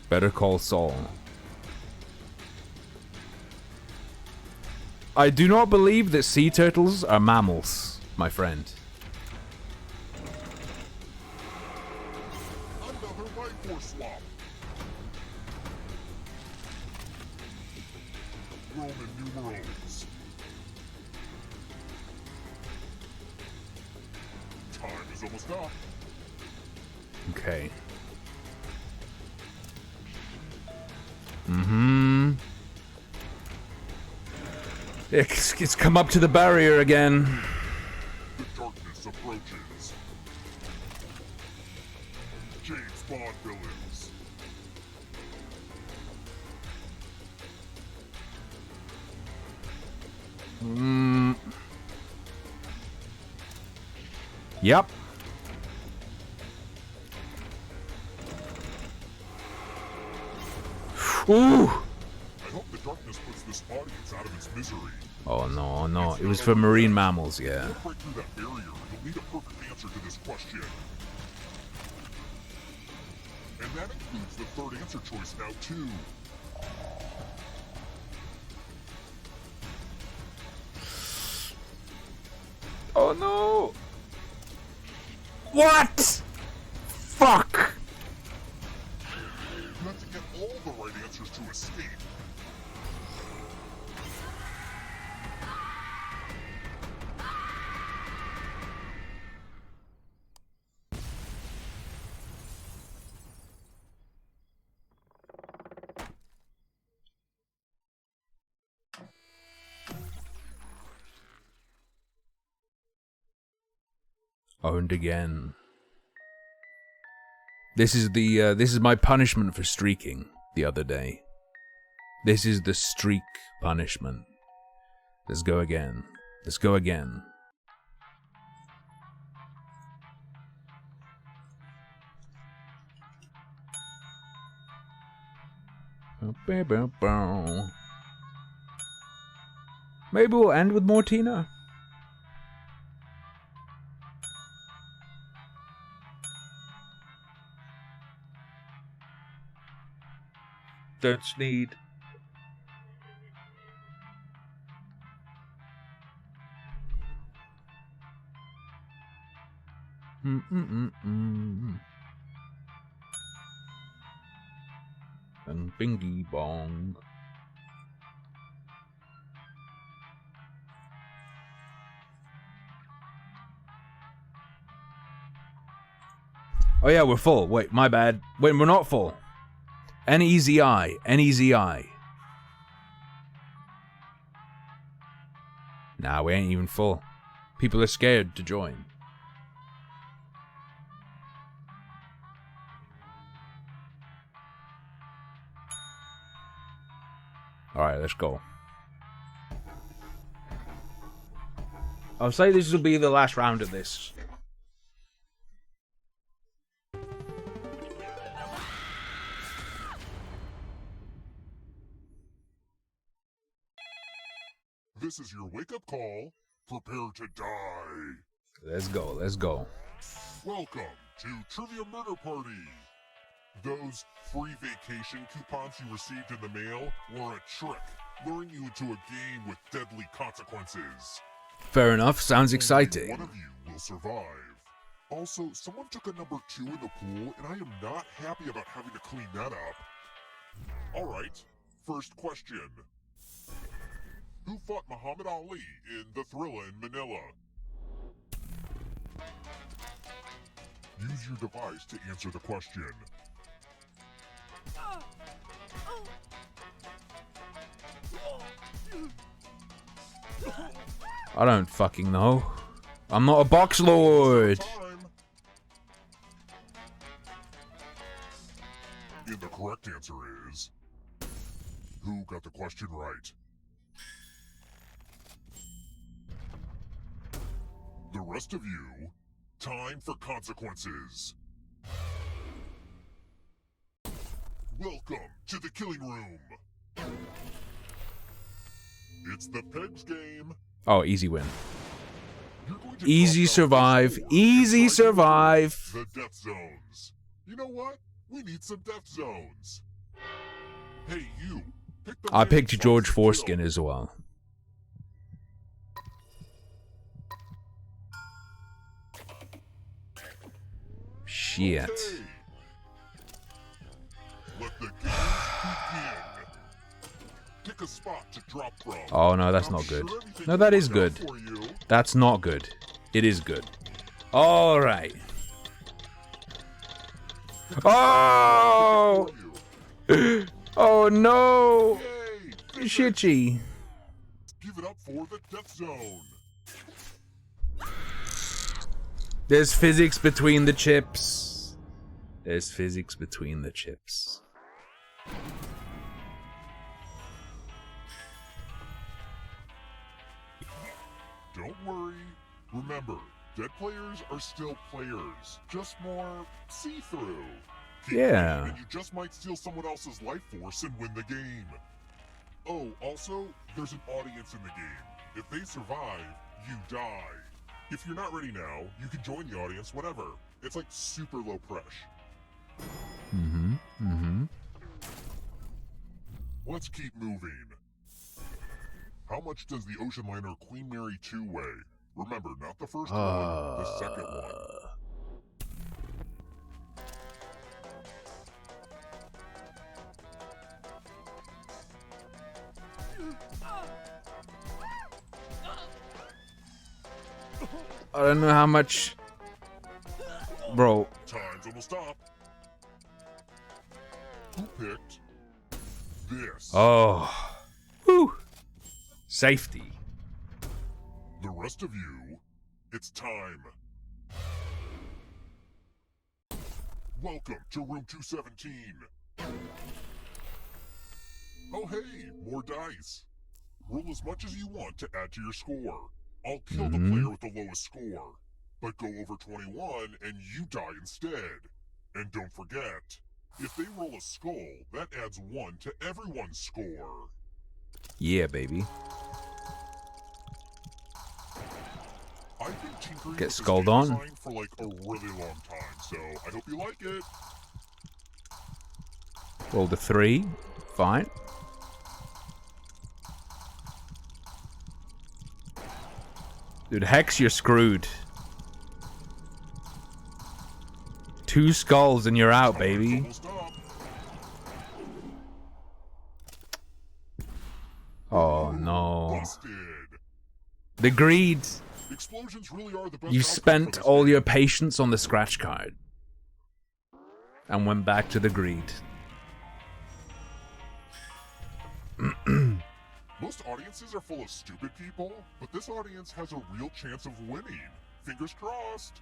Better call Saul. I do not believe that sea turtles are mammals, my friend. Another life force swap. Roman numerals. Time is almost up. Okay. It's come up to the barrier again. The darkness approaches. James Bond villains. Yep. Ooh. I hope the darkness puts this audience out of its misery. Oh no, no. It was for marine mammals, yeah. Break through that barrier. You'll need a perfect answer to this question. And that includes the third answer choice now, too. Oh no! What? Fuck! You have to get all the right answers to escape. Owned again. This is my punishment for streaking the other day. This is the streak punishment. Let's go again. Let's go again. Maybe we'll end with more Tina. Don't need. And bingy bong. Oh yeah, we're full. Wait, my bad. Wait, we're not full. N-E-Z-I. N-E-Z-I. Nah, we ain't even full. People are scared to join. Alright, let's go. I'll say this will be the last round of this. This is your wake-up call. Prepare to die. Let's go, let's go. Welcome to Trivia Murder Party. Those free vacation coupons you received in the mail were a trick, luring you into a game with deadly consequences. Fair enough, sounds exciting. One of you will survive. Also, someone took a number 2 in the pool, and I am not happy about having to clean that up. Alright, first question. Who fought Muhammad Ali in the Thrilla in Manila? Use your device to answer the question. I don't fucking know. I'm not a box lord. And the correct answer is... Who got the question right? The rest of you, time for consequences. Welcome to the killing room. It's the Pegs game. Oh, easy win. Easy survive. Easy survive. The death zones. You know what? We need some death zones. Hey, you. Pick the I picked George Foreskin as well. Shit. Okay. Let the games begin. Pick a spot to drop from. Oh no, that's not good. No, that is good. That's not good. It is good. All right. Oh! Oh no! Shitchy. Give it up for the death zone. There's physics between the chips. There's physics between the chips. Don't worry. Remember, dead players are still players. Just more see-through. Keep Yeah. playing and you just might steal someone else's life force and win the game. Oh, also, there's an audience in the game. If they survive, you die. If you're not ready now, you can join the audience whenever. It's like super low pressure. Let's keep moving. How much does the ocean liner Queen Mary 2 weigh? Remember, not the first one, the second one. I don't know how much... Bro. Time's almost up. Who picked this? Oh. Whew. Safety. The rest of you, it's time. Welcome to room 217. Oh hey, more dice. Roll as much as you want to add to your score. I'll kill the player with the lowest score. But go over 21 and you die instead. And don't forget, if they roll a skull, that adds 1 to everyone's score. Yeah, baby. I've been tinkering Get with this skulled game on. design for like a really long time, so I hope you like it. Rolled a 3. Fine. Dude, Hex, you're screwed. 2 skulls and you're out, baby. Oh no. The greed. Explosions really are the best You outcome spent for this all game. your patience on the scratch card. And went back to the greed. Most audiences are full of stupid people, but this audience has a real chance of winning. Fingers crossed.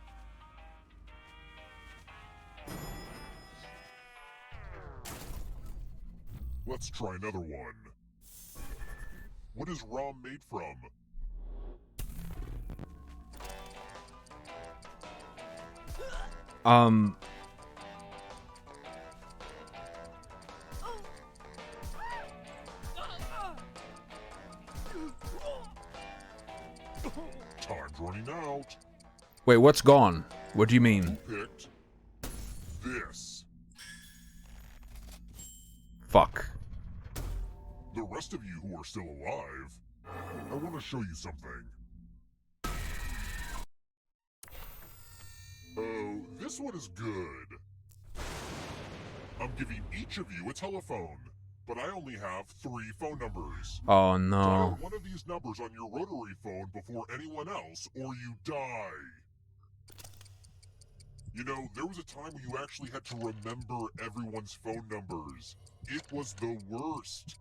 Let's try another one. What is ROM made from? Time's running out. Wait, what's gone? What do you mean? Who picked this? Fuck. The rest of you who are still alive, I want to show you something. Oh, this one is good. I'm giving each of you a telephone, but I only have 3 phone numbers. Oh Dial no. one of these numbers on your rotary phone before anyone else, or you die. You know, there was a time when you actually had to remember everyone's phone numbers. It was the worst.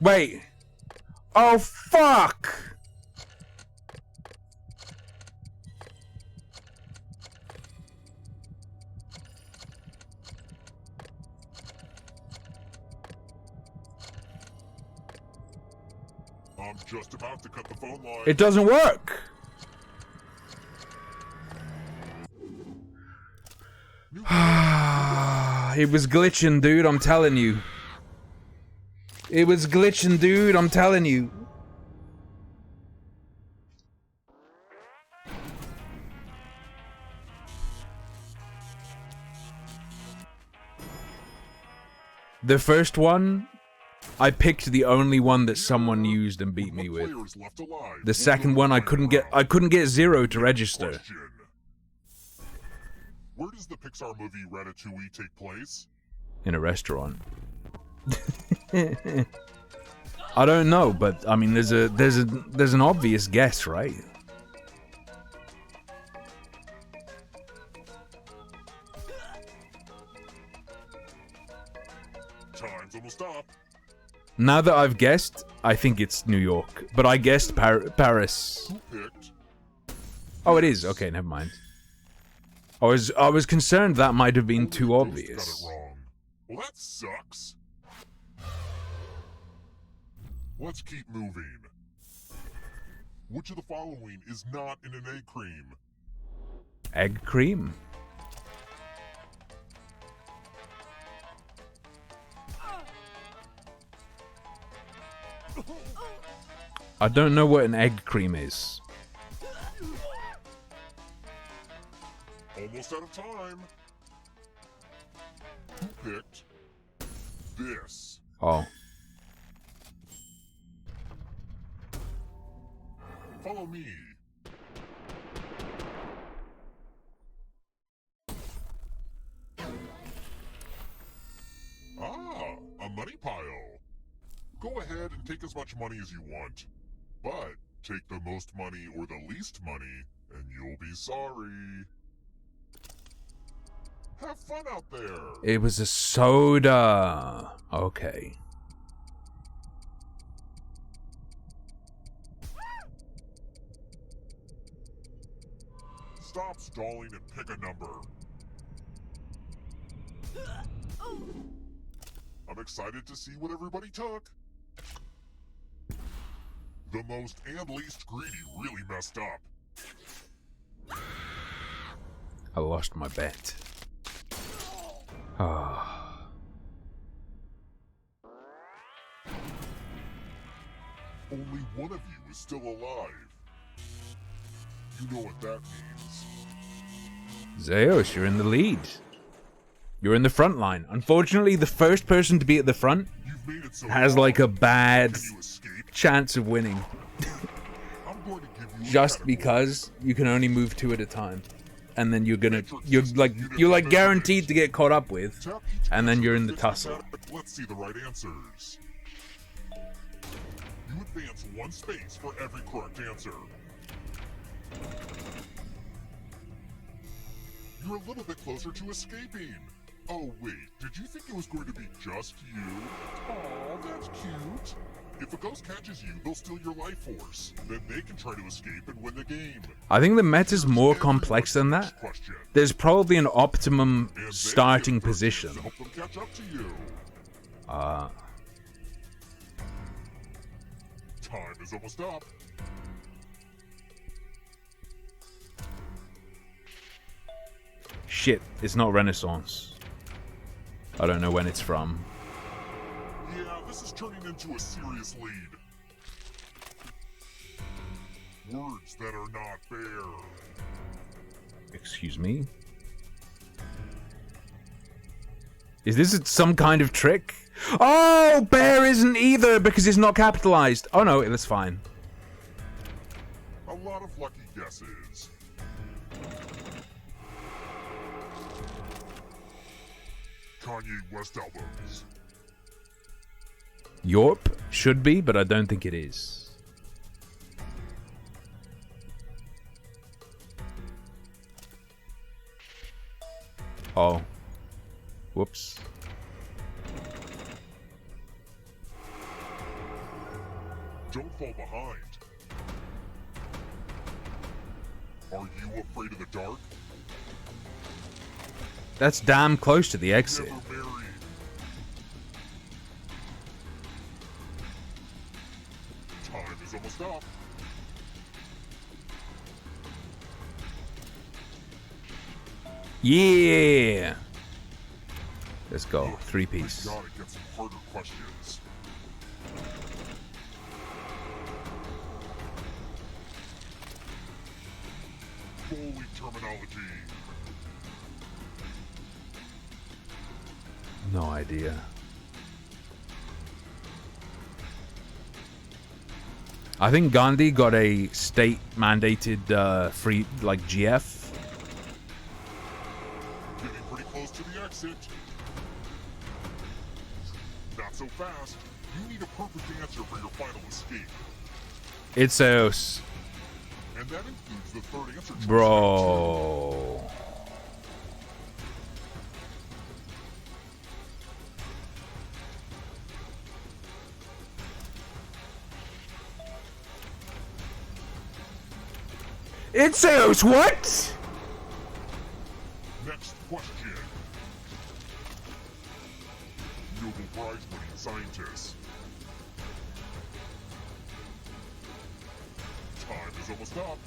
Wait. Oh fuck. I'm just about to cut the phone line. It doesn't work. It was glitching, dude, I'm telling you. It was glitching, dude, I'm telling you. The first one, I picked the only one that someone used and beat me with. The second one, I couldn't get 0 to register. Where does the Pixar movie Ratatouille take place? In a restaurant. I don't know, but I mean, there's an obvious guess, right? Time's almost up. Now that I've guessed, I think it's New York, but I guessed Paris. Who picked? Oh, it is. Okay, never mind. I was concerned that might have been too obvious. Got it wrong. Well, that sucks. Let's keep moving. Which of the following is not in an egg cream? Egg cream? I don't know what an egg cream is. Almost out of time. Who picked this? Oh. Follow me. Ah, a money pile. Go ahead and take as much money as you want. But take the most money or the least money, and you'll be sorry. Have fun out there. It was a soda. Okay. Stop stalling and pick a number. I'm excited to see what everybody took. The most and least greedy really messed up. I lost my bet. Ah. Only one of you is still alive. You know what that means. Zeus, you're in the lead. You're in the front line. Unfortunately, the first person to be at the front has like a bad chance of winning. Just because you can only move 2 at a time. And then you're like guaranteed to get caught up with. And then you're in the tussle. Let's see the right answers. You advance 1 space for every correct answer. You're a little bit closer to escaping. Oh wait, did you think it was going to be just you? Aw, that's cute. If a ghost catches you, they'll steal your life force. Then they can try to escape and win the game. I think the meta's more complex than that. There's probably an optimum starting position. Help them catch up to you. Time is almost up. Shit, it's not Renaissance. I don't know when it's from. Yeah, this is turning into a serious lead. Words that are not fair. Excuse me? Is this some kind of trick? Oh, bear isn't either because it's not capitalized. Oh no, that's fine. A lot of lucky guesses. Kanye West albums. Yorp should be, but I don't think it is. Oh. Whoops. Don't fall behind. Are you afraid of the dark? That's damn close to the exit. Never married. Time is almost up. Yeah. Let's go. 3-piece. Gotta get some harder questions. Holy terminology. No idea. I think Gandhi got a state-mandated free, like, GF. Getting pretty close to the exit. Not so fast. You need a perfect answer for your final escape. It's Zeus. And that includes the third answer choice. Bro. It's Zeus, what? Next question. Nobel Prize-winning scientist. Time is almost up.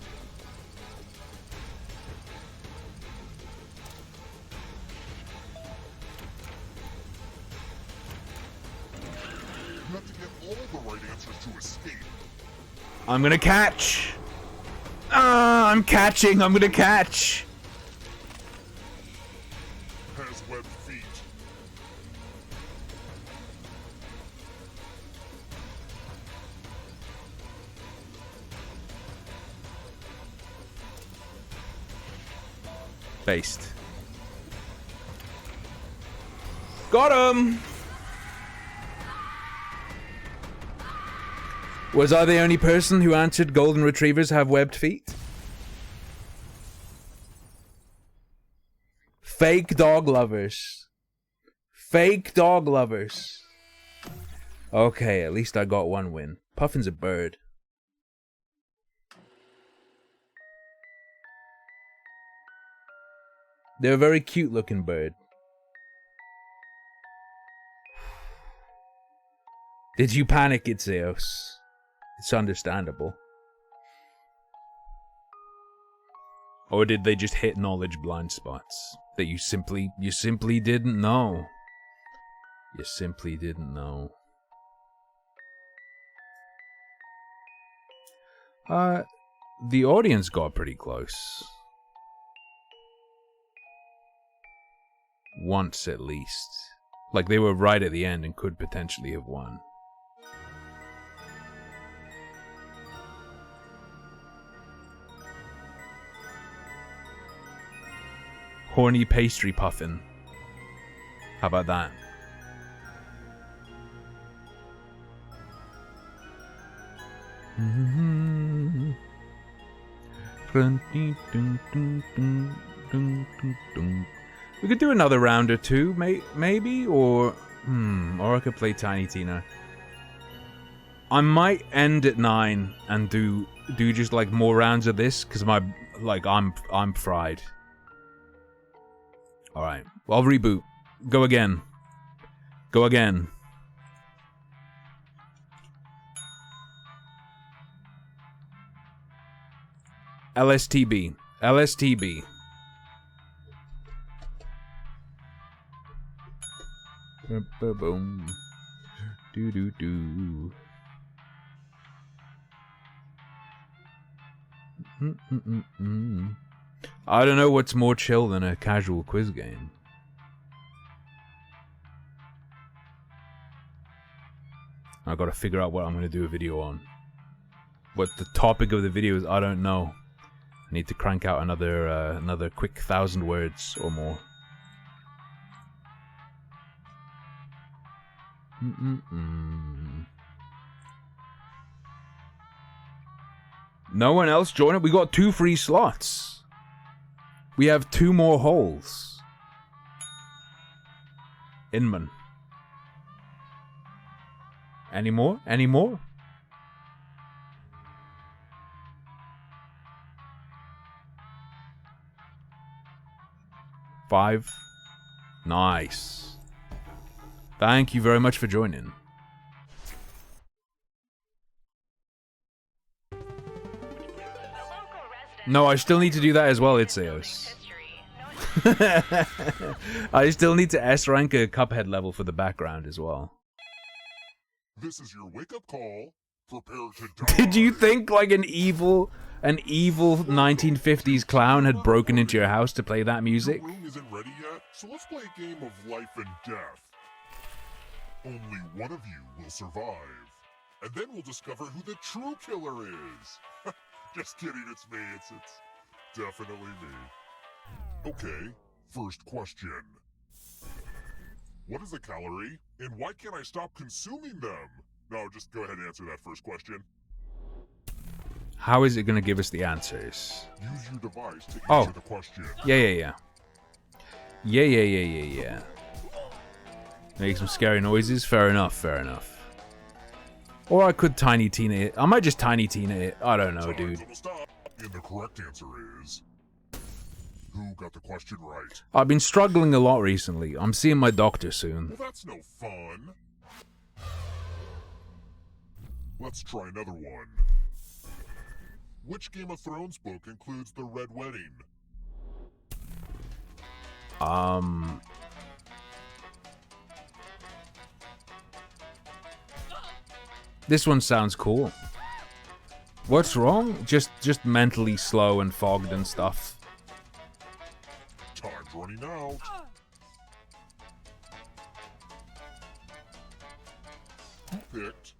You have to get all the right answers to escape. I'm gonna catch. I'm catching. I'm gonna catch. Has webbed feet. Based. Got him. Was I the only person who answered golden retrievers have webbed feet? Fake dog lovers. Fake dog lovers. Okay, at least I got one win. Puffin's a bird. They're a very cute looking bird. Did you panic, Itzeos? It's understandable. Or did they just hit knowledge blind spots that you simply didn't know? You simply didn't know. The audience got pretty close. Once at least. Like they were right at the end and could potentially have won. Horny pastry puffin. How about that? We could do another round or two, maybe, or I could play Tiny Tina. I might end at 9 and do just like more rounds of this because I'm fried. All right, well, I'll reboot. Go again. Go again. LSTB. LSTB. Boom. Do do do. I don't know what's more chill than a casual quiz game. I gotta figure out what I'm gonna do a video on. What the topic of the video is, I don't know. I need to crank out another quick 1,000 words or more. No one else join it? We got 2 free slots. We have 2 more holes. Inman. Any more? Any more? Five. Nice. Thank you very much for joining. No, I still need to do that as well, Itzeos. I still need to S rank a Cuphead level for the background as well. This is your wake-up call. Prepare to die. Did you think like an evil 1950s clown had broken into your house to play that music? Your room isn't ready yet, so let's play a game of life and death. Only one of you will survive. And then we'll discover who the true killer is. Just kidding, it's me. It's definitely me. Okay, first question. What is a calorie, and why can't I stop consuming them? No, just go ahead and answer that first question. How is it going to give us the answers? Use your device to answer the question. Yeah. Make some scary noises? Fair enough. Or I could Tiny Tina it. I might just Tiny Tina it. I don't know, dude. And the correct answer is... Who got the question right? I've been struggling a lot recently. I'm seeing my doctor soon. Well, that's no fun. Let's try another one. Which Game of Thrones book includes the Red Wedding? This one sounds cool. What's wrong? Just mentally slow and fogged and stuff. Time's running out. Who picked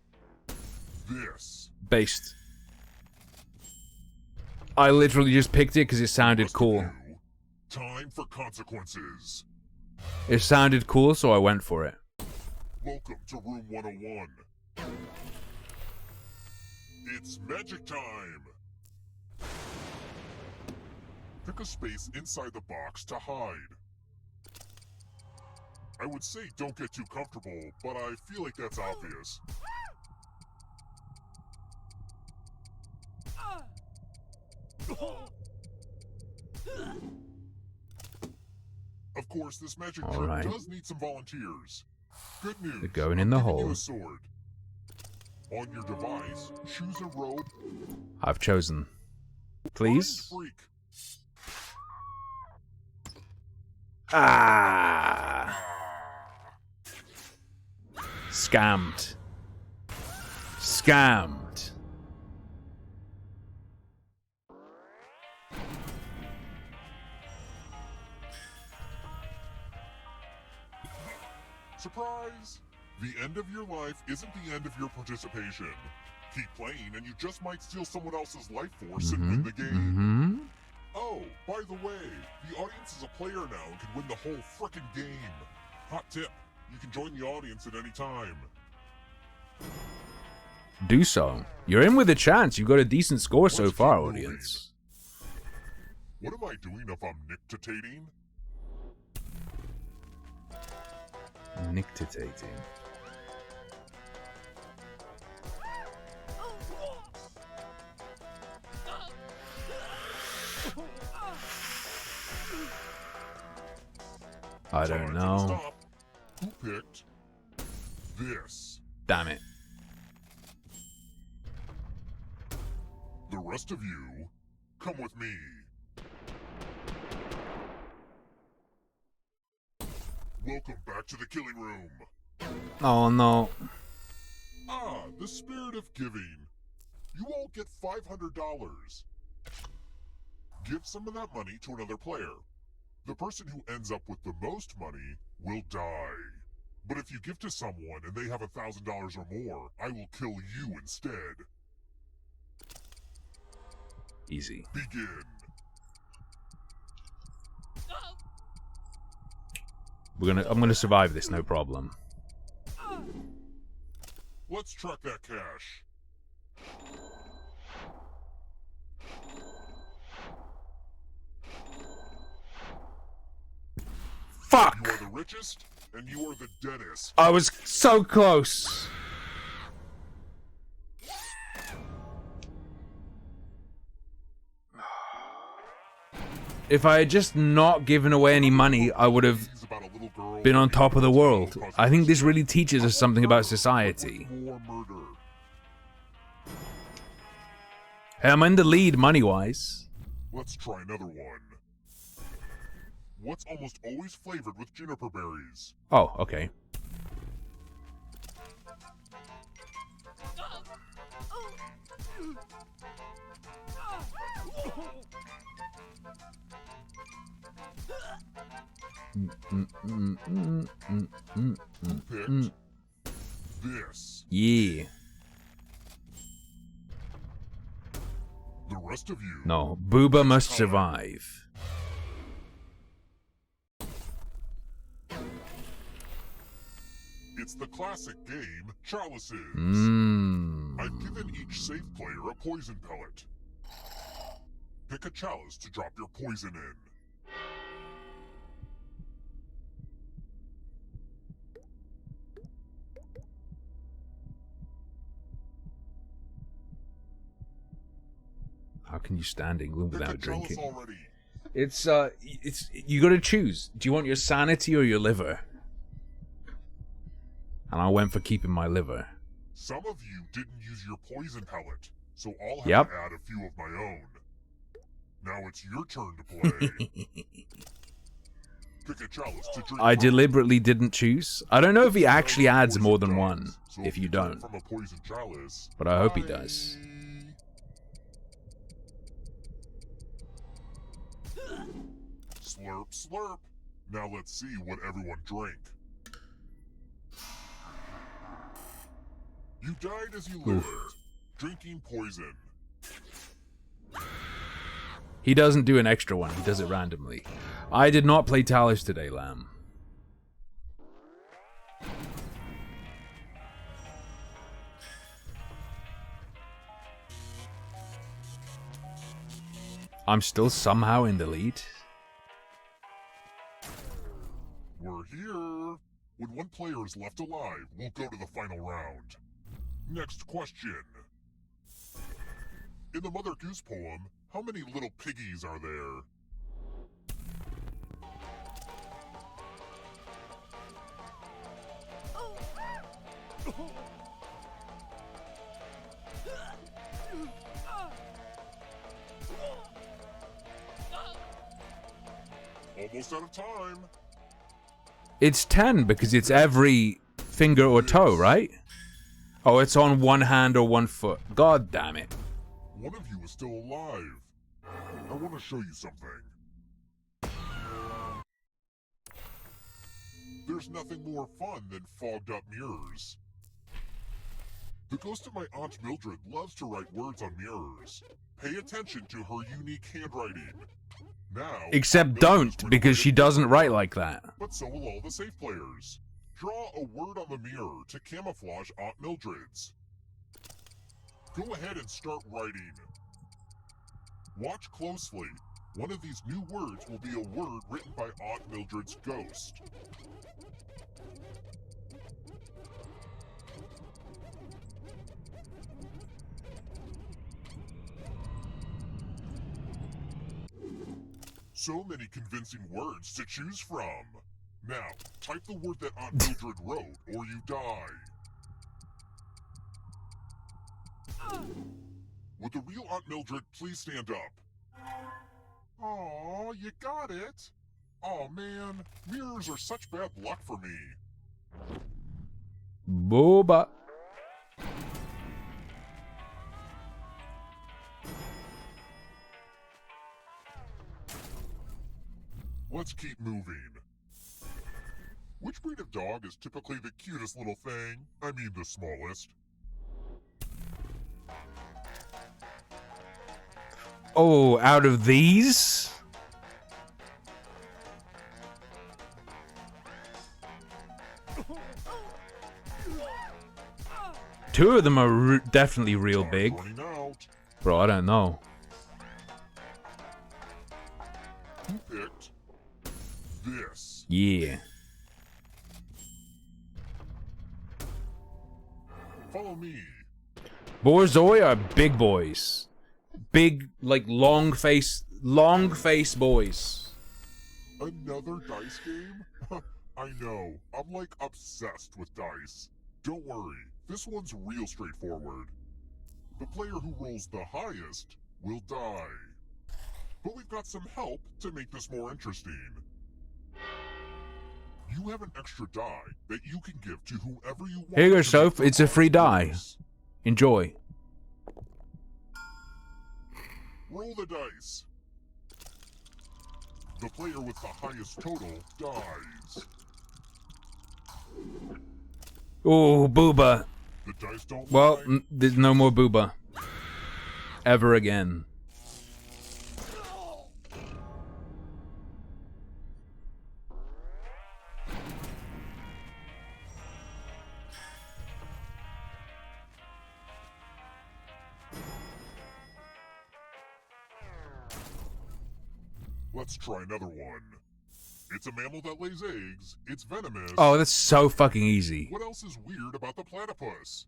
this? Based. I literally just picked it because it sounded cool. Time for consequences. It sounded cool, so I went for it. Welcome to Room 101. It's magic time! Pick a space inside the box to hide. I would say don't get too comfortable, but I feel like that's obvious. Of course, this magic All trick right. does need some volunteers. Good news. They're going in the giving you hole. a sword. On your device, choose a robe. I've chosen. Please? Freak. Ah! Scammed. Scammed. Surprise! The end of your life isn't the end of your participation. Keep playing and you just might steal someone else's life force and win the game. Oh, by the way, the audience is a player now and can win the whole frickin' game. Hot tip, you can join the audience at any time. Do so. You're in with a chance. You've got a decent score so far, audience. What am I doing if I'm nictitating? Nictitating. I don't know. Who picked this? Damn it. The rest of you, come with me. Welcome back to the killing room. Oh no. Ah, the spirit of giving. You all get $500. Give some of that money to another player. The person who ends up with the most money will die. But if you give to someone and they have $1,000 or more, I will kill you instead. Easy. Begin. I'm gonna survive this, no problem. Let's track that cash. Fuck! You are the richest, and you are the deadest. I was so close. If I had just not given away any money, I would have been on top of the world. I think this really teaches us something about society. Hey, I'm in the lead money-wise. Let's try another one. What's almost always flavored with juniper berries? Oh, okay. This. Yeah. The rest of you. No, Booba must survive. It's the classic game, Chalices. I've given each safe player a poison pellet. Pick a chalice to drop your poison in. How can you stand England without drinking? Already. It's you got to choose. Do you want your sanity or your liver? And I went for keeping my liver. Some of you didn't use your poison pellet, so I'll have Yep. to add a few of my own. Now it's your turn to play. Pick a chalice to drink. I deliberately didn't choose. I don't know if he actually adds more than one, if you don't. From a poison chalice, But I hope he does. Slurp, slurp. Now let's see what everyone drank. You died as you lived, drinking poison. He doesn't do an extra one, he does it randomly. I did not play Talos today, Lamb. I'm still somehow in the lead. We're here. When one player is left alive, we'll go to the final round. Next question. In the Mother Goose poem, how many little piggies are there? Almost out of time. It's 10 because it's every finger or toe, right? Oh, it's on one hand or one foot. God damn it. One of you is still alive. I want to show you something. There's nothing more fun than fogged up mirrors. The ghost of my Aunt Mildred loves to write words on mirrors. Pay attention to her unique handwriting. Now, Except don't, because she doesn't write like that. but so will all the safe players. Draw a word on the mirror to camouflage Aunt Mildred's. Go ahead and start writing. Watch closely. One of these new words will be a word written by Aunt Mildred's ghost. So many convincing words to choose from. Now, type the word that Aunt Mildred wrote, or you die. Would the real Aunt Mildred please stand up? Aw, you got it. Aw, man, mirrors are such bad luck for me. Boba. Let's keep moving. Which breed of dog is typically the cutest little thing? I mean the smallest. Oh, out of these? Two of them are definitely real big. Bro, I don't know. Who picked this? Yeah. Follow me. Borzoi are big boys. Big, like, long face boys. Another dice game? I know. I'm like obsessed with dice. Don't worry, this one's real straightforward. The player who rolls the highest will die. But we've got some help to make this more interesting. You have an extra die that you can give to whoever you want. Here you go, to Soph. make It's a free die. yours. Enjoy. Roll the dice. The player with the highest total dies. Oh, booba. The dice don't Well, lie. there's no more booba. Ever again. Let's try another one. It's a mammal that lays eggs. It's venomous. Oh, that's so fucking easy. What else is weird about the platypus?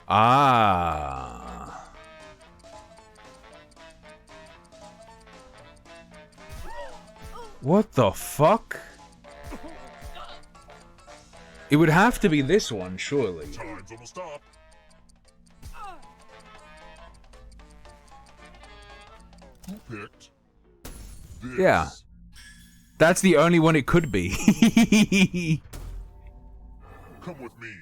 Ah. What the fuck? It would have to be this one, surely. Time's almost up. Who picked this? Yeah. That's the only one it could be. Come with me.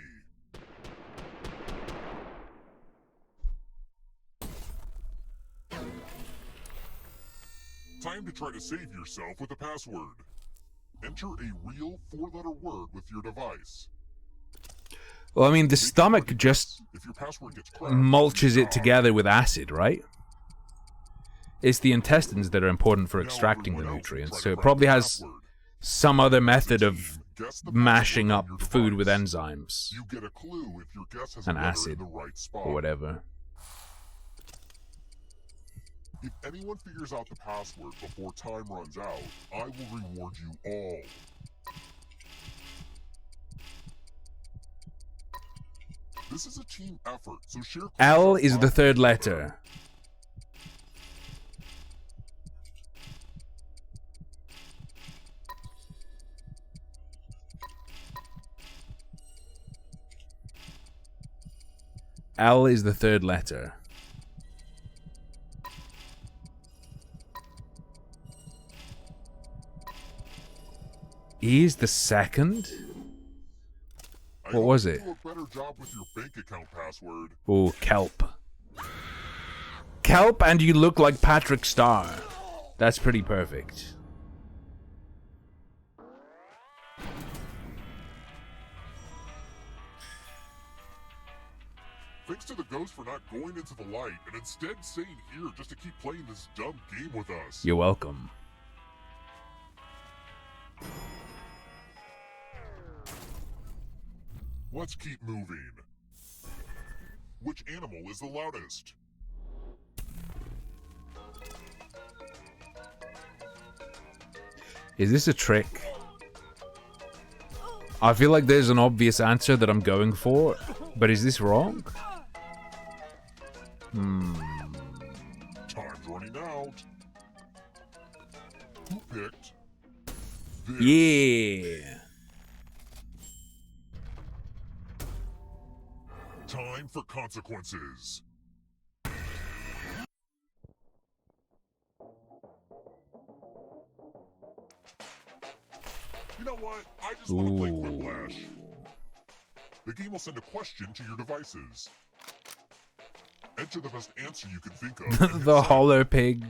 Time to try to save yourself with a password. Enter a real 4-letter word with your device. Well, I mean, the stomach just If your password gets cracked, mulches it together with acid, right? It's the intestines that are important for extracting the nutrients, so it probably has some other method of mashing up food with enzymes you get a clue if your guess has a and letter acid in the right spot. or whatever. If anyone figures out the password before time runs out, I will reward you all. This is a team effort, so share. L is the third letter. L is the third letter. E is the second? What was it? Do a better job with your bank account password. Oh, kelp. Kelp and you look like Patrick Star. That's pretty perfect. Thanks to the ghost for not going into the light and instead staying here just to keep playing this dumb game with us. You're welcome. Let's keep moving. Which animal is the loudest? Is this a trick? I feel like there's an obvious answer that I'm going for, but is this wrong? Time's running out. Who picked this? Yeah. Time for consequences. You know what? I just want to play Quiplash. The game will send a question to your devices. Enter the best answer you can think of. The hollow pig.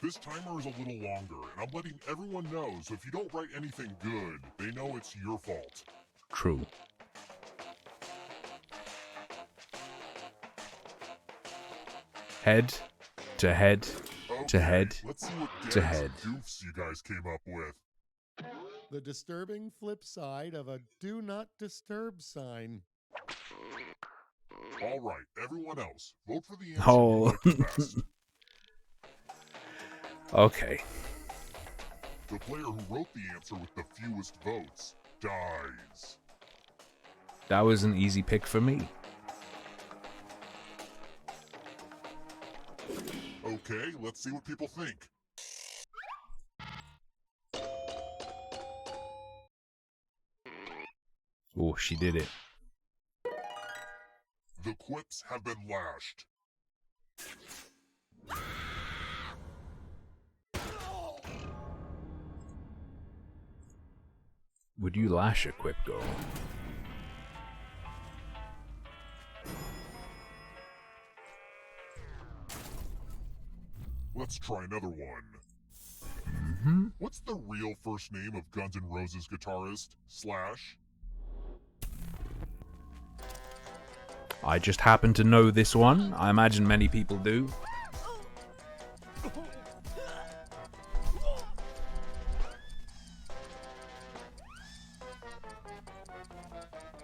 This timer is a little longer, and I'm letting everyone know, so if you don't write anything good, they know it's your fault. True. Head to head to head Let's see what to gags head. and goofs you guys came up with. The disturbing flip side of a do not disturb sign. All right, everyone else, vote for the answer Oh. you like the best. Okay. The player who wrote the answer with the fewest votes dies. That was an easy pick for me. Okay, let's see what people think. Oh, she did it. The quips have been lashed. Would you lash a quip girl? Let's try another one. What's the real first name of Guns N' Roses guitarist, Slash? I just happen to know this one. I imagine many people do.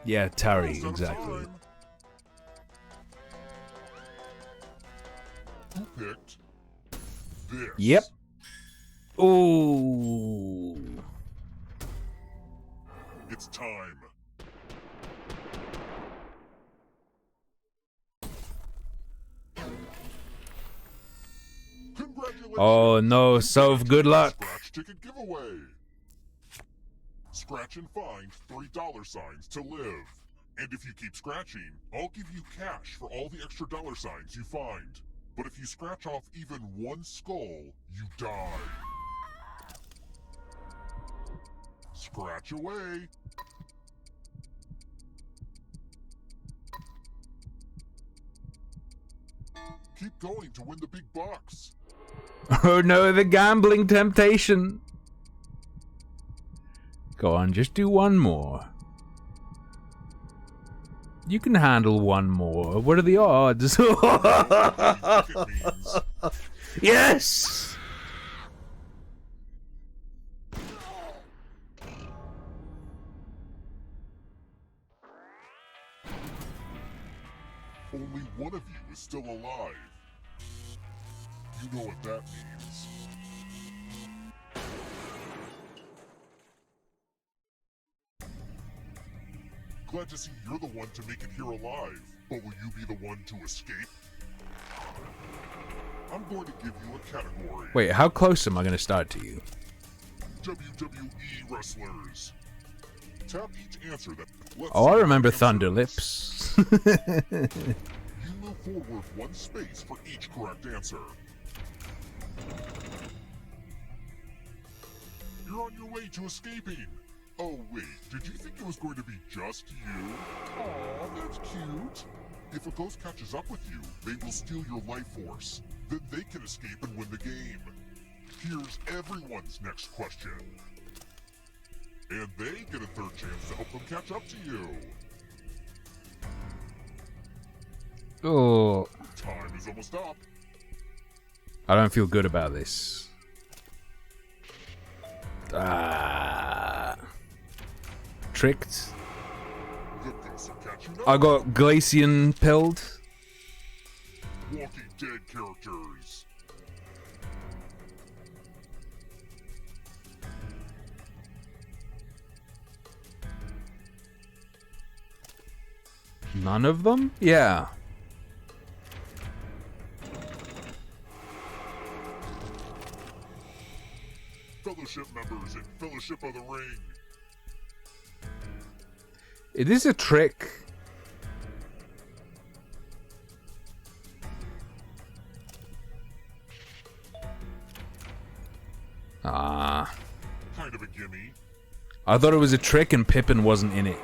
Yeah, Terry, exactly. Who picked this? Yep. Ooh. It's time. Congratulations! Oh no, Soph, good luck. Scratch ticket giveaway. Scratch and find $3 to live. And if you keep scratching, I'll give you cash for all the extra $signs you find. But if you scratch off even one skull, you die. Scratch away. Keep going to win the big bucks. Oh no, the gambling temptation. Go on, just do one more. You can handle one more. What are the odds? Yes! only one of you is still alive. You know what that means. Glad to see you're the one to make it here alive, but will you be the one to escape? I'm going to give you a category. Wait, how close am I going to start to you? WWE wrestlers. Tap each answer that... Oh, I remember Thunder Lips. You move forward one space for each correct answer. You're on your way to escaping. Oh wait, did you think it was going to be just you? Aw, that's cute. If a ghost catches up with you, they will steal your life force. Then they can escape and win the game. Here's everyone's next question. And they get a third chance to help them catch up to you. Oh. Time is almost up. I don't feel good about this. Tricked. The ghosts will catch you now. I got Glacian pilled. Walking Dead characters. None of them? Yeah. Fellowship members in Fellowship of the Ring. It is a trick. Kind of a gimme. I thought it was a trick and Pippin wasn't in it,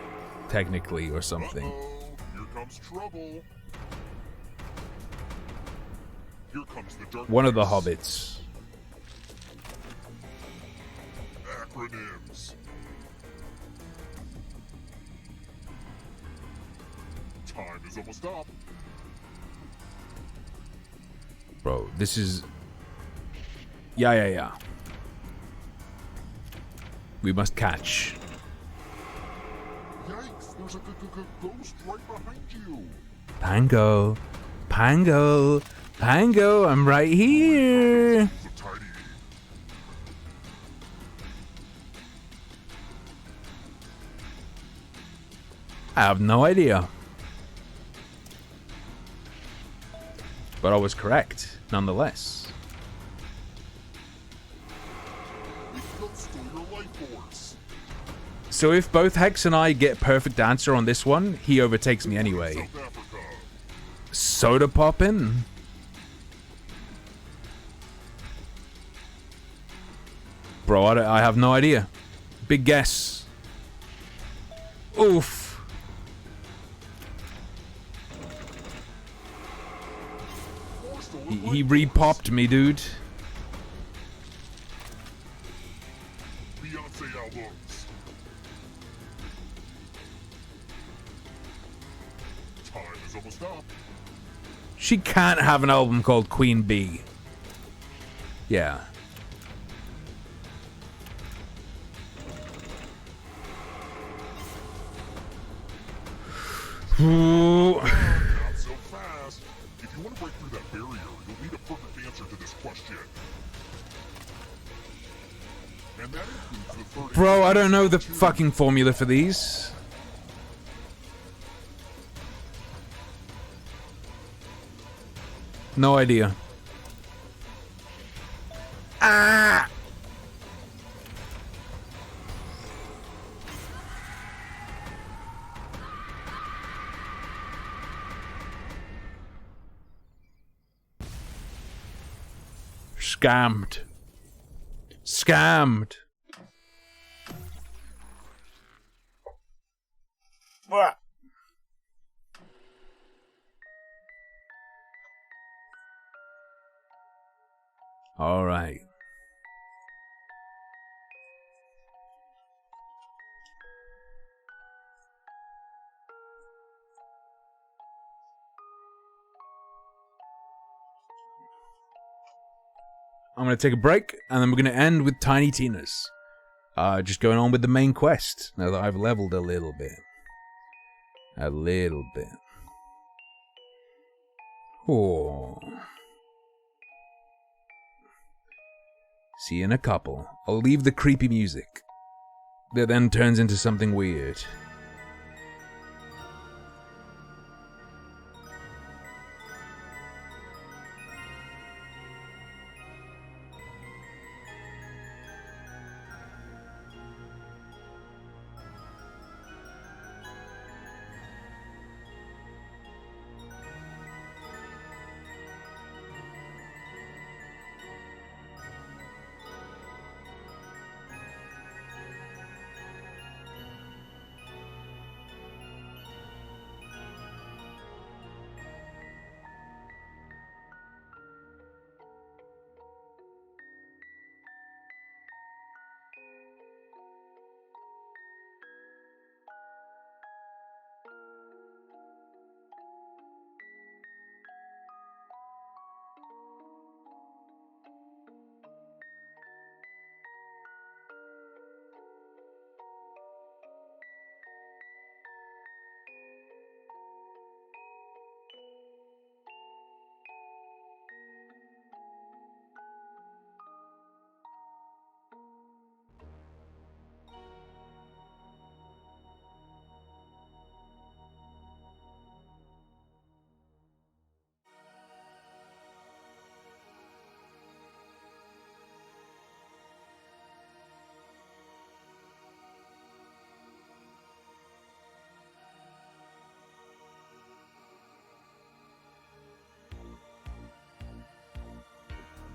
technically, or something. Here comes trouble. Here comes the dark. One of the hobbits. Acronyms. Time is almost up. Bro, this is... Yeah. We must catch. Yikes, there's a ghost right behind you. Pango. I'm right here. I have no idea. But I was correct, nonetheless. So if both Hex and I get perfect answer on this one, he overtakes me anyway. Soda poppin'? Bro, I have no idea. Big guess. Oof. He re-popped me, dude. Beyonce albums. Time is almost up. She can't have an album called Queen Bee. Yeah. Not so fast. If you want to break through that barrier, you'll need a perfect answer to this question. And that includes the 30. Bro, I don't know the fucking formula for these. No idea. Ah! Scammed. Scammed. What? All right. I'm going to take a break, and then we're going to end with Tiny Tina's. Just going on with the main quest, now that I've leveled a little bit. A little bit. Oh. See you in a couple. I'll leave the creepy music. That then turns into something weird.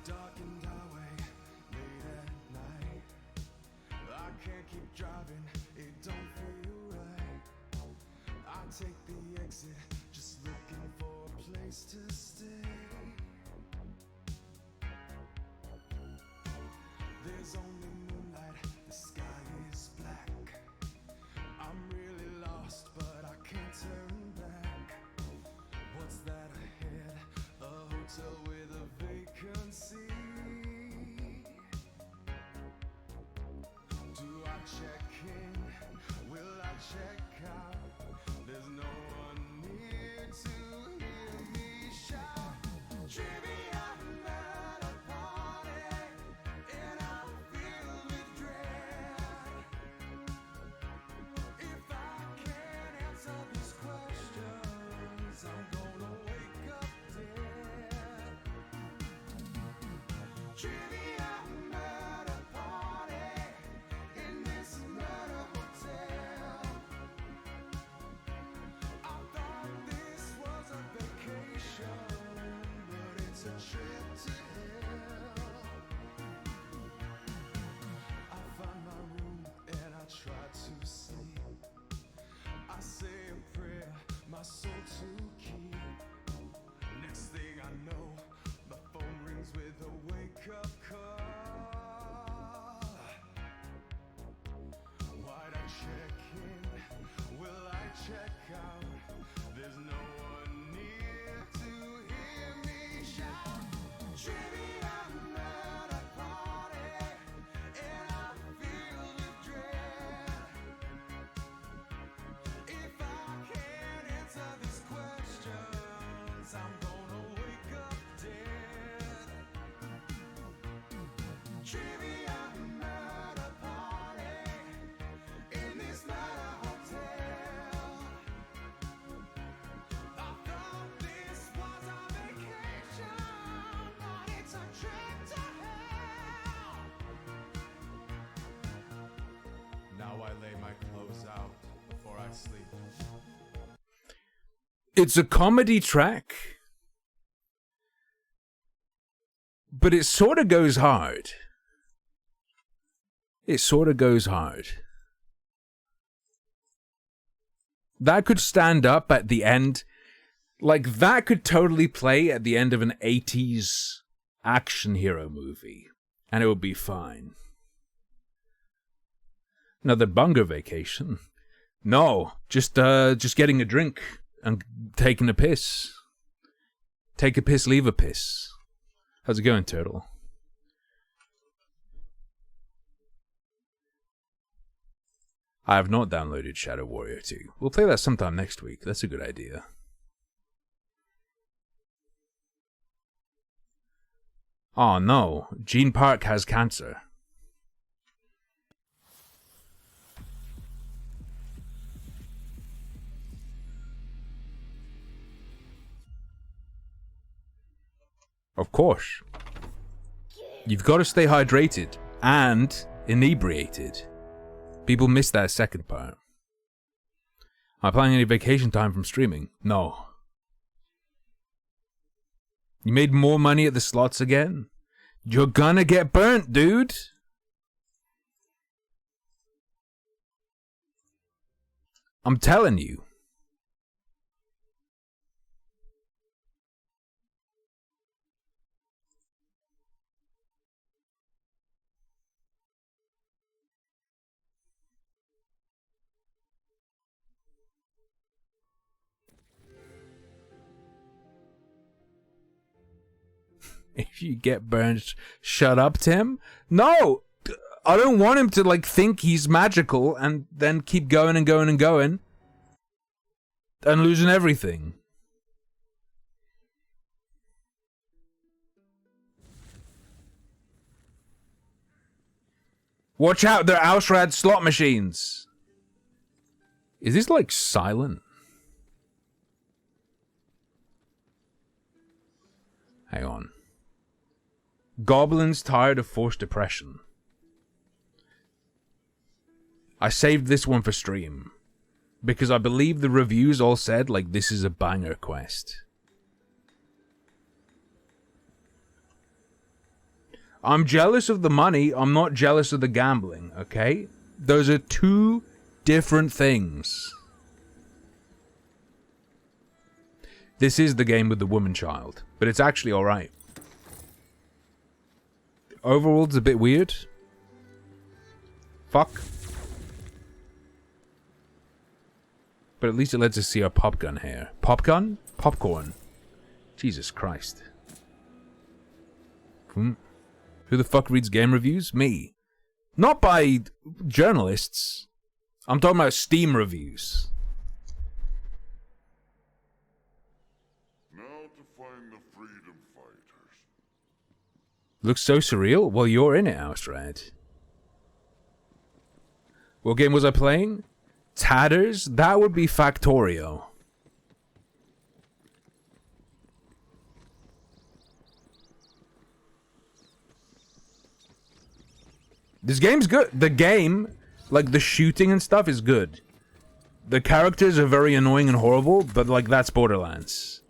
Darkened highway, late at night. I can't keep driving, it don't feel right. I take the exit, just looking for a place to stay. There's only moonlight, the sky is black. I'm really lost, but I can't turn back. What's that ahead? A hotel with a vacancy. Do I check in? Will I check out? There's no one near to hear me shout. Trivia at a party, and I'm filled with dread. If I can't answer these questions, I'm gonna wake up dead. Trivia at a party in this murder hotel. I thought this was a vacation, but it's a trip to hell. I find my room and I try to sleep. I say a prayer, my soul to keep. Next thing I know, the phone rings with a wake-up call. Why'd I check in? Will I check out? There's no one near to hear me shout. Trivia at a party, and I'm filled with dread. If I can't answer these questions, I'm gonna wake up dead. Trivia at a party in this murder hotel. I thought this was a vacation, but it's a trip to hell. Now I lay my clothes out before I sleep. It's a comedy track, but it sort of goes hard. It sort of goes hard. That could stand up at the end. Like, that could totally play at the end of an 80s action hero movie, and it would be fine. Another bunga vacation? No, just getting a drink and taking a piss. Take a piss, leave a piss. How's it going, Turtle? I have not downloaded Shadow Warrior 2. We'll play that sometime next week. That's a good idea. Oh no, Gene Park has cancer. Of course. You've got to stay hydrated and inebriated. People miss that second part. Am I planning any vacation time from streaming? No. You made more money at the slots again? You're gonna get burnt, dude! I'm telling you. If you get burned, shut up, Tim? No! I don't want him to, like, think he's magical and then keep going and going and going. And losing everything. Watch out, they're Ausrad slot machines! Is this, like, silent? Hang on. Goblins tired of forced depression. I saved this one for stream. Because I believe the reviews all said, like, this is a banger quest. I'm jealous of the money, I'm not jealous of the gambling, okay? Those are two different things. This is the game with the woman child, but it's actually alright. Overworld's a bit weird. Fuck. But at least it lets us see our pop gun here. Pop gun? Popcorn. Jesus Christ. Who the fuck reads game reviews? Me. Not by journalists. I'm talking about Steam reviews. Now to find the freedom fighters. Looks so surreal. Well, you're in it, Ausrad. What game was I playing? Tatters? That would be Factorio. This game's good. The game, like the shooting and stuff, is good. The characters are very annoying and horrible, but like that's Borderlands.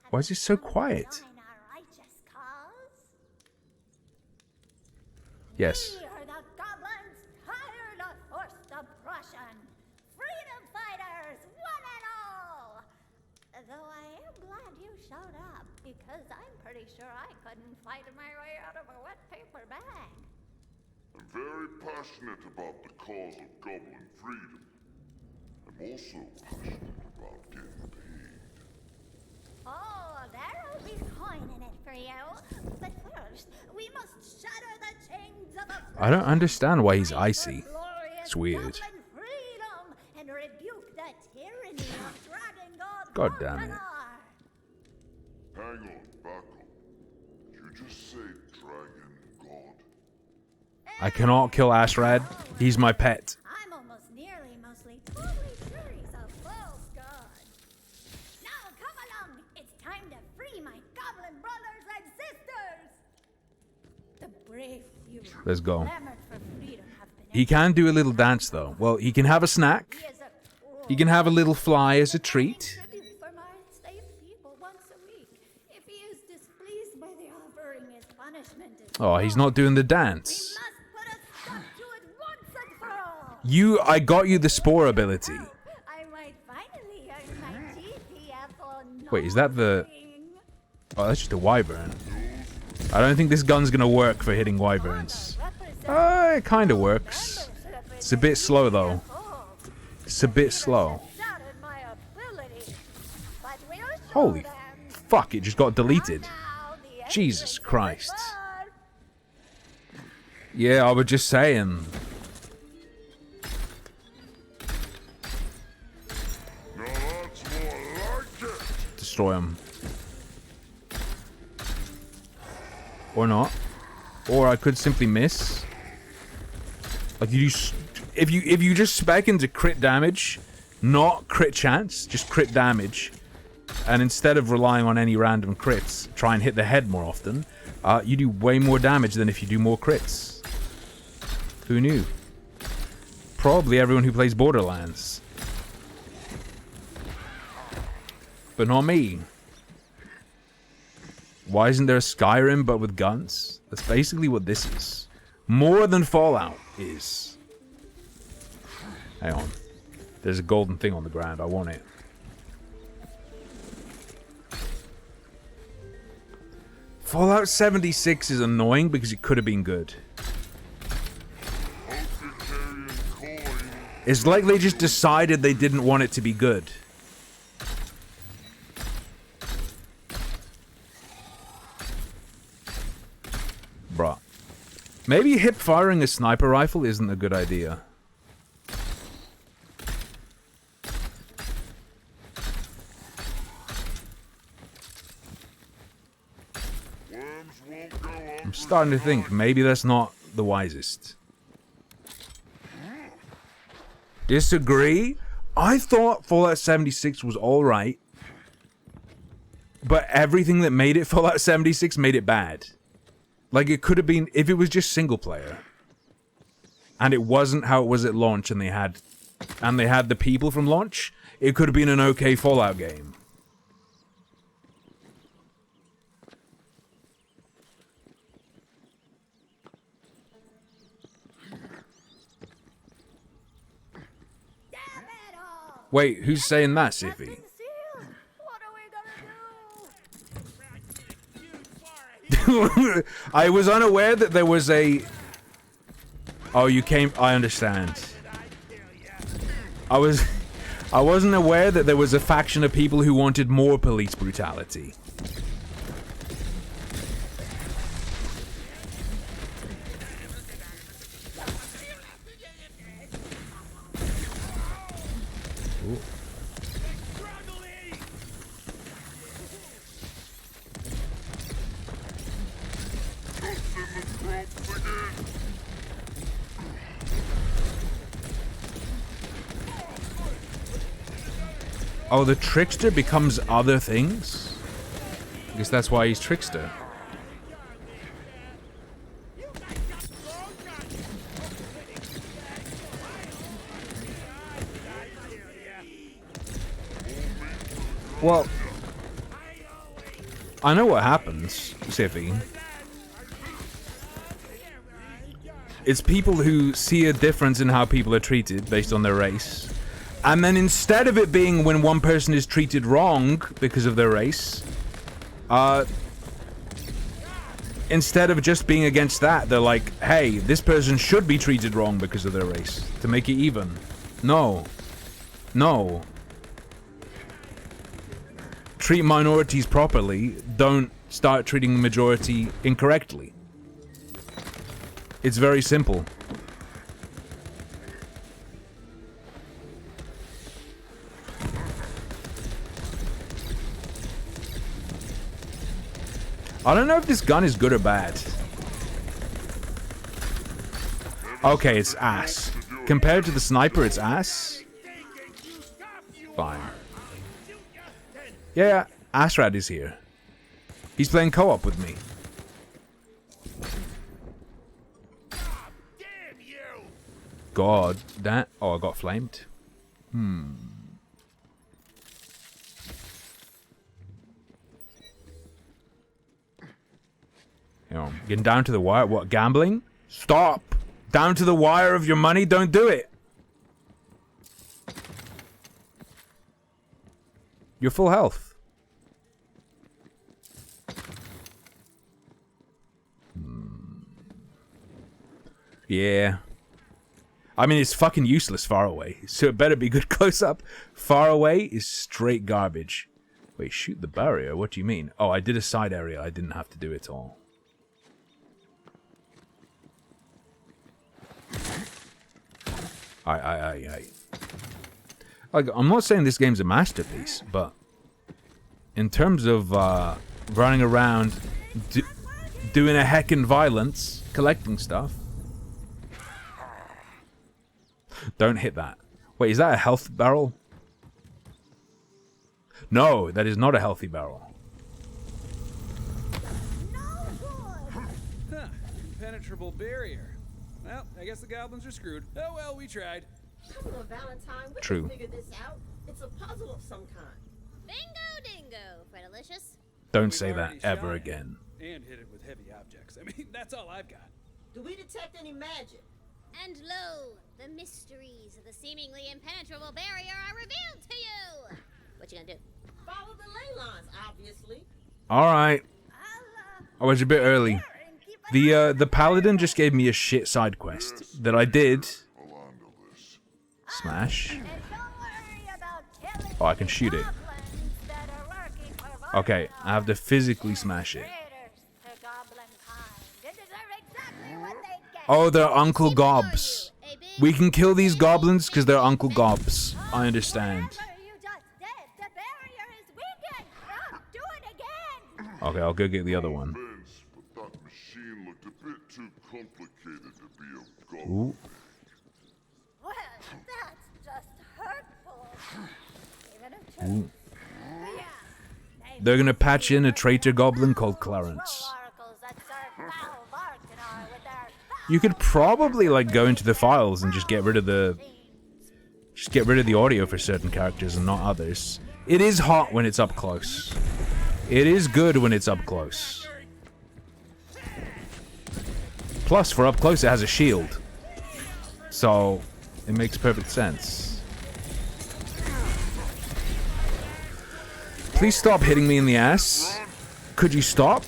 Why is it so quiet? Yes. We are the goblins, tired of forced oppression. Freedom fighters, one and all! Though I am glad you showed up, because I'm pretty sure I couldn't fight my way out of a wet paper bag. I'm very passionate about the cause of goblin freedom. I'm also passionate about getting paid. Oh, there'll be coin in it for you. But first, we must shatter the chains of a I don't understand why he's icy. It's weird. freedom and rebuke the tyranny of Dragon God. God damn it. Hang on, back up. Did you just say Dragon God? I cannot kill Ashrad. He's my pet. I'm almost nearly, mostly, totally sure he's a false god. Now come along. It's time to free my goblin brothers and sisters. The brave few Let's go. clamored for freedom have been He can do a little dance though. Well, he can have a snack. He can have a little fly as a treat. tribute for my enslaved people once a week. If he is displeased by the offering, his punishment is Oh, he's not doing the dance. I got you the spore ability. I might finally earn my GPF on Wait, is that the... Oh, that's just a wyvern. I don't think this gun's gonna work for hitting wyverns. It kinda works. It's a bit slow though. It's a bit slow. Holy fuck, it just got deleted. Jesus Christ. Yeah, I was just saying. destroy them. Or not. Or I could simply miss. Like you just, if you just spec into crit damage, not crit chance, just crit damage, and instead of relying on any random crits, try and hit the head more often, you do way more damage than if you do more crits. Who knew? Probably everyone who plays Borderlands. But not me. Why isn't there a Skyrim but with guns? That's basically what this is. More than Fallout is. Hang on. There's a golden thing on the ground. I want it. Fallout 76 is annoying because it could have been good. It's like they just decided they didn't want it to be good. Bruh. Maybe hip firing a sniper rifle isn't a good idea. I'm starting to think maybe that's not the wisest. Disagree? I thought Fallout 76 was alright. But everything that made it Fallout 76 made it bad. Like it could have been, if it was just single player. And it wasn't how it was at launch and they had the people from launch, it could have been an okay Fallout game. Wait, who's saying that, Siffy? I was unaware that there was a... Oh, you came... I understand. I wasn't aware that there was a faction of people who wanted more police brutality. Oh, the trickster becomes other things? I guess that's why he's trickster. Well, I know what happens, Siffy. It's people who see a difference in how people are treated based on their race. And then instead of it being when one person is treated wrong because of their race, instead of just being against that, they're like, hey, this person should be treated wrong because of their race, to make it even. No. No. Treat minorities properly, don't start treating the majority incorrectly. It's very simple. I don't know if this gun is good or bad. Okay, it's ass. Compared to the sniper, it's ass. Fine. Yeah, Asrad is here. He's playing co-op with me. God, that... Oh, I got flamed. You know, getting down to the wire. What, gambling? Stop! Down to the wire of your money? Don't do it! You're full health. Yeah. I mean, it's fucking useless far away, so it better be good close up. Far away is straight garbage. Wait, shoot the barrier? What do you mean? Oh, I did a side area. I didn't have to do it all. Like, I'm not saying this game's a masterpiece, but in terms of running around doing a heckin' violence, collecting stuff. Don't hit that. Wait, is that a health barrel? No, that is not a healthy barrel. Huh, impenetrable barrier. Well, I guess the goblins are screwed. Oh well, we tried. Come on, Valentine, we True. can figure this out. It's a puzzle of some kind. Bingo dingo, Fredalicious. Don't say that ever again. And hit it with heavy objects. I mean, that's all I've got. Do we detect any magic? And lo, the mysteries of the seemingly impenetrable barrier are revealed to you. What you gonna do? Follow the ley lines, obviously. Alright. I was a bit early. The paladin just gave me a shit side quest that I did. Smash. Oh, I can shoot it. Okay, I have to physically smash it. Oh, they're Uncle Gobs. We can kill these goblins because they're Uncle Gobs. I understand. Okay, I'll go get the other one. But that machine looked a bit too complicated to be a goblin. Ooh. Well, that's just hurtful. Ooh. They're gonna patch in a traitor goblin called Clarence. You could probably like go into the files and just get rid of the audio for certain characters and not others. It is hot when it's up close. It is good when it's up close. Plus, for up close, it has a shield. So, it makes perfect sense. Please stop hitting me in the ass. Could you stop?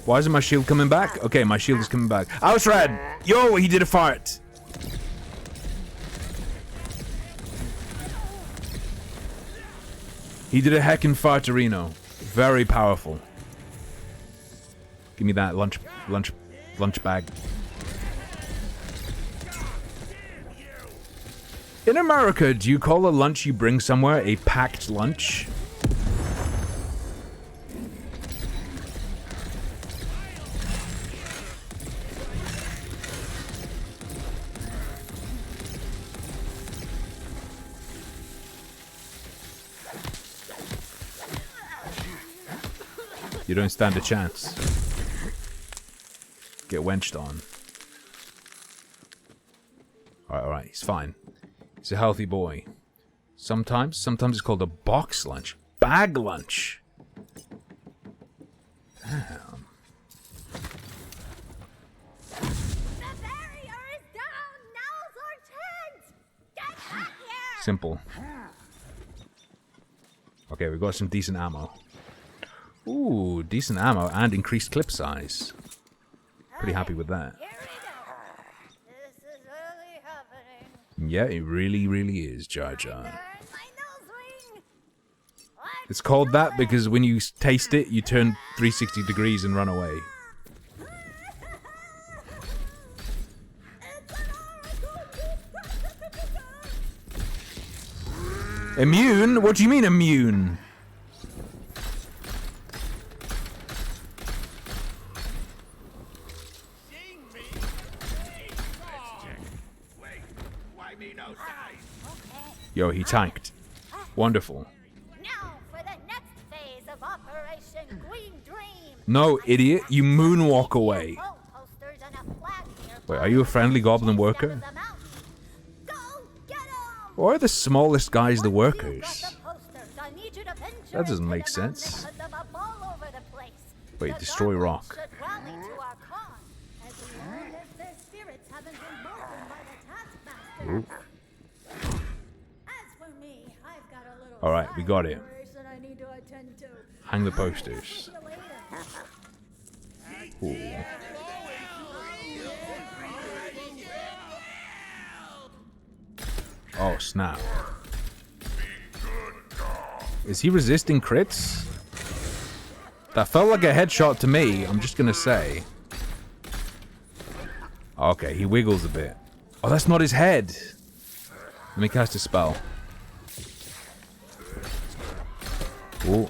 Why isn't my shield coming back? Okay, my shield is coming back. Outrad! Yo, he did a fart! He did a heckin' farterino. Very powerful. Give me that lunch bag. In America, do you call a lunch you bring somewhere a packed lunch? You don't stand a chance. Get wenched on. Alright, he's fine. He's a healthy boy. Sometimes it's called a box lunch. Bag lunch. Damn. Simple. Okay, we've got some decent ammo. Ooh, decent ammo and increased clip size. Pretty happy with that. Yeah, it really, really is, Jar Jar. It's called that because when you taste it, you turn 360 degrees and run away. Immune? What do you mean immune? Yo, he tanked. Wonderful. Now for the next phase of Operation Green Dream. No, idiot, you moonwalk away. Wait, are you a friendly goblin worker? Why are the smallest guys the workers? That doesn't make sense. Wait, destroy rock. Ooh. Alright, we got it. Hang the posters. Ooh. Oh, snap. Is he resisting crits? That felt like a headshot to me, I'm just gonna say. Okay, he wiggles a bit. Oh, that's not his head. Let me cast a spell. Oh.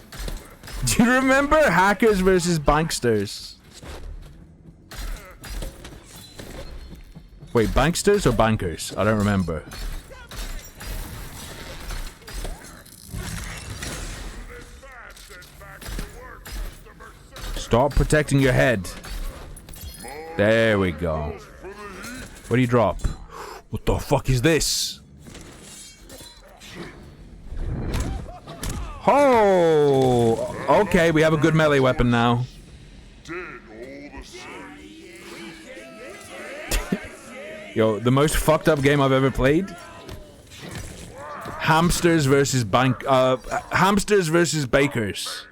Do you remember hackers versus banksters? Wait, banksters or bankers? I don't remember. Stop protecting your head. There we go. What do you drop? What the fuck is this? Oh! Okay, we have a good melee weapon now. Yo, the most fucked up game I've ever played. Hamsters versus hamsters versus bakers.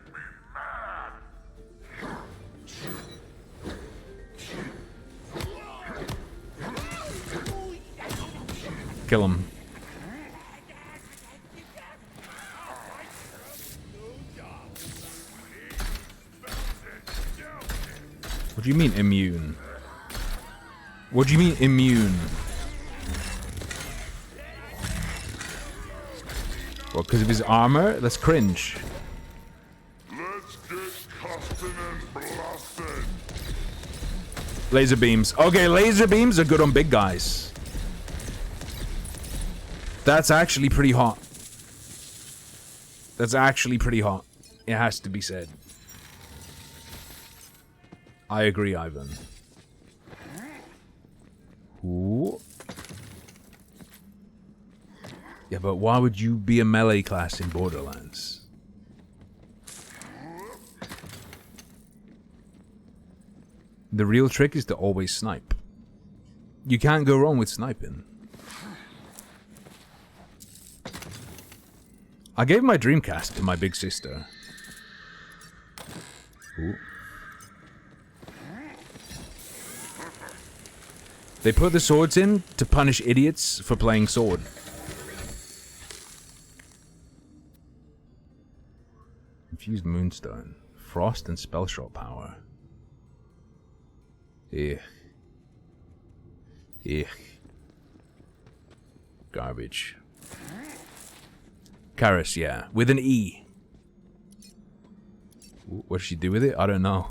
Kill him. What do you mean immune? What do you mean immune? What, because of his armor? That's cringe. Let's get custom and blasted. Laser beams. Okay, laser beams are good on big guys. That's actually pretty hot. That's actually pretty hot. It has to be said. I agree, Ivan. Ooh. Yeah, but why would you be a melee class in Borderlands? The real trick is to always snipe. You can't go wrong with sniping. I gave my Dreamcast to my big sister. Ooh. They put the swords in to punish idiots for playing sword. Infused Moonstone. Frost and Spellshot power. Ugh. Ugh. Garbage. Karis, yeah. With an E. What does she do with it? I don't know.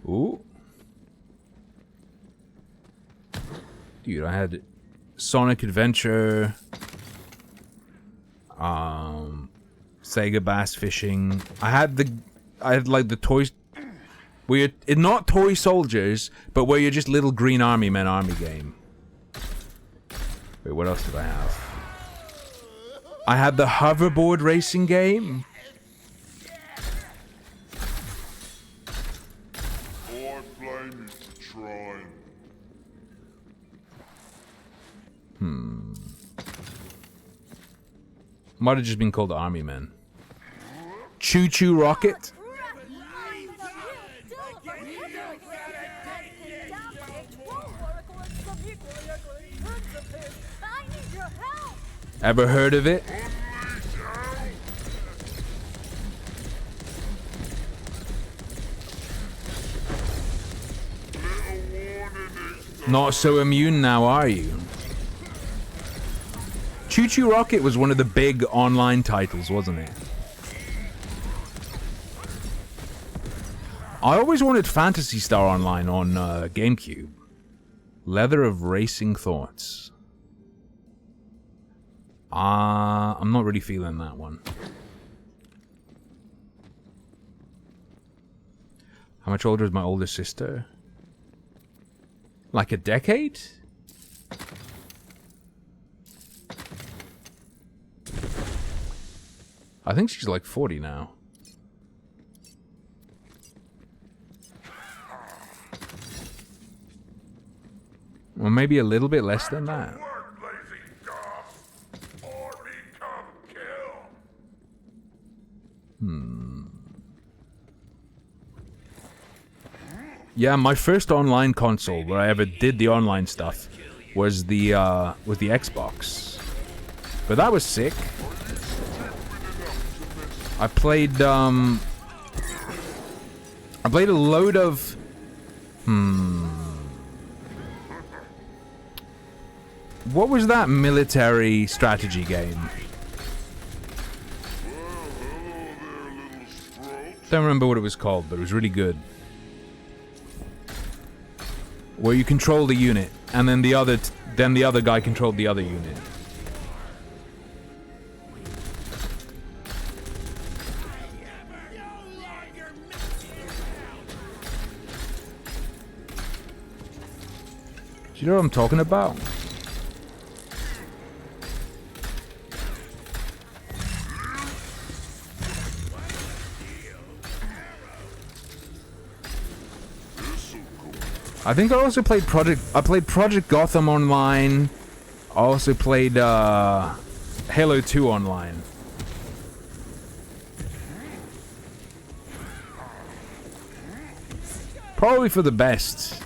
Ooh. Dude, I had Sonic Adventure, Sega Bass Fishing. I had like the toys where you're not toy soldiers, but where you're just little green army men army game. Wait, what else did I have? I had the hoverboard racing game. Might have just been called Army Men. Choo Choo Rocket? Ever heard of it? Not so immune now, are you? Choo Choo Rocket was one of the big online titles, wasn't it? I always wanted Phantasy Star Online on GameCube. Leather of Racing Thoughts. I'm not really feeling that one. How much older is my older sister? Like a decade? I think she's like 40 now. Or maybe a little bit less than that. Yeah, my first online console where I ever did the online stuff was the Xbox. But that was sick. I played I played a load of... What was that military strategy game? Don't remember what it was called, but it was really good. Where you control the unit, and then the other guy controlled the other unit. Do you know what I'm talking about? I think I also played Project Gotham online. I also played Halo 2 online. Probably for the best.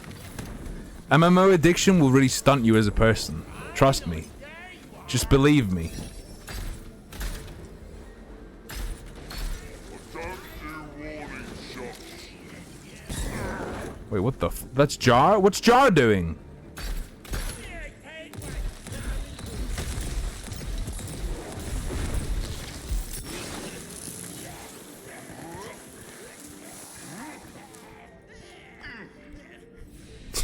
MMO addiction will really stunt you as a person. Trust me. Just believe me. Wait, what the f- That's Jar? What's Jar doing?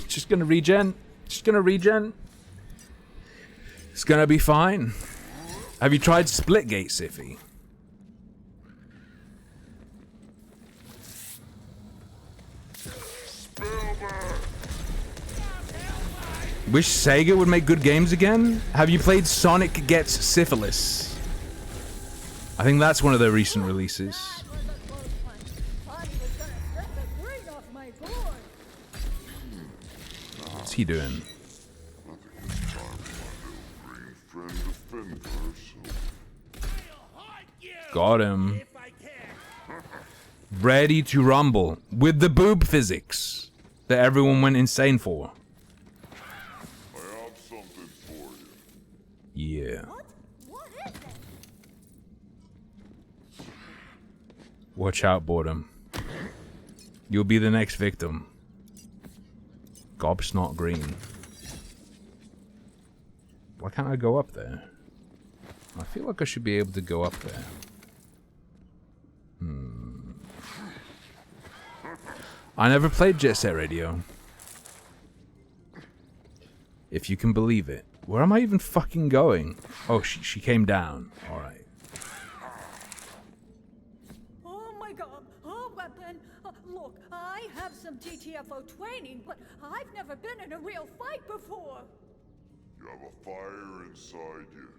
Just gonna regen. Just gonna regen. It's gonna be fine. Have you tried Splitgate, Siffy? Wish Sega would make good games again? Have you played Sonic Gets Syphilis? I think that's one of their recent releases. What's he doing? Got him. Ready to rumble with the boob physics that everyone went insane for. Yeah. Watch out, boredom. You'll be the next victim. Gob's not green. Why can't I go up there? I feel like I should be able to go up there. I never played Jet Set Radio. If you can believe it. Where am I even fucking going? Oh, she came down. Alright. Oh my god, a weapon! Look, I have some TTFO training, but I've never been in a real fight before! You have a fire inside you.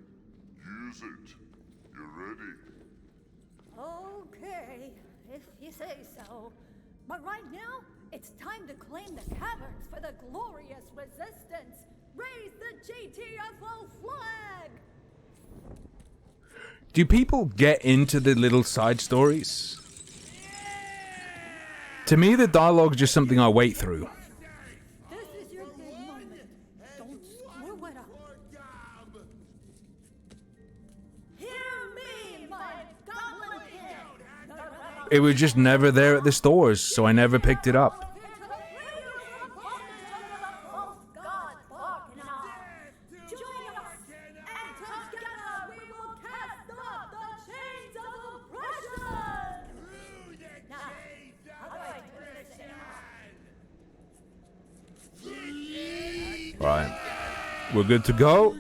Use it. You ready? Okay, if you say so. But right now, it's time to claim the caverns for the glorious resistance! Raise the GTFO flag! Do people get into the little side stories? To me, the dialogue's just something I wait through. This is your big moment. Don't screw it up. Hear me, my goblin kid! It was just never there at the stores, so I never picked it up. Right. We're good to go?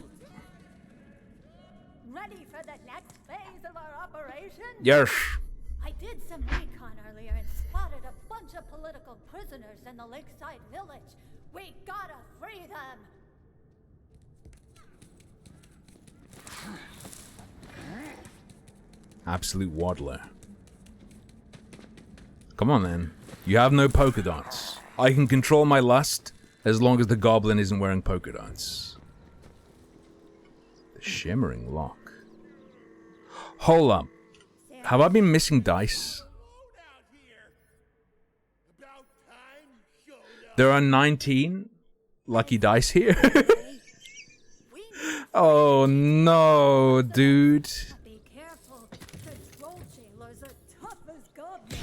Ready for the next phase of our operation? Yes. I did some recon earlier and spotted a bunch of political prisoners in the lakeside village. We gotta free them! Absolute waddler. Come on then. You have no polka dots. I can control my lust as long as the goblin isn't wearing polka dots. The shimmering lock. Hold up. Have I been missing dice? There are 19 lucky dice here. Oh no, dude. Be careful, the troll jailers are tough as goblins.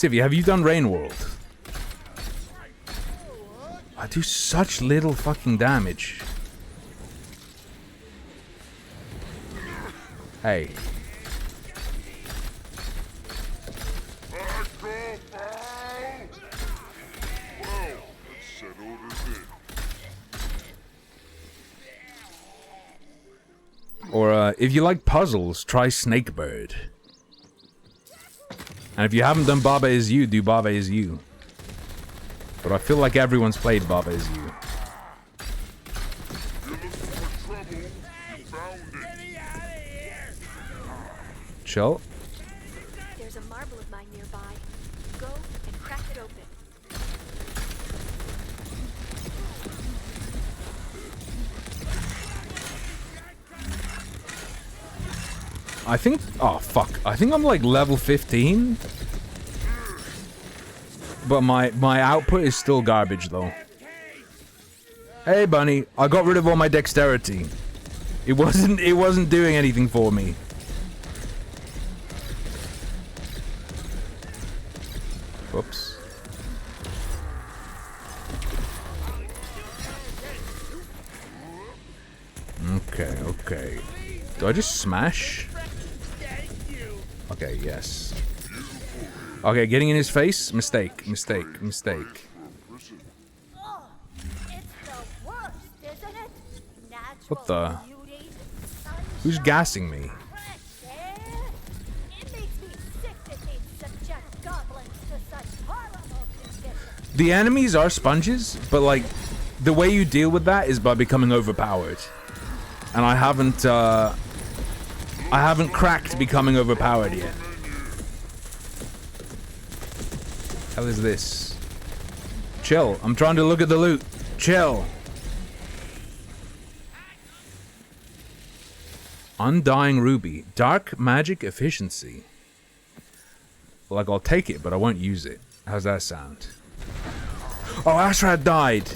Civvy, have you done Rain World? I do such little fucking damage. Hey. Or if you like puzzles, try Snakebird. And if you haven't done Baba Is You, do Baba Is You. But I feel like everyone's played Baba Is You. Chill. There's a marble of mine nearby. Go and crack it open. I think... Oh, fuck. I think I'm like level 15. But my output is still garbage, though. Hey, bunny. I got rid of all my dexterity. It wasn't doing anything for me. Whoops. Okay, okay. Do I just smash? Okay, yes. Okay, getting in his face? Mistake, mistake, mistake. What the? Who's gassing me? The enemies are sponges, but like, the way you deal with that is by becoming overpowered. And I haven't cracked becoming overpowered yet. Hell is this? Chill, I'm trying to look at the loot. Chill. Undying Ruby. Dark magic efficiency. Like, I'll take it, but I won't use it. How's that sound? Oh, Ashrad died!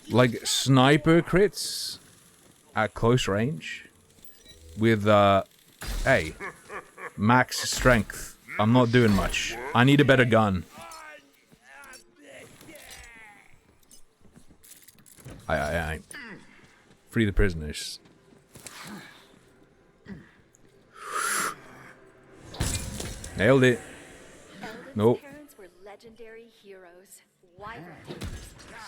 Like, sniper crits at close range with, hey, max strength. I'm not doing much. I need a better gun. Aye. Free the prisoners. Nailed it. Nope. Parents were legendary heroes. Wyvern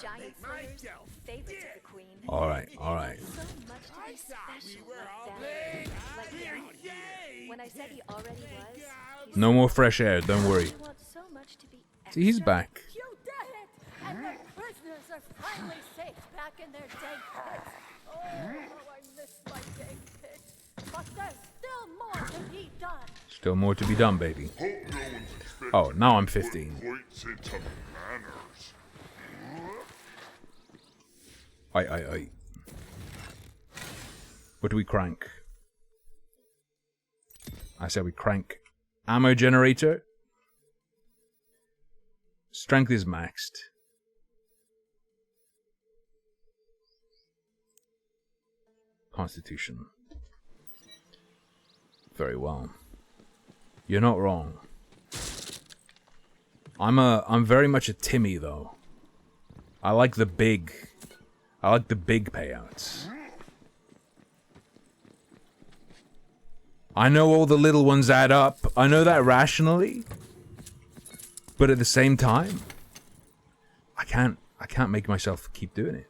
giant slayers, favorites of the queen. Alright, alright. So much to be special like that. Like him. When I said he already was, No more fresh air, don't worry. I want so much to be See, he's back. You did it! And the prisoners are finally safe back in their dank pits. Oh, I miss my dank pit. But there's still more to be done. Still more to be done, baby. Oh, now I'm 15. Aye. What do we crank? I said we crank. Ammo generator. Strength is maxed. Constitution. Very well. You're not wrong. I'm very much a Timmy though. I like the big payouts. I know all the little ones add up. I know that rationally. But at the same time, I can't make myself keep doing it.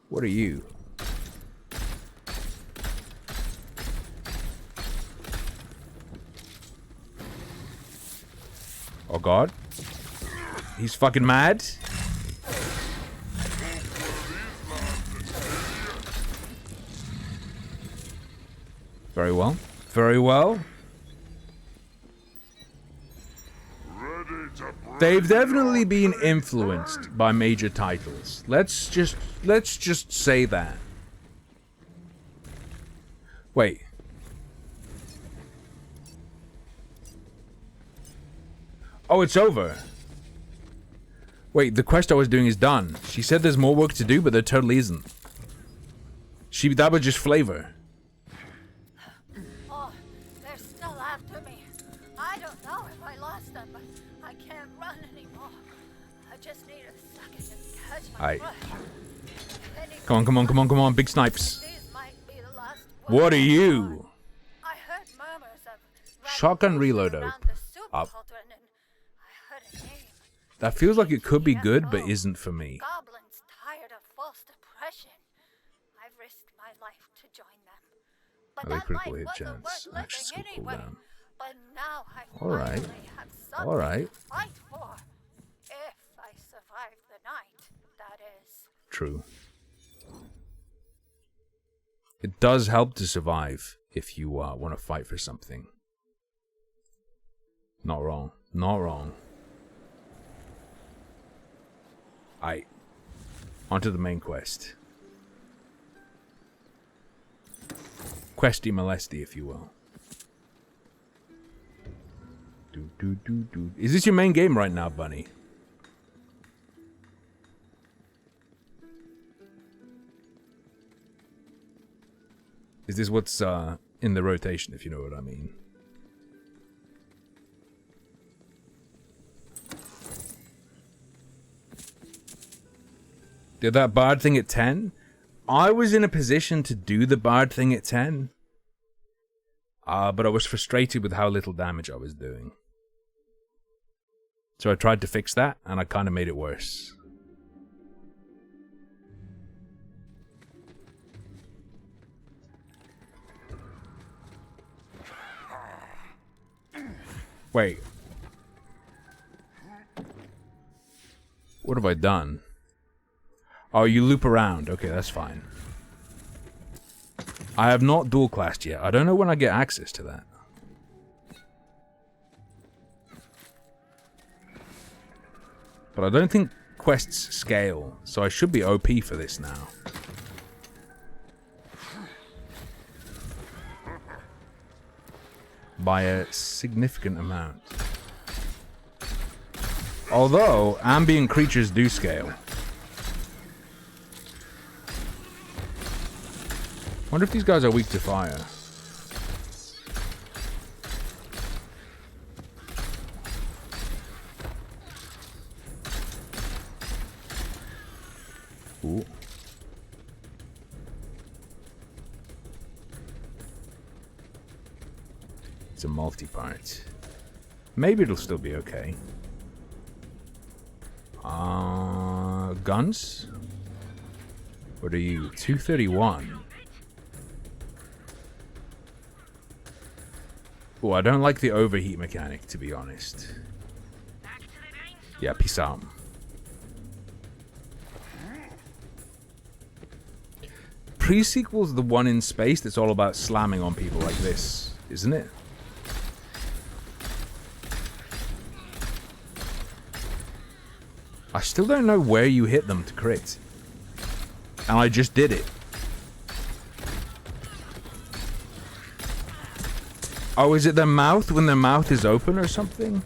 What are you? Oh god. He's fucking mad. Very well. Very well. They've definitely been influenced by major titles. Let's just say that. Wait. Oh, it's over. Wait, the quest I was doing is done. She said there's more work to do, but there totally isn't. That was just flavor. Oh, they're still after me. I don't know if I lost them, but I can't run anymore. I just need a second to catch my breath. Come on, come on, come on, come on, big snipes. What are you? I heard murmurs of Shotgun reload up. That feels like it could be good, but isn't for me. goblins tired of false depression. I've risked my life to join them. But Are they that critical life hit wasn't chance? worth Action living skill anyway. cooldown. But now I Alright. finally have something Alright. to fight for. If I survive the night, that is. True. It does help to survive if you want to fight for something. Not wrong. Not wrong. Aight. Onto the main quest. Questy molesty, if you will. Is this your main game right now, Bunny? Is this what's in the rotation, if you know what I mean? Did that bard thing at 10? I was in a position to do the bard thing at 10. But I was frustrated with how little damage I was doing. So I tried to fix that, and I kind of made it worse. Wait. What have I done? Oh, you loop around. Okay, that's fine. I have not dual classed yet. I don't know when I get access to that. But I don't think quests scale, so I should be OP for this now. By a significant amount. Although, ambient creatures do scale. Wonder if these guys are weak to fire. Ooh. It's a multi-part. Maybe it'll still be okay. Guns? What are you? 231. Oh, I don't like the overheat mechanic, to be honest. Yeah, peace out. Pre-sequel's the one in space that's all about slamming on people like this, isn't it? I still don't know where you hit them to crit. And I just did it. Oh, is it their mouth when their mouth is open or something?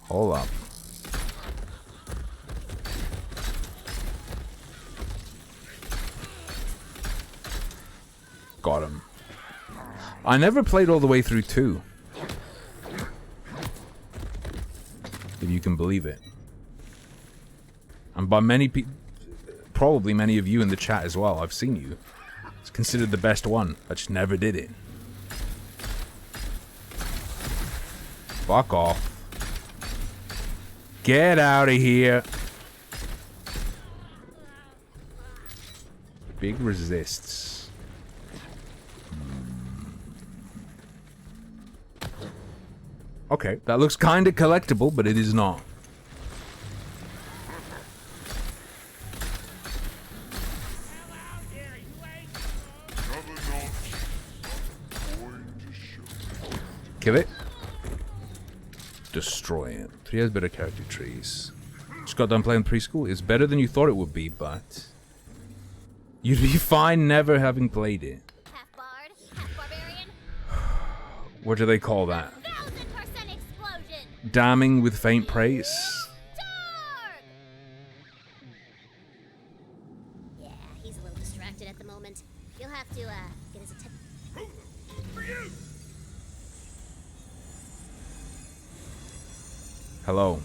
Hold up. Got him. I never played all the way through 2. If you can believe it. And by many people, probably many of you in the chat as well, I've seen you. It's considered the best one. I just never did it. Fuck off. Get out of here. Big resists. Okay, that looks kind of collectible, but it is not. Kill it. Destroy it. 3 has better character trees. Just got done playing preschool. It's better than you thought it would be, but you'd be fine never having played it. Half bard, half barbarian. What do they call that? 1000% explosion! Damning with faint praise? Yeah, he's a little distracted at the moment. You'll have to, get his attention. For you! Hello.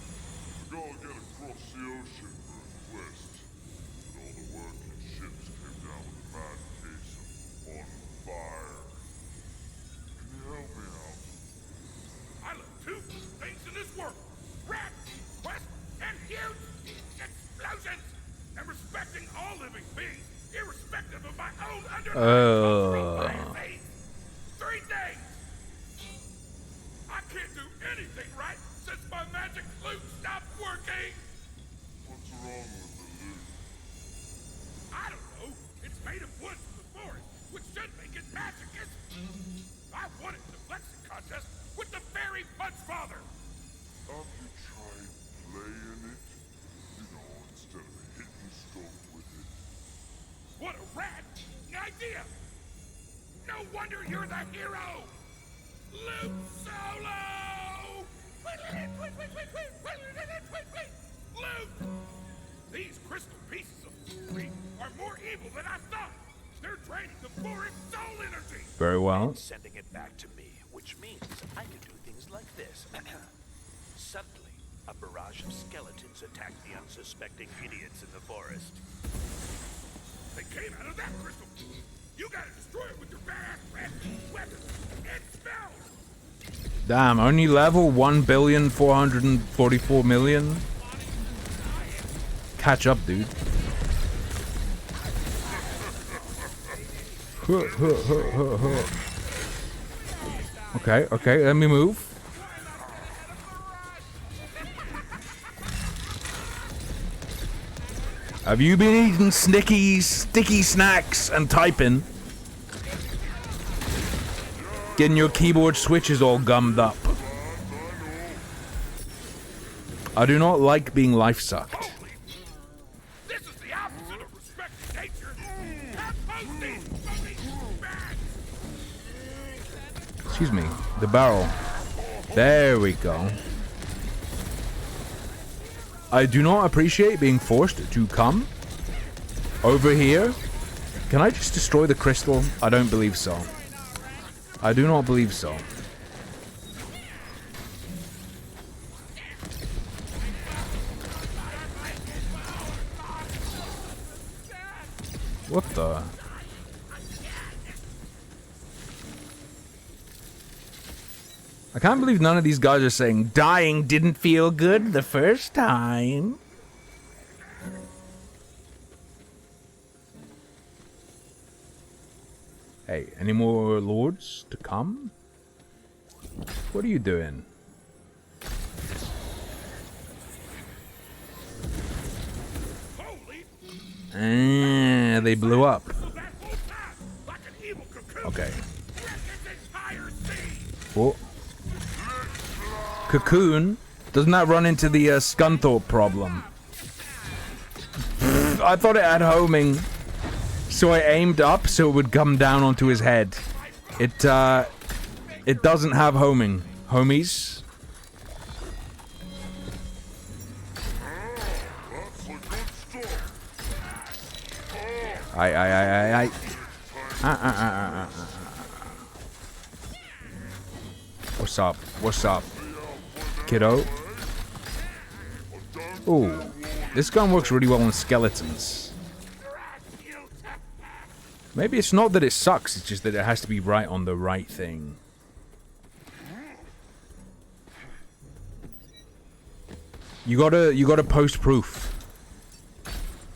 Gotta get across the ocean for a quest. But all the working ships came down with a bad case of on fire. Can you help me out? I love two things in this world. Rat, quest, and huge explosions. And respecting all living beings, irrespective of my own underlying faith. Three things. I can't do anything right since my magic loot stopped working. What's wrong with the loot? I don't know. It's made of wood from the forest, which should make it magicous. I won it in the flexing contest with the fairy punch father. Have you tried playing it? You know, instead of hitting stuff with it. What a rad idea! No wonder you're the hero! Luke Solo! Luke! These crystal pieces of foolery are more evil than I thought. They're draining the forest soul energy. Very well. Sending it back to me, which means I can do things like this. Suddenly, a barrage of skeletons attacked the unsuspecting idiots in the forest. They came out of that crystal. You gotta destroy it with your badass red weapons and spells. Damn, only level 1,444,000,000. Catch up, dude. Okay, okay, let me move. Have you been eating sticky snacks and typing? Getting your keyboard switches all gummed up. I do not like being life sucked. This is the opposite of respecting nature. Have posting. Excuse me, the barrel. There we go. I do not appreciate being forced to come over here. Can I just destroy the crystal? I don't believe so. I do not believe so. What the? I can't believe none of these guys are saying dying didn't feel good the first time. Hey, any more lords to come? What are you doing? Ah, they blew up. Okay. Oh. Cocoon? Doesn't that run into the Scunthorpe problem? I thought it had homing. So I aimed up so it would come down onto his head. It doesn't have homing. Homies? I. What's up? What's up? Kiddo? Ooh. This gun works really well on skeletons. Maybe it's not that it sucks, it's just that it has to be right on the right thing. You gotta post proof.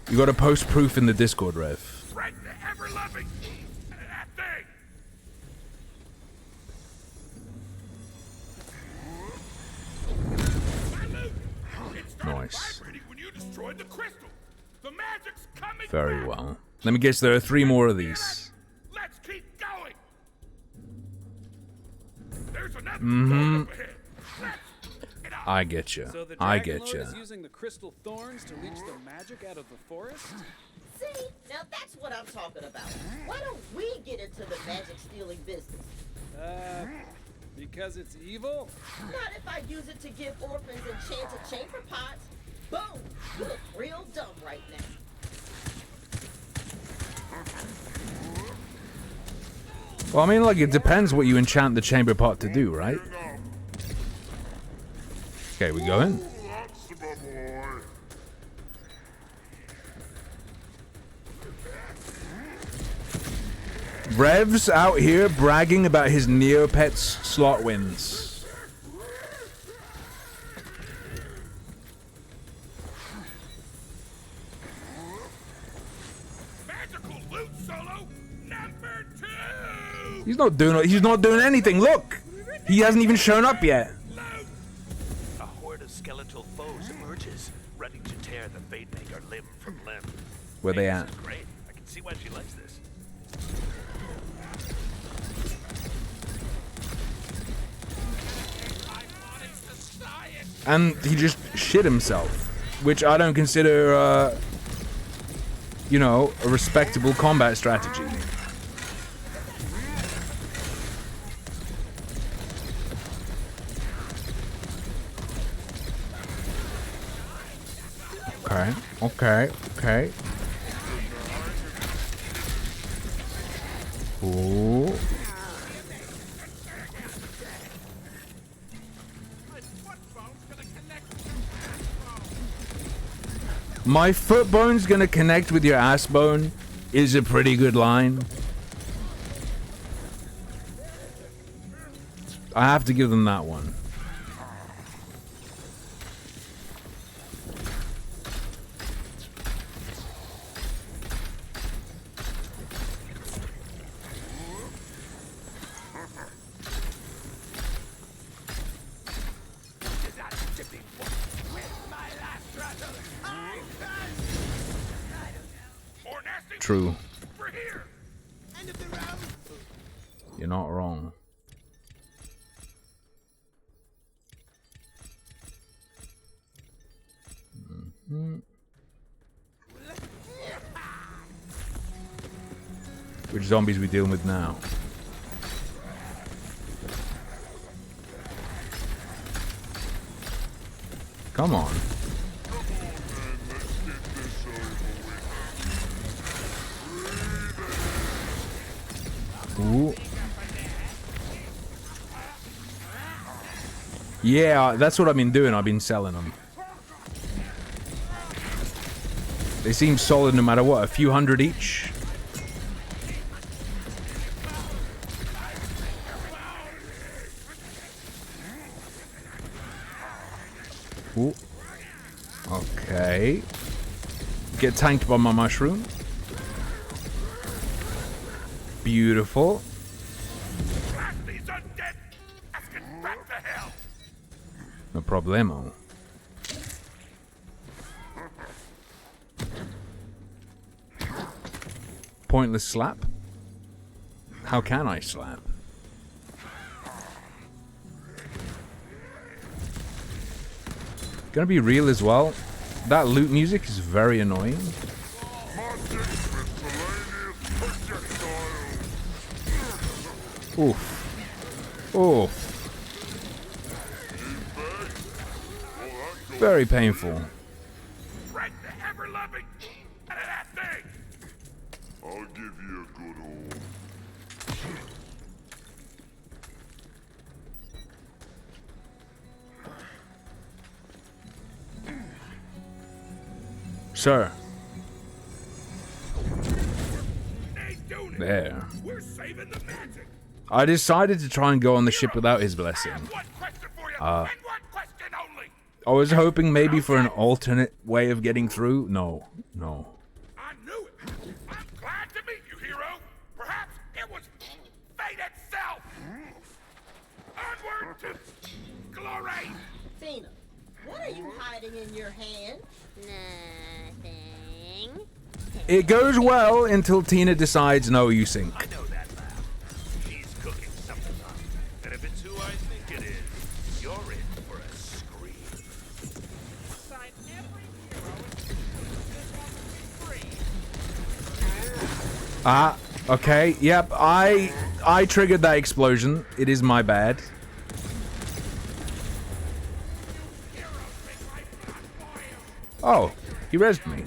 You gotta post proof in the Discord, Rev. Nice. Very well. Let me guess, there are 3 more of these. Let's keep going. There's another Mm-hmm. I get you. So the I Dragon get Lord you. is using the crystal thorns to leech the magic out of the forest? See, now that's what I'm talking about. Why don't we get into the magic stealing business? because it's evil? Not if I use it to give orphans enchanted chamber pots. Boom! You look real dumb right now. Well, I mean, like, it depends what you enchant the chamber pot to do, right? Okay, we going? Rev's out here bragging about his Neopets slot wins. Magical loot solo number 2. He's not doing anything. Look! He hasn't even shown up yet. A horde of skeletal foes emerges, ready to tear the Fademaker limb from limb. Where they at? This is great. I can see why she likes this. And he just shit himself, which I don't consider, you know, a respectable combat strategy. Okay. Ooh. My foot bone's gonna connect with your ass bone is a pretty good line. I have to give them that one. True. You're not wrong. Which zombies are we dealing with now? Come on. Ooh. Yeah, that's what I've been doing. I've been selling them. They seem solid no matter what. A few hundred each. Ooh. Okay. Get tanked by my mushroom. Beautiful. No problemo. Pointless slap? How can I slap? Gonna be real as well. That loot music is very annoying. Oof. Oof. Very painful. Break the ever-loving out of that thing. I'll give you a good old. Sir. There. We're saving the magic. I decided to try and go on the ship without his blessing. I was hoping maybe for an alternate way of getting through. No. I knew it. I'm glad to meet you, hero. Perhaps it was fate itself. Onward to glory. Tina, what are you hiding in your hand? Nothing. It goes well until Tina decides, no, you sink. I know that laugh. She's cooking something up. And if it's who I think it is, you're in for a scream. Sign every hero and free. Okay, yep, I triggered that explosion. It is my bad. Oh, he rezzed me.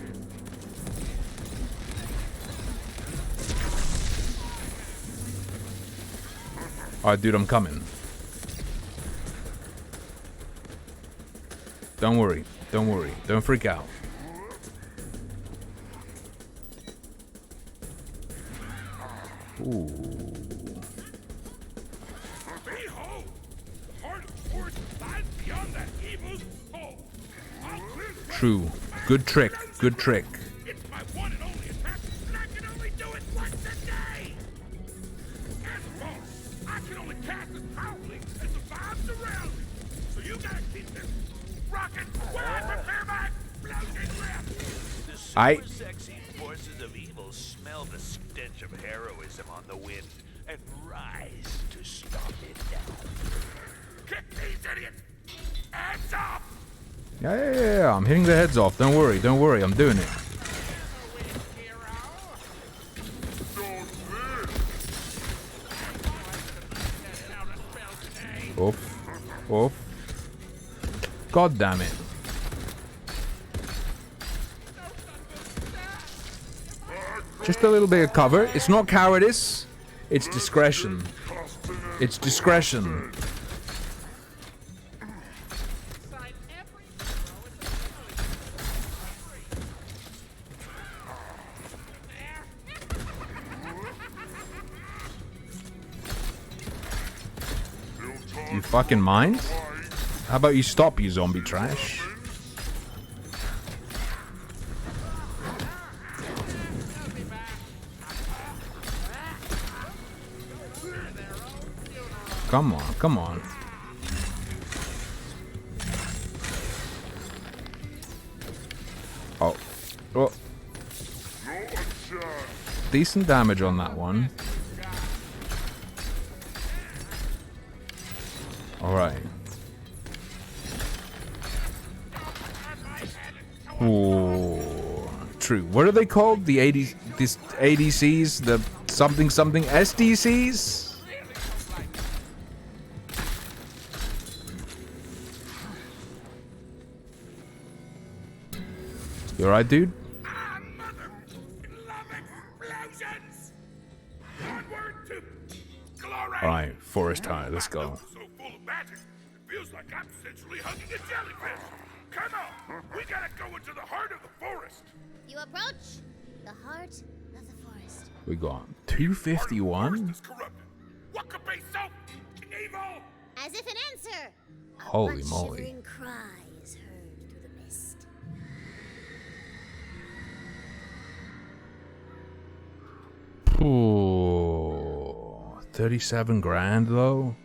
Alright, dude, I'm coming. Don't worry. Don't worry. Don't freak out. Ooh. Behold! The heart of the forest lies beyond that evil hole. I'll clear the True. Good trick. Good trick. It's my one and only attack, and I can only do it once a day! As a boss, I can only cast as powerfully as the vibes around me. So you gotta keep this rocking while I prepare my explosion rip! The super sexy forces of evil smell the stench of heroism on the wind and rise to stomp it down. Kick these idiots! Hands off! Yeah. I'm hitting the heads off. Don't worry. Don't worry. I'm doing it. Oof. Oof. God damn it. Just a little bit of cover. It's not cowardice. It's discretion. It's discretion. Do you fucking mind? How about you stop, you zombie trash? Come on, come on. Oh. Oh. Decent damage on that one. Alright. Ooh. True. What are they called? The ADCs? The something SDCs? You alright, dude? Alright, forest high, let's go. So full of magic, it feels like I'm essentially hugging a jellyfish. Come on, we gotta go into the heart of the forest. You approach the heart of the forest. We got 251? What could be so evil? As if an answer. Holy moly. Shivering cry is heard through the mist. Ooh, 37 grand though?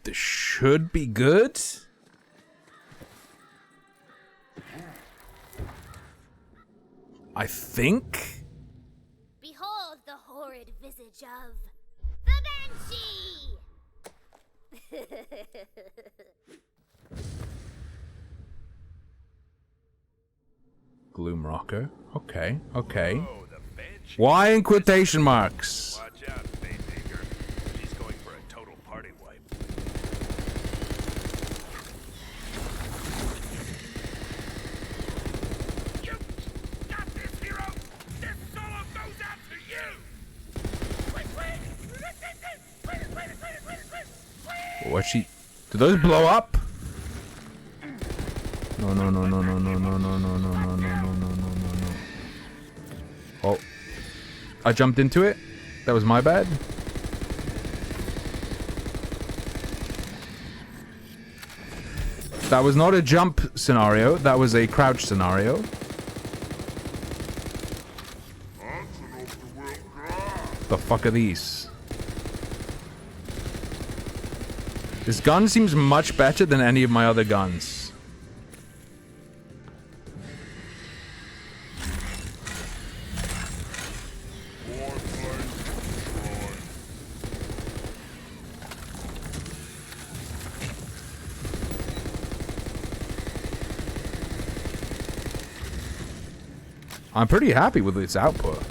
This should be good. I think. Behold the horrid visage of the Banshee! Gloom Rocker. Okay, okay. Why in quotation marks? Watch out, Faithmaker. She's going for a total party wipe. You got this, hero! This solo goes out to you! What she? Do those blow up? No, no, no, no, no, no, no, no, no, no, no, no, no, no, no, no. Oh. I jumped into it? That was my bad? That was not a jump scenario, that was a crouch scenario. The fuck are these? This gun seems much better than any of my other guns. I'm pretty happy with its output.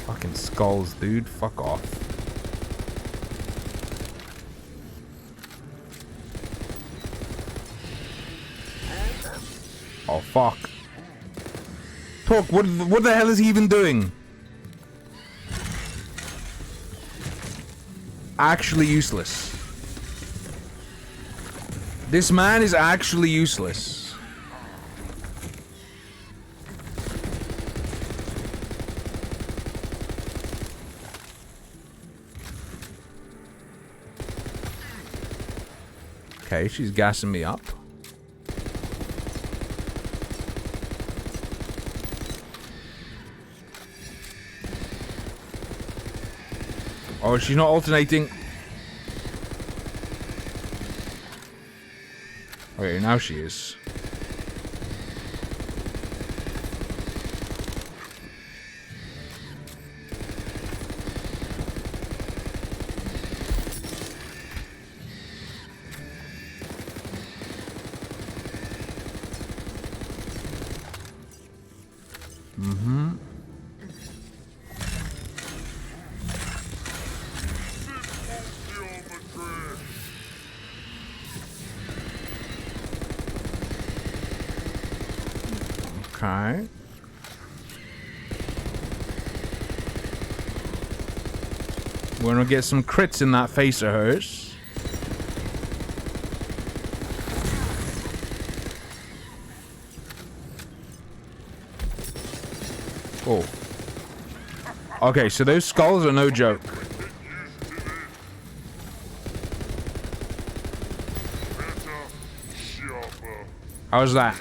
Fucking skulls, dude. Fuck off. Oh, fuck. Talk, what the hell is he even doing? Actually useless. This man is actually useless. Okay, she's gassing me up. Oh, she's not alternating. Okay, now she is. Okay. We're gonna get some crits in that face of hers. Oh. Okay, so those skulls are no joke. How's that?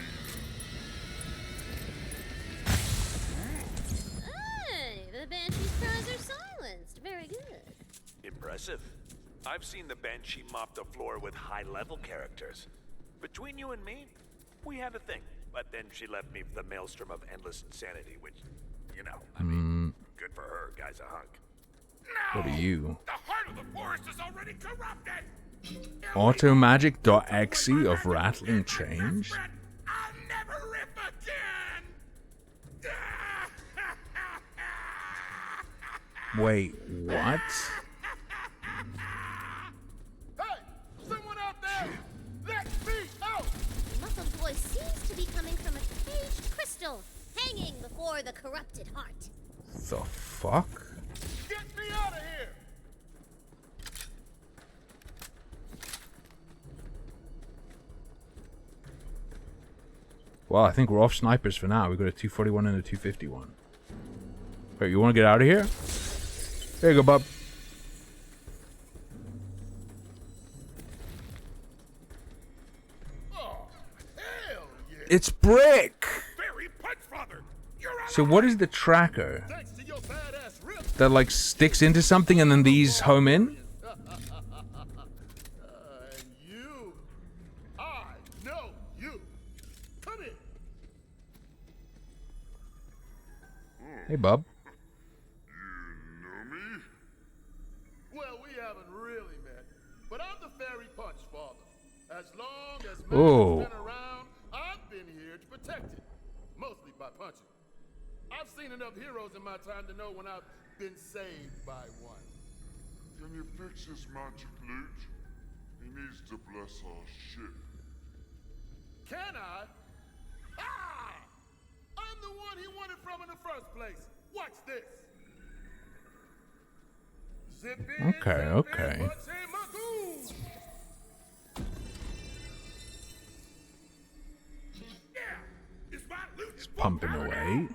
Hey, the Banshee's cries are silenced. Very good. Impressive. I've seen the Banshee mop the floor with high-level characters. Between you and me, we had a thing. But then she left me the maelstrom of endless insanity, which, you know, I mean, good for her, guy's a hunk. What are you? The heart of the forest is already corrupted! Automagic.exe of rattling change? I'll never rip again! Wait, what? Hey! Someone out there! Let me out! The muffled voice seems to be coming from a caged crystal, hanging before the corrupted heart. The fuck? Get me out of here! Well, I think we're off snipers for now. We've got a 241 and a 251. Wait, you want to get out of here? There you go, bub. It's Brick! So what is the tracker? That like sticks into something and then these home in? Hey, bub. Well, we haven't really met, but I'm the fairy punch father. As long as Oh. magic's been around, I've been here to protect it, mostly by punching. I've seen enough heroes in my time to know when I've been saved by one. Can you fix this magic loot? He needs to bless our ship. Can I? Ah! I'm the one he wanted from in the first place. Watch this. Zip in, Okay, okay. butts in my goo. Yeah, it's my loot. It's pumping away.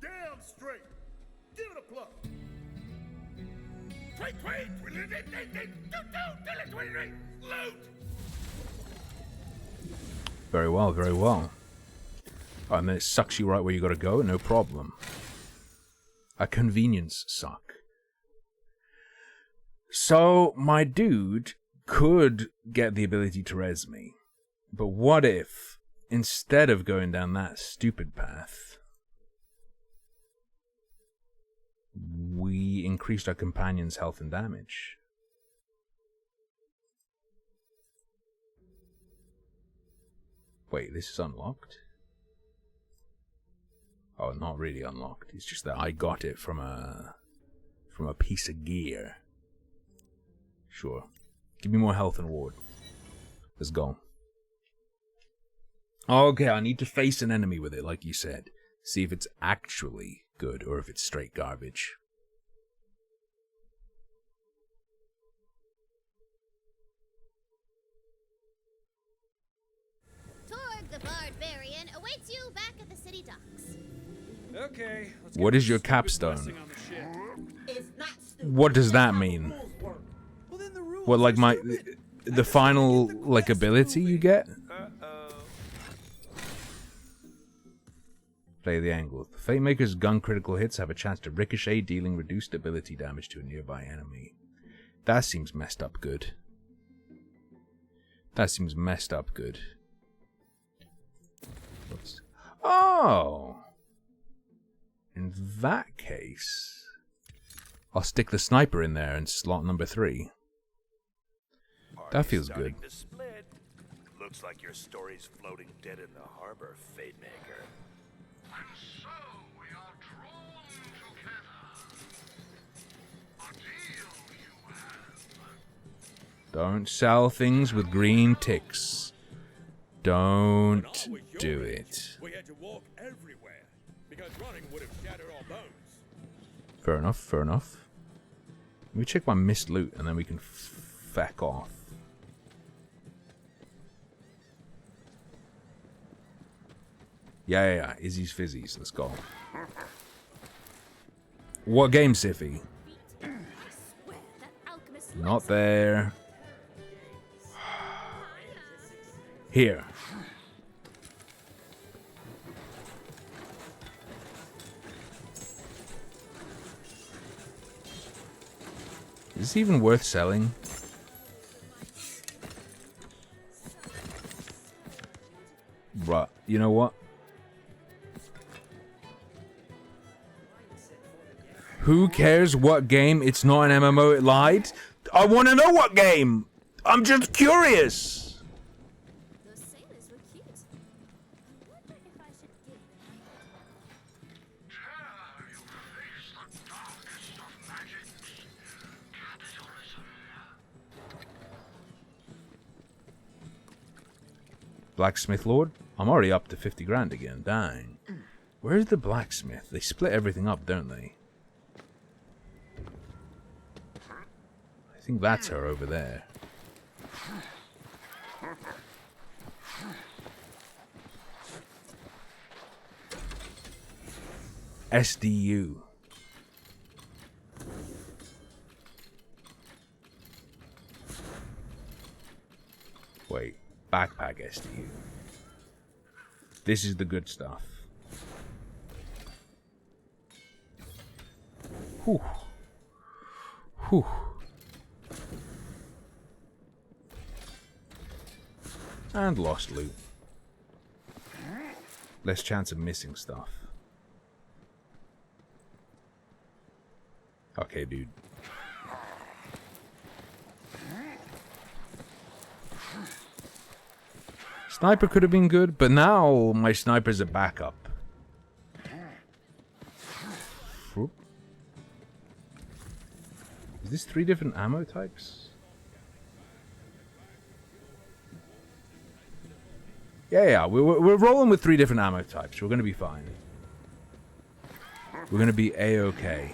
Damn straight. Give it a pluck. Tweet, tweet, loot. Very well, very well. Oh, and then it sucks you right where you gotta go, no problem. A convenience suck. So, my dude could get the ability to res me. But what if, instead of going down that stupid path, we increased our companion's health and damage? Wait, this is unlocked? Oh, not really unlocked. It's just that I got it from a piece of gear. Sure. Give me more health and ward. Let's go. Okay, I need to face an enemy with it, like you said. See if it's actually good or if it's straight garbage. Torg the Barbarian awaits you back at the city docks. Okay. Let's What get is your stupid capstone? blessing on the ship. It's not stupid. What does That's that how mean? the rules work. Well, then the rules What, like are my stupid. the final like ability you get? Play the angle. The Fate Maker's gun critical hits have a chance to ricochet, dealing reduced ability damage to a nearby enemy. That seems messed up good. That seems messed up good. Whoops. Oh! In that case, I'll stick the sniper in there in slot number 3. That feels good. Starting to split. Looks like your story's floating dead in the harbor, Fate Maker. And so we are drawn together. A deal you have. Don't sell things with green ticks. Don't do it. We had to walk everywhere because running would have shattered our bones. Fair enough, fair enough. Let me check my missed loot and then we can feck off. Yeah. Izzy's Fizzies. Let's go. What game, Siffy? Not there. Here. Is this even worth selling? Bruh, you know what? Who cares what game? It's not an MMO, it lied. I want to know what game! I'm just curious! Those sailors were cute. I wonder if I should give them. Blacksmith Lord? I'm already up to 50 grand again, dang. Where's the blacksmith? They split everything up, don't they? I think that's her over there. SDU. Wait, backpack SDU. This is the good stuff. Whew. Whew. And lost loot. Less chance of missing stuff. Okay, dude. Sniper could have been good, but now my sniper's a backup. Whoop. Is this 3 different ammo types? Yeah, we're rolling with 3 different ammo types. We're gonna be fine. We're gonna be A-okay.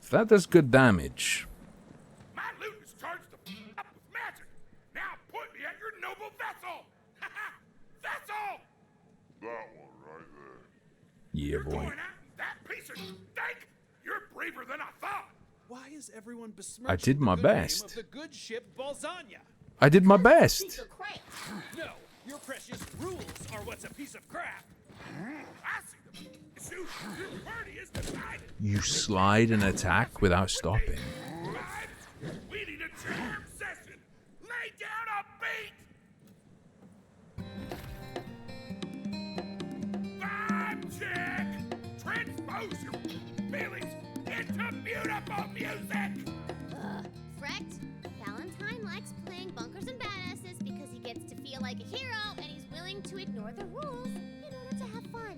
If that does good damage. My loot is charged to up with magic. Now point me at your noble vessel. Vessel. That one right there. Yeah, boy. Going at that piece of steak. You're braver than I thought. Why is everyone besmirching I did my the good name best. of the good ship Balzania? I did my best. No, your precious rules are what's a piece of crap. I see them. It's you. Your party is divided. You slide and attack without stopping. We need a jam session. Lay down a beat. Vibe check. Transpose your feelings into beautiful music. Frecht, Valentine likes playing bunkers and badasses because he gets to feel like a hero and he's willing to ignore the rules in order to have fun.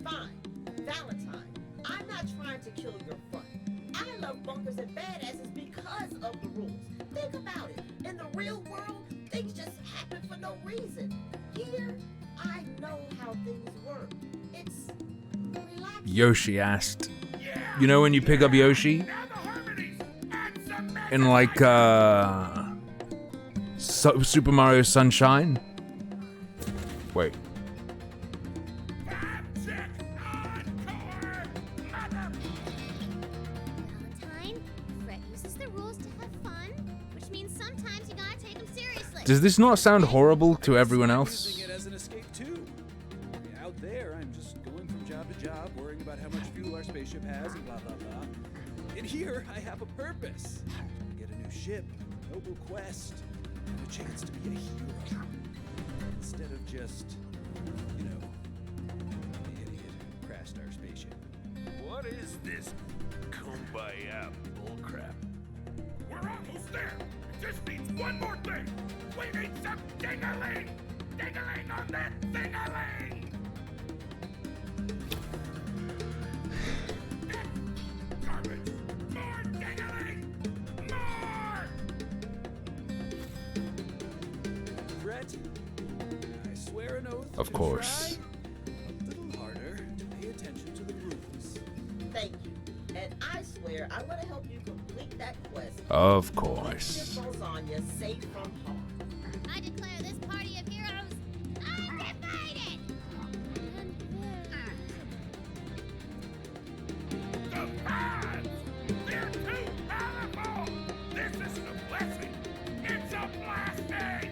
Fine. Valentine, I'm not trying to kill your fun. I love bunkers and badasses because of the rules. Think about it. In the real world, things just happen for no reason. Here, I know how things work. It's relaxing. Yoshi asked, you know when you pick up Yoshi? In like, Super Mario Sunshine? Wait. Valentine, Fred uses the rules to have fun, which means sometimes you gotta take them seriously. Does this not sound horrible to everyone else? Using it as an escape too. Out there, I'm just going from job to job, worrying about how much fuel our spaceship has and blah blah blah. In here, I have a purpose. Get a new ship, a noble quest, and a chance to be a hero. Instead of just, you know, the idiot who crashed our spaceship. What is this kumbaya bullcrap? We're almost there. It just needs one more thing. We need some ding-a-ling. Ding-a-ling on that thing-a-ling. Garbage. More ding-a-ling. More. Brett, I swear an oath. Of to course. try a little harder to pay attention to the rules. Thank you. And I swear I'm gonna help you complete that quest. Of course. Ship Lasagna safe from harm. I declare this party of heroes undivided. The vibes. They're too powerful. This is a blessing. It's a blasting.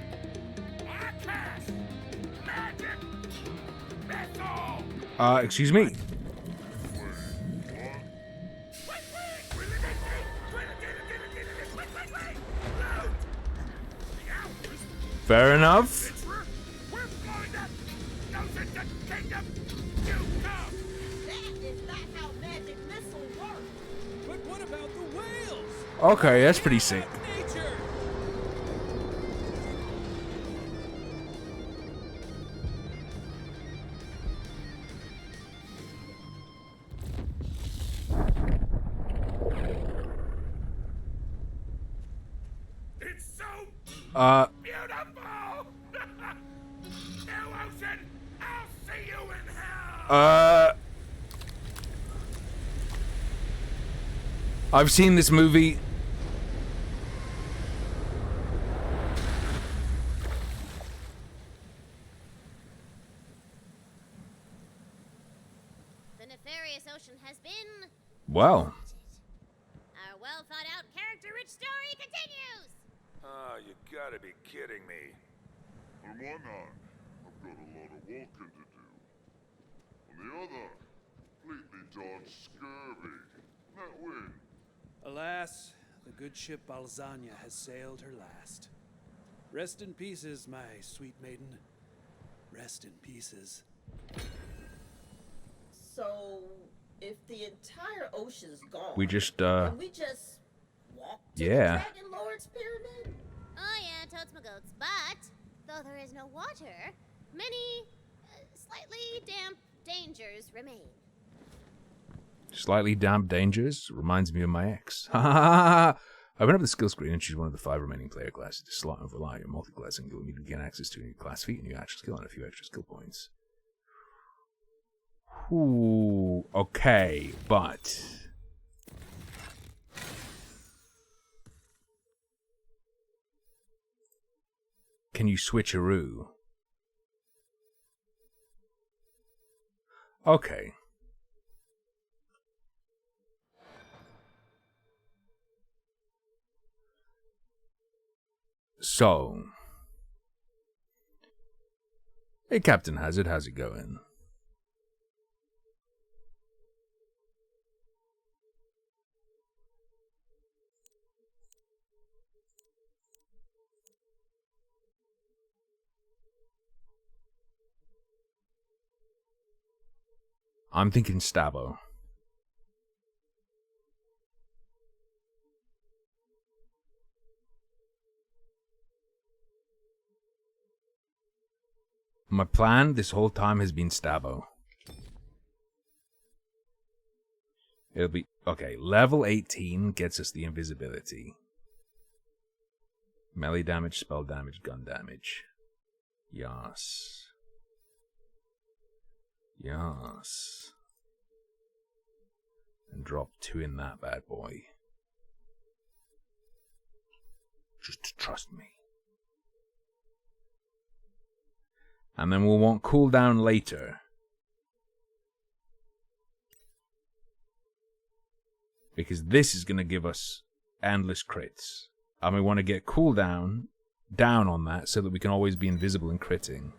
I cast magic missile. Excuse me. Fair enough. We're blowing up. Those in the kingdom. You come. That is not how magic missile works. But what about the whales? Okay, that's pretty sick. Nature! It's so beautiful. New ocean. I'll see you in hell. I've seen this movie. The nefarious ocean has been. Wow. Our well thought out character rich story continues. Oh, you gotta be kidding me. On one hand, I've got a lot of walking to do. On the other, completely dodged scurvy. That win. Alas, the good ship Balzania has sailed her last. Rest in pieces, my sweet maiden. Rest in pieces. So, if the entire ocean's gone, We just, can we just walk to yeah. the Dragon Lord's pyramid? Oh yeah, totes my goats. But though there is no water, many slightly damp dangers remain. Slightly damp dangers reminds me of my ex. I open up the skill screen and choose one of the 5 remaining player classes to slot and rely on your multi-classing. You'll immediately gain access to a new class feat, a new actual skill, and a few extra skill points. Ooh, okay, but can you switcheroo? Okay. So. Hey, Captain Hazard, how's it going? I'm thinking Stavo. My plan this whole time has been Stavo. It'll be... Okay, level 18 gets us the invisibility. Melee damage, spell damage, gun damage. Yes. Yes. And drop 2 in that bad boy. Just trust me. And then we'll want cooldown later. Because this is going to give us endless crits. And we want to get cooldown down on that so that we can always be invisible and critting.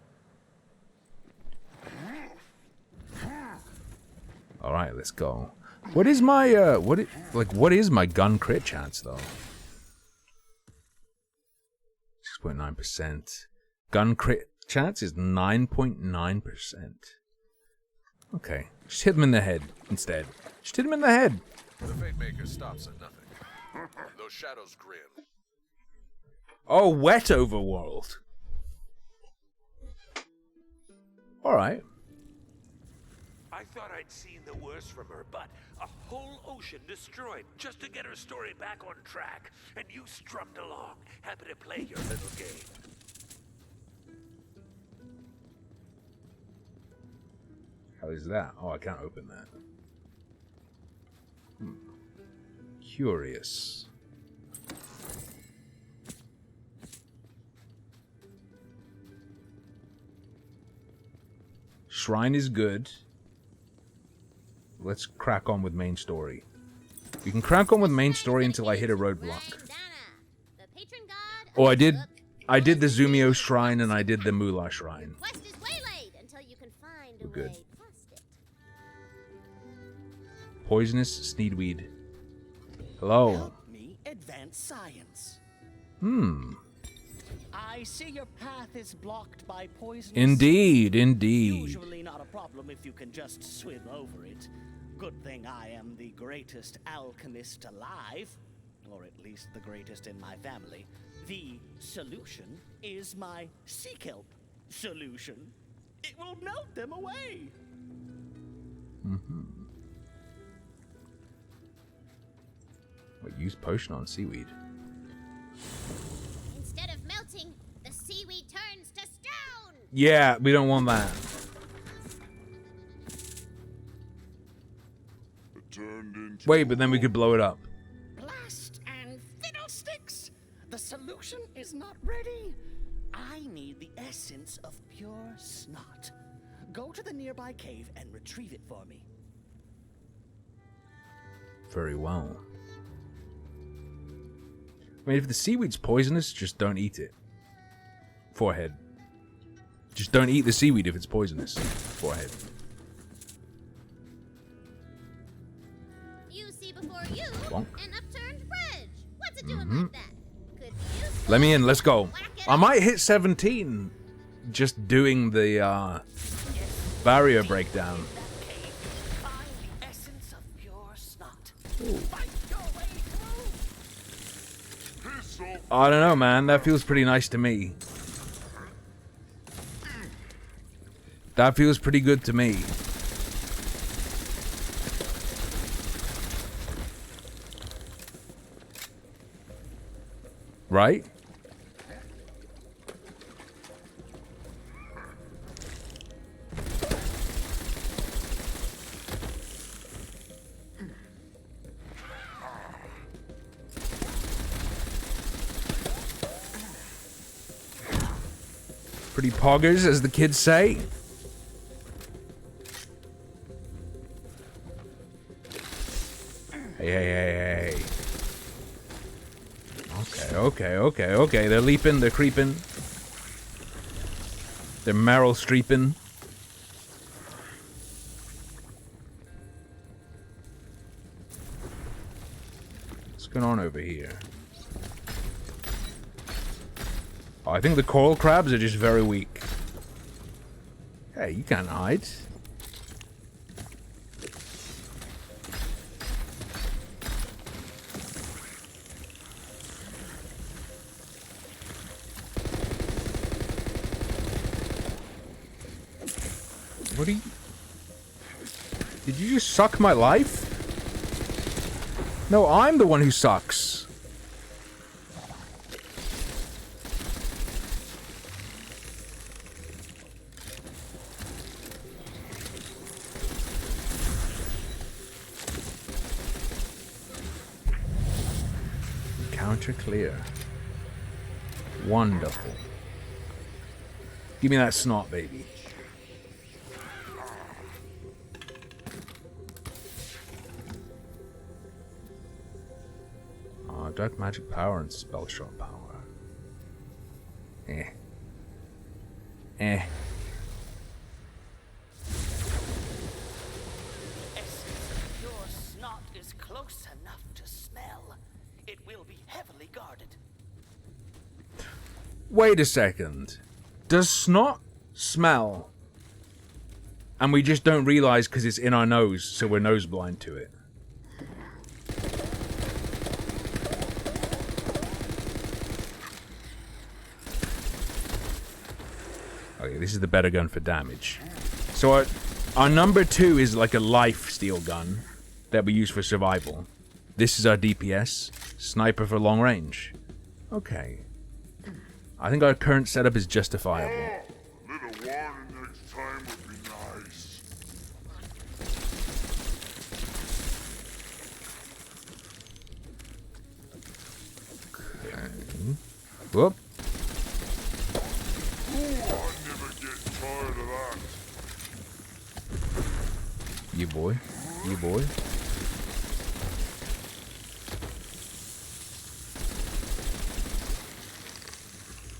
Alright, let's go. What is my, what is my gun crit chance, though? 6.9%. Gun crit chance is 9.9%. Okay, just hit them in the head instead. Just hit them in the head. The Fate Maker stops at nothing. Those shadows grin. Oh, wet overworld. Alright. I thought I'd seen the worst from her, but a whole ocean destroyed just to get her story back on track. And you strummed along, happy to play your little game. How is that? Oh, I can't open that. Curious. Shrine is good. Let's crack on with main story. We can crack on with main story until I hit a roadblock. Oh, I did the Zumio shrine and I did the Moolah shrine. We're good. Poisonous Sneedweed. Hello. Help me advance science. I see your path is blocked by poison. Indeed, indeed. Usually not a problem if you can just swim over it. Good thing I am the greatest alchemist alive, or at least the greatest in my family. The solution is my sea kelp solution. It will melt them away. What, use potion on seaweed? Instead of melting, the seaweed turns to stone. Yeah, we don't want that. Wait, but then we could blow it up. Blast and fiddlesticks! The solution is not ready. I need the essence of pure snot. Go to the nearby cave and retrieve it for me. Very well. I mean, if the seaweed's poisonous, just don't eat it. Forehead. Just don't eat the seaweed if it's poisonous. Forehead. You see before you Bonk. an upturned bridge. What's it doing like that? Could be useful. Let me in, let's go. I might hit 17 just doing the barrier breakdown. I don't know, man. That feels pretty nice to me. That feels pretty good to me. Right? Pretty poggers, as the kids say. Hey, hey, hey, hey. Okay, Okay. They're leaping, they're creeping. They're Meryl Streeping. What's going on over here? Oh, I think the coral crabs are just very weak. Hey, you can't hide. What are you... Did you just suck my life? No, I'm the one who sucks. Counter clear. Wonderful. Give me that snot, baby. Dark magic power and spell shot power. Essence of pure snot is close enough to smell. It will be heavily guarded. Wait a second. Does snot smell? And we just don't realize because it's in our nose, so we're nose blind to it. Okay, this is the better gun for damage. So our number 2 is like a life steal gun that we use for survival. This is our DPS, sniper for long range. Okay. I think our current setup is justifiable. Little water next time would be nice. Okay. Whoop. You boy. You boy.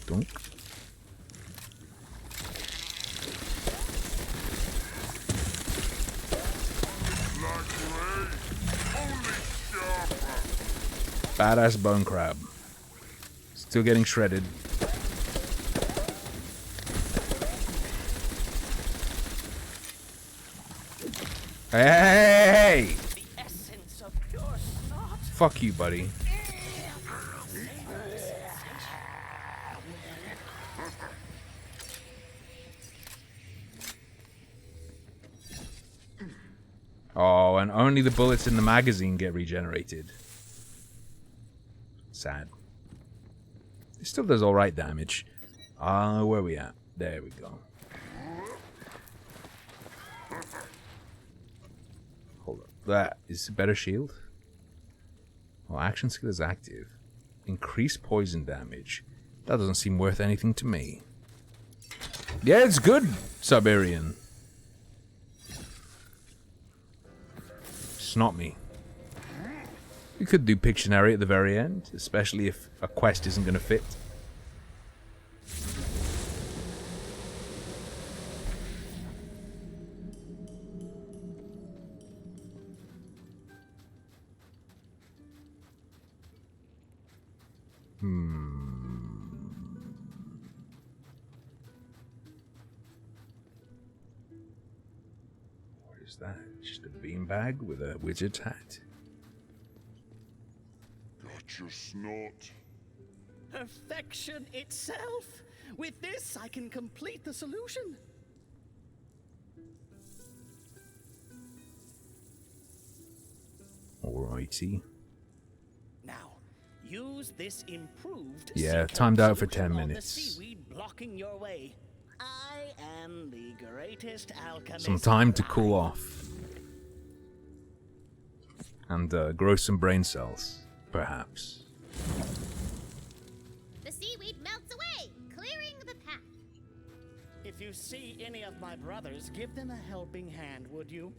Dunk. Badass bone crab. Still getting shredded. Hey! The essence of pure snot. Fuck you, buddy. Oh, and only the bullets in the magazine get regenerated. Sad. It still does alright damage. Where are we at? There we go. Hold up. That is a better shield. Well, action skill is active. Increase poison damage. That doesn't seem worth anything to me. Yeah, it's good, Siberian. Snot me. We could do Pictionary at the very end, especially if a quest isn't going to fit. What is that? Just a beanbag with a wizard's hat? Got your snot. Perfection itself. With this, I can complete the solution. Alrighty. Now, use this improved. Yeah, timed out for 10 minutes. Seaweed blocking your way. I am the greatest alchemist. Some time to cool off. And grow some brain cells, perhaps. The seaweed melts away, clearing the path. If you see any of my brothers, give them a helping hand, would you?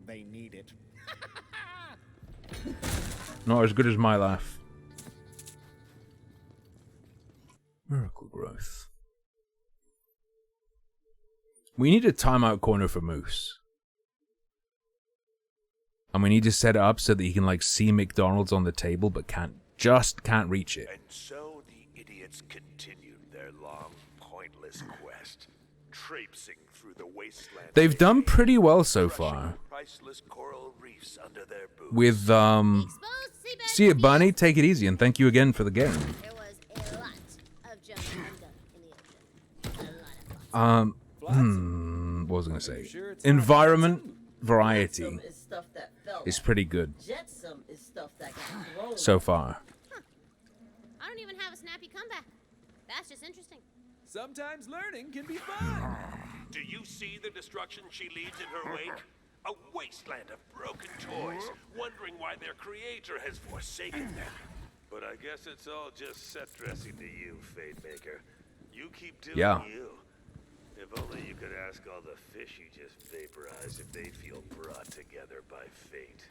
They need it. Not as good as my laugh. Miracle growth. We need a timeout corner for Moose. And we need to set it up so that he can like see McDonald's on the table but can't reach it. And so the idiots continued their long, pointless quest, traipsing through the wasteland. They've done pretty well so far. Priceless coral reefs under their boots. With see ya, Bunny. Take it easy, and thank you again for the game. There was a lot of jumping in the ocean. What was I gonna say? Environment variety is pretty good so far. I don't even have a snappy comeback. That's just interesting. Sometimes learning can be fun. Do you see the destruction she leaves in her wake? A wasteland of broken toys, wondering why their creator has forsaken them. But I guess it's all just set dressing to you, Fate Maker. You keep doing you. If only you could ask all the fish you just vaporized if they feel brought together by fate.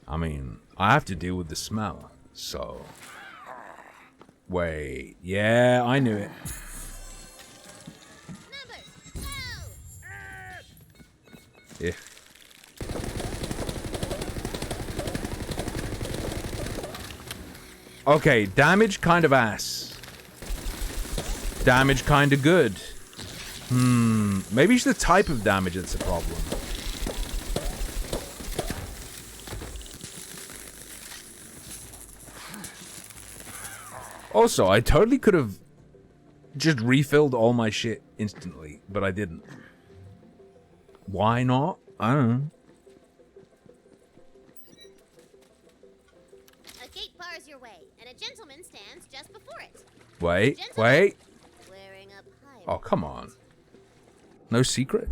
I mean, I have to deal with the smell, so... Wait, yeah, I knew it. Yeah. Okay, damage kind of ass. Damage kind of good. Maybe it's the type of damage that's a problem. Also, I totally could have just refilled all my shit instantly, but I didn't. Why not? I don't know. A gate bars your way, and a gentleman stands just before it. Wait. Wearing a pirate. Oh, come on. No secret?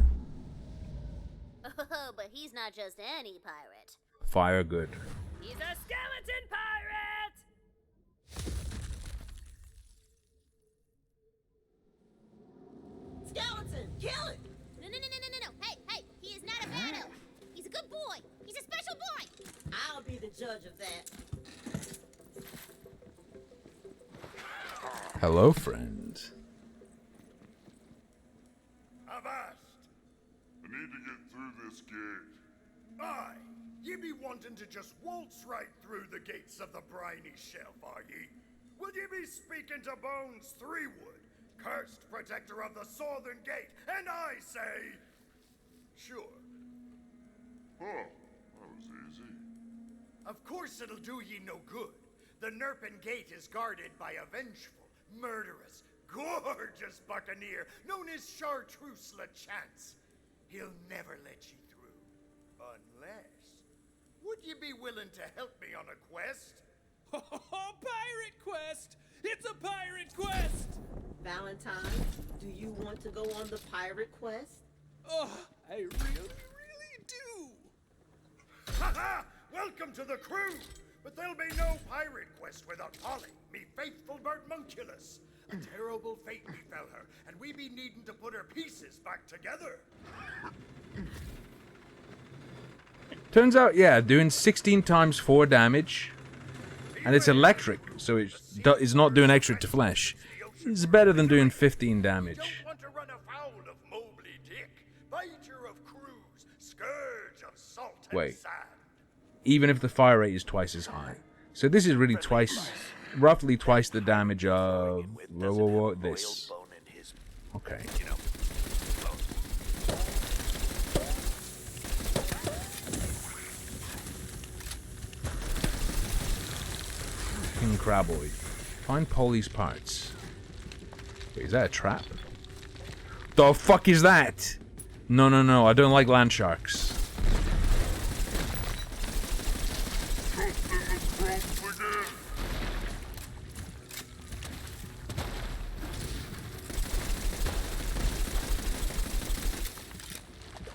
Oh, but he's not just any pirate. Fire good. He's a skeleton pirate! Skeleton, kill it! No. Hey, he is not a bad elf. He's a good boy. He's a special boy. I'll be the judge of that. Hello, friend. Avast! I need to get through this gate. Aye, ye be wanting to just waltz right through the gates of the briny shelf, are ye? Will ye be speaking to Bones Threewood, cursed protector of the Southern Gate, and I say... Sure. Oh, that was easy. Of course it'll do ye no good. The Nerpen Gate is guarded by a vengeful, murderous, gorgeous buccaneer known as Chartreuse LeChance. He'll never let ye through. Unless... Would ye be willing to help me on a quest? Oh, pirate quest! It's a pirate quest! Valentine, do you want to go on the pirate quest? Oh, I really do! Ha-ha! Welcome to the crew! But there'll be no pirate quest without Polly, me faithful Bertmunculus. A terrible fate befell her, and we be needing to put her pieces back together. Turns out, yeah, doing 16 times 4 damage, and it's electric, so it's not doing extra to flesh. It's better than doing 15 damage. Don't want to run afoul of Mobley Dick, biter of crews, scourge of salt and Wait. sand. Even if the fire rate is twice as high. So this is really roughly twice the damage of this. Okay. King Craboid. Find Polly's parts. Wait, is that a trap? The fuck is that? No, I don't like land sharks.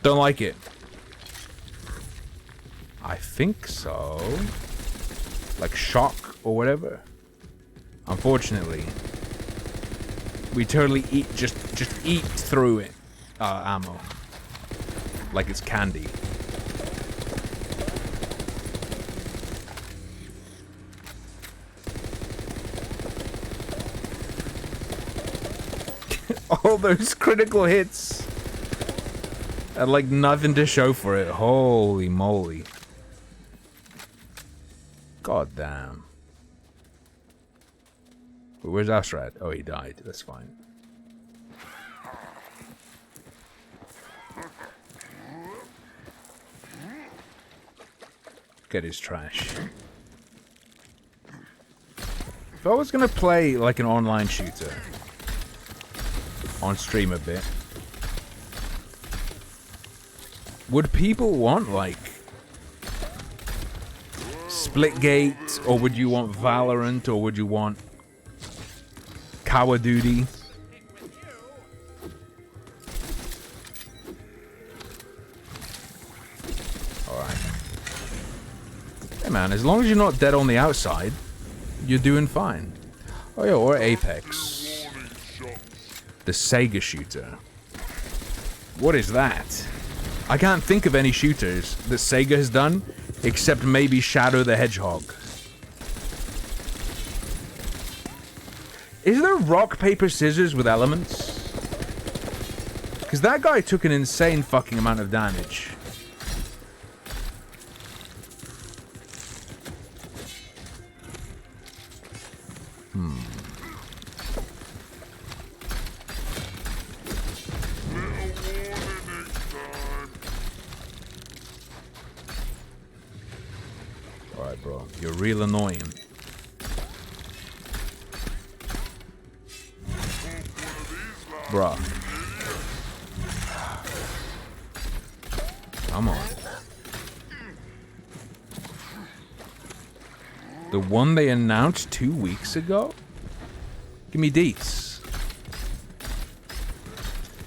Don't like it. I think so. Like shock or whatever. Unfortunately, we totally just eat through it. Ammo. Like it's candy. All those critical hits. And like nothing to show for it. Holy moly. God damn. Where's Ashrad? Oh, he died. That's fine. Get his trash. If I was gonna play like an online shooter on stream a bit, would people want like Splitgate, or would you want Valorant, or would you want Call of Duty? Alright. Hey man, as long as you're not dead on the outside, you're doing fine. Oh yeah, or Apex. The Sega shooter. What is that? I can't think of any shooters that Sega has done, except maybe Shadow the Hedgehog. Is there rock, paper, scissors with elements? Because that guy took an insane fucking amount of damage. Alright, bro. You're real annoying. Bruh. Come on. The one they announced 2 weeks ago? Give me deets.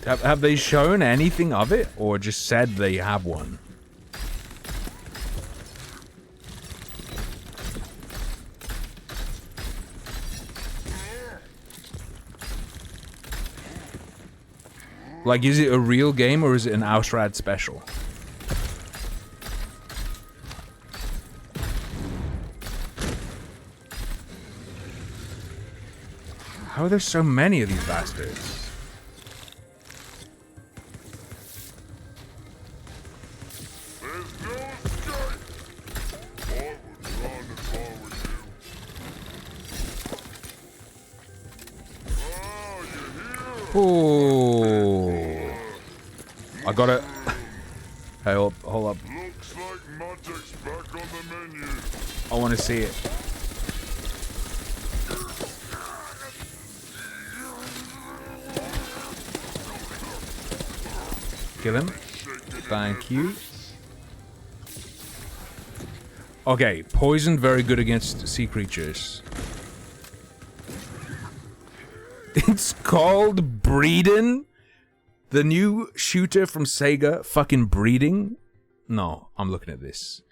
Have they shown anything of it? Or just said they have one? Like, is it a real game or is it an Ausrad special? How are there so many of these bastards? Oh, I got it. Hey, hold up. Looks like magic's back on the menu. I want to see it. Kill him. Thank you. Okay, poison very good against sea creatures. It's called Breeding? The new shooter from Sega fucking breeding? No, I'm looking at this.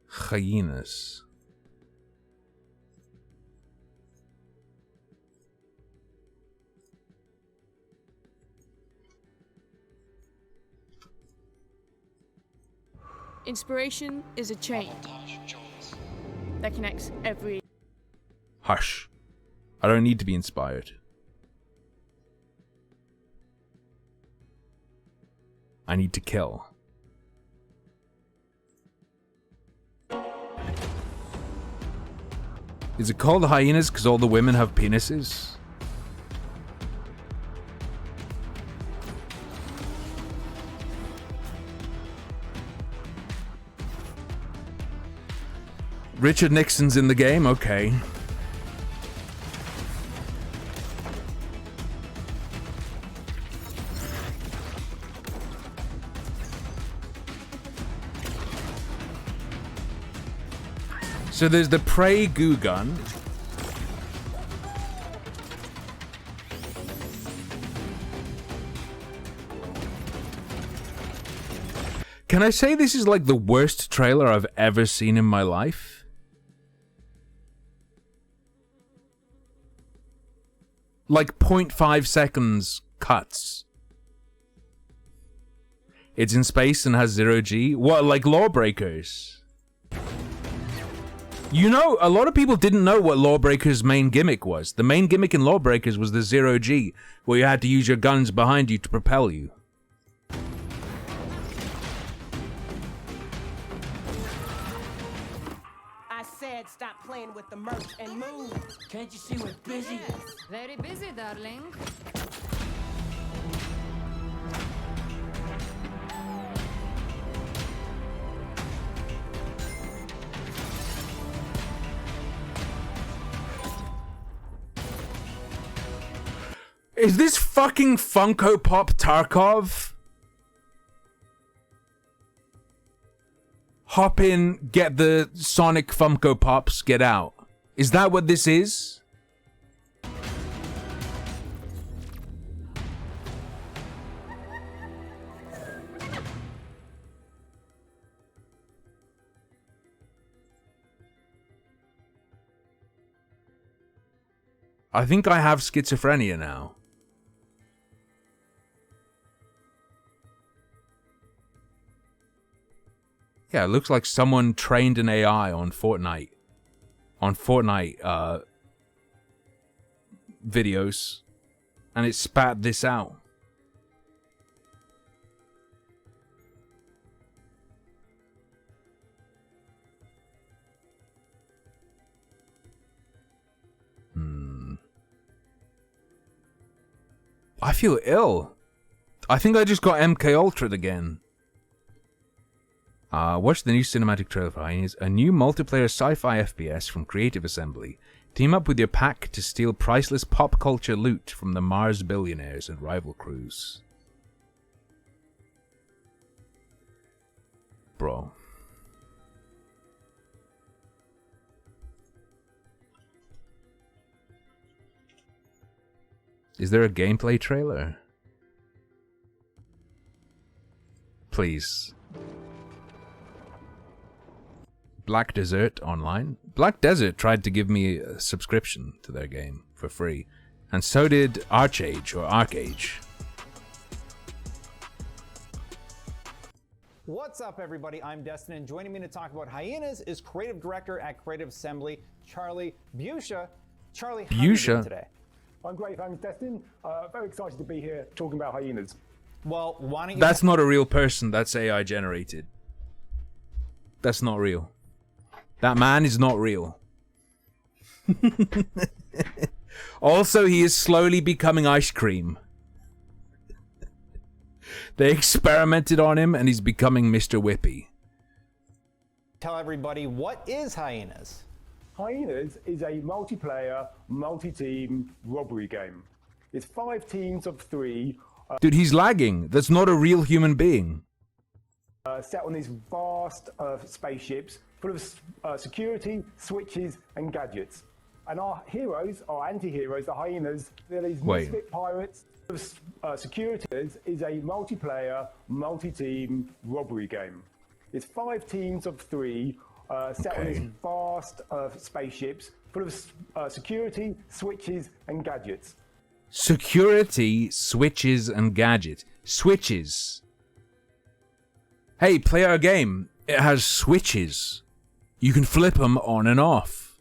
Hyenas. Inspiration is a chain that connects every... Hush. I don't need to be inspired. I need to kill. Is it called hyenas because all the women have penises? Richard Nixon's in the game? Okay. So there's the Prey goo gun. Can I say this is like the worst trailer I've ever seen in my life? Like 0.5 seconds cuts. It's in space and has 0G. What, like Lawbreakers? You know, a lot of people didn't know what Lawbreakers' main gimmick was. The main gimmick in Lawbreakers was the 0G, where you had to use your guns behind you to propel you. I said stop playing with the merch and move. Can't you see we're busy? Yes, very busy, darling. Is this fucking Funko Pop Tarkov? Hop in, get the Sonic Funko Pops, get out. Is that what this is? I think I have schizophrenia now. Yeah, it looks like someone trained an AI on Fortnite. On Fortnite, videos. And it spat this out. I feel ill. I think I just got MK Ultra'd again. Watch the new cinematic trailer for Hyenas, a new multiplayer sci-fi FPS from Creative Assembly. Team up with your pack to steal priceless pop culture loot from the Mars billionaires and rival crews. Bro. Is there a gameplay trailer? Please. Black Desert Online. Black Desert tried to give me a subscription to their game for free. And so did Archage or Arcage. What's up, everybody? I'm Destin, and joining me to talk about Hyenas is creative director at Creative Assembly, Charlie Busha. Charlie, how are you doing today? I'm great, thanks, Destin. Very excited to be here talking about Hyenas. Well, why don't you... That's not a real person. That's AI generated. That's not real. That man is not real. Also, he is slowly becoming ice cream. They experimented on him and he's becoming Mr. Whippy. Tell everybody, what is Hyenas? Hyenas is a multiplayer, multi-team robbery game. It's 5 teams of 3. Dude, he's lagging. That's not a real human being. Set on these vast spaceships full of security, switches, and gadgets. And our heroes, our anti-heroes, the Hyenas, they're these misfit pirates. Security is a multiplayer, multi-team robbery game. It's 5 teams of 3 set on these vast spaceships full of security, switches, and gadgets. Security, switches, and gadgets. Switches. Hey, play our game. It has switches. You can flip them on and off.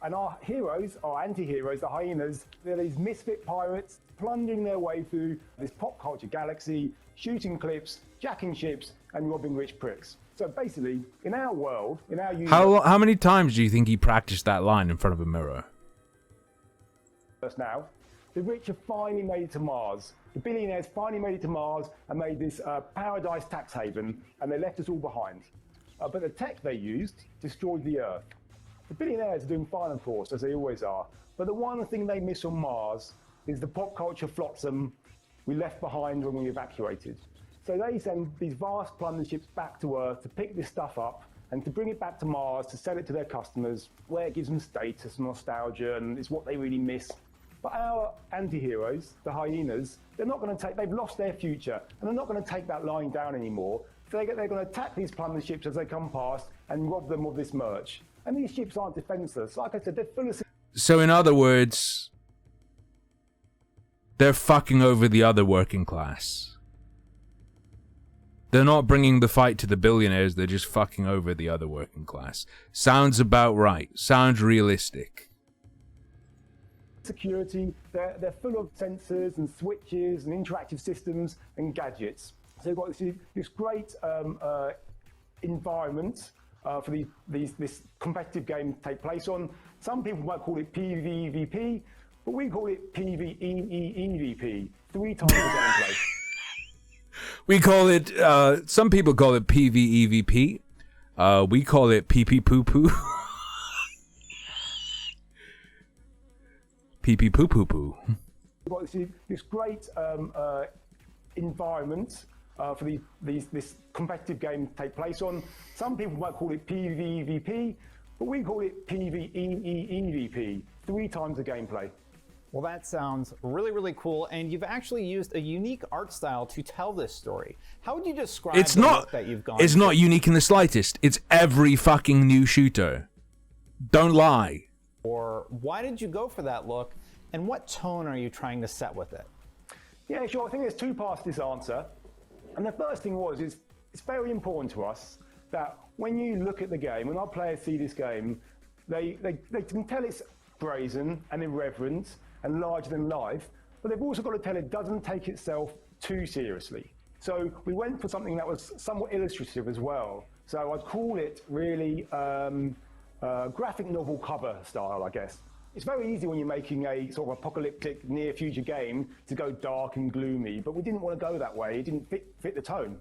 And our heroes, our anti-heroes, the Hyenas, they're these misfit pirates plunging their way through this pop culture galaxy, shooting clips, jacking ships, and robbing rich pricks. So basically, in our world, in our universe... How many times do you think he practiced that line in front of a mirror? Now, the rich have finally made it to Mars. The billionaires finally made it to Mars and made this paradise tax haven, and they left us all behind. But the tech they used destroyed the Earth. The billionaires are doing fine, of course, as they always are. But the one thing they miss on Mars is the pop culture flotsam we left behind when we evacuated. So they send these vast plunder ships back to Earth to pick this stuff up and to bring it back to Mars to sell it to their customers, where it gives them status, nostalgia, and it's what they really miss. But our anti-heroes, the Hyenas, they're not going to take, they've lost their future, and they're not going to take that line down anymore. So they're going to attack these plunder ships as they come past and rob them of this merch. And these ships aren't defenseless. Like I said, they're full of... So in other words, they're fucking over the other working class. They're not bringing the fight to the billionaires, they're just fucking over the other working class. Sounds about right. Sounds realistic. Security, they're full of sensors and switches and interactive systems and gadgets. So you've got this great environment for this competitive game to take place on. Some people might call it PvEVP, but we call it PvEEVP, 3 times the gameplay. We call it, some people call it PvEVP. We call it pee-pee poo-poo. Pee-pee poo-poo-poo. We've got this great environment for this competitive game to take place on. Some people might call it PvEVP, but we call it PvEEVP, 3 times the gameplay. Well, that sounds really, really cool, and you've actually used a unique art style to tell this story. How would you describe the look that you've gone It's for? not unique in the slightest. It's every fucking new shooter. Don't lie. Or why did you go for that look, and what tone are you trying to set with it? Yeah, sure. I think there's 2 parts to this answer. And the first thing is it's very important to us that when you look at the game, when our players see this game, they can tell it's brazen and irreverent and larger than life, but they've also got to tell it doesn't take itself too seriously. So we went for something that was somewhat illustrative as well. So I'd call it really graphic novel cover style, I guess. It's very easy when you're making a sort of apocalyptic near-future game to go dark and gloomy, but we didn't want to go that way. It didn't fit the tone.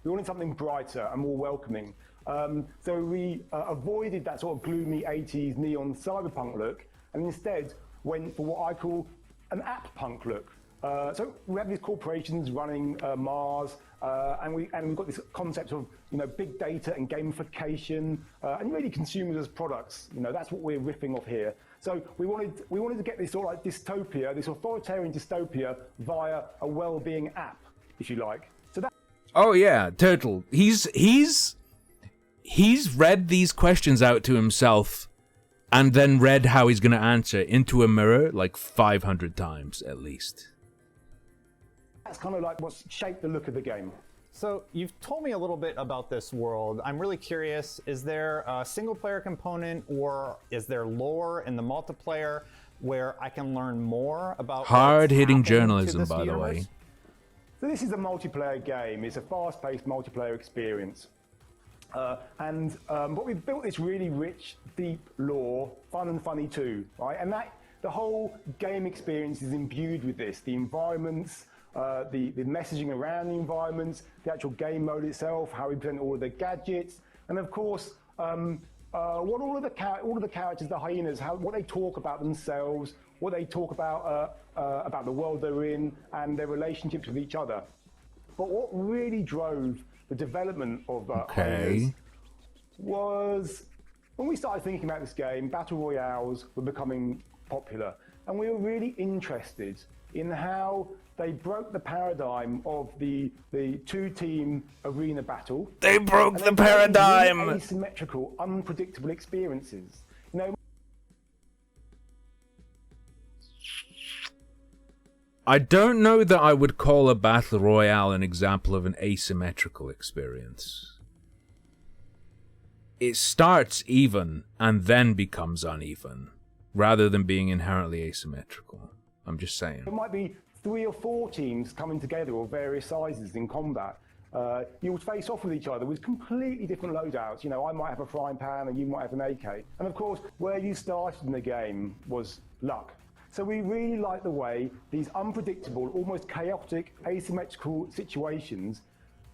We wanted something brighter and more welcoming. So we avoided that sort of gloomy 80s neon cyberpunk look and instead went for what I call an app punk look. So we have these corporations running Mars, and we've got this concept of big data and gamification, and really consumers as products. That's what we're riffing off here. So we wanted to get this sort of like dystopia, this authoritarian dystopia via a well-being app, if you like. So that. Oh yeah, Turtle. He's read these questions out to himself and then read how he's going to answer into a mirror like 500 times at least. That's kind of like what's shaped the look of the game. So you've told me a little bit about this world. I'm really curious, is there a single player component or is there lore in the multiplayer where I can learn more about hard-hitting what's happening journalism, to this by the universe? way. So this is a multiplayer game. It's a fast-paced multiplayer experience. But we've built this really rich, deep lore, fun and funny too, right? And the whole game experience is imbued with this. The environments, the messaging around the environments, the actual game mode itself, how we present all of the gadgets, and of course, what all of the characters, the hyenas, what they talk about themselves, what they talk about the world they're in, and their relationships with each other. But what really drove the development of hyenas was when we started thinking about this game, battle royales were becoming popular, and we were really interested in how they broke the paradigm of the 2-team arena battle. They broke the paradigm. Really asymmetrical, unpredictable experiences. I don't know that I would call a battle royale an example of an asymmetrical experience. It starts even and then becomes uneven, rather than being inherently asymmetrical. I'm just saying. It might be 3 or 4 teams coming together of various sizes in combat. You would face off with each other with completely different loadouts. I might have a frying pan and you might have an AK. And of course, where you started in the game was luck. So we really like the way these unpredictable, almost chaotic, asymmetrical situations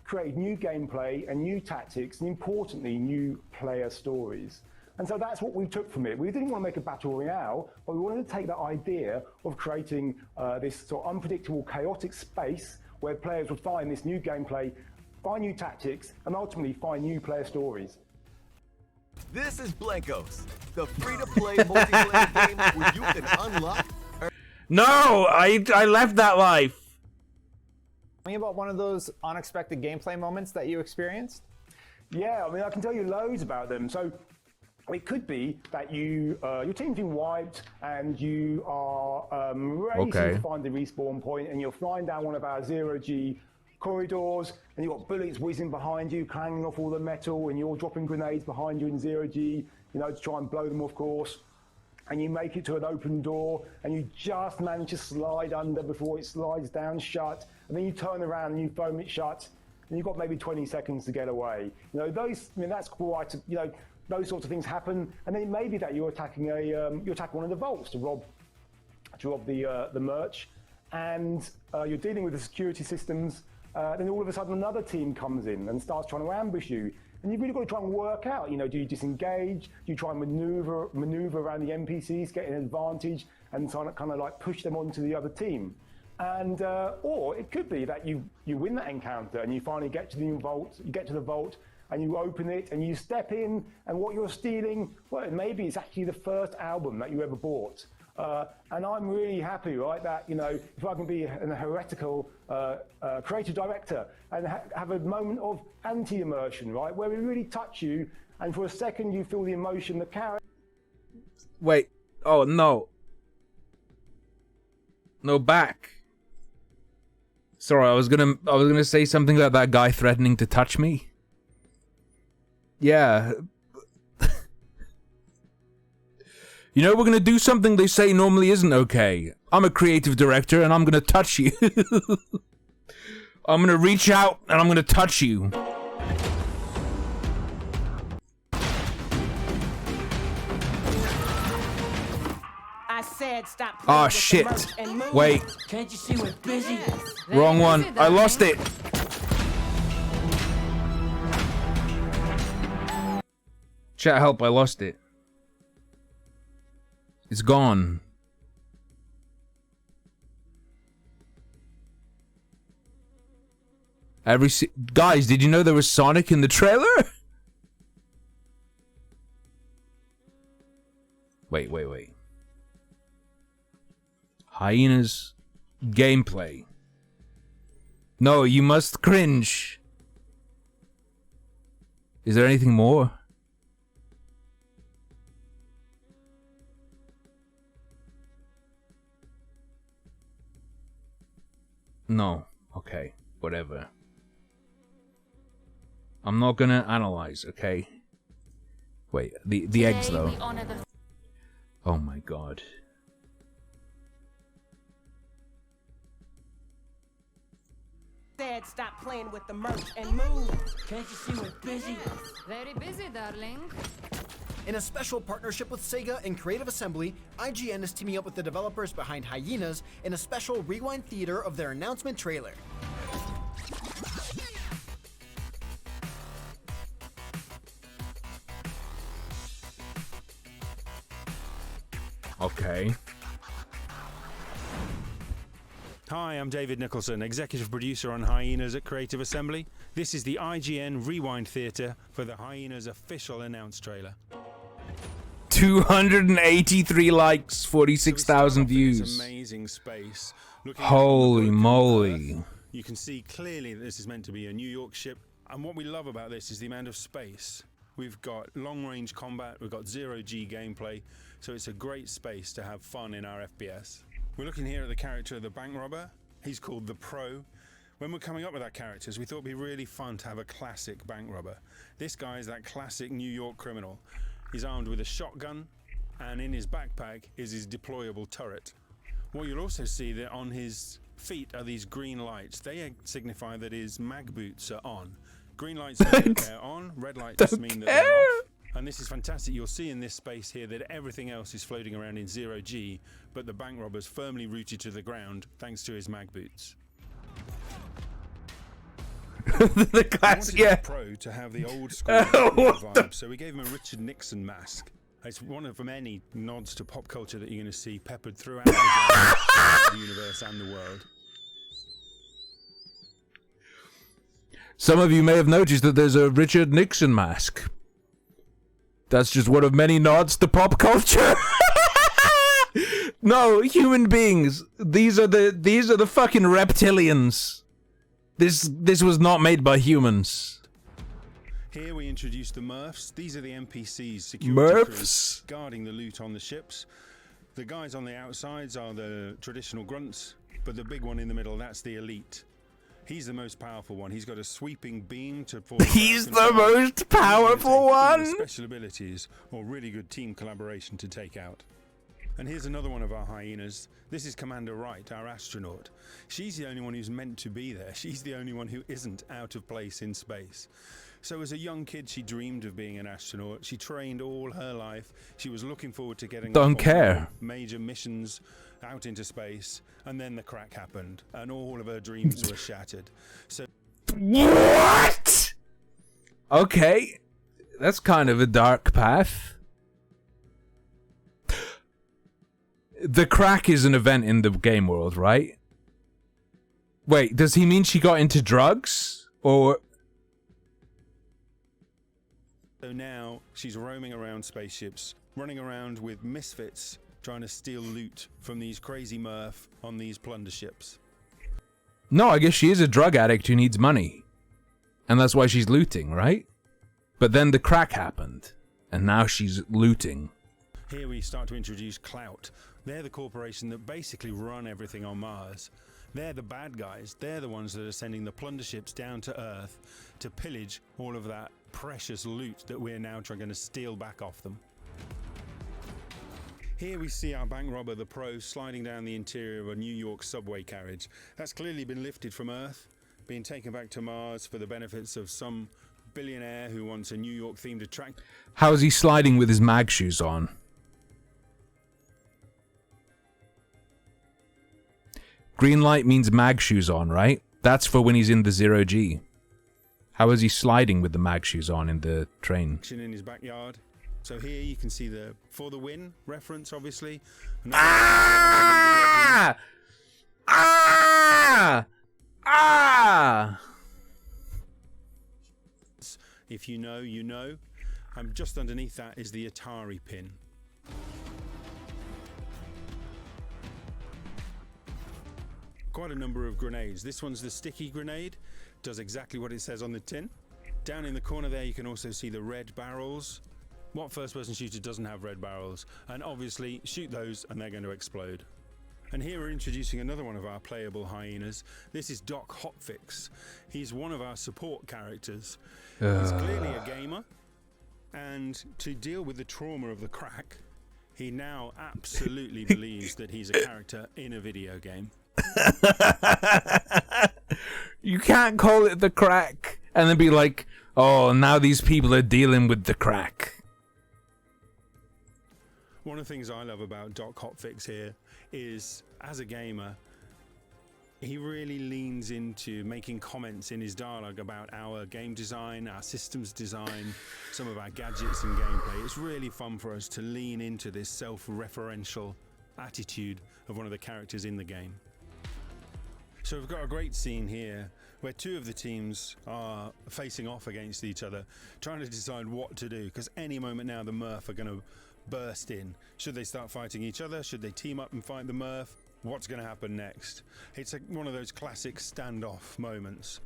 create new gameplay and new tactics, and importantly, new player stories. And so that's what we took from it. We didn't want to make a battle royale, but we wanted to take that idea of creating this sort of unpredictable, chaotic space where players would find this new gameplay, find new tactics, and ultimately find new player stories. This is Blankos, the free-to-play multiplayer game where you can unlock... No! I left that life! Tell me about one of those unexpected gameplay moments that you experienced. Yeah, I can tell you loads about them. So it could be that your team's been wiped and you are racing to find the respawn point and you're flying down one of our zero-G corridors, and you've got bullets whizzing behind you, clanging off all the metal, and you're dropping grenades behind you in 0G, you know, to try and blow them, of course. And you make it to an open door, and you just manage to slide under before it slides down shut, and then you turn around and you foam it shut, and you've got maybe 20 seconds to get away. You know, that's quite, you know, those sorts of things happen, and then it may be that you're attacking one of the vaults to rob the merch, and you're dealing with the security systems. Then all of a sudden another team comes in and starts trying to ambush you. And you've really got to try and work out, you know, do you disengage? Do you try and maneuver around the NPCs, get an advantage, and kind of like push them onto the other team? And or it could be that you win that encounter and you finally get to the vault. You get to the vault and you open it and you step in, and what you're stealing, well, maybe it's actually the first album that you ever bought. And I'm really happy, right, that, you know, if I can be a heretical creative director and have a moment of anti-immersion, right, where we really touch you, and for a second you feel the emotion, the character. Wait. Oh, no. No, back. Sorry, I was gonna say something about that guy threatening to touch me. Yeah. You know, we're gonna do something they say normally isn't okay. I'm a creative director and I'm gonna touch you. I'm gonna reach out and I'm gonna touch you. I said stop. Oh shit. Wait. Can't you see we're busy? Wrong one. I lost it. Chat help, I lost it. It's gone. Guys, did you know there was Sonic in the trailer? Wait. Hyenas gameplay. No, you must cringe. Is there anything more? No. Okay. Whatever. I'm not gonna analyze, okay? Wait, the eggs though. Oh my god. Said stop playing with the merch and move. Can't you see we're busy? Very busy, darling. In a special partnership with Sega and Creative Assembly, IGN is teaming up with the developers behind Hyenas in a special rewind theater of their announcement trailer. Okay. Hi, I'm David Nicholson, executive producer on Hyenas at Creative Assembly. This is the IGN Rewind Theatre for the Hyenas official announce trailer. 283 likes, 46,000 views. Amazing space. Holy moly. You can see clearly that this is meant to be a New York ship, and what we love about this is the amount of space. We've got long-range combat, we've got 0G gameplay, so it's a great space to have fun in our FPS. We're looking here at the character of the bank robber. He's called the Pro. When we're coming up with our characters, we thought it'd be really fun to have a classic bank robber. This guy is that classic New York criminal. He's armed with a shotgun, and in his backpack is his deployable turret. What you'll also see that on his feet are these green lights. They signify that his mag boots are on. Green lights mean that they're on, red lights just mean that they're off. And this is fantastic. You'll see in this space here that everything else is floating around in 0G, but the bank robber's firmly rooted to the ground thanks to his mag boots. The classic, yeah. Pro to have the old school vibe, so we gave him a Richard Nixon mask. It's one of many nods to pop culture that you're going to see peppered throughout the universe and the world. Some of you may have noticed that there's a Richard Nixon mask. That's just one of many nods to pop culture. No, human beings. These are the fucking reptilians. This was not made by humans. Here we introduce the Murphs. These are the NPCs, security crews guarding the loot on the ships. The guys on the outsides are the traditional grunts, but the big one in the middle, that's the elite. He's the most powerful one. He's got a sweeping beam to He's the most powerful one. Special abilities or really good team collaboration to take out. And here's another one of our hyenas. This is Commander Wright, our astronaut. She's the only one who's meant to be there. She's the only one who isn't out of place in space. So as a young kid, she dreamed of being an astronaut. She trained all her life. She was looking forward to getting Don't care. major missions out into space. And then the crack happened, and all of her dreams were shattered. So What? Okay, that's kind of a dark path. The crack is an event in the game world, right? Wait, does he mean she got into drugs? Or... So now she's roaming around spaceships, running around with misfits, trying to steal loot from these crazy Murph on these plunder ships. No, I guess she is a drug addict who needs money. And that's why she's looting, right? But then the crack happened, and now she's looting. Here we start to introduce Clout. They're the corporation that basically run everything on Mars. They're the bad guys. They're the ones that are sending the plunder ships down to Earth to pillage all of that precious loot that we're now trying to steal back off them. Here we see our bank robber, the Pro, sliding down the interior of a New York subway carriage. That's clearly been lifted from Earth, being taken back to Mars for the benefits of some billionaire who wants a New York themed attraction. How is he sliding with his mag shoes on? Green light means mag shoes on, right? That's for when he's in the 0G. How is he sliding with the mag shoes on in the train? In his backyard. So here you can see the For the Win reference, obviously. Ah! Ah! Ah! If you know, you know. Just underneath that is the Atari pin. Quite a number of grenades. This one's the sticky grenade. Does exactly what it says on the tin. Down in the corner there you can also see the red barrels. What first-person shooter doesn't have red barrels? And obviously shoot those and they're going to explode. And here we're introducing another one of our playable hyenas. This is Doc Hotfix. He's one of our support characters. He's clearly a gamer, and to deal with the trauma of the crack, he now absolutely believes that he's a character in a video game. You can't call it the crack and then be like, oh, now these people are dealing with the crack. One of the things I love about Doc Hotfix here is, as a gamer, he really leans into making comments in his dialogue about our game design, our systems design, some of our gadgets and gameplay. It's really fun for us to lean into this self-referential attitude of one of the characters in the game. So we've got a great scene here where two of the teams are facing off against each other, trying to decide what to do, because any moment now the Murph are going to burst in. Should they start fighting each other? Should they team up and fight the Murph? What's going to happen next? It's one of those classic standoff moments.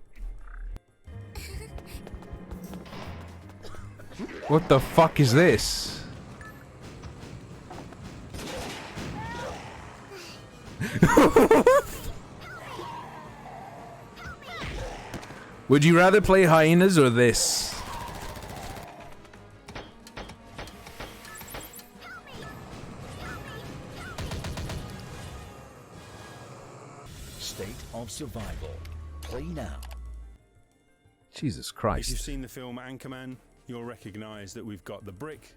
What the fuck is this? Would you rather play hyenas or this? State of Survival. Play now. Jesus If Christ. you've seen the film Anchorman, you'll recognize that we've got the brick,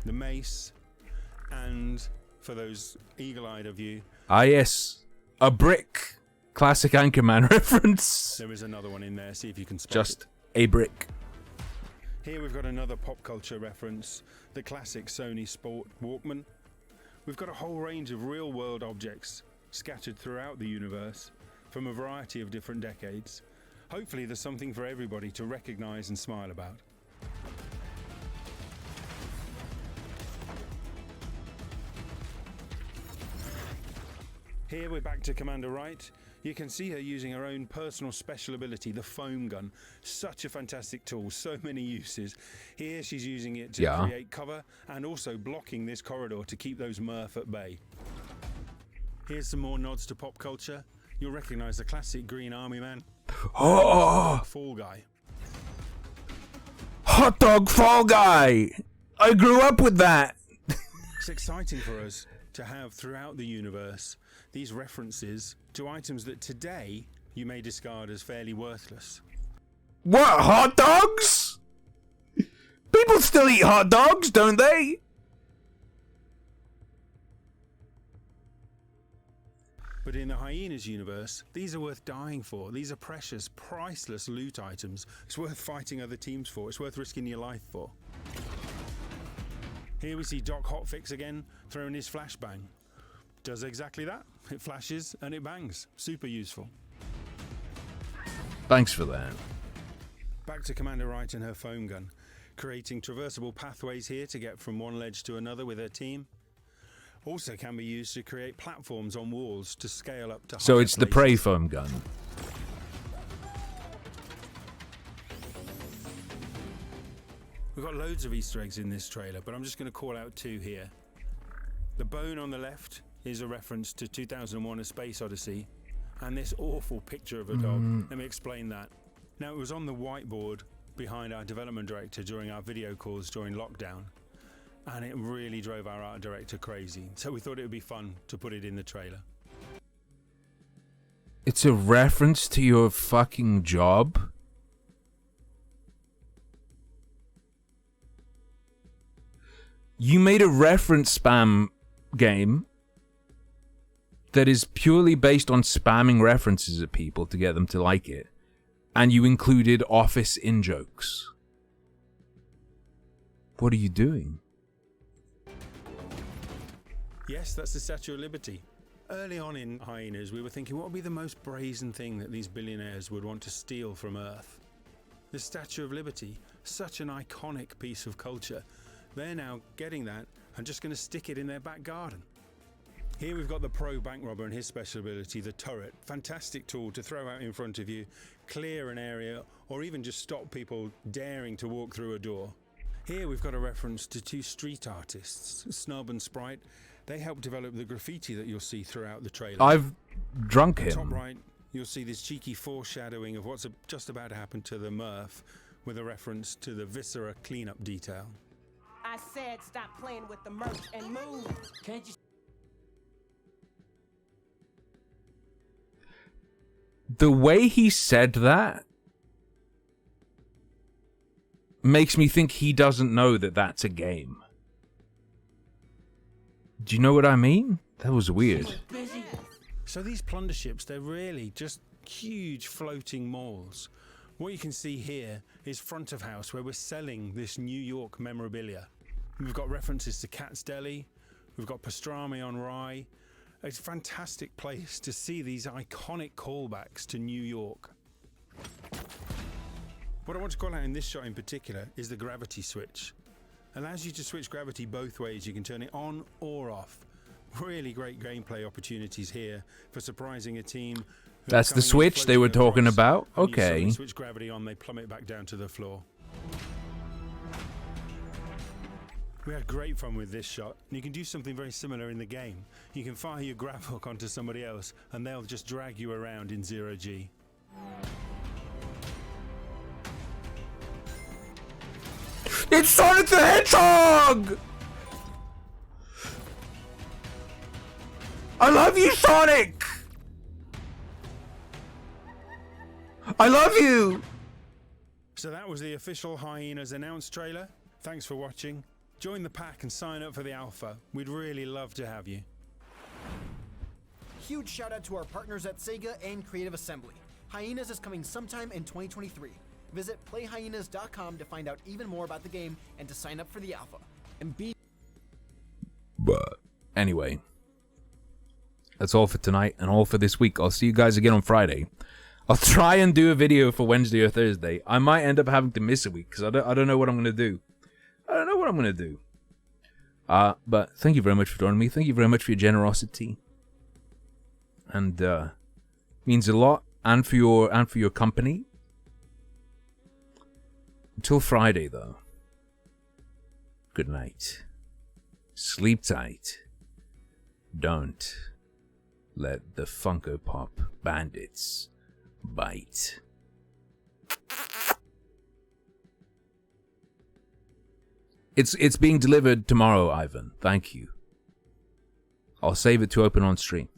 the mace, and for those eagle-eyed of you, Ah yes, a brick. Classic Anchorman reference. there is another one in there. See if you can spot Just it. a brick. Here we've got another pop culture reference, the classic Sony Sport Walkman. We've got a whole range of real-world objects scattered throughout the universe from a variety of different decades. Hopefully there's something for everybody to recognize and smile about. Here we're back to Commander Wright. You can see her using her own personal special ability, the foam gun. Such a fantastic tool, so many uses. Here she's using it to create cover and also blocking this corridor to keep those Murph at bay. Here's some more nods to pop culture. You'll recognize the classic Green Army Man. Oh, Fall Guy. hot dog Fall Guy. I grew up with that. It's exciting for us to have throughout the universe these references to items that today you may discard as fairly worthless. What, hot dogs? People still eat hot dogs, don't they? But in the Hyenas universe, these are worth dying for. These are precious, priceless loot items. It's worth fighting other teams for. It's worth risking your life for. Here we see Doc Hotfix again, throwing his flashbang. Does exactly that. It flashes and it bangs. Super useful. Thanks for that. Back to Commander Wright and her foam gun. Creating traversable pathways here to get from one ledge to another with her team. Also can be used to create platforms on walls to scale up to So higher it's the places. prey foam gun. We've got loads of Easter eggs in this trailer, but I'm just going to call out two here. The bone on the left is a reference to 2001: A Space Odyssey, and this awful picture of a dog. Let me explain that. Now, it was on the whiteboard behind our development director during our video calls during lockdown, and it really drove our art director crazy. So we thought it would be fun to put it in the trailer. It's a reference to your fucking job? You made a reference spam game that is purely based on spamming references at people to get them to like it. And you included Office in-jokes. What are you doing? Yes, that's the Statue of Liberty. Early on in Hyenas, we were thinking, what would be the most brazen thing that these billionaires would want to steal from Earth? The Statue of Liberty, such an iconic piece of culture. They're now getting that and just going to stick it in their back garden. Here we've got the pro bank robber and his special ability, the turret. Fantastic tool to throw out in front of you, clear an area, or even just stop people daring to walk through a door. Here we've got a reference to two street artists, Snub and Sprite. They helped develop the graffiti that you'll see throughout the trailer. I've drunk him. Top right, you'll see this cheeky foreshadowing of what's just about to happen to the Murph, with a reference to the Viscera cleanup detail. I said stop playing with the merch and move. Can't you? The way he said that makes me think he doesn't know that that's a game. Do you know what I mean? That was weird. So these plunder ships, they're really just huge floating malls. What you can see here is front of house, where we're selling this New York memorabilia. We've got references to Cat's Deli, we've got pastrami on rye. It's a fantastic place to see these iconic callbacks to New York. What I want to call out in this shot in particular is the gravity switch. Allows you to switch gravity both ways. You can turn it on or off. Really great gameplay opportunities here for surprising a team. That's the switch they were talking about? Okay. You switch gravity on, they plummet back down to the floor. We had great fun with this shot, and you can do something very similar in the game. You can fire your grav hook onto somebody else, and they'll just drag you around in 0G. It's Sonic the Hedgehog! I love you, Sonic! I love you! So that was the official Hyenas announced trailer. Thanks for watching. Join the pack and sign up for the alpha. We'd really love to have you. Huge shout out to our partners at Sega and Creative Assembly. Hyenas is coming sometime in 2023. Visit playhyenas.com to find out even more about the game and to sign up for the alpha. And But anyway, that's all for tonight and all for this week. I'll see you guys again on Friday. I'll try and do a video for Wednesday or Thursday. I might end up having to miss a week because I don't know what I'm going to do. I don't know what I'm going to do. But thank you very much for joining me. Thank you very much for your generosity. And means a lot, and for your company. Until Friday, though. Good night. Sleep tight. Don't let the Funko Pop bandits bite. It's being delivered tomorrow, Ivan. Thank you. I'll save it to open on stream.